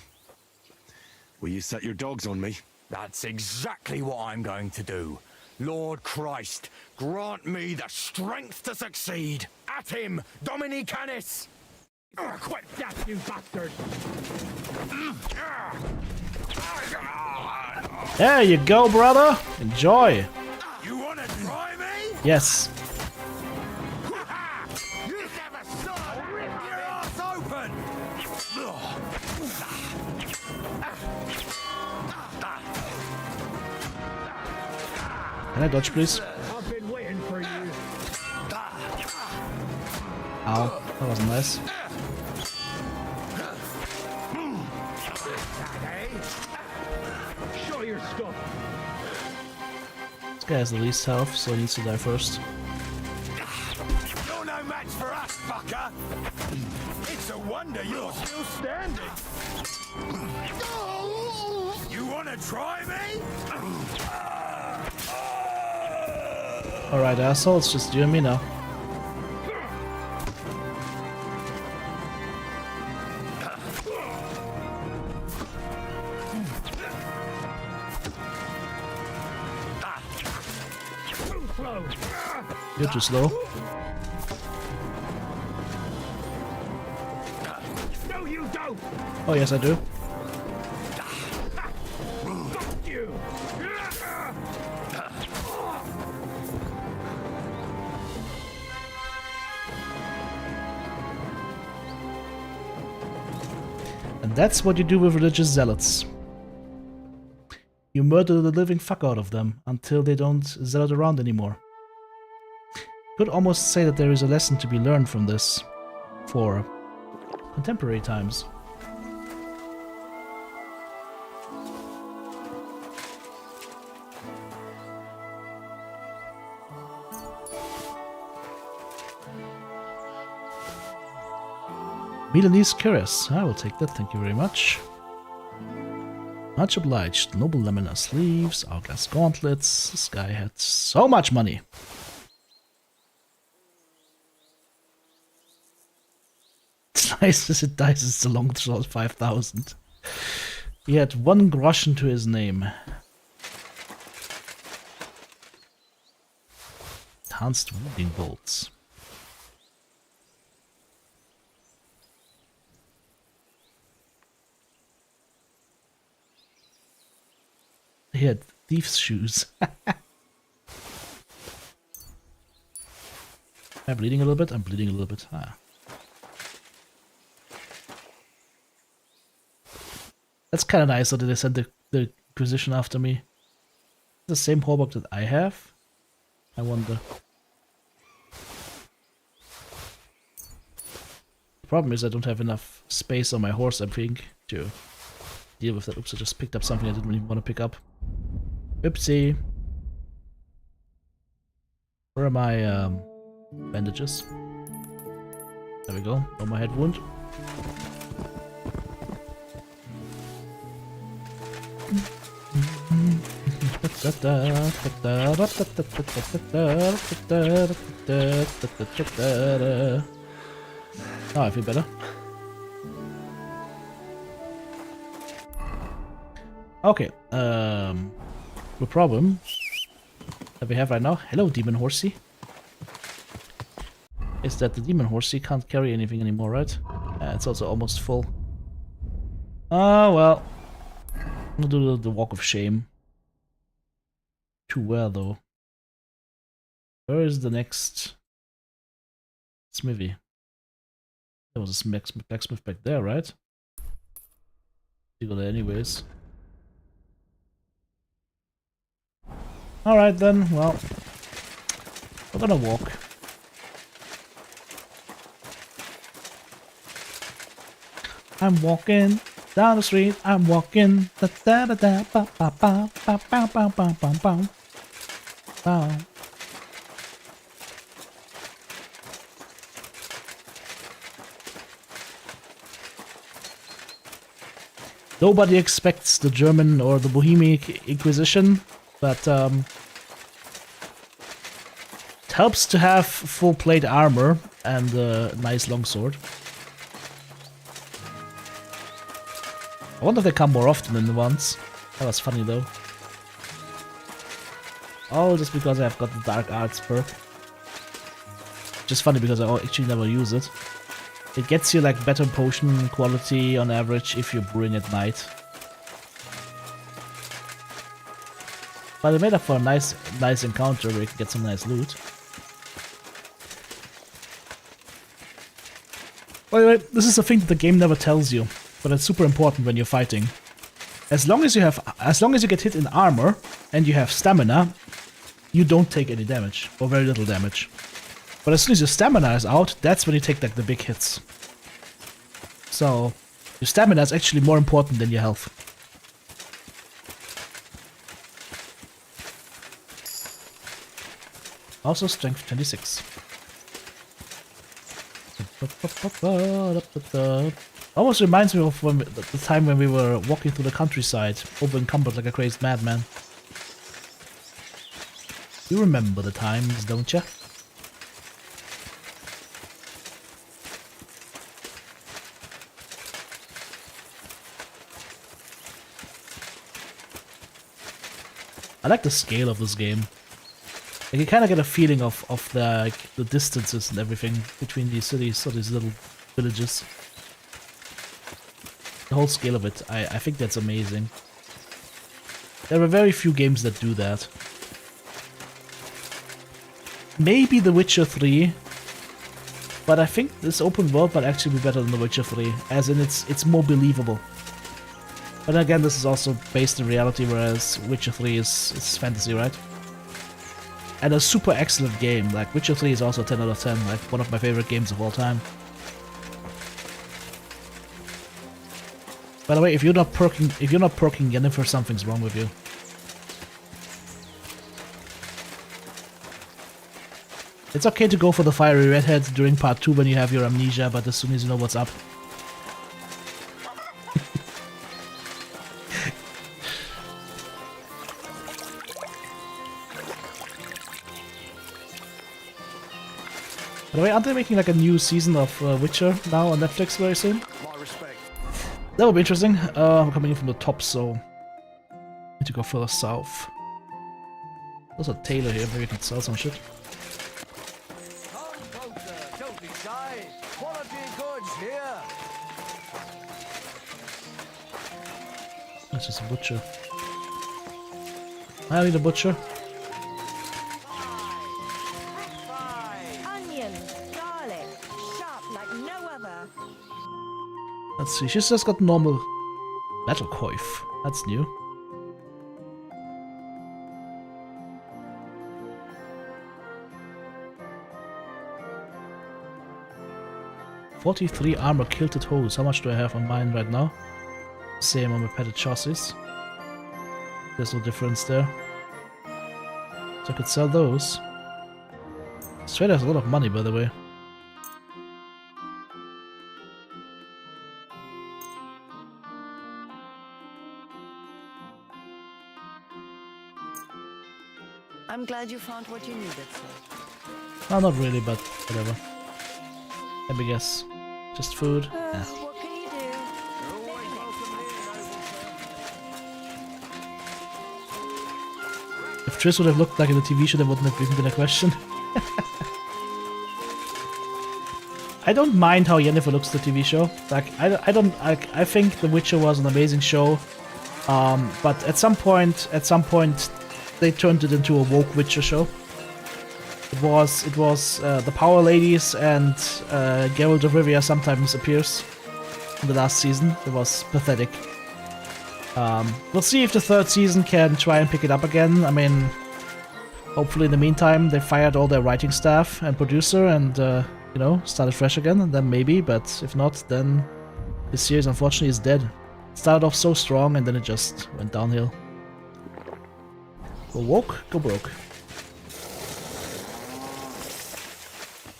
Will you set your dogs on me? That's exactly what I'm going to do. Lord Christ, grant me the strength to succeed. At him, Dominicanis! Quit that, you bastard! There you go, brother. Enjoy. You wanna try me? Yes. You never saw it! Rip your ass open! Can I dodge, please? I've been waiting for you. Ow. That wasn't nice. Show your stuff. This guy has the least health, so he needs to die first. You're no match for us, fucker! It's a wonder you're still standing! You wanna try me? Alright, asshole, it's just you and me now. You're too slow. No, you don't! Oh, yes, I do. Fuck you! And that's what you do with religious zealots. You murder the living fuck out of them until they don't zealot around anymore. Could almost say that there is a lesson to be learned from this for contemporary times. Milanese cuirass. I will take that, thank you very much. Much obliged. Noble laminar sleeves, hourglass gauntlets. This guy had so much money. It's nice as it dies, it's a long shot 5,000. He had 1 groschen to his name. Enhanced wounding bolts. He had thief's shoes. I'm bleeding a little bit. I'm bleeding a little bit. Ah. That's kind of nice that they sent the Inquisition after me. The same hallmark that I have? I wonder. The problem is I don't have enough space on my horse, I think, to deal with that. Oops, I just picked up something I didn't really want to pick up. Oopsie. Where are my bandages? There we go. On my head wound. Oh, I feel better. Okay, the problem that we have right now, hello Demon Horsey, is that the Demon Horsey can't carry anything anymore, right? It's also almost full. Oh, well. I'll do the walk of shame. Too well, though. Where is the next smithy? There was a blacksmith back there, right? You go there anyways. Alright then, well. We're gonna walk. I'm walking down the street, I'm walking da da da da ba ba ba ba ba ba ba ba ba ba. Nobody expects the German or the Bohemian Inquisition, but it helps to have full plate armor and a nice longsword. I wonder if they come more often than once. That was funny though. Oh, just because I've got the Dark Arts perk. Just funny because I actually never use it. It gets you like better potion quality on average if you're brewing at night. But it made up for a nice encounter where you can get some nice loot. By the way, this is a thing that the game never tells you, but it's super important when you're fighting. As long as you get hit in armor and you have stamina, you don't take any damage or very little damage. But as soon as your stamina is out, that's when you take like the big hits. So your stamina is actually more important than your health. Also strength 26. Almost reminds me of the time when we were walking through the countryside, over encumbered like a crazed madman. You remember the times, don't you? I like the scale of this game. Like, you kind of get a feeling of the distances and everything between these cities or these little villages. The whole scale of it, I think that's amazing. There are very few games that do that. Maybe The Witcher 3, but I think this open world might actually be better than The Witcher 3, as in it's more believable. But again, this is also based in reality, whereas Witcher 3 is fantasy, right? And a super excellent game. Like, Witcher 3 is also a 10 out of 10, like one of my favorite games of all time. By the way, if you're not perking Yennefer, something's wrong with you. It's okay to go for the fiery redhead during part 2 when you have your amnesia, but as soon as you know what's up. By the way, aren't they making like a new season of Witcher now on Netflix very soon? That would be interesting. I'm coming in from the top, so I need to go further south. There's a tailor here, maybe we can sell some shit. Don't be shy. Quality goods here. That's just a butcher. I need a butcher. Let's see, she's just got normal metal coif. That's new. $43 armor kilted hose. How much do I have on mine right now? Same on my padded chassis. There's no difference there. So I could sell those. Straight has a lot of money, by the way. I'm glad you found what you needed, sir. No, not really, but whatever. Let me guess. Just food? Yeah. What can you do? If Triss would have looked like in the TV show, that wouldn't have even been a question. I don't mind how Yennefer looks in the TV show. Like, I think The Witcher was an amazing show. But at some point, they turned it into a woke Witcher show. It was the Power Ladies and Geralt of Rivia sometimes appears in the last season. It was pathetic. We'll see if the third season can try and pick it up again. I mean, hopefully in the meantime they fired all their writing staff and producer and, you know, started fresh again, and then maybe, but if not, then this series unfortunately is dead. It started off so strong and then it just went downhill. Go woke, go broke.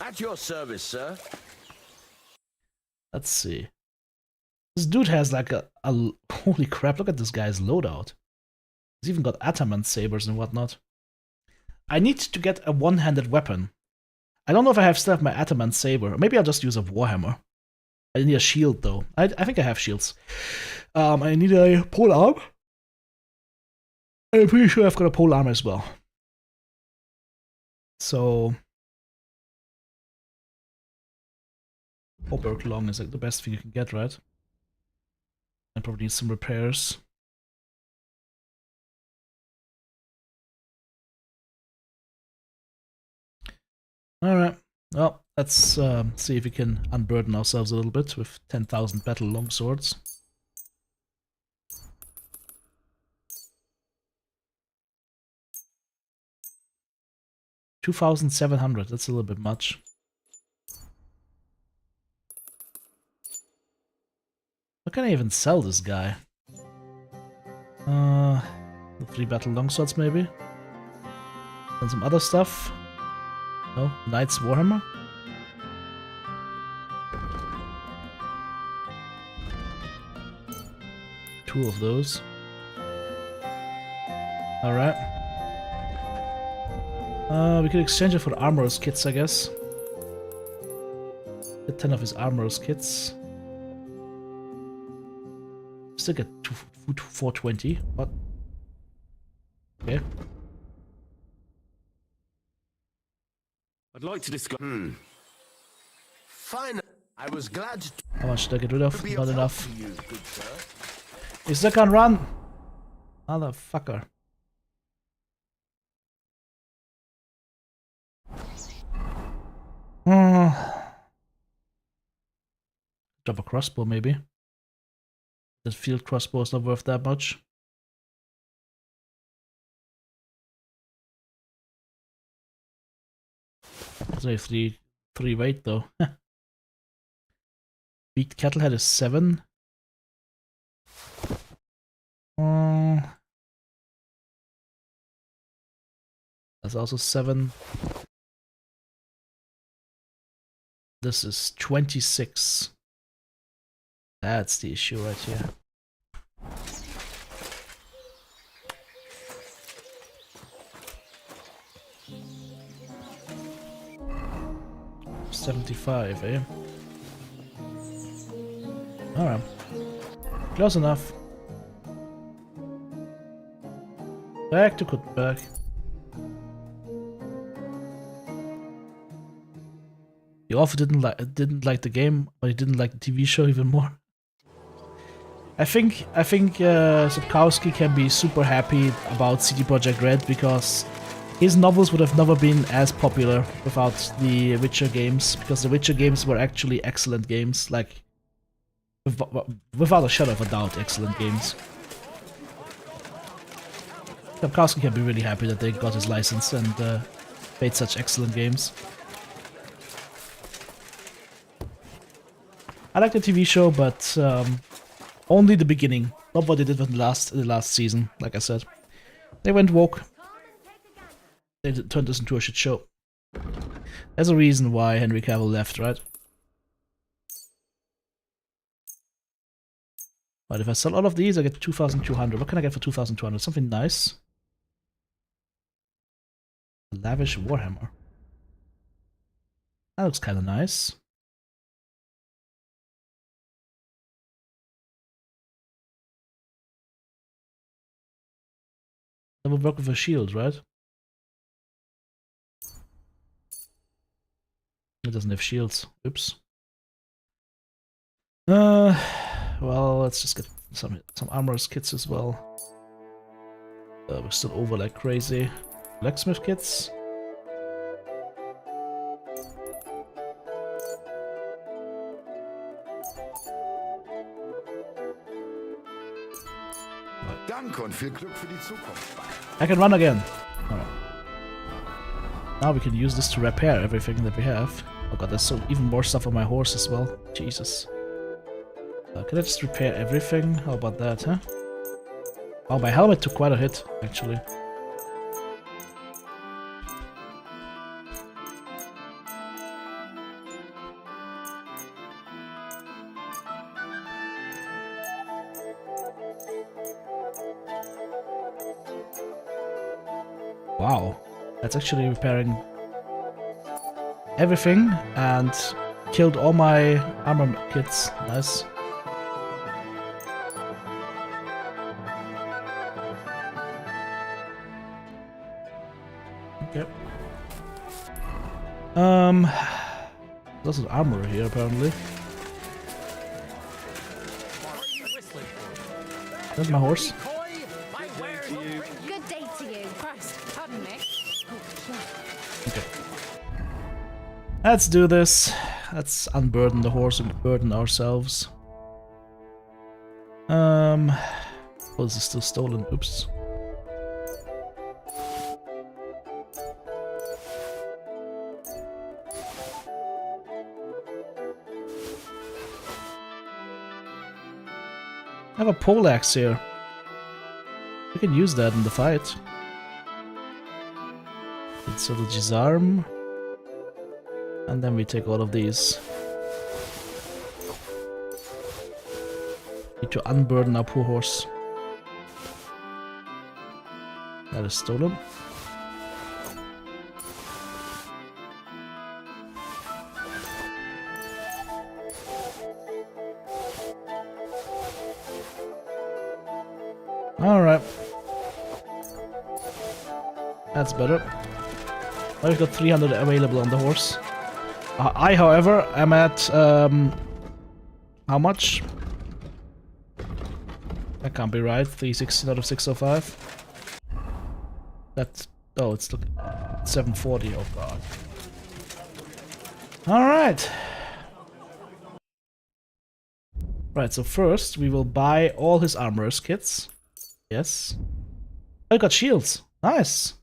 At your service, sir. Let's see. This dude has like a holy crap, look at this guy's loadout. He's even got adamant sabers and whatnot. I need to get a one-handed weapon. I don't know if I still have my adamant saber. Maybe I'll just use a warhammer. I need a shield though. I think I have shields. I need a pole arm. I'm pretty sure I've got a pole arm as well. So Oberk long is like the best thing you can get, right? And probably need some repairs. Alright, well, let's see if we can unburden ourselves a little bit with 10,000 battle longswords. $2,700, that's a little bit much. How can I even sell this guy? 3 battle longswords maybe? And some other stuff? No? Knight's Warhammer? Two of those. Alright. We could exchange it for armorer's kits, I guess. Get 10 of his armorer's kits. Still get 420. What? Okay. I'd like to discuss. Fine. I was glad to. How much should I get rid of? be Not of enough. help to you, good sir. He still can't run! Motherfucker. Drop a crossbow, maybe. The field crossbow is not worth that much. It's only three weight though. Beaked Cattlehead is 7. That's also 7. This is 26. That's the issue right here. $75, eh? Alright. Close enough. Back to Kuttenberg. He also didn't like the game, but he didn't like the TV show even more. I think Sapkowski can be super happy about CD Projekt Red because his novels would have never been as popular without the Witcher games, because the Witcher games were actually excellent games, like without a shadow of a doubt, excellent games. Sapkowski can be really happy that they got his license and made such excellent games. I like the TV show, but only the beginning, not what they did in the last season. Like I said, they went woke. They turned this into a shit show. There's a reason why Henry Cavill left, right? But if I sell all of these, I get 2,200. What can I get for 2,200? Something nice. A lavish Warhammer. That looks kind of nice. That would work with a shield, right? It doesn't have shields. Oops. Well, let's just get some armorer's kits as well. We're still over like crazy. Blacksmith kits. Danke und viel Glück für die Zukunft. I can run again. Alright. Now we can use this to repair everything that we have. Oh god, there's even more stuff on my horse as well. Jesus. Can I just repair everything? How about that, huh? Oh, my helmet took quite a hit, actually. Wow, that's actually repairing everything and killed all my armor kits. Nice. Okay. There's an armor here apparently. That's my horse. Good day to you. Christ, pardon me. Okay. Let's do this. Let's unburden the horse and burden ourselves. Oh, this is still stolen. Oops. I have a poleaxe here. We can use that in the fight. It's a little disarm. And then we take all of these. Need to unburden our poor horse. That is stolen. Alright. That's better. Now we've got 300 available on the horse. I, however, am at, how much? That can't be right. 316 out of 605. That's, oh, it's 740, oh god. Alright. Right, so first we will buy all his armorer's kits. Yes. I got shields. Nice.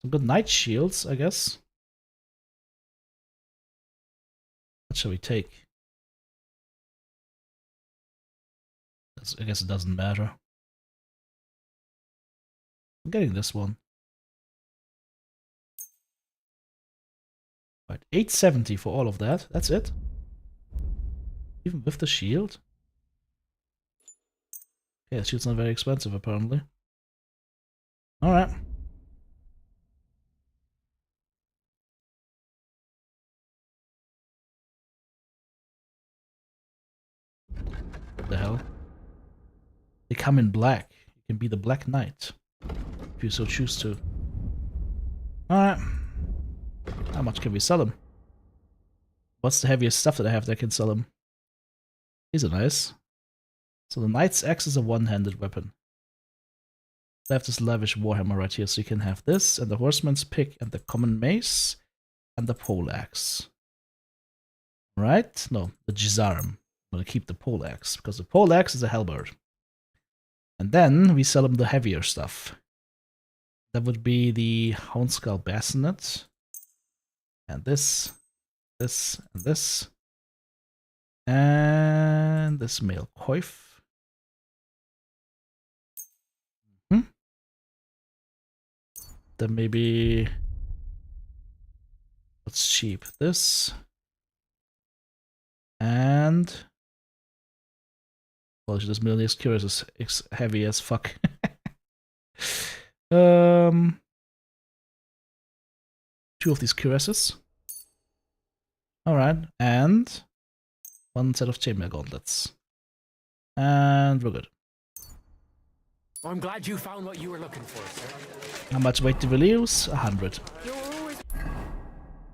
Some good knight shields, I guess. What shall we take? I guess it doesn't matter. I'm getting this one. Right, 870 for all of that. That's it. Even with the shield? Okay, the shield's not very expensive apparently. Alright. What the hell? They come in black. You can be the Black Knight. If you so choose to. Alright. How much can we sell them? What's the heaviest stuff that I have that I can sell them? These are nice. So the Knight's Axe is a one-handed weapon. I have this lavish warhammer right here, so you can have this, and the Horseman's Pick, and the Common Mace, and the Poleaxe. Right? No, the Gisarm. I'm gonna keep the Poleaxe, because the Poleaxe is a halberd. And then we sell them the heavier stuff. That would be the Houndskull Bassinet. And this, and this. And this Mail Coif. Then maybe... what's cheap? This. And... well, this Millionaire's Curious is heavy as fuck. Two of these cuirasses. Alright, and one set of chainmail gauntlets. And we're good. I'm glad you found what you were looking for, sir. How much weight do we lose? 100.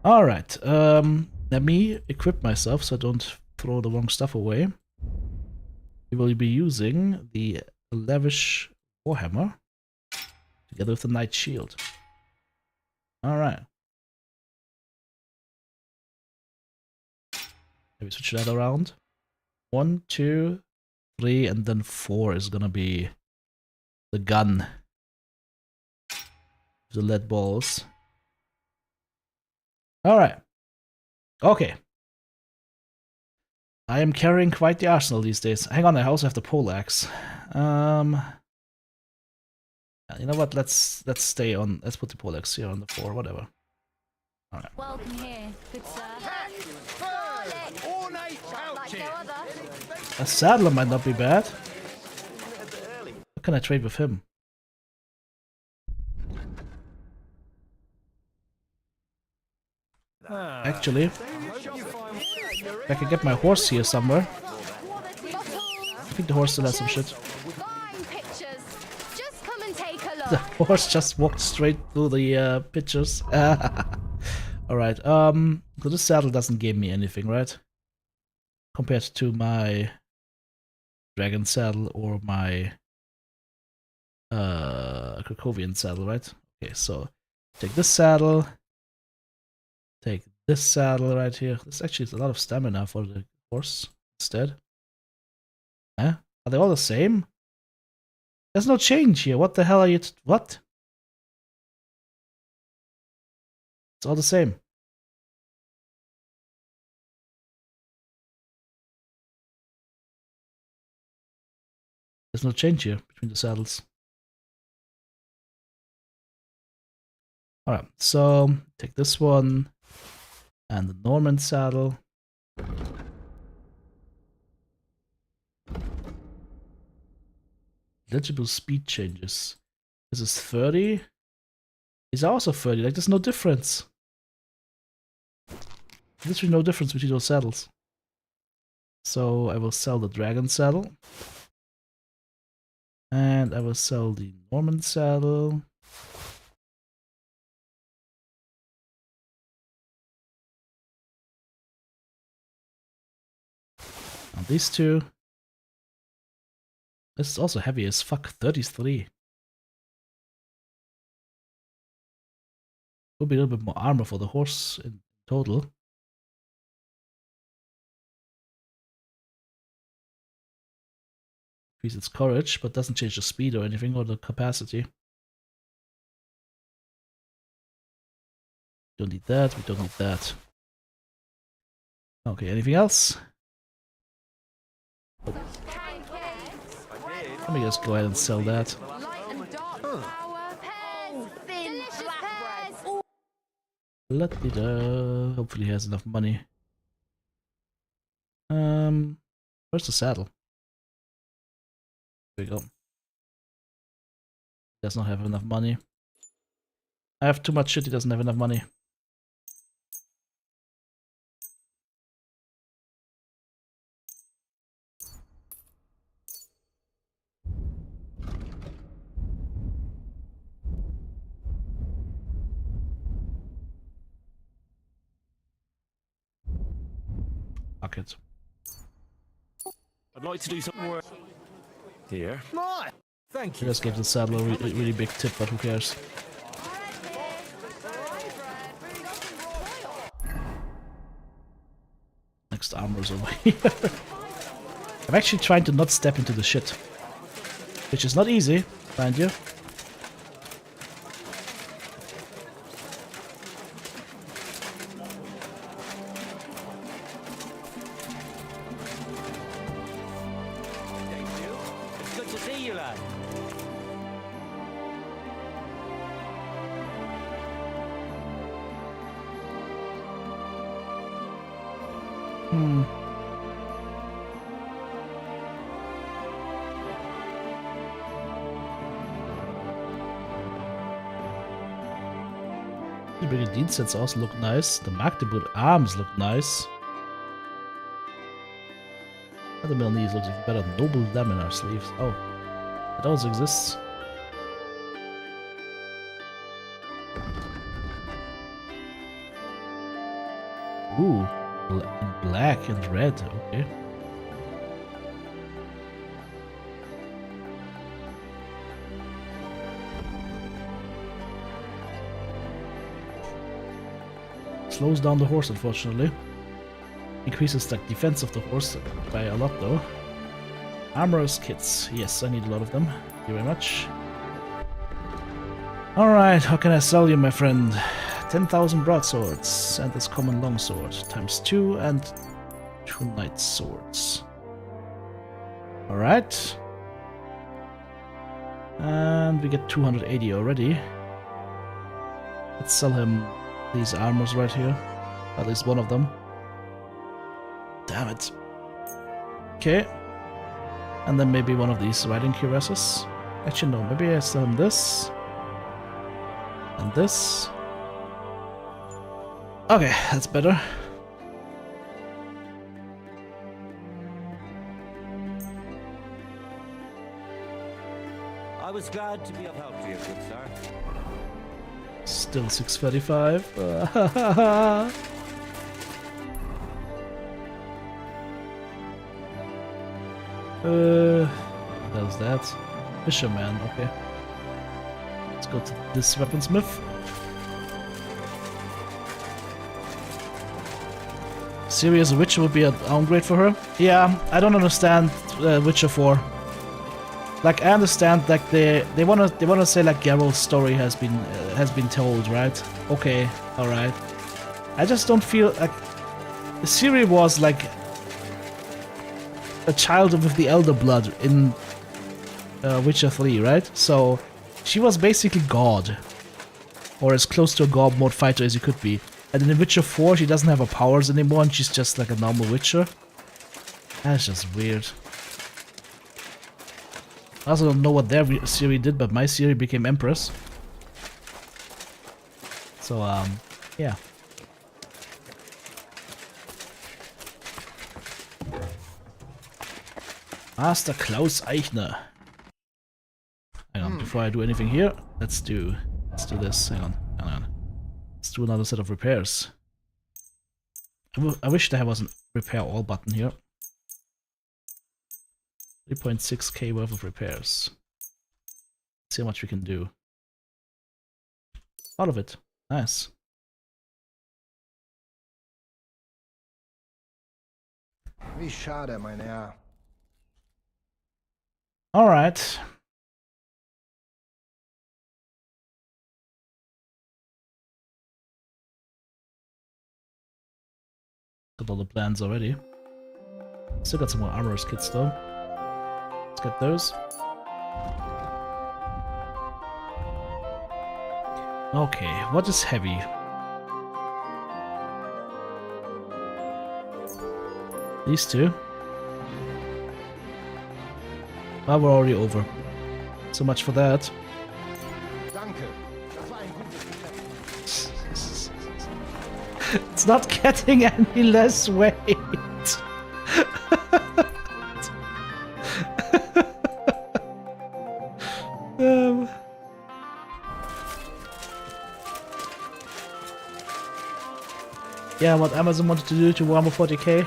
Alright, let me equip myself so I don't throw the wrong stuff away. We will be using the lavish warhammer together with the knight shield. Alright. Maybe switch that around. 1, 2, 3, and then 4 is gonna be the gun. The lead balls. Alright. Okay. I am carrying quite the arsenal these days. Hang on, I also have the poleaxe. You know what? Let's stay on. Let's put the poleaxe here on the 4, whatever. All right. Welcome here, good sir. A saddler might not be bad. What can I trade with him? Actually, if I can get my horse here somewhere. I think the horse still has some shit. The horse just walked straight through the pictures. Alright, so this saddle doesn't give me anything, right? Compared to my dragon saddle or my Krakowian saddle, right? Okay, so take this saddle. Take this saddle right here. This actually is a lot of stamina for the horse instead. Huh? Are they all the same? There's no change here. What the hell are you... What? It's all the same. There's no change here between the saddles. Alright, so take this one and the Norman saddle. Legible speed changes. This is 30. Is also 30. Like, there's no difference. Literally no difference between those saddles. So I will sell the dragon saddle. And I will sell the Norman saddle. Now these two. This is also heavy as fuck, 33. Would be a little bit more armor for the horse in total. Increase its courage, but doesn't change the speed or anything or the capacity. Don't need that, we don't need that. Okay, anything else? Let me just go ahead and sell that. Hopefully he has enough money. Where's the saddle? There we go. Does not have enough money. I have too much shit, he doesn't have enough money. Fuck it. I'd like to do some work here. Thank you. Just gave the saddle a really big tip, but who cares? Next armor's over here. I'm actually trying to not step into the shit. Which is not easy, mind you. Good to see you, lad. The Brigadier sets also look nice. The Magdeburg arms look nice. The Milanese looks even better. Noble laminar sleeves. Oh, it also exists. Ooh, in black and red. Okay. Slows down the horse, unfortunately. Increases the defense of the horse by a lot, though. Armorer's kits. Yes, I need a lot of them. Thank you very much. Alright, how can I sell you, my friend? 10,000 broadswords and this common longsword times 2 and 2 knight swords. Alright. And we get 280 already. Let's sell him these armors right here. At least one of them. Damn it. Okay. And then maybe one of these riding cuirasses. Actually no, maybe I sell him this. And this. Okay, that's better. I was glad to be of help to you, good sir. Still 635. What was that? Fisherman, okay. Let's go to this weaponsmith. Serious Witcher would be a downgrade for her? Yeah, I don't understand Witcher 4. Like I understand, like they wanna say like Geralt's story has been told, right? Okay, all right. I just don't feel like Ciri was like a child with the Elder Blood in Witcher 3, right? So she was basically God, or as close to a God mode fighter as you could be. And in Witcher 4, she doesn't have her powers anymore, and she's just like a normal Witcher. That's just weird. I also don't know what their Ciri did, but my Ciri became Empress. So, yeah. Master Klaus Eichner. Hang on, before I do anything here, let's do this. Hang on. Let's do another set of repairs. I wish there was a repair all button here. 3.6k worth of repairs. Let's see how much we can do. Out of it. Nice. Wie schade, mein Herr. Alright. Got all the plans already. Still got some more armorer's kits though. Let's get those. Okay, what is heavy? These two. Well, we're already over. So much for that. It's not getting any less weight. Yeah, what Amazon wanted to do to Warhammer 40k.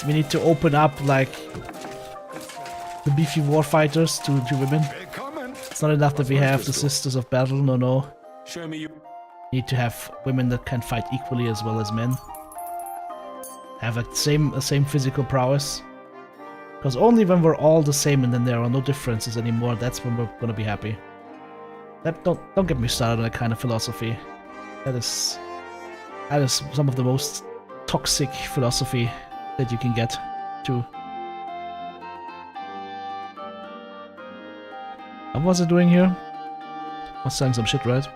We need to open up like the beefy warfighters to women. It's not enough that we have the Sisters of Battle. No. Show me you. Need to have women that can fight equally as well as men. Have a same physical prowess. Because only when we're all the same and then there are no differences anymore, that's when we're gonna be happy. Don't get me started on that kind of philosophy. That is some of the most toxic philosophy that you can get to. What was I doing here? I was selling some shit, right?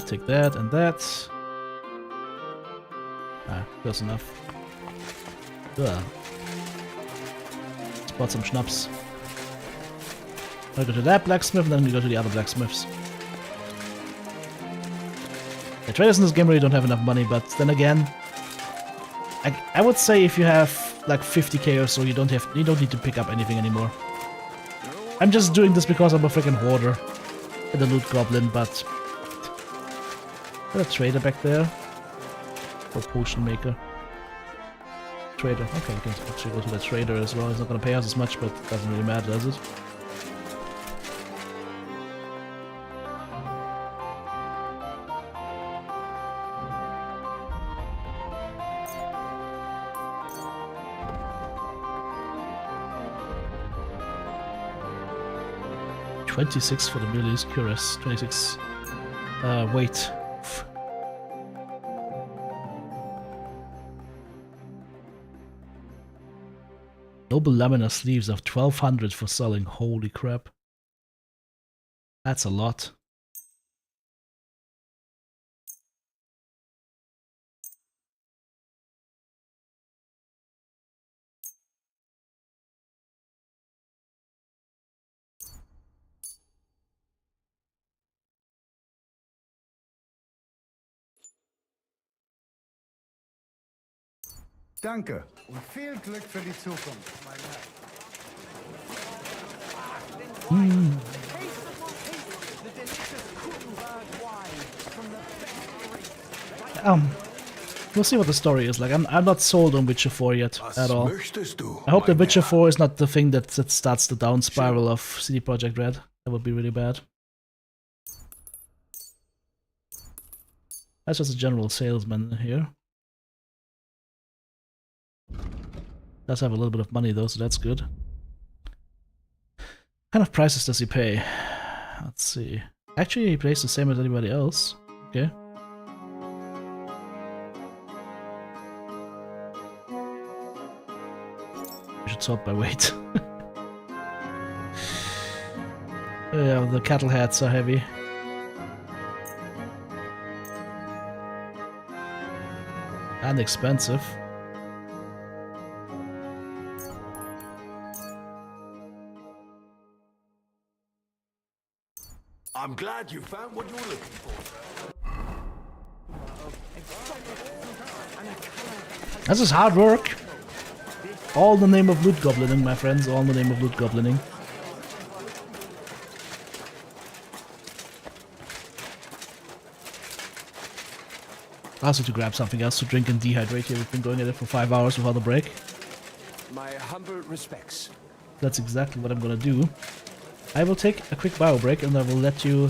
Take that and that. Close enough. Let's bought some schnapps. I'll go to that blacksmith and then we go to the other blacksmiths. The traders in this game really don't have enough money, but then again, I would say if you have like 50k or so, you don't need to pick up anything anymore. I'm just doing this because I'm a freaking hoarder and a loot goblin, but got a trader back there. Or potion maker. Trader. Okay, we can actually go to the trader as well. He's not gonna pay us as much, but it doesn't really matter, does it? 26 for the Millie's Curious. 26 weight. Noble laminar sleeves of 1200 for selling. Holy crap. That's a lot. Danke und viel Glück für die Zukunft, mein Herr. We'll see what the story is like. I'm not sold on Witcher 4 yet at all. I hope that Witcher 4 is not the thing that starts the down spiral of CD Projekt Red. That would be really bad. That's just a general salesman here. Does have a little bit of money though, so that's good. What kind of prices does he pay? Let's see. Actually, he pays the same as anybody else. Okay. I should sort by weight. Yeah, the cattle hats are heavy. And expensive. I'm glad you found what you were looking for. This is hard work. All in the name of loot goblining, my friends. All in the name of loot goblining. I also need to grab something else to drink and dehydrate here. We've been going at it for 5 hours without a break. My humble respects. That's exactly what I'm gonna do. I will take a quick bio break and I will let you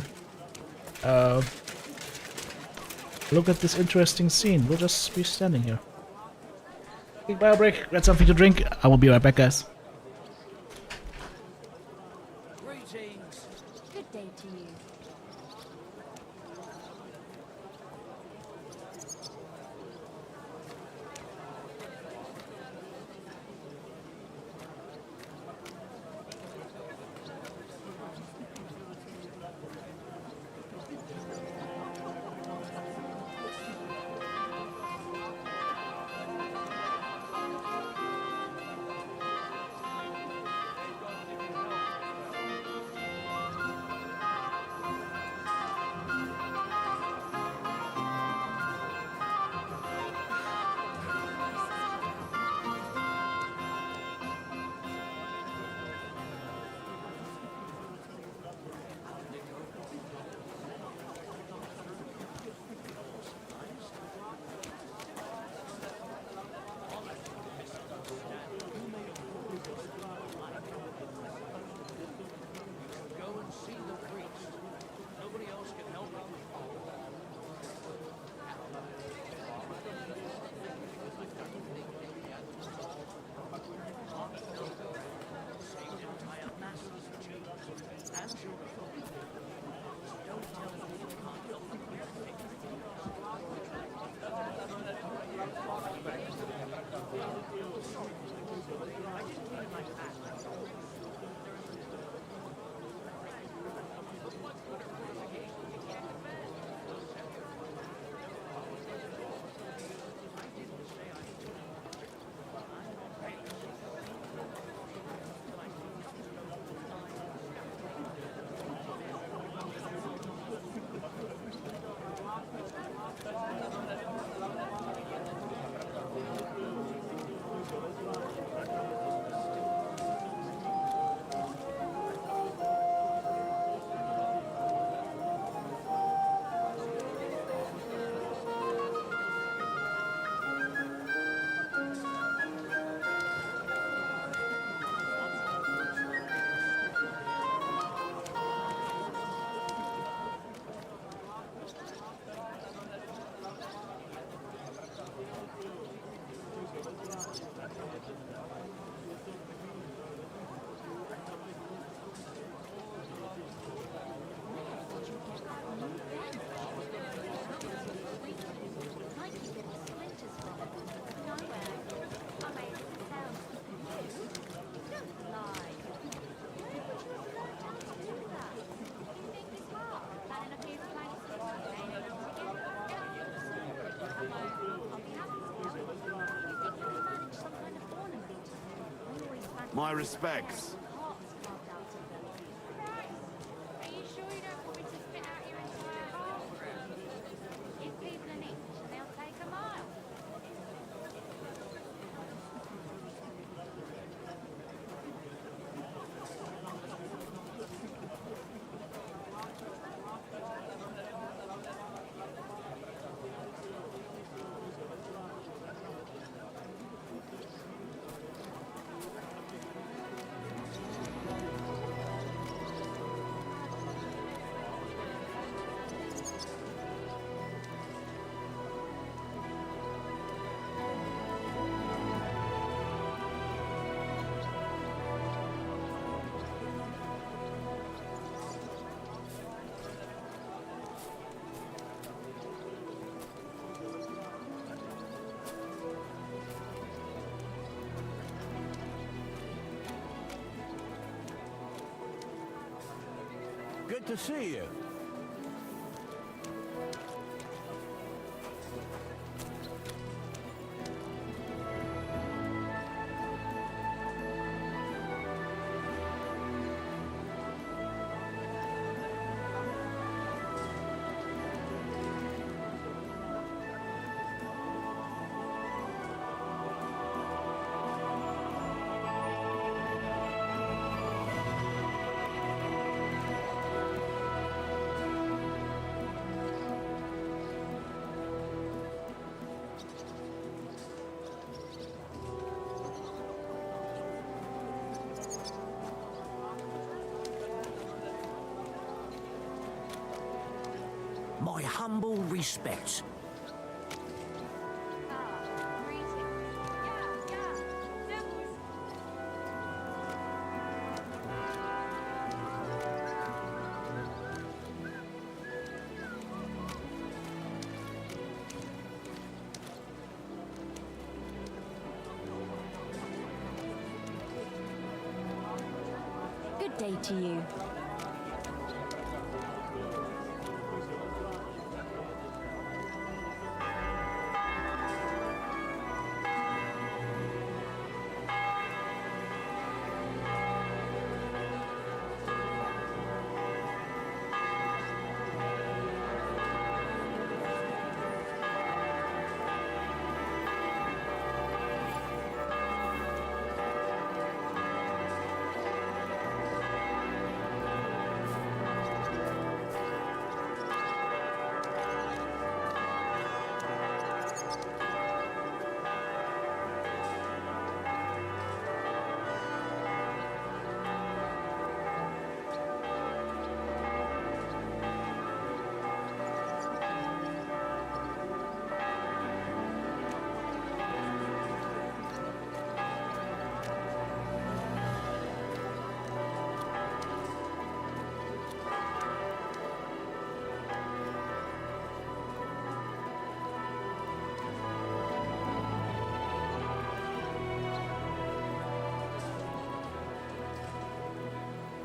look at this interesting scene. We'll just be standing here. Quick bio break, grab something to drink. I will be right back, guys. Greetings. Good day to you. My respects. Good to see you. My humble respects. Good day to you.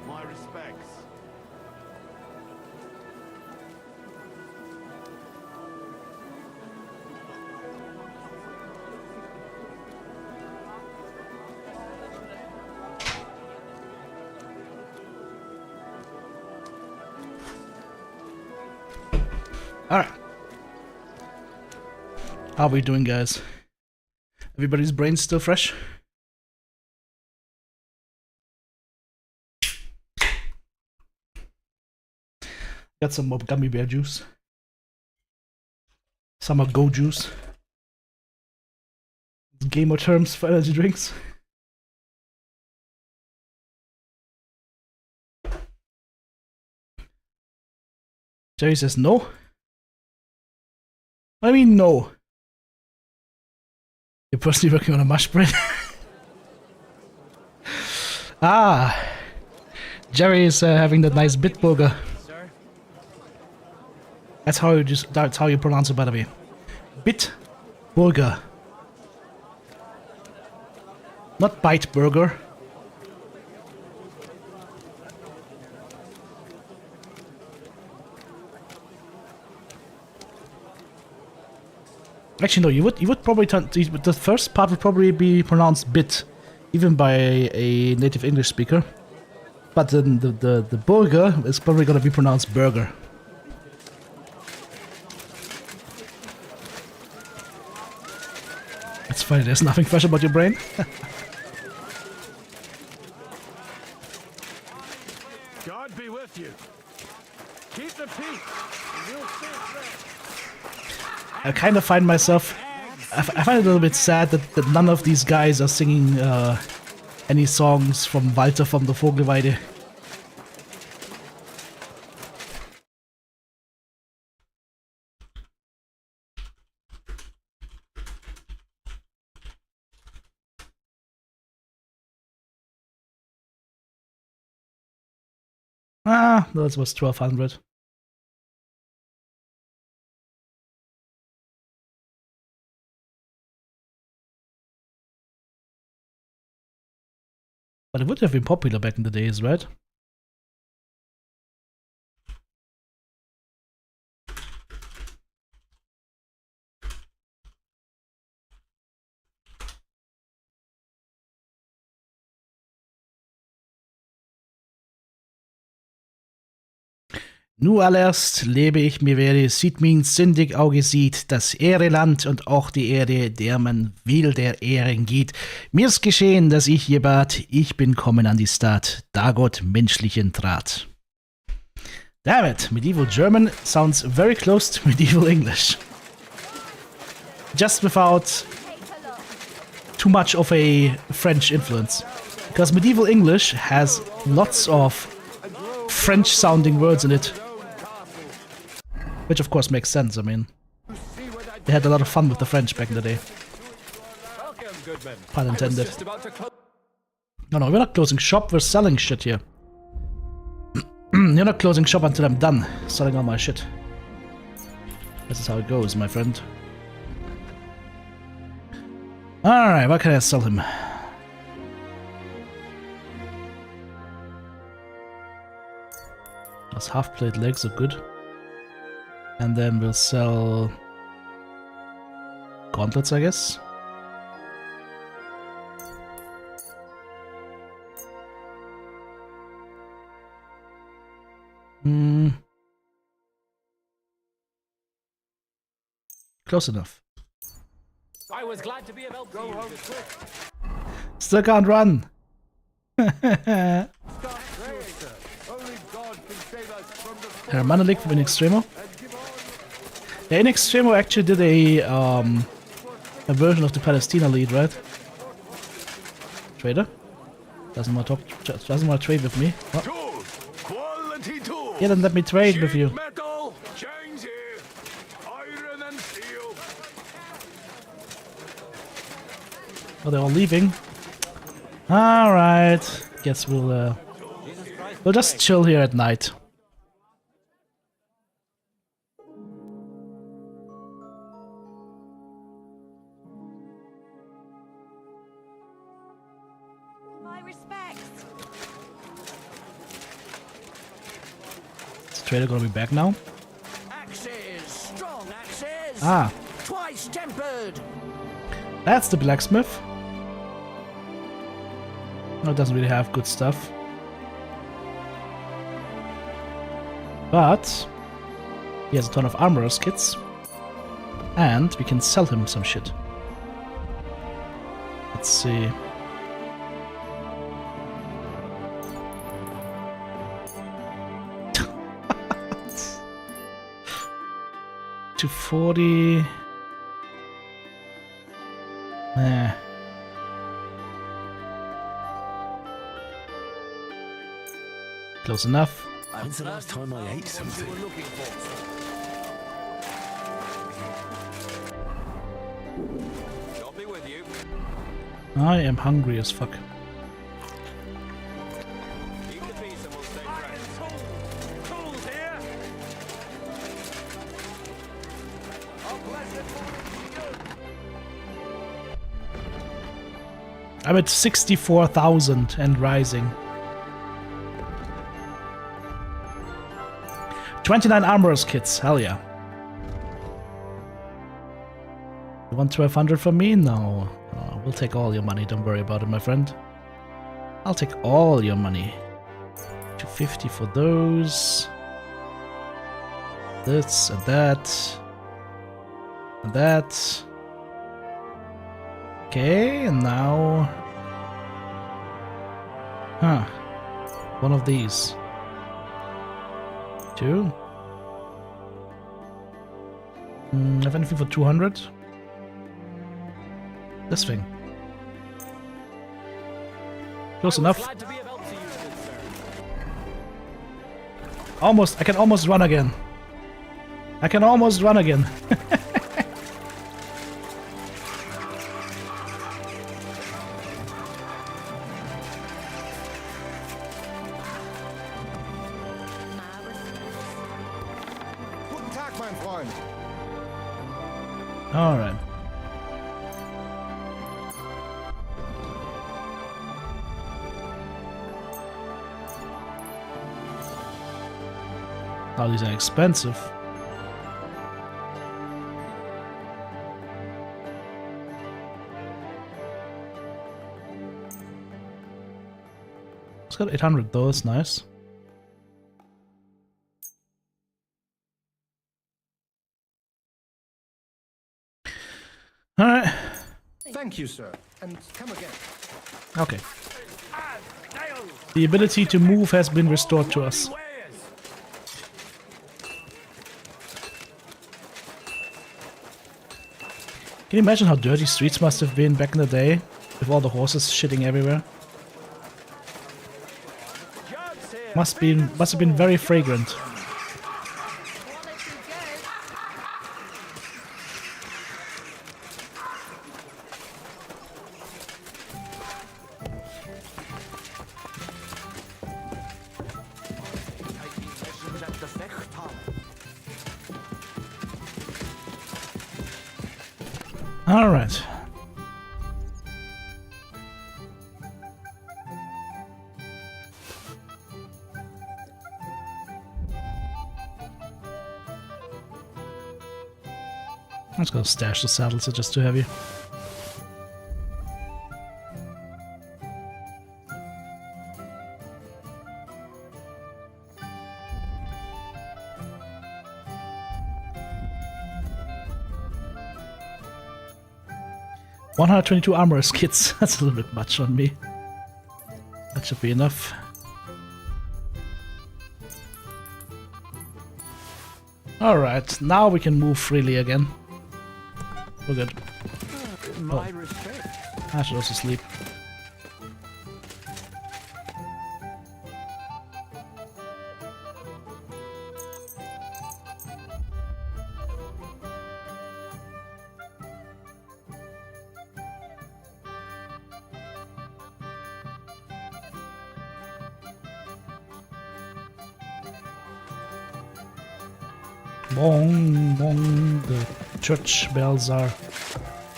My respects. Alright. How are we doing, guys? Everybody's brains still fresh? Got some more gummy bear juice. Some go juice. Gamer terms for energy drinks. Jerry says no. What do you mean no? You're personally working on a mush bread? Ah! Jerry is having that nice bit burger. That's how you pronounce it, by the way. Bit burger. Not bite burger. Actually, no. You would probably the first part would probably be pronounced bit, even by a native English speaker. But then the burger is probably gonna be pronounced burger. It's funny, there's nothing fresh about your brain. God be with you. Keep the peace. And you'll stay safe. I kind of find myself... I find it a little bit sad that none of these guys are singing any songs from Walter from the Vogelweide. Ah, that was 1200. But it would have been popular back in the days, right? Nu allerst lebe ich mir werde, sieht min sündig Auge sieht, das Ehreland und auch die Erde, der man will der Ehren geht. Mir's geschehen, dass ich je bat, ich bin kommen an die Stadt, da Gott menschlichen trat. Damn it, medieval German sounds very close to medieval English. Just without too much of a French influence. Because medieval English has lots of French-sounding words in it. Which of course makes sense, I mean. They had a lot of fun with the French back in the day. Pun intended. No, we're not closing shop, we're selling shit here. You're not closing shop until I'm done selling all my shit. This is how it goes, my friend. Alright, what can I sell him? Those half-plate legs are good. And then we'll sell gauntlets, I guess. Close enough. I was glad to be of help to you. Still can't run. Hermanalik from In Extremo. Yeah, In Extremo actually did a version of the Palestina lead, right? Trader? Doesn't want to trade with me. Oh. Yeah, then let me trade with you. Metal, chains here, iron and steel. Oh, they're all leaving. Alright. Guess we'll just chill here at night. Trader gonna be back now? Axes, strong axes. Ah. Twice tempered. That's the blacksmith. No, it doesn't really have good stuff. But he has a ton of armorer's kits. And we can sell him some shit. Let's see. To 40. Close enough. When's the last time I ate something? I'll be with you. I am hungry as fuck. Keep the peace and we'll stay friends. Tools here. I'm at 64,000 and rising. 29 armorer's kits, hell yeah. You want 1200 from me? No. we'll take all your money. Don't worry about it, my friend. I'll take all your money. 250 for those. This and that. And that. Okay, and now... Huh. One of these. 2. Have anything for 200? This thing. Close enough. Almost. I can almost run again. I can almost run again. Guten Tag, mein Freund. All right. Oh, these are expensive. It's got 800 though, that's nice. Alright. Thank you, sir. And come again. Okay. The ability to move has been restored to us. Can you imagine how dirty streets must have been back in the day? With all the horses shitting everywhere? Must have been very fragrant. All right. Let's go stash the saddles, they're just too heavy. $122 armorers kits. That's a little bit much on me. That should be enough. Alright, now we can move freely again. We're good. Oh. I should also sleep. Bong, bong, the church bells are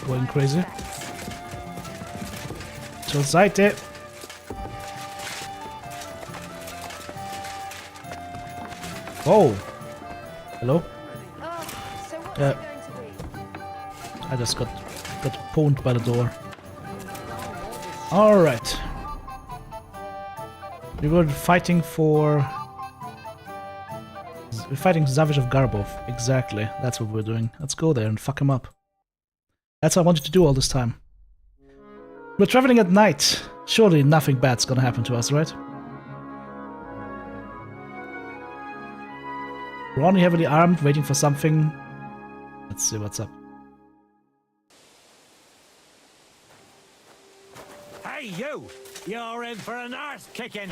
going crazy. Zur Seite! Oh! Hello? Yeah. I just got pwned by the door. Alright. We were fighting for... We're fighting Savage of Garbov. Exactly. That's what we're doing. Let's go there and fuck him up. That's what I wanted to do all this time. We're traveling at night. Surely nothing bad's gonna happen to us, right? We're only heavily armed, waiting for something. Let's see what's up. Hey, you! You're in for an arse kicking.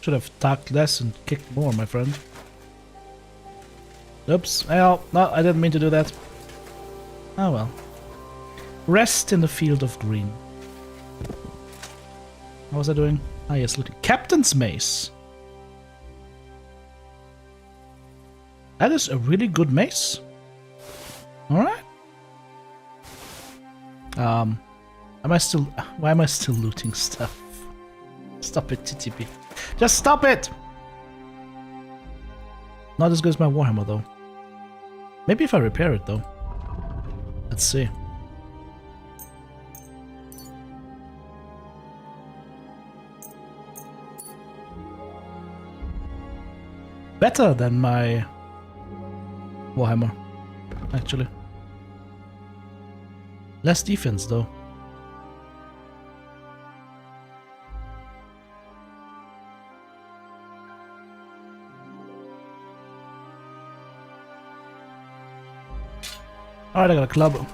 Should have talked less and kicked more, my friend. Oops. Well, no, I didn't mean to do that. Oh well. Rest in the field of green. How was I doing? Ah yes, look. Captain's Mace. That is a really good mace. Alright. Why am I still looting stuff? Stop it, TTB. Just stop it! Not as good as my Warhammer, though. Maybe if I repair it, though. Let's see. Better than my Warhammer, actually. Less defense, though. Alright, I got a club.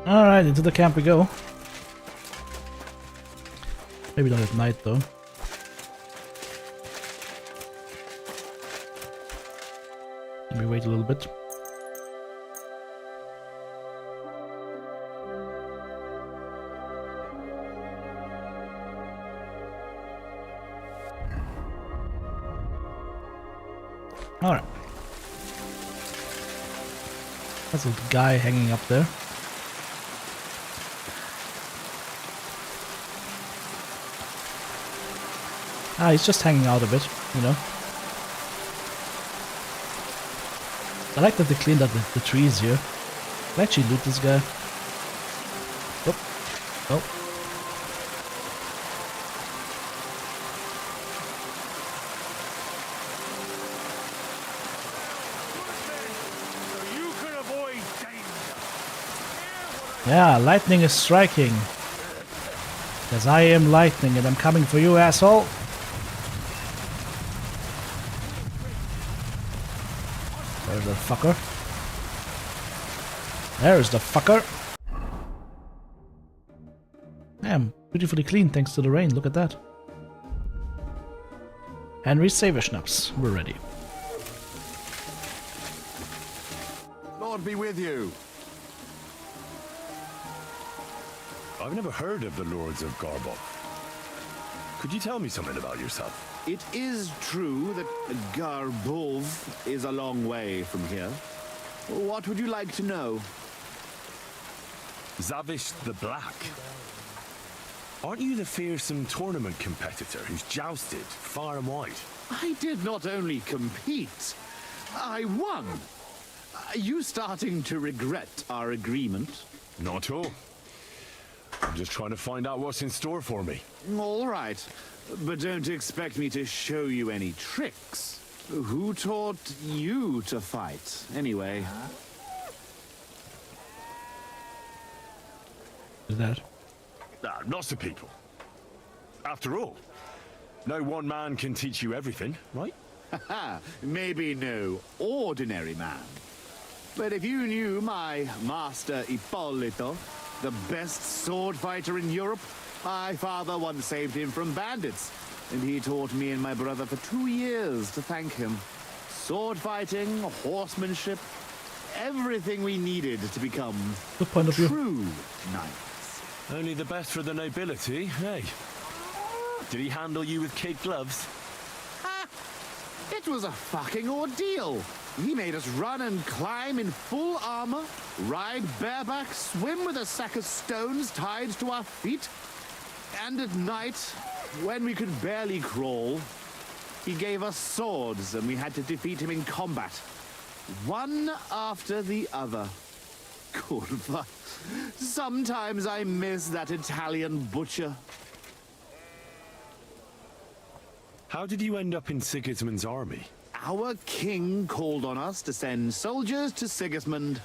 Alright, into the camp we go. Maybe not at night though. Let me wait a little bit. Alright. That's a guy hanging up there. Ah, he's just hanging out a bit, you know. I like that they cleaned up the trees here. I'll actually loot this guy. Oh. Oh. Yeah, lightning is striking. Because I am lightning and I'm coming for you, asshole. There's the fucker. There's the fucker. Damn, beautifully clean thanks to the rain, look at that. Henry's Saver Schnapps, we're ready. Lord be with you. I've never heard of the Lords of Garbov. Could you tell me something about yourself? It is true that Garbov is a long way from here. What would you like to know? Zavish the Black. Aren't you the fearsome tournament competitor who's jousted far and wide? I did not only compete, I won. Are you starting to regret our agreement? Not at all. I'm just trying to find out what's in store for me. All right, but don't expect me to show you any tricks. Who taught you to fight, anyway? Is that? Lots of people. After all, no one man can teach you everything, right? Maybe no ordinary man. But if you knew my master Ippolito, the best sword fighter in Europe, my father once saved him from bandits, and he taught me and my brother for 2 years to thank him. Sword fighting, horsemanship, everything we needed to become true knights. Only the best for the nobility, hey? Did he handle you with kid gloves? It was a fucking ordeal. He made us run and climb in full armor, ride bareback, swim with a sack of stones tied to our feet. And at night, when we could barely crawl, he gave us swords and we had to defeat him in combat. One after the other. Curva. Sometimes I miss that Italian butcher. How did you end up in Sigismund's army? Our king called on us to send soldiers to Sigismund,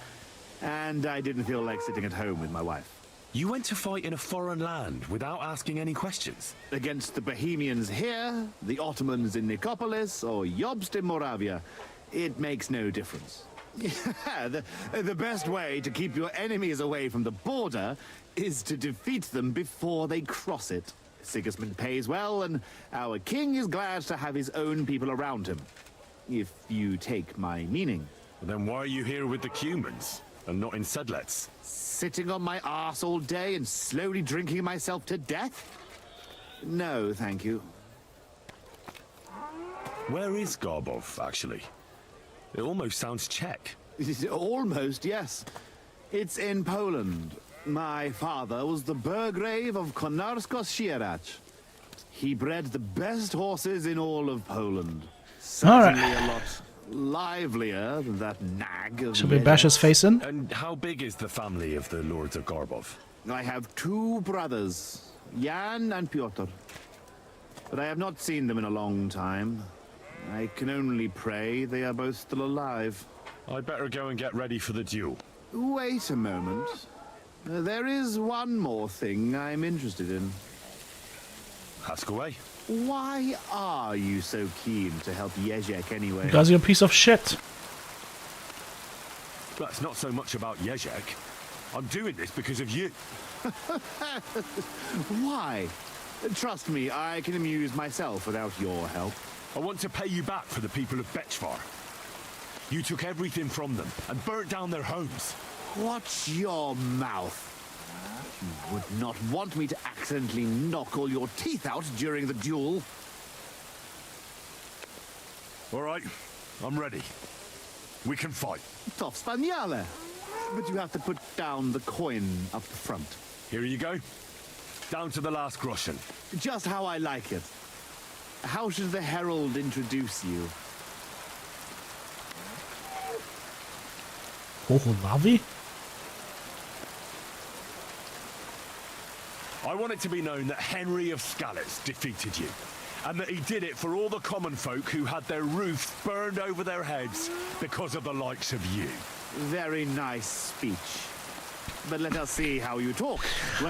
and I didn't feel like sitting at home with my wife. You went to fight in a foreign land without asking any questions? Against the Bohemians here, the Ottomans in Nicopolis, or Jobst in Moravia, it makes no difference. The best way to keep your enemies away from the border is to defeat them before they cross it. Sigismund pays well, and our king is glad to have his own people around him. If you take my meaning. Then why are you here with the Cumans, and not in Sedlets? Sitting on my arse all day and slowly drinking myself to death? No, thank you. Where is Garbov, actually? It almost sounds Czech. Almost, yes. It's in Poland. My father was the Burgrave of Konarsko-Sierać. He bred the best horses in all of Poland. Certainly a lot livelier than that nag of Should we bash his face in? And how big is the family of the Lords of Garbov? I have 2 brothers, Jan and Piotr. But I have not seen them in a long time. I can only pray they are both still alive. I'd better go and get ready for the duel. Wait a moment. There is one more thing I'm interested in. Ask away. Why are you so keen to help Jezek anyway? Because you're a piece of shit. But it's not so much about Jezek. I'm doing this because of you. Why? Trust me, I can amuse myself without your help. I want to pay you back for the people of Bechvar. You took everything from them and burnt down their homes. Watch your mouth. You would not want me to accidentally knock all your teeth out during the duel. All right, I'm ready. We can fight. To wspaniale. But you have to put down the coin up the front. Here you go. Down to the last groschen. Just how I like it. How should the herald introduce you? Hocholavi? I want it to be known that Henry of Skalitz defeated you, and that he did it for all the common folk who had their roofs burned over their heads because of the likes of you. Very nice speech. But let us see how you talk.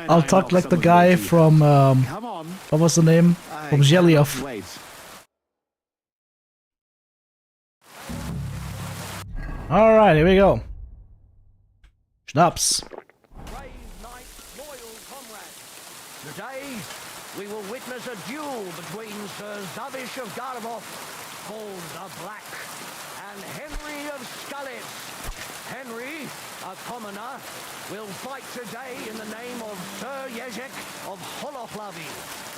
I'll talk like the guy from, Come on. what was the name? From Zhelyov. Wait. Alright, here we go. Schnaps. Today, we will witness a duel between Sir Zavish of Garbov, called the Black, and Henry of Skalitz. Henry, a commoner, will fight today in the name of Sir Jezek of Holohlavi,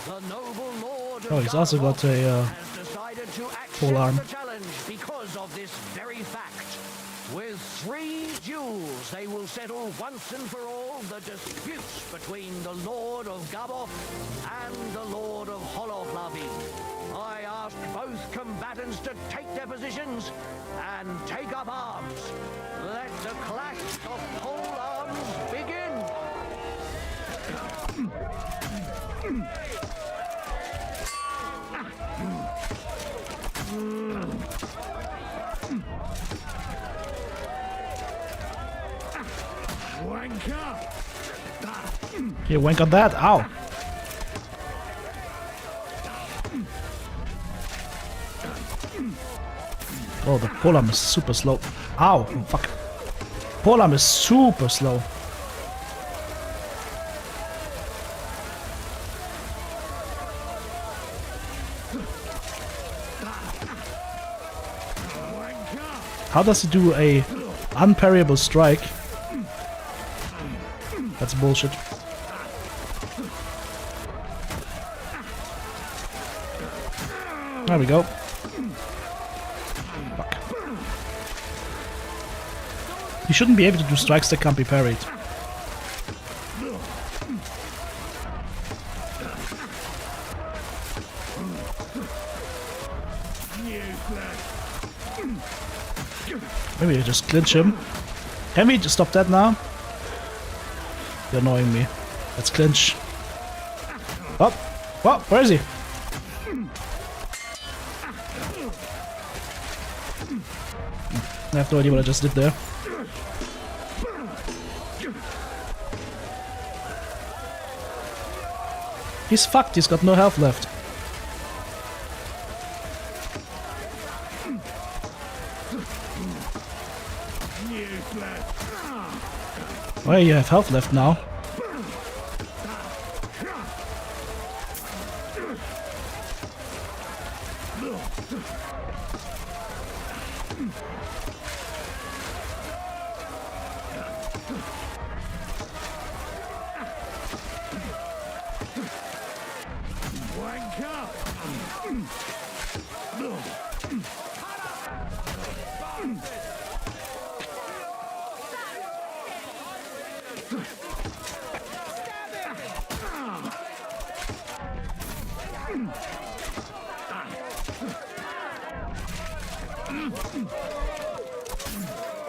the noble lord of Oh, he's also got a has decided to pole arm. accept the challenge because of this very fact. With 3 duels, they will settle once and for all the disputes between the Lord of Garbov and the Lord of Holohlavi. I ask both combatants to take their positions and take up arms. Let the clash of pole arms begin. You wank on that? Ow. Oh, the polearm is super slow. Ow, fuck. Polearm is super slow. How does he do a unparryable strike? That's bullshit. There we go. Fuck. You shouldn't be able to do strikes that can't be parried. Maybe I just clinch him. Can we just stop that now? You're annoying me. Let's clinch. Oh, well, where is he? I have no idea what I just did there. He's fucked, he's got no health left. Well, you have health left now.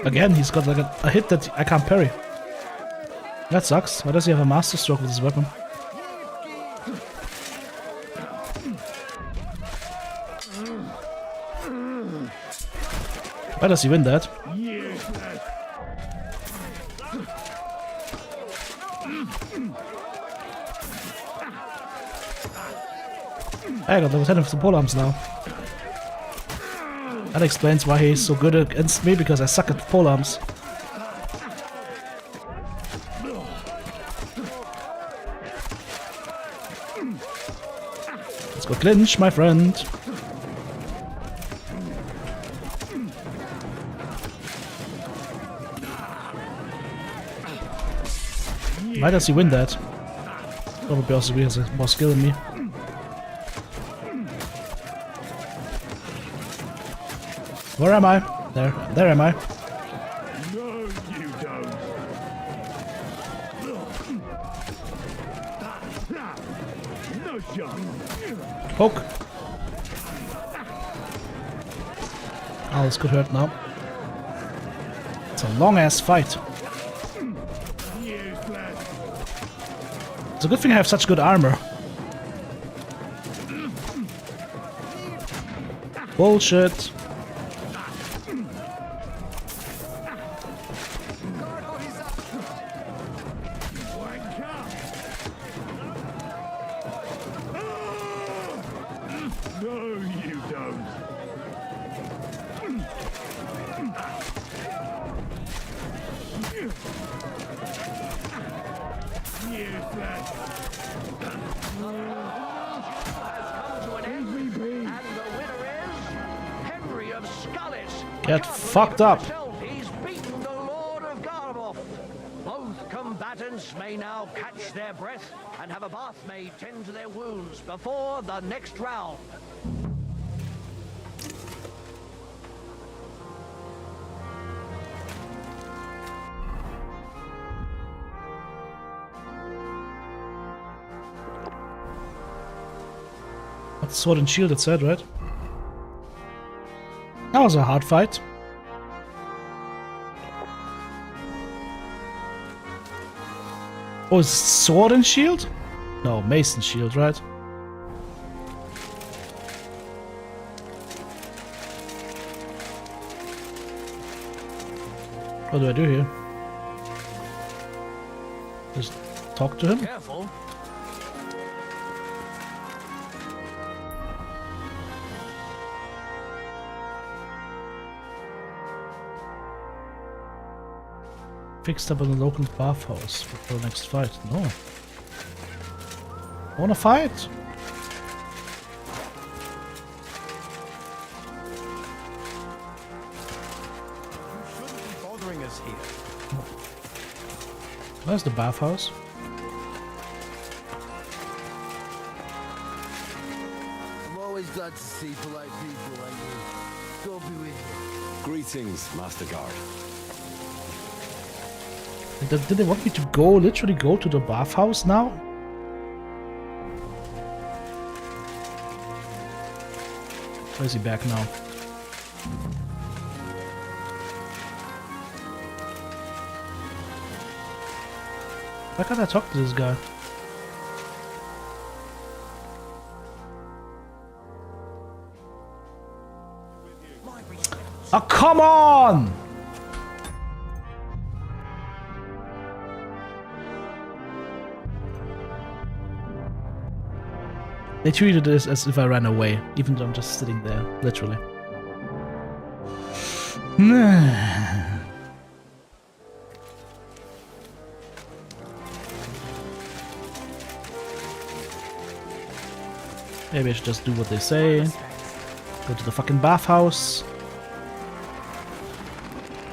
Again, he's got like a hit that I can't parry. That sucks. Why does he have a master stroke with his weapon? Why does he win that? I got level 10 of the polearms now. That explains why he's so good against me, because I suck at polearms. Let's go clinch, my friend. Why does he win that? Probably also he has more skill than me. Where am I? There am I. No, you don't. No shot. Poke. Oh, this could hurt now. It's a long ass fight. It's a good thing I have such good armor. Bullshit. Get fucked up. He's beaten the Lord of Garboff. Both combatants may now catch their breath and have a bath maid tend to their wounds before the next round. That's sword and shield, it said, right? That was a hard fight. Oh, is it sword and shield? No, mace and shield, right? What do I do here? Just talk to him? Careful. Fixed up in the local bathhouse before the next fight. No. I wanna fight. You shouldn't be bothering us here. Where's the bathhouse? I'm always glad to see polite people like you. God be with you. Greetings, Master Guard. Did they want me to go, literally go to the bathhouse now? Where is he back now? Why can't I talk to this guy? Oh, come on! They treated this as if I ran away, even though I'm just sitting there, literally. Maybe I should just do what they say. Go to the fucking bathhouse.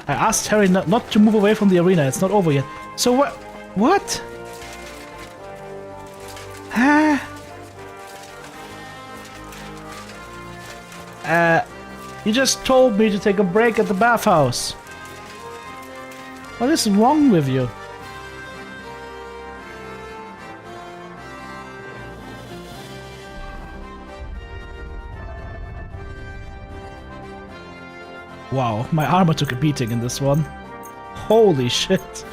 I asked Harry not to move away from the arena, it's not over yet. So what? What? Huh? You just told me to take a break at the bathhouse. What is wrong with you? Wow, my armor took a beating in this one. Holy shit.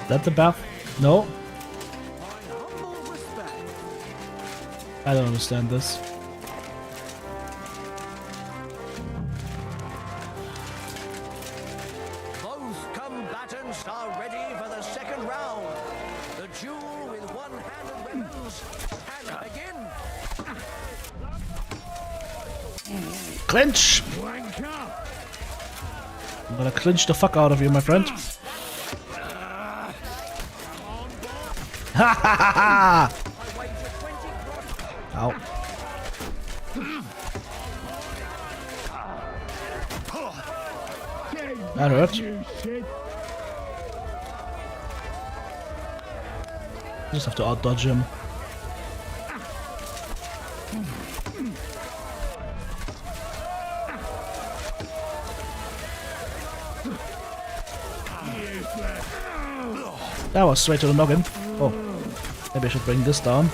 That the bath? No. I don't understand this. Both combatants are ready for the second round. The duel with one-handed weapons can begin. Clinch! I'm gonna clinch the fuck out of you, my friend. Ha ha ha ha! Ow. That hurt. Just have to out-dodge him. That was straight to the noggin. Oh, maybe I should bring this down.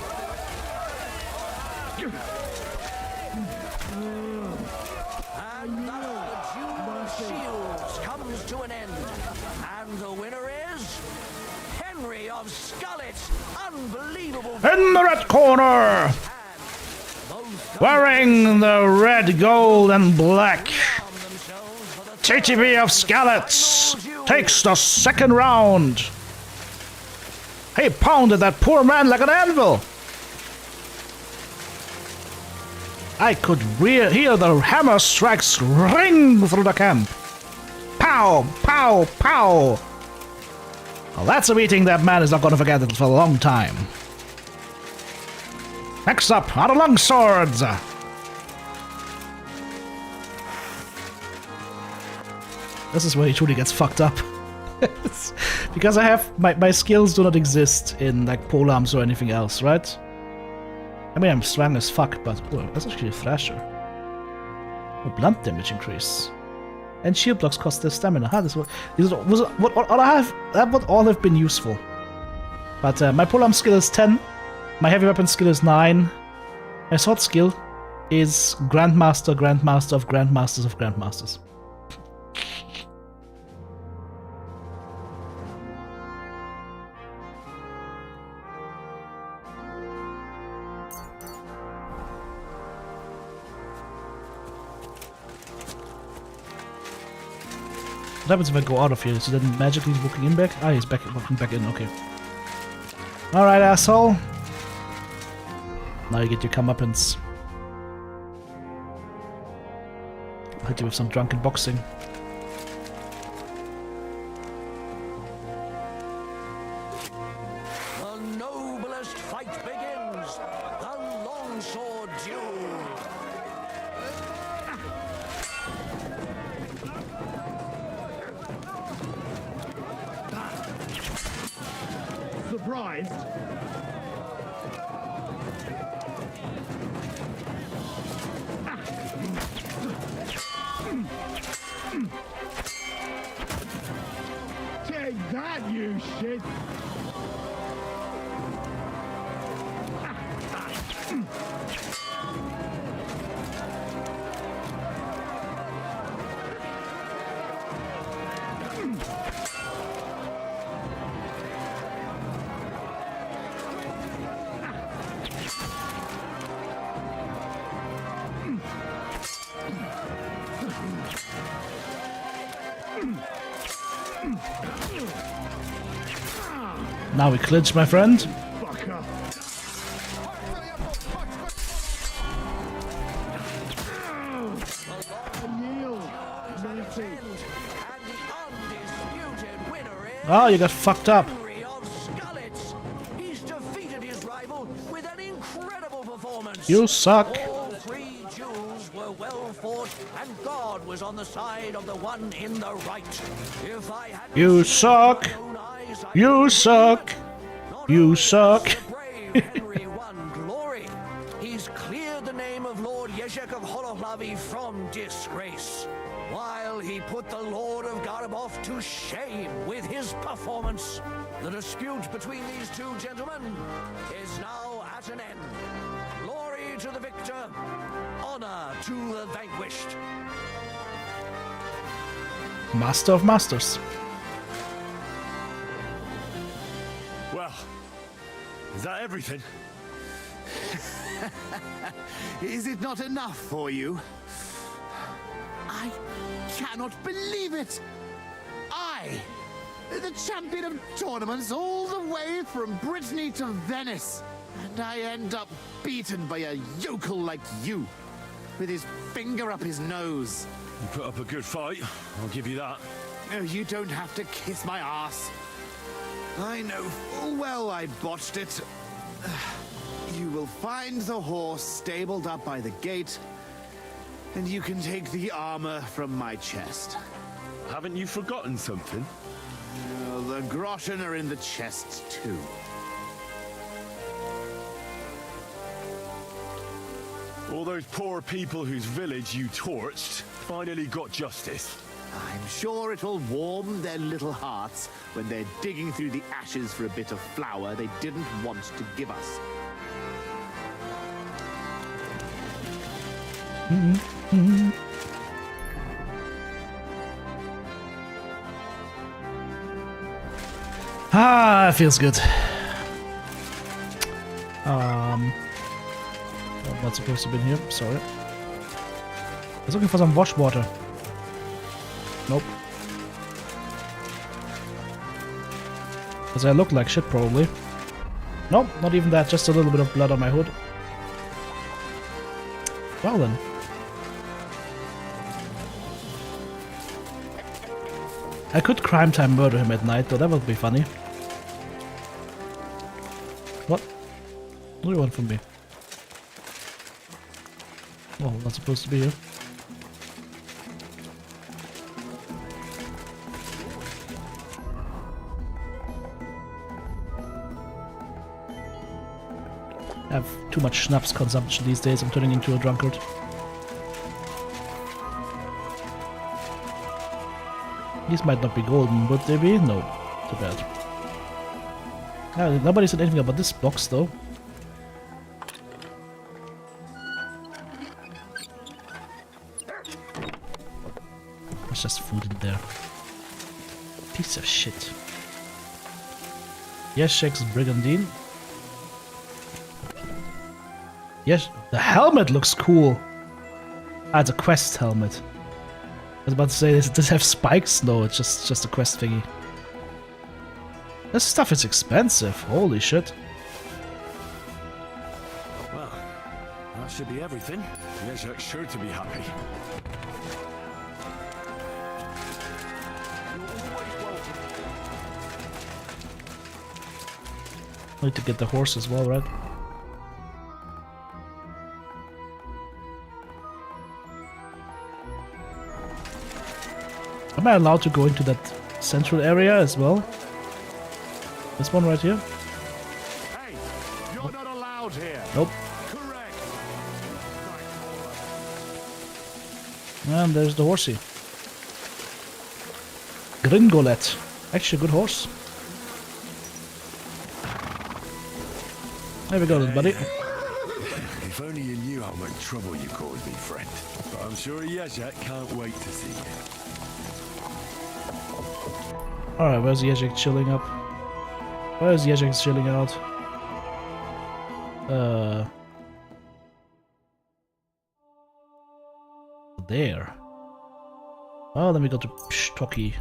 And thus the duel of shields comes to an end. And the winner is Henry of Scarlet's unbelievable. In the red corner! Wearing the red, gold, and black. TTB of Skallets takes the second round. He pounded that poor man like an anvil. I could hear the hammer strikes ring through the camp. Pow, pow, pow. Well, that's a meeting that man is not going to forget for a long time. Next up, are the long swords. This is where he truly gets fucked up. Because I have my skills do not exist in like polearms or anything else, right? I mean, I'm strong as fuck, but oh, that's actually a thrasher. Oh, blunt damage increase. And shield blocks cost their stamina. Huh? What that would all have been useful. But my polearm skill is 10. My heavy weapon skill is 9. My sword skill is Grandmaster, Grandmaster of Grandmasters of Grandmasters. What happens if I go out of here? Is he then magically walking in back? Ah, he's walking back in, okay. Alright, asshole. Now you get your comeuppance. I'll hit you with some drunken boxing. The noblest fight begins. The longsword duel. Surprised? Take that, you shit! Now we clinch, my friend. Oh, you got fucked up. He's defeated his rival with an incredible performance. You suck. All three duels were well fought, and God was on the side of the one in the right. If I had You suck. You suck. You suck. Leshek of Holohlavi from disgrace, while he put the Lord of Garabov to shame with his performance. The dispute between these two gentlemen is now at an end. Glory to the victor, honor to the vanquished. Master of Masters. Well, is that everything? Is it not enough for you? I cannot believe it! I, the champion of tournaments all the way from Brittany to Venice, and I end up beaten by a yokel like you, with his finger up his nose. You put up a good fight, I'll give you that. No, you don't have to kiss my ass. I know full well I botched it. You will find the horse stabled up by the gate, and you can take the armor from my chest. Haven't you forgotten something? The groschen are in the chest too. All those poor people whose village you torched finally got justice. I'm sure it'll warm their little hearts when they're digging through the ashes for a bit of flour they didn't want to give us. Ah, it feels good. I'm not supposed to be in here, sorry. I was looking for some wash water. Nope. Does I look like shit, probably? Nope, not even that, just a little bit of blood on my hood. Well then. I could crime time murder him at night, though that would be funny. What? What do you want from me? Oh, not supposed to be here. I have too much schnapps consumption these days, I'm turning into a drunkard. These might not be golden, would they be? No. Too bad. Nobody said anything about this box, though. There's just food in there. Piece of shit. Yeshek's Brigandine. Yes, the helmet looks cool. Ah, it's a quest helmet. I was about to say, does it have spikes? No, it's just a quest thingy. This stuff is expensive. Holy shit. Well, that should be everything. Yeshek's sure to be happy. Need to get the horse as well, right? Am I allowed to go into that central area as well? This one right here? Hey, you're not allowed here. Nope. Correct. And there's the horsey. Gringolet. Actually a good horse. There we go, buddy. If only you knew how much trouble you caused me, friend. But I'm sure Yeshek can't wait to see you. Alright, where's Yeshek chilling up? Where's Yeshek chilling out? There. Oh, then we go to Pshtoki.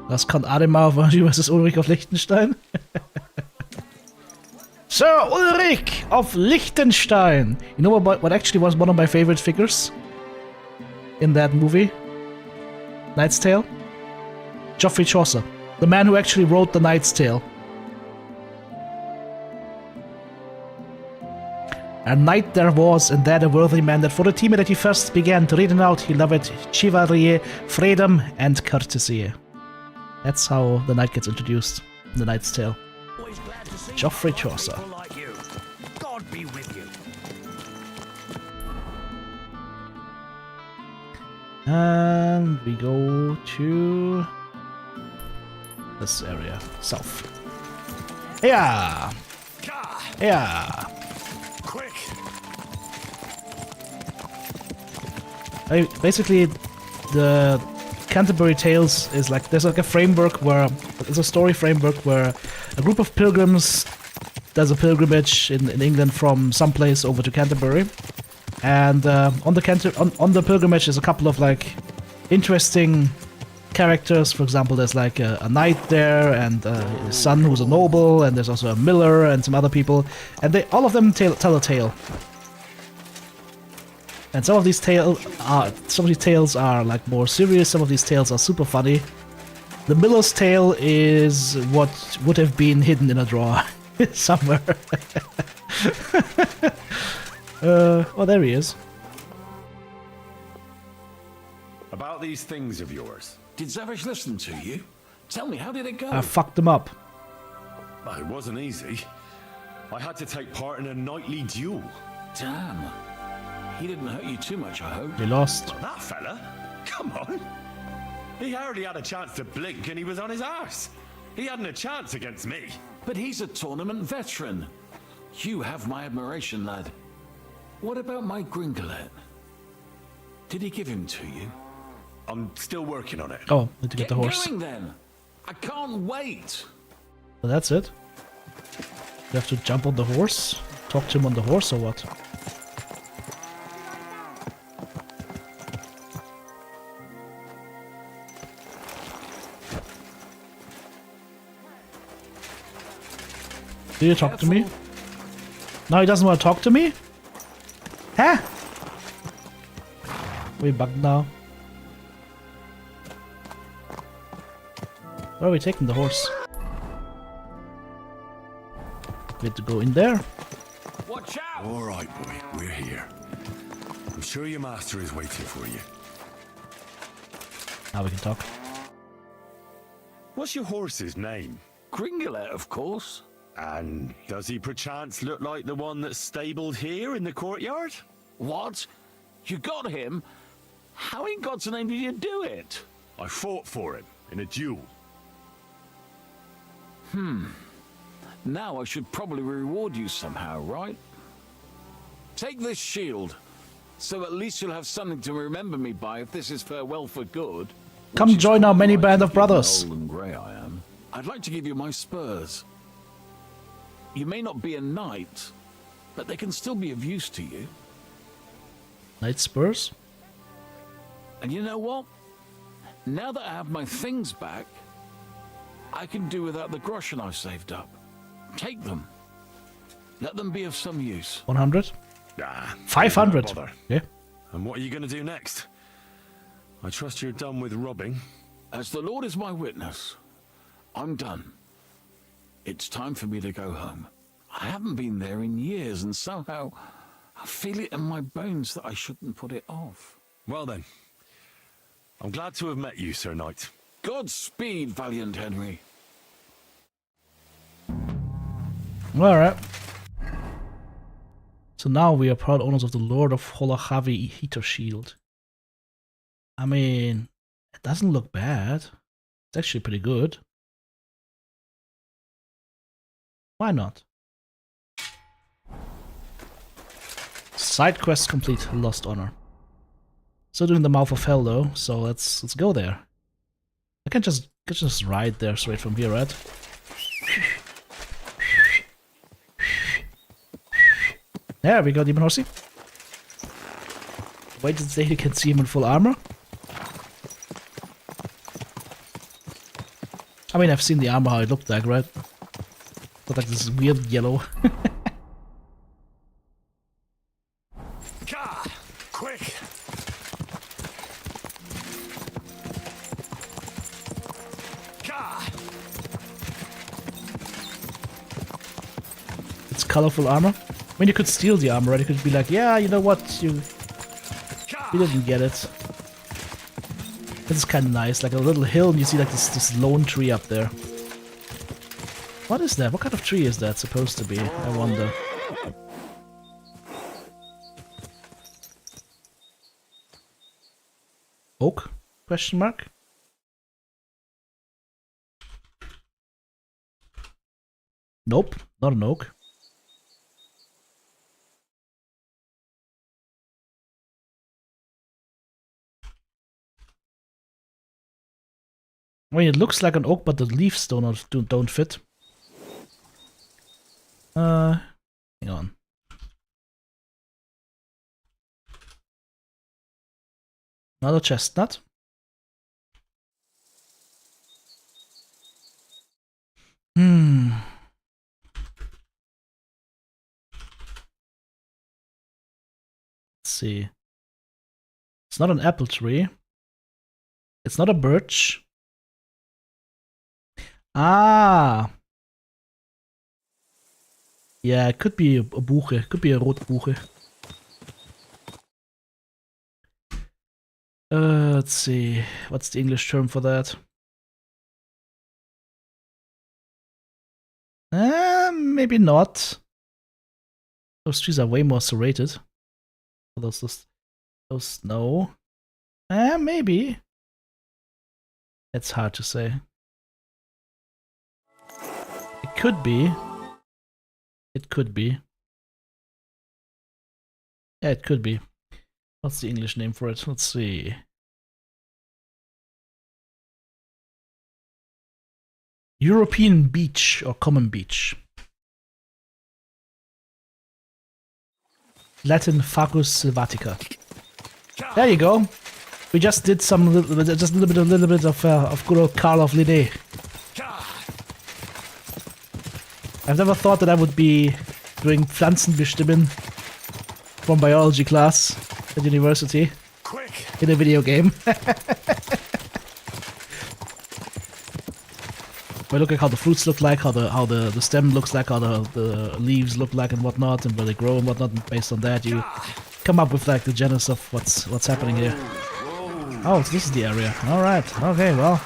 Das kann Ademar versus Ulrich of Liechtenstein. Sir Ulrich of Liechtenstein! You know what actually was one of my favorite figures in that movie? Knight's Tale? Geoffrey Chaucer. The man who actually wrote The Knight's Tale. A knight there was, and that a worthy man, that for the time that he first began to read out, he loved chivalry, freedom, and courtesy. That's how the knight gets introduced in The Knight's Tale. Joffrey Chaucer. People like you. God be with you. And we go to this area, south. Yeah! Yeah! Quick! Basically, the Canterbury Tales is like, there's like a framework where, it's a story framework where a group of pilgrims does a pilgrimage in England from someplace over to Canterbury. And on the pilgrimage there's a couple of like interesting characters. For example, there's like a knight there, and his son who's a noble, and there's also a miller and some other people, and all of them tell a tale. And some of these tales are like more serious. Some of these tales are super funny. The miller's tale is what would have been hidden in a drawer somewhere. Oh, there he is. About these things of yours. Did Zavish listen to you? Tell me, how did it go? I fucked them up. Well, it wasn't easy. I had to take part in a nightly duel. Damn. He didn't hurt you too much, I hope. We lost. Well, that fella? Come on. He hardly had a chance to blink and he was on his arse. He hadn't a chance against me. But he's a tournament veteran. You have my admiration, lad. What about my Gringolet? Did he give him to you? I'm still working on it. Oh, need to get the horse. Going then. I can't wait. Well, that's it. You have to jump on the horse? Talk to him on the horse or what? Do you talk to me? No, he doesn't want to talk to me? Huh? We bugged now. Where are we taking the horse? We have to go in there. Watch out! All right, boy, we're here. I'm sure your master is waiting for you. Now we can talk. What's your horse's name? Gringolet, of course. And does he perchance look like the one that's stabled here in the courtyard? What? You got him? How in God's name did you do it? I fought for him in a duel. Now I should probably reward you somehow, right? Take this shield, so at least you'll have something to remember me by if this is farewell for good. Come join our many band of brothers. Old and grey I am. I'd like to give you my spurs. You may not be a knight, but they can still be of use to you. Knight spurs? And you know what? Now that I have my things back, I can do without the groschen I've saved up. Take them. Let them be of some use. 100? Ah, 500? no bother. Yeah. And what are you going to do next? I trust you're done with robbing. As the Lord is my witness, I'm done. It's time for me to go home. I haven't been there in years, and somehow I feel it in my bones that I shouldn't put it off. Well then, I'm glad to have met you, Sir Knight. Godspeed, valiant Henry. Alright. So now we are proud owners of the Lord of Holachavi Heater Shield. I mean, it doesn't look bad. It's actually pretty good. Why not? Side quest complete, Lost Honor. Still doing the Mouth of Hell though, so let's go there. I can just ride there straight from here, right? There we go, Demon Horsey. Wait to say you can see him in full armor. I mean, I've seen the armor how it looked like, right? Looked like this weird yellow. Quick! It's colorful armor. I mean, you could steal the armor, right? You could be like, yeah, you know what, you didn't get it. This is kind of nice, like a little hill, and you see like this lone tree up there. What is that? What kind of tree is that supposed to be? I wonder. Oak? Question mark? Nope, not an oak. I mean, it looks like an oak, but the leaves don't fit. Hang on. Another chestnut. Hmm. Let's see. It's not an apple tree. It's not a birch. Ah. Yeah, it could be a Buche. Could be a rote Buche. Let's see. What's the English term for that? Maybe not. Those trees are way more serrated. Those no. Maybe. It's hard to say. It could be. It could be. Yeah, it could be. What's the English name for it? Let's see. European beech or common beech. Latin Fagus sylvatica. There you go. We just did just a little bit of good old Karl of Linné. I've never thought that I would be doing Pflanzenbestimmen from biology class at university in a video game. We look at how the fruits look like, how the stem looks like, how the leaves look like and whatnot, and where they grow and whatnot. And based on that, you come up with like the genus of what's happening here. Oh, so this is the area. All right. Okay. Well,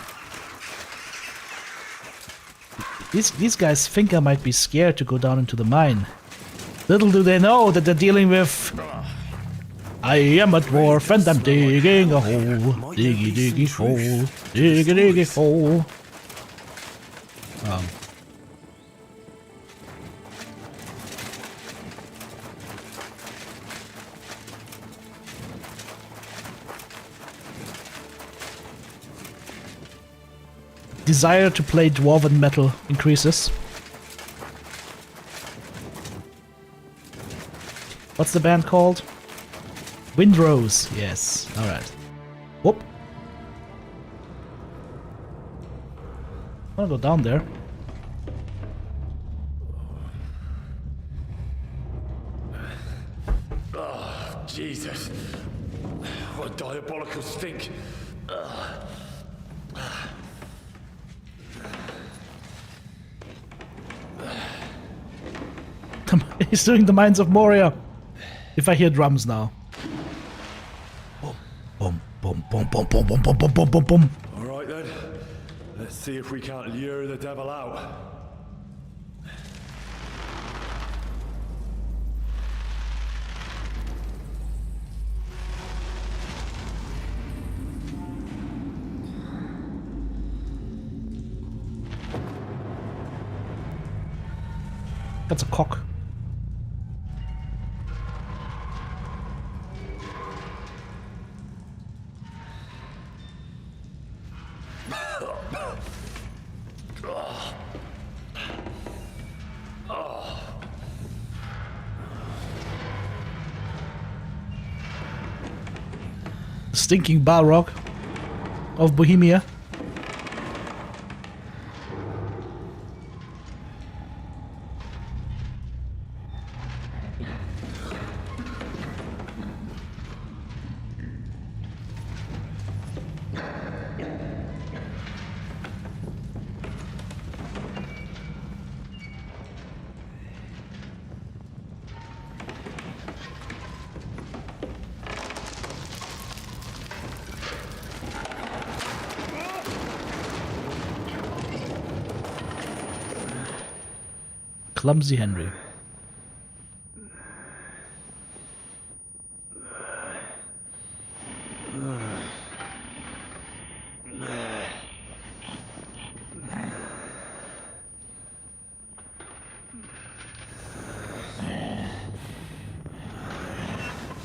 these guys think I might be scared to go down into the mine. Little do they know that they're dealing with. I am a dwarf and I'm digging a hole. Diggy diggy hole. Diggy diggy hole. Desire to play dwarven metal increases. What's the band called? Windrose. Yes. All right. Whoop. I wanna go down there. Oh, Jesus. What a diabolical stink. He's doing the Mines of Moria. If I hear drums now. Boom, boom, boom, boom, boom, boom, boom, boom, boom, boom, boom. All right then. Let's see if we can't lure the devil out. That's a cock. Stinking Balrog of Bohemia. clumsy Henry.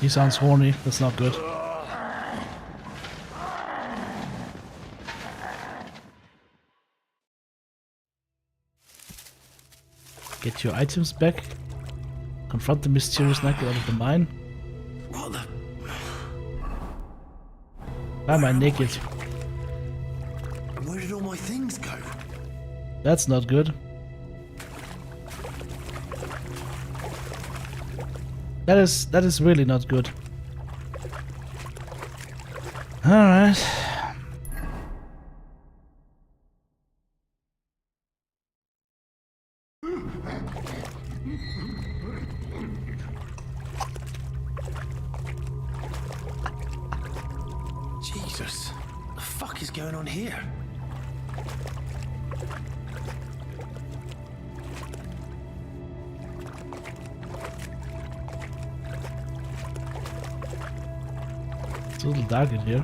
He sounds horny. That's not good. Get your items back. Confront the mysterious knight out of the mine. What the? Why am I naked? Where did all my things go? That's not good. That is really not good. All right. Jesus, what the fuck is going on here? It's a little dark in here.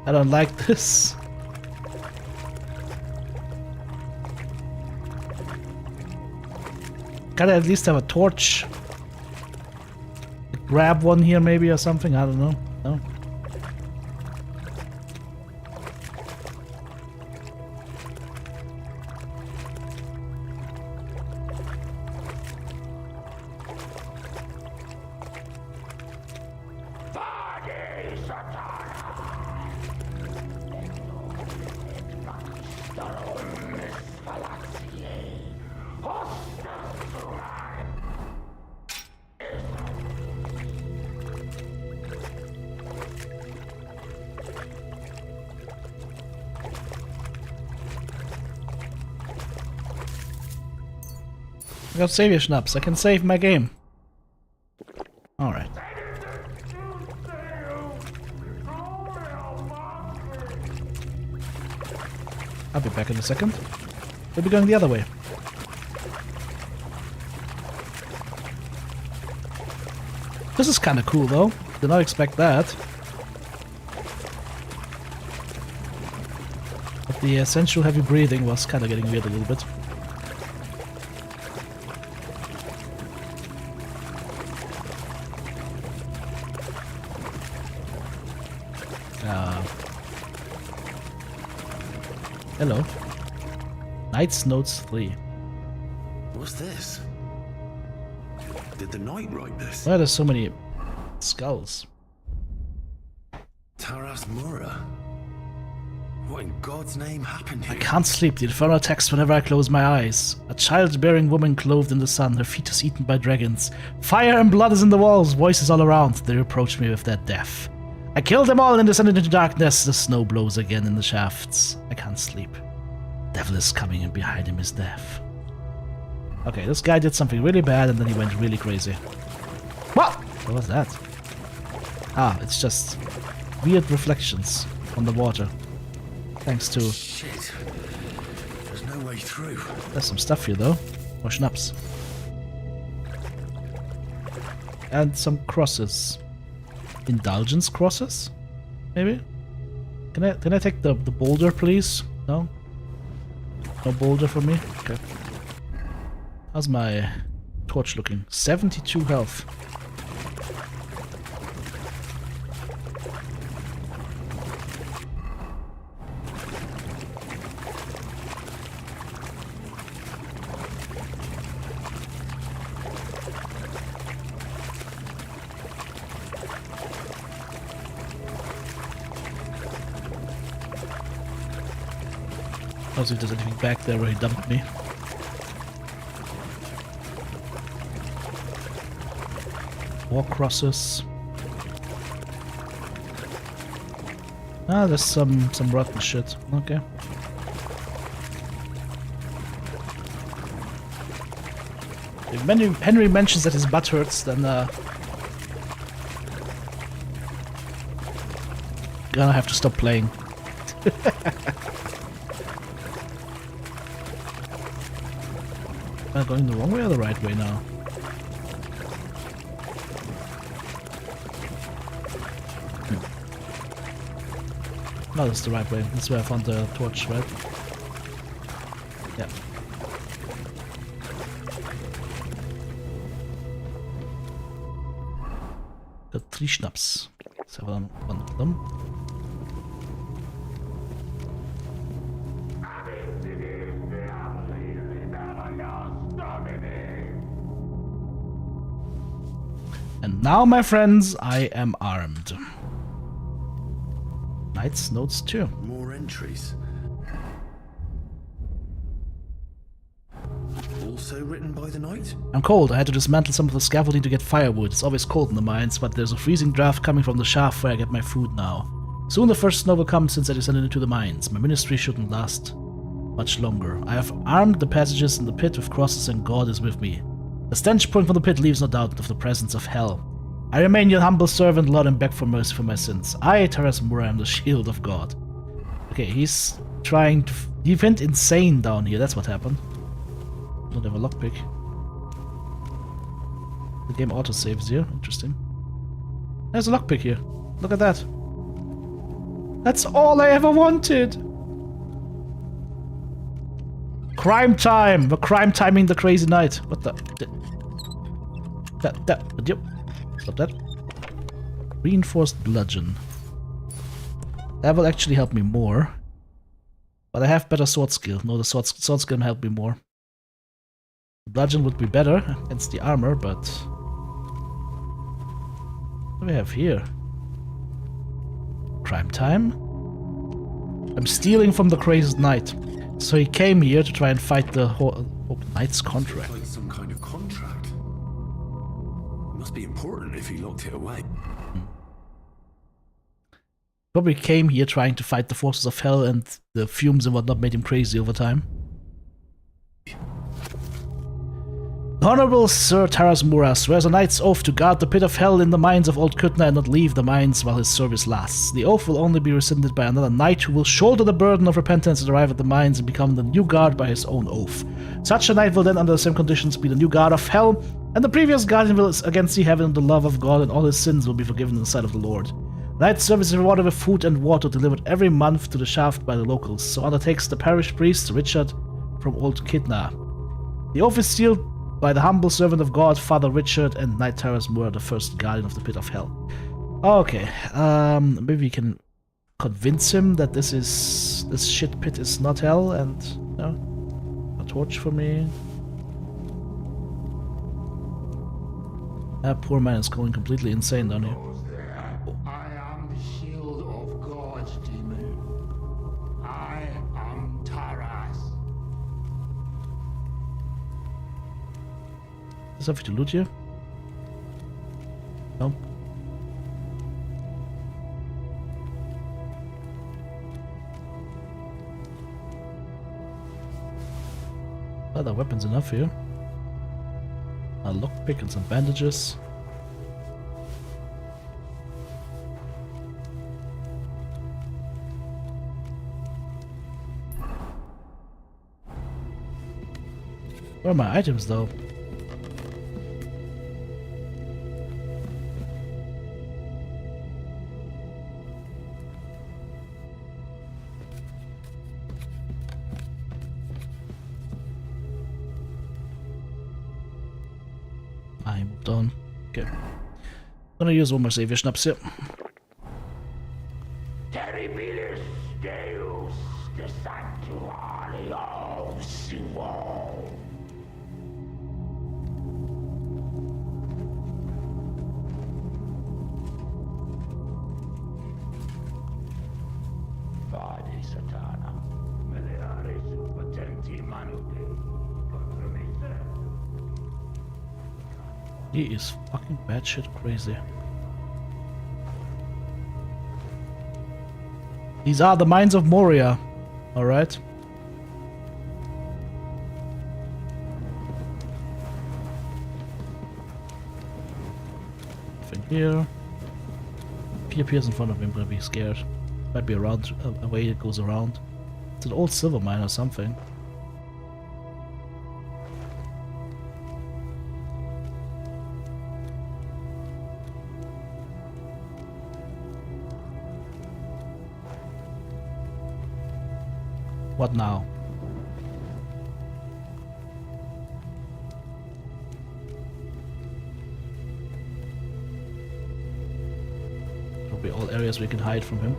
I don't like this. Gotta at least have a torch. Grab one here maybe or something, I don't know. No. I got savior schnapps. I can save my game. Alright. I'll be back in a second. We'll be going the other way. This is kind of cool though. Did not expect that. But the essential heavy breathing was kind of getting weird a little bit. Hello. Knight's Notes 3. What's this? Did the knight write this? Why are there so many skulls? Taras Mura. What in God's name happened here? I can't sleep. The inferno attacks whenever I close my eyes. A childbearing woman clothed in the sun. Her fetus eaten by dragons. Fire and blood is in the walls. Voices all around. They reproach me with their death. I killed them all and descended into darkness. The snow blows again in the shafts. I can't sleep. Devil is coming and behind him is death. Okay, this guy did something really bad and then he went really crazy. What? What was that? Ah, it's just weird reflections on the water. Thanks to... Shit. There's no way through. There's some stuff here though. More schnapps. And some crosses. Indulgence crosses? Maybe? Can I take the boulder please? No? No boulder for me? Okay. How's my torch looking? 72 health. I'll see if there's anything back there where he dumped me. War crosses. Ah, there's some rotten shit. Okay. If Henry mentions that his butt hurts, then gonna have to stop playing. Am I going the wrong way or the right way now? No, that's the right way. That's where I found the torch, right? Yeah. Got 3 Schnaps. Let's have one of them. And now, my friends, I am armed. Knight's Notes 2. More entries. Also written by the knight? I'm cold. I had to dismantle some of the scaffolding to get firewood. It's always cold in the mines, but there's a freezing draft coming from the shaft where I get my food now. Soon the first snow will come since I descended into the mines. My ministry shouldn't last much longer. I have armed the passages in the pit with crosses and God is with me. The stench pouring from the pit leaves no doubt of the presence of hell. I remain your humble servant, Lord, and beg for mercy for my sins. I, Taras Mura, am the shield of God. Okay, he's trying to... He went insane down here, that's what happened. Don't have a lockpick. The game autosaves here, interesting. There's a lockpick here. Look at that. That's all I ever wanted! Crime time! We're crime timing the crazy night. What the... Yep. Stop that. Reinforced bludgeon. That will actually help me more. But I have better sword skill. No, the sword skill can help me more. The bludgeon would be better against the armor, but... What do we have here? Crime time? I'm stealing from the crazed knight. So he came here to try and fight the knight's contract. Like some kind of contract. Must be important if he locked it away. Probably came here trying to fight the forces of hell, and the fumes and whatnot made him crazy over time. Honorable Sir Taras Mura swears a knight's oath to guard the pit of hell in the mines of Old Kutna and not leave the mines while his service lasts. The oath will only be rescinded by another knight who will shoulder the burden of repentance and arrive at the mines and become the new guard by his own oath. Such a knight will then, under the same conditions, be the new guard of hell, and the previous guardian will again see heaven and the love of God, and all his sins will be forgiven in the sight of the Lord. Knight's service is rewarded with food and water delivered every month to the shaft by the locals, so undertakes the parish priest Richard from Old Kidna. The oath is sealed by the humble servant of God, Father Richard, and Knight Taras Mura, the first guardian of the pit of hell. Okay, maybe we can convince him that this shit pit is not hell, and a torch for me. That poor man is going completely insane down here. I am the shield of God, demon. I am Taras. Is something to loot here? No. Other weapons enough here. A lockpick and some bandages. Where are my items though? I moved on. Okay. Gonna use one more savior schnapps here. Terribilis Deus de Sanctuario Sivo. Vade Satana, meleare potenti manude, contra me. He is fucking batshit crazy. These are the mines of Moria. Alright. Nothing here. If he appears in front of me, I'm gonna be scared. Might be around a way it goes around. It's an old silver mine or something. What now? Probably all areas we can hide from him.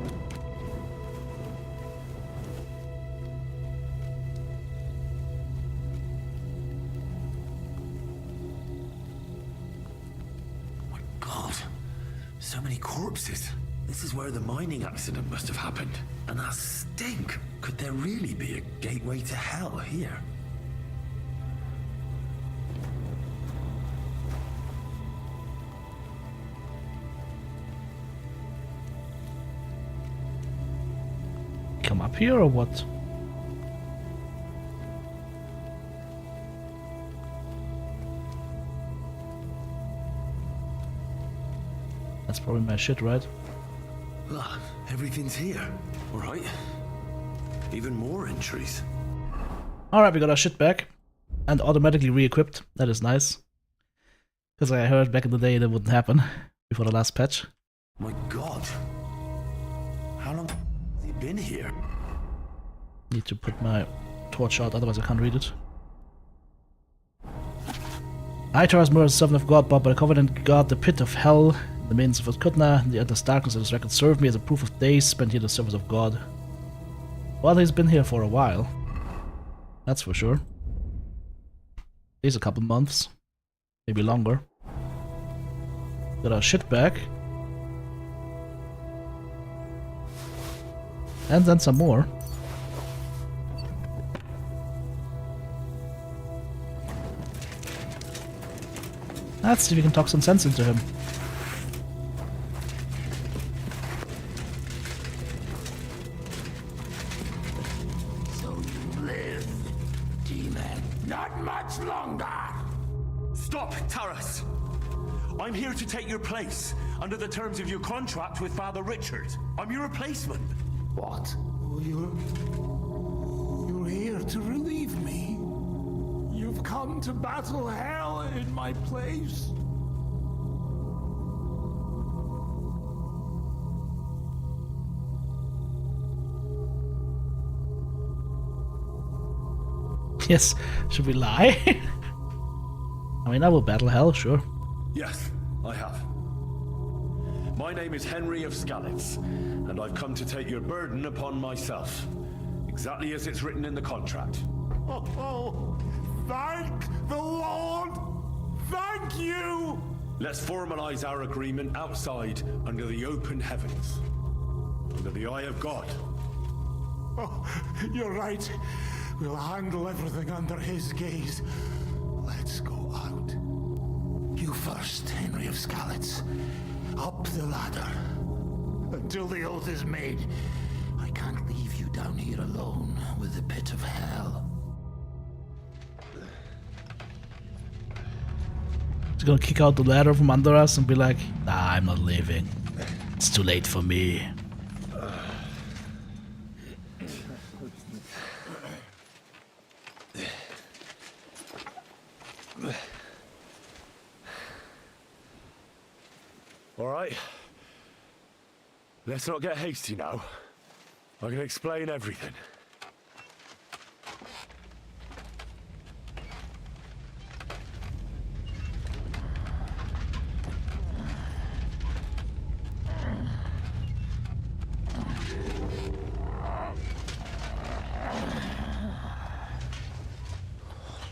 My God, so many corpses. This is where the mining accident must have happened. And that stink. Could there really be a gateway to hell here? Come up here or what? That's probably my shit, right? Ah, everything's here. All right. Even more entries. Alright, we got our shit back. And automatically re-equipped. That is nice. Because I heard back in the day that wouldn't happen before the last patch. My God. How long has he been here? Need to put my torch out, otherwise I can't read it. I, Taras, murdered the servant of God, brought by the covenant God, the pit of hell, the means of Kutna, the endless darkness of his record served me as a proof of days spent here the service of God. Well, he's been here for a while. That's for sure. At least a couple months. Maybe longer. Got our shit back. And then some more. Let's see if we can talk some sense into him. So you live, demon. Not much longer. Stop, Taras! I'm here to take your place under the terms of your contract with Father Richard. I'm your replacement. What? You're here to relieve me. You've come to battle hell in my place. Yes, should we lie? I mean, I will battle hell, sure. Yes, I have. My name is Henry of Skalitz, and I've come to take your burden upon myself. Exactly as it's written in the contract. Oh, thank the Lord! Thank you! Let's formalize our agreement outside, under the open heavens. Under the eye of God. Oh, you're right. We'll handle everything under his gaze. Let's go out. You first, Henry of Skalitz. Up the ladder. Until the oath is made, I can't leave you down here alone with the pit of hell. He's gonna kick out the ladder from under us and be like, nah, I'm not leaving. It's too late for me. All right. Let's not get hasty now. I can explain everything.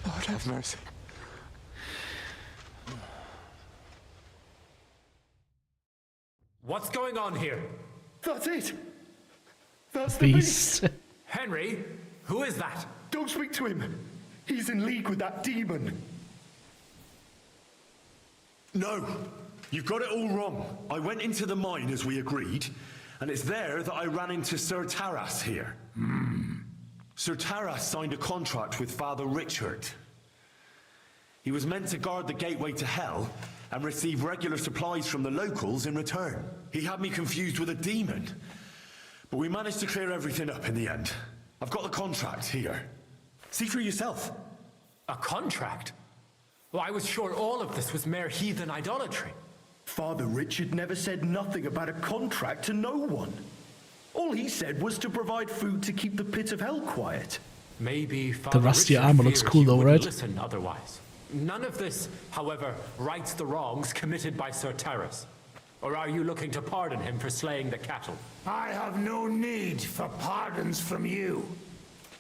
Lord have mercy. What's going on here? That's it! That's the beast! Henry, who is that? Don't speak to him! He's in league with that demon! No! You've got it all wrong. I went into the mine as we agreed, and it's there that I ran into Sir Taras here. Sir Taras signed a contract with Father Richard. He was meant to guard the gateway to hell and receive regular supplies from the locals in return. He had me confused with a demon. But we managed to clear everything up in the end. I've got the contract here. See for yourself. A contract? Well, I was sure all of this was mere heathen idolatry. Father Richard never said nothing about a contract to no one. All he said was to provide food to keep the pit of hell quiet. Maybe Father rusty Richard armor looks feared cool you though, wouldn't right? Listen otherwise. None of this, however, rights the wrongs committed by Sir Terrace. Or are you looking to pardon him for slaying the cattle? I have no need for pardons from you.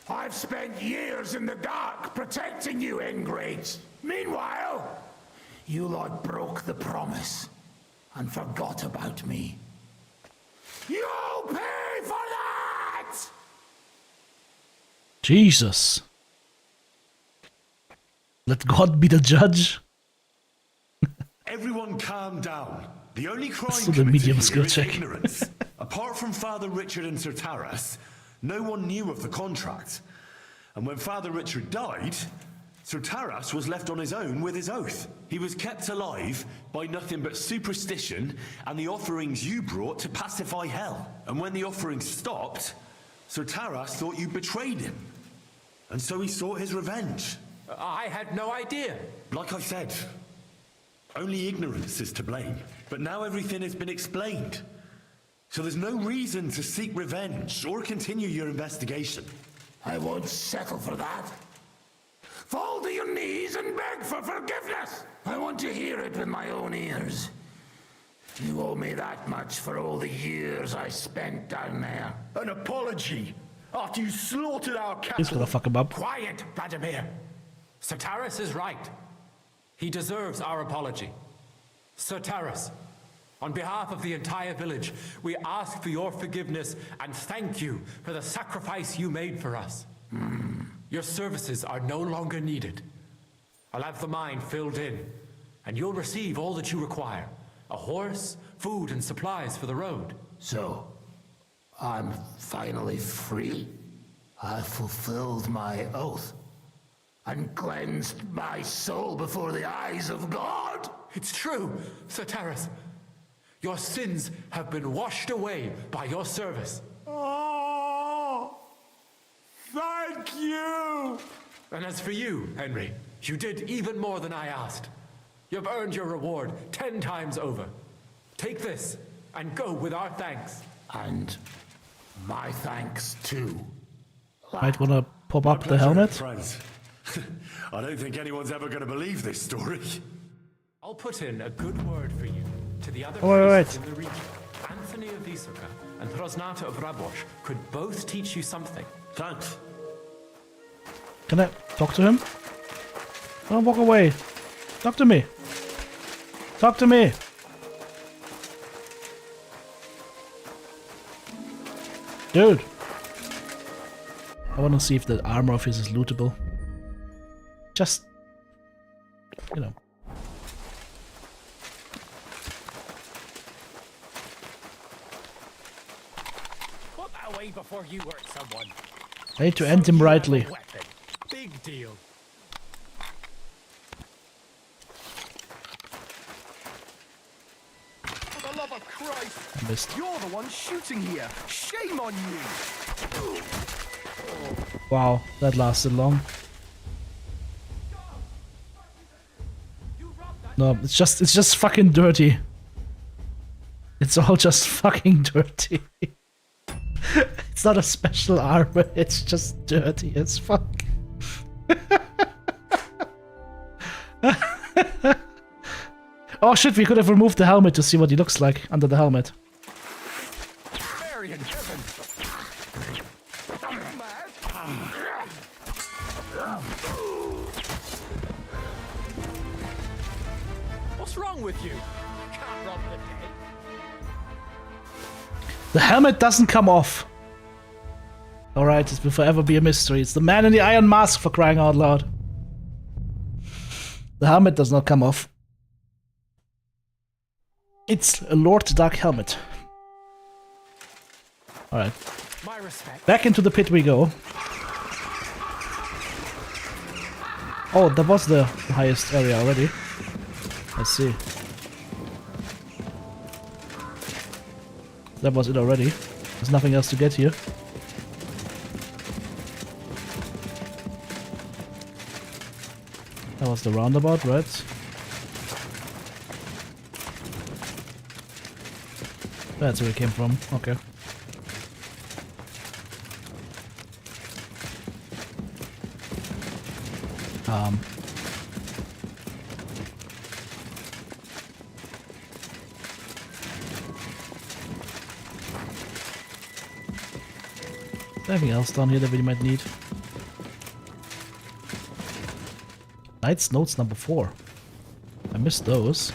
I've spent years in the dark protecting you, ingrates. Meanwhile, you lot broke the promise and forgot about me. You'll pay for that! Jesus. Let God be the judge. Everyone calm down. The only crime Still the committed medium here skill is check. ignorance. Apart from Father Richard and Sir Taras, no one knew of the contract. And when Father Richard died, Sir Taras was left on his own with his oath. He was kept alive by nothing but superstition and the offerings you brought to pacify hell. And when the offerings stopped, Sir Taras thought you betrayed him. And so he sought his revenge. I had no idea. Like I said, only ignorance is to blame. But now everything has been explained. So there's no reason to seek revenge or continue your investigation. I won't settle for that. Fall to your knees and beg for forgiveness. I want to hear it with my own ears. You owe me that much for all the years I spent down there. An apology after you slaughtered our cattle. He's gonna fuck him up. Quiet, Vladimir. Sir Taras is right. He deserves our apology. Sir Taras, on behalf of the entire village, we ask for your forgiveness and thank you for the sacrifice you made for us. Your services are no longer needed. I'll have the mine filled in, and you'll receive all that you require. A horse, food, and supplies for the road. So, I'm finally free. I've fulfilled my oath and cleansed my soul before the eyes of God. It's true, Sir Taras. Your sins have been washed away by your service. Oh, thank you. And as for you, Henry, you did even more than I asked. You've earned your reward 10 times over. Take this and go with our thanks. And my thanks too. Might wanna pop up the helmet. Friends. I don't think anyone's ever going to believe this story. I'll put in a good word for you to the other Oh, priests wait. in the region. Anthony of Vysoka and Hrosnata of Rabosh could both teach you something. Thanks. Can I talk to him? Don't walk away. Talk to me. Talk to me. Dude. I want to see if the armor of his is lootable. Just, you know. Put that away before you hurt someone. I need to end him rightly. Weapon. Big deal. For the love of Christ! I missed. You're the one shooting here. Shame on you! Wow, that lasted long. No, it's just fucking dirty. It's all just fucking dirty. It's not a special armor, it's just dirty as fuck. Oh shit, we could have removed the helmet to see what he looks like under the helmet. Marion, Kevin. What's wrong with you? Can't rob the dead. The helmet doesn't come off. Alright, it will forever be a mystery. It's the man in the iron mask, for crying out loud. The helmet does not come off. It's a Lord Dark helmet. Alright. My respect. Back into the pit we go. Oh, that was the highest area already. I see. That was it already. There's nothing else to get here. That was the roundabout, right? That's where it came from. Okay. Anything else down here that we might need? Knight's Notes number 4. I missed those.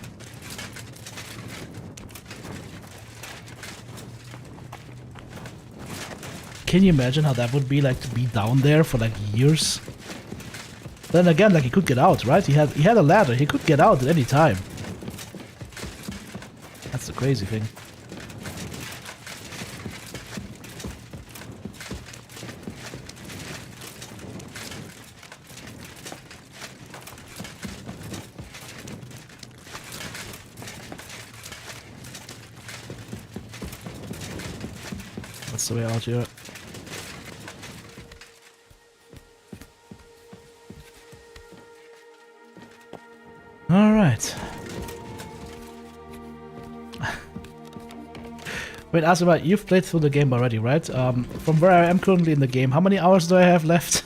Can you imagine how that would be like to be down there for like years? Then again, like he could get out, right? He had a ladder. He could get out at any time. That's the crazy thing. That's the way out here. Alright. Wait, Asuma, you've played through the game already, right? From where I am currently in the game, how many hours do I have left?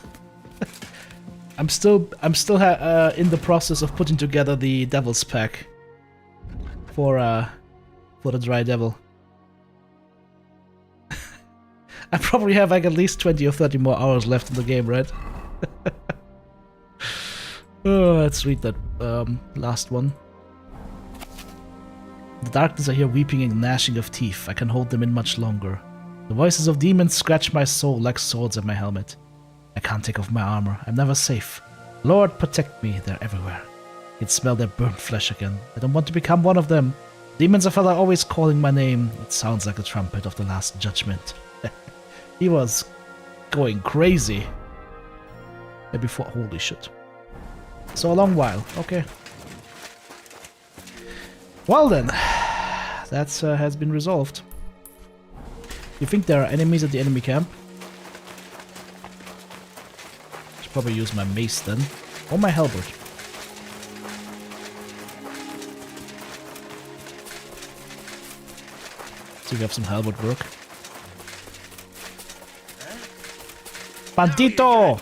I'm still in the process of putting together the Devil's Pack for the Dry Devil. I probably have like at least 20 or 30 more hours left in the game, right? Oh, let's read that last one. The darkness I hear weeping and gnashing of teeth. I can hold them in much longer. The voices of demons scratch my soul like swords at my helmet. I can't take off my armor. I'm never safe. Lord, protect me. They're everywhere. I can smell their burnt flesh again. I don't want to become one of them. Demons are fella always calling my name. It sounds like the trumpet of the last judgment. He was going crazy. Maybe for holy shit. So a long while. Okay. Well then, that has been resolved. You think there are enemies at the enemy camp? Should probably use my mace then, or my halberd. See if we have some halberd work. Bandito!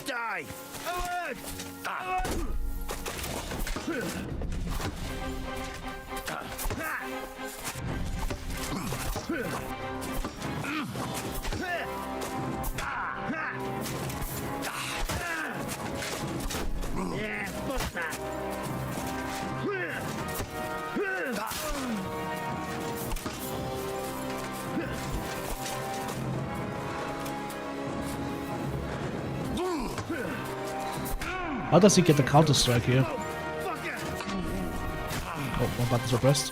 How does he get the counter strike here? Oh, one button's repressed.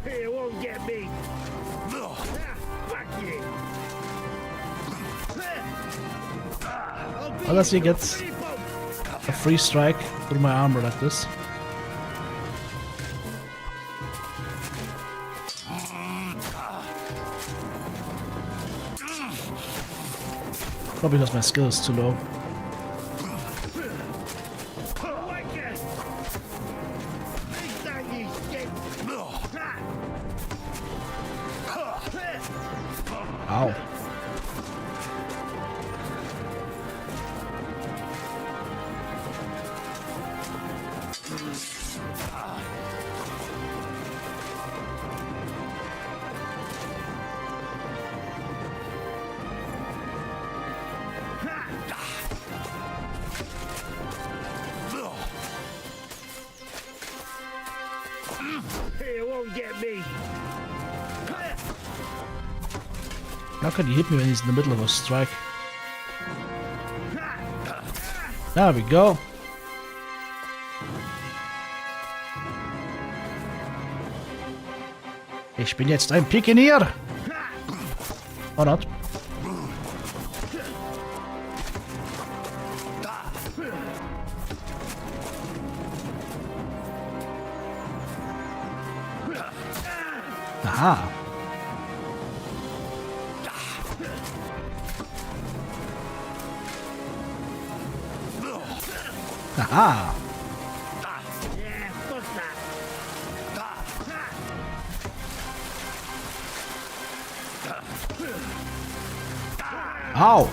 It won't get me. Unless he gets a free strike through my armor like this. Probably because my skill is too low. Ow. It won't get me. How can he hit me when he's in the middle of a strike? There we go. Ich bin jetzt ein Pikenier. Or not. Aha. Aha. Ow.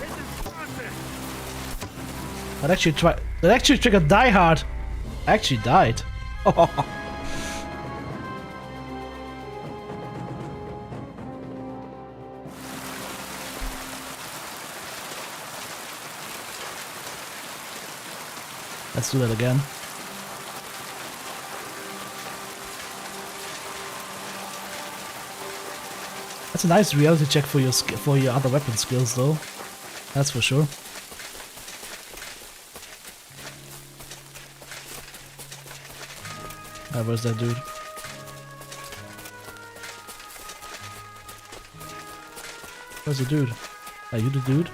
That actually triggered Die Hard. I actually died. Let's do that again. That's a nice reality check for your other weapon skills, though. That's for sure. Ah, where's that dude? Where's the dude? Are you the dude?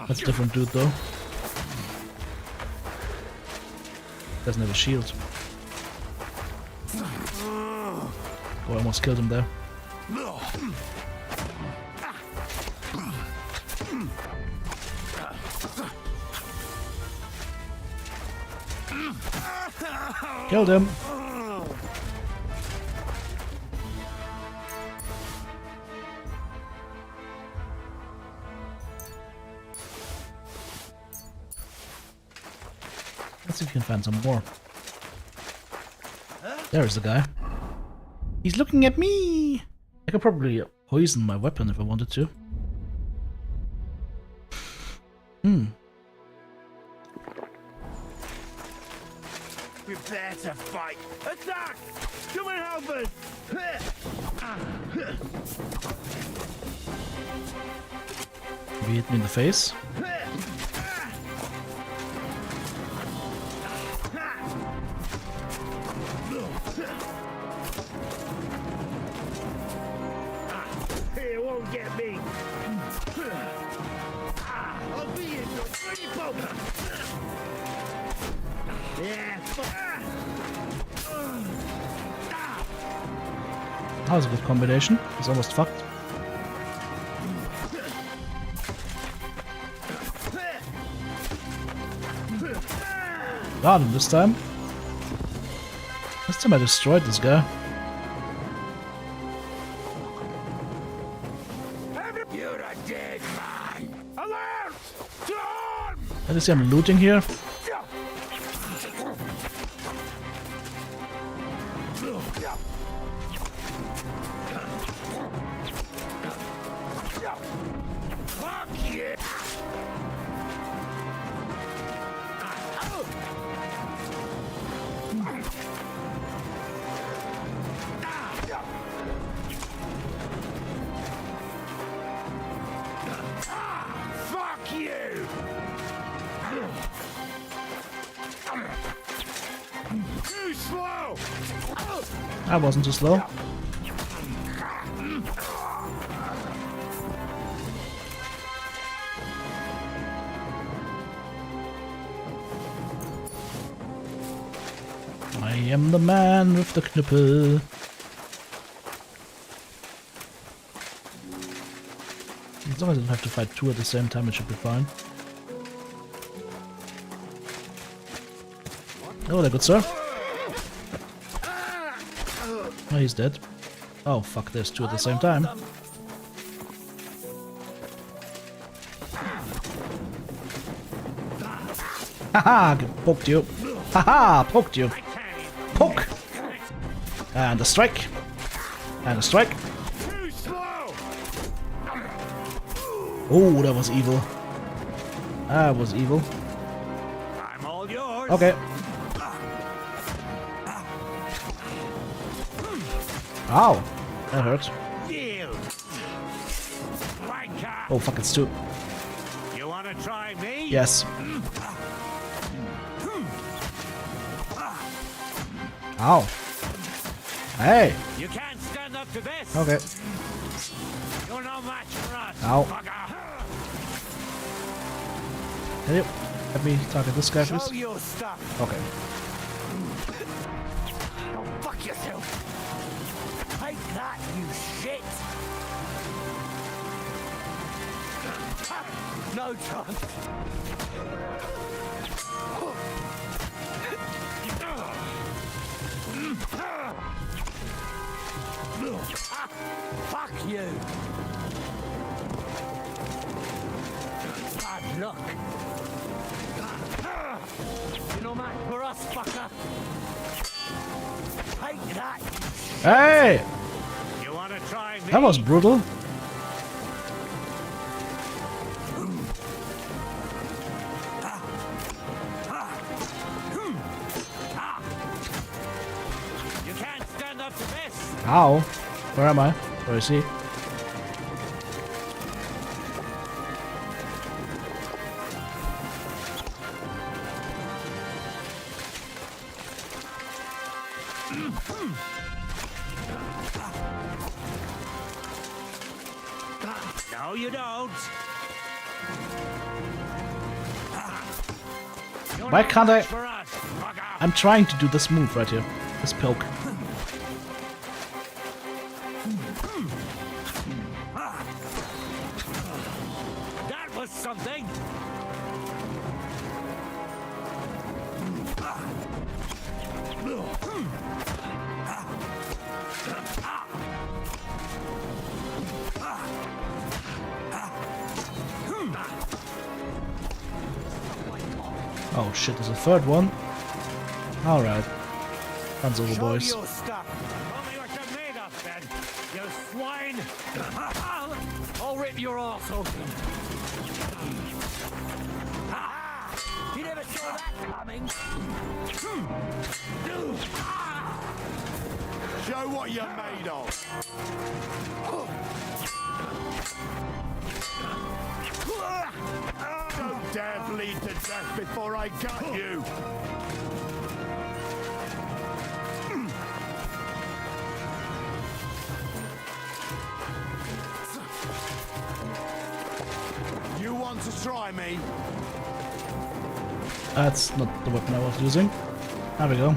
That's a different dude, though. Doesn't have a shield. Oh, I almost killed him there. Killed him. Let's see if we can find some more. There's the guy. He's looking at me! I could probably poison my weapon if I wanted to. Prepare to fight! Attack! Come and help us! He hit me in the face. It won't get me! I'll be in your pretty poker! Yeah! That was a good combination. He's almost fucked. Got him this time. This time I destroyed this guy. You're a dead man! Alert! To arm! Let me see, I'm looting here. Fuck you! Fuck you! Too slow! I wasn't too slow. I am the man with the knippel. As long as I don't have to fight two at the same time, it should be fine. Oh, there, good sir. Oh, he's dead. Oh, fuck, there's two at the same time. Haha, poked you. Haha, poked you. Poke! And a strike. And a strike. Oh, that was evil. That was evil. I'm all yours. Okay. Ow. That hurt. Oh, fuck, it's two. You wanna try me? Yes. Ow. Hey. You can't stand up to this. Okay. You're no match for us. Ow. Bugger. Can you let me target this guy, Show please? your stuff. Okay. Oh, fuck yourself. Take that, you shit. No chance. Fuck you. Bad luck. You know, man, for us, fucker. Take that. Hey! You wanna try me? That was brutal. You can't stand up to this. Ow. Where am I? Where is he? No, you don't. Why can't I? For us, bugger. I'm trying to do this move right here. This poke. That was something. Oh shit, there's a third one. Alright. Runs over, boys. Show your stuff. Tell me what you're made of, then. You swine. I'll rip your arse open. You never saw that coming. Show what you're made of. Don't dare bleed to death before I gut you. You want to try me? That's not the weapon I was using. There we go.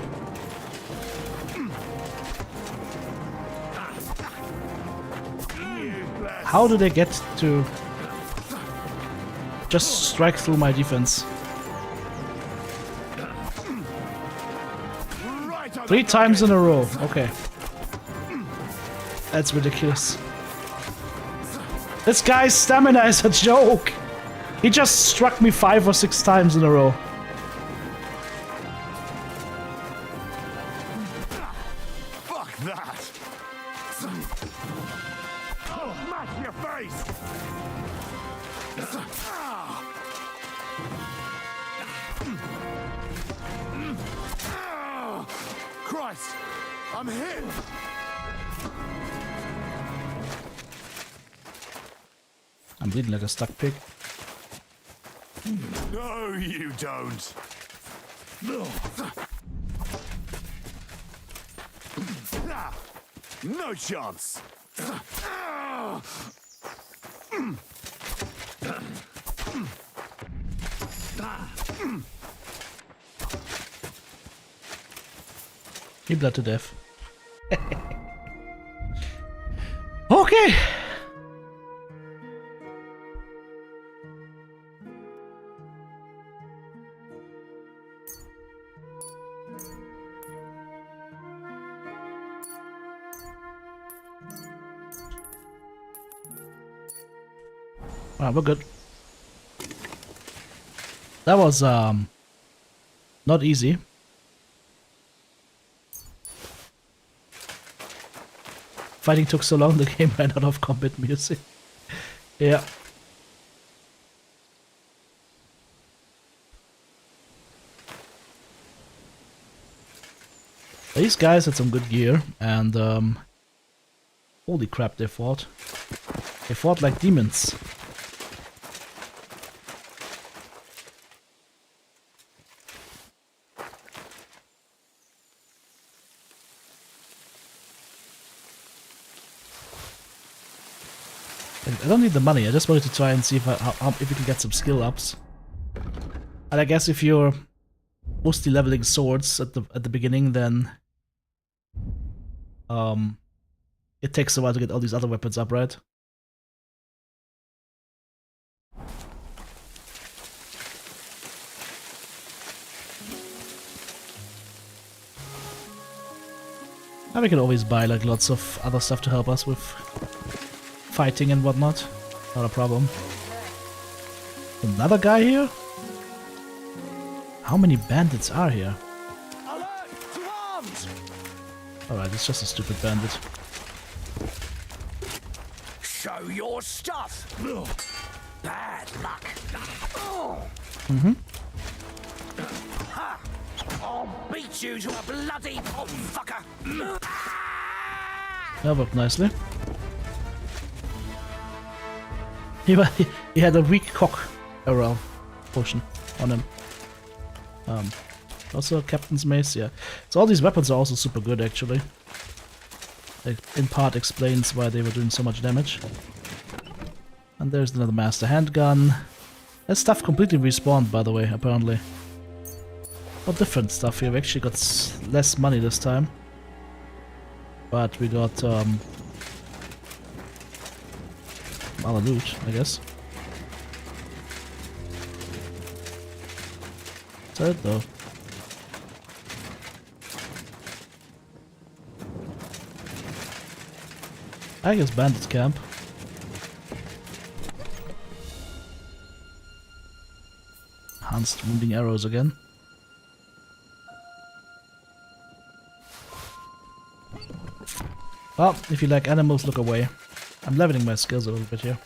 How do they get to just strike through my defense? 3 times in a row. Okay. That's ridiculous. This guy's stamina is a joke. He just struck me 5 or 6 times in a row. Fuck that! Oh, smash your face! Christ! I'm hit! I'm bleeding like a stuck pig. No, you don't. No chance. He bled to death. Okay. Alright, we're good. That was not easy. Fighting took so long, the game ran out of combat music. Yeah. These guys had some good gear, and holy crap, they fought. They fought like demons. I don't need the money, I just wanted to try and see if we can get some skill ups. And I guess if you're mostly leveling swords at the beginning, then it takes a while to get all these other weapons up, right? And we can always buy like lots of other stuff to help us with fighting and whatnot. Not a problem. Another guy here? How many bandits are here? Alright, it's just a stupid bandit. Show your stuff. Bad luck. Mm-hmm. Ha! I'll beat you to a bloody pulp, fucker. That worked nicely. He had a weak cock arrow potion on him. Also Captain's Mace, yeah. So all these weapons are also super good actually. It in part explains why they were doing so much damage. And there's another Master Handgun. That stuff completely respawned, by the way, apparently. Or different stuff here. We actually got less money this time. But we got other loot, I guess. Is that it though? I guess bandits camp. Enhanced wounding arrows again. Well, if you like animals, look away. I'm leveling my skills a little bit here.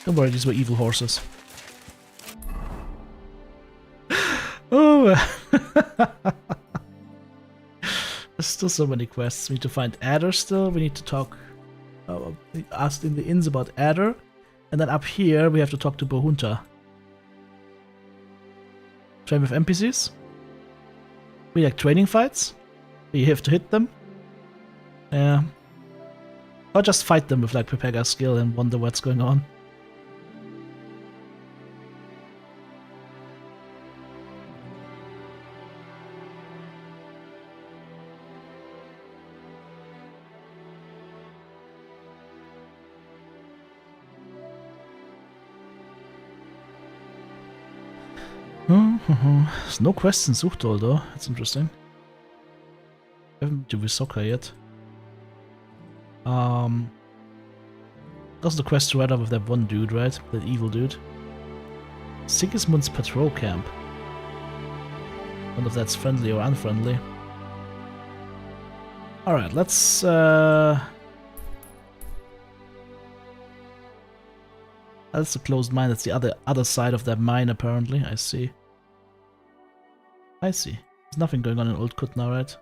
Don't worry, these were evil horses. Oh! There's still so many quests. We need to find Adder still. We need to talk... ask in the inns about Adder. And then up here we have to talk to Bohunta. Train with NPCs? We like training fights? You have to hit them? Yeah. Or just fight them with like Pepega skill and wonder what's going on. There's no quests in Suchtol though. That's interesting. I haven't been to Visoka yet. That's the quest to ride up with that one dude, right? That evil dude. Sigismund's patrol camp. I wonder if that's friendly or unfriendly. Alright, let's that's a closed mine. That's the other side of that mine apparently. I see. I see. There's nothing going on in Old Kut now, right?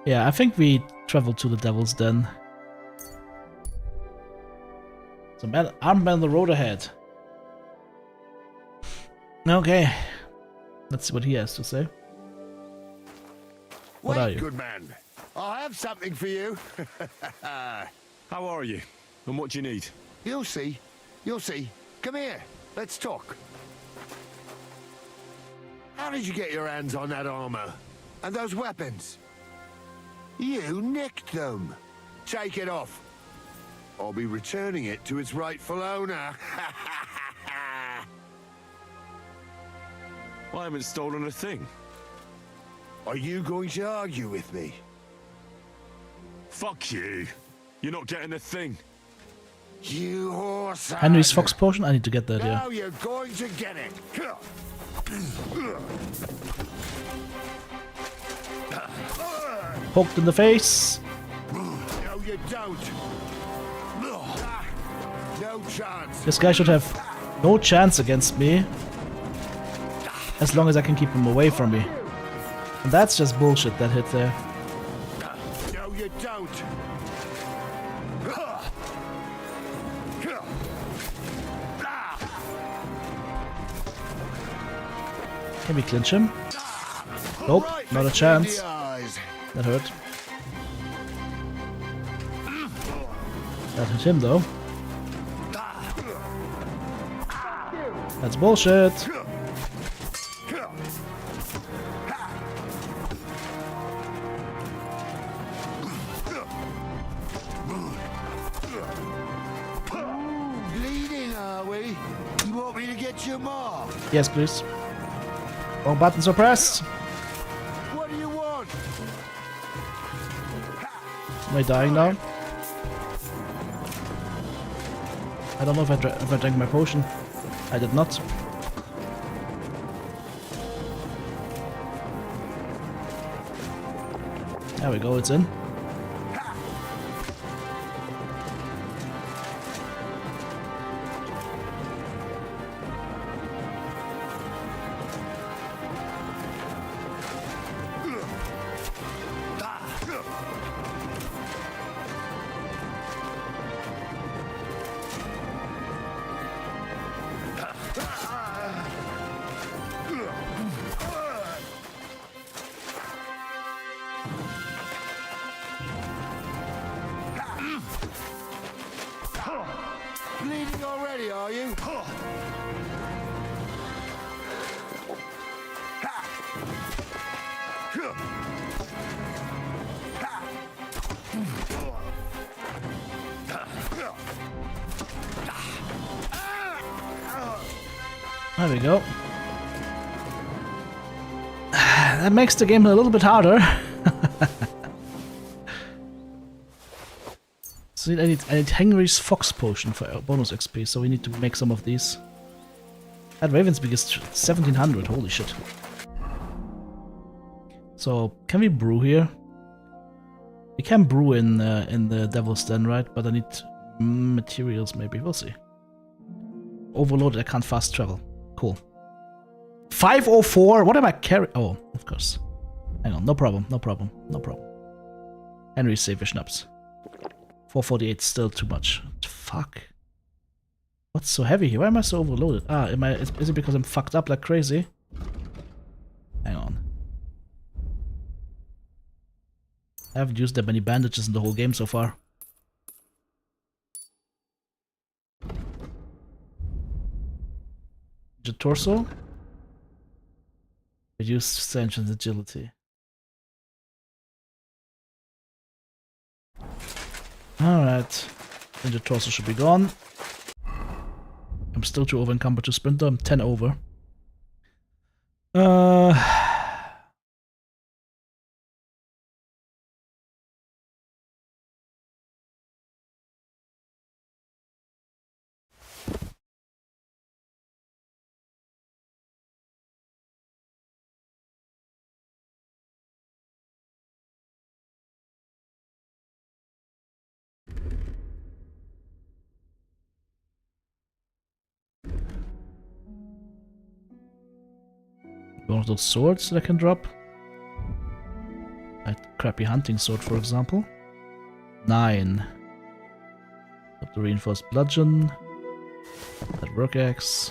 Yeah, I think we traveled to the Devil's Den. Some armed man on the road ahead. Okay. Let's see what he has to say. What are you? Good man. I have something for you. How are you? And what do you need? You'll see. You'll see. Come here. Let's talk. How did you get your hands on that armor? And those weapons? You nicked them. Take it off. I'll be returning it to its rightful owner. I haven't stolen a thing. Are you going to argue with me? Fuck you. You're not getting a thing. You horse. Henry's Fox potion? I need to get that, yeah. Now you're going to get it. Poked in the face. No, you don't. No chance. This guy should have no chance against me. As long as I can keep him away from me. That's just bullshit that hit there. No, you don't. Can we clinch him? Nope, not a chance. That hurt. That hit him though. That's bullshit. Bleeding, are we? You want me to get your mom? Yes, please. Wrong buttons are pressed. What do you want? Am I dying now? I don't know if I drank my potion. I did not. There we go, it's in. Bleeding already, are you? There we go. That makes the game a little bit harder. So I need Henry's Fox Potion for bonus XP, so we need to make some of these. That Ravenspeak is 1700, holy shit. So, can we brew here? We can brew in the Devil's Den, right? But I need materials maybe, we'll see. Overloaded, I can't fast travel. Cool. 504, what am I carrying? Oh, of course. Hang on, no problem, no problem, no problem. Henry's Savior Schnapps. 448 still too much. Fuck. What's so heavy here? Why am I so overloaded? Ah, is it because I'm fucked up like crazy? Hang on. I haven't used that many bandages in the whole game so far. The torso? Reduced strength and agility. Alright. Then the torso should be gone. I'm still too over encumbered to sprint though. I'm 10 over. One of those swords that I can drop. That crappy hunting sword, for example. 9. Got the reinforced bludgeon. That work axe.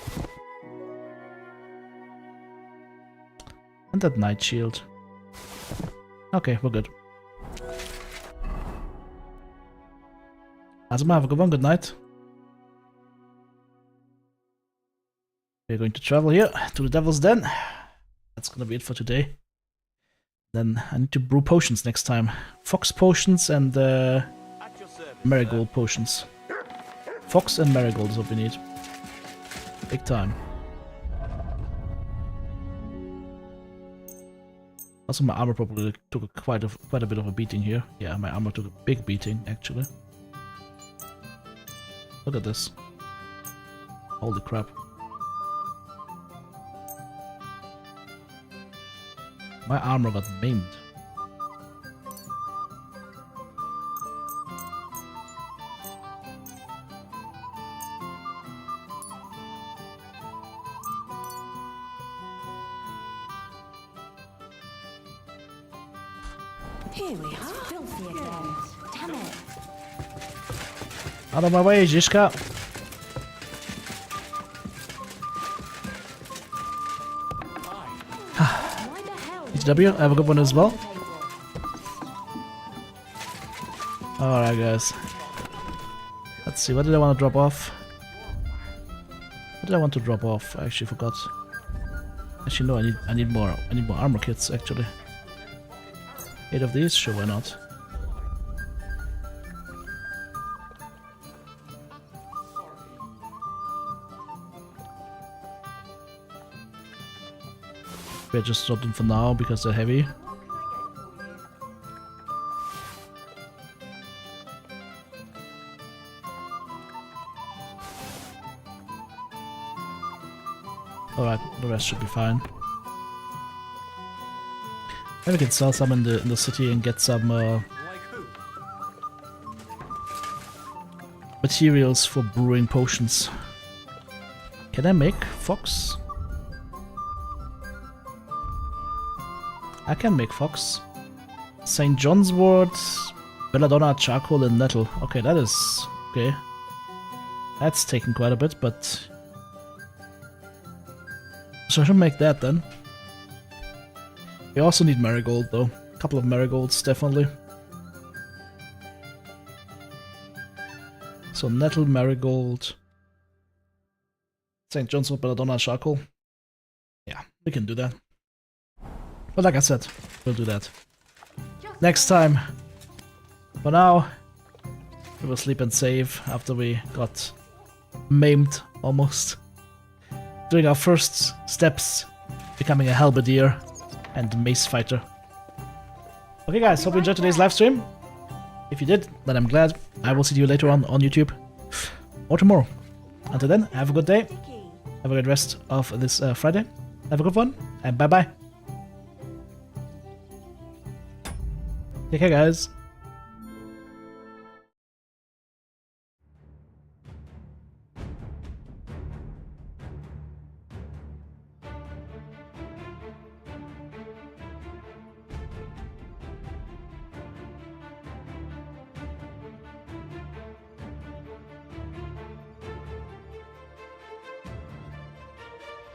And that knight shield. Okay, we're good. Azuma, have a good one, good night. We're going to travel here to the Devil's Den. That's gonna be it for today. Then I need to brew potions next time. Fox potions and marigold potions. Fox and marigold is what we need. Big time. Also, my armor probably took quite a bit of a beating here. Yeah, my armor took a big beating actually. Look at this. Holy crap. My armor got maimed. Here we are. Filthy again. Damn it. Out of my way, Zizka. TTB, have a good one as well. Alright guys. Let's see, what did I want to drop off? What did I want to drop off? I actually forgot. Actually no, I need more armor kits actually. 8 of these? Sure, why not? I just drop them for now because they're heavy. Alright, the rest should be fine. Maybe we can sell some in the city and get some materials for brewing potions. Can I make fox? I can make fox. St. John's wort, belladonna, charcoal, and nettle. Okay, that is okay. That's taken quite a bit, but so I should make that then. We also need marigold though. A couple of marigolds, definitely. So nettle, marigold, St. John's wort, belladonna, charcoal. Yeah, we can do that. But like I said, we'll do that next time. For now, we will sleep and save after we got maimed almost. Doing our first steps, becoming a halberdier and mace fighter. Okay guys, hope you enjoyed today's live stream. If you did, then I'm glad. I will see you later on YouTube or tomorrow. Until then, have a good day. Have a good rest of this Friday. Have a good one and bye bye. Take care guys.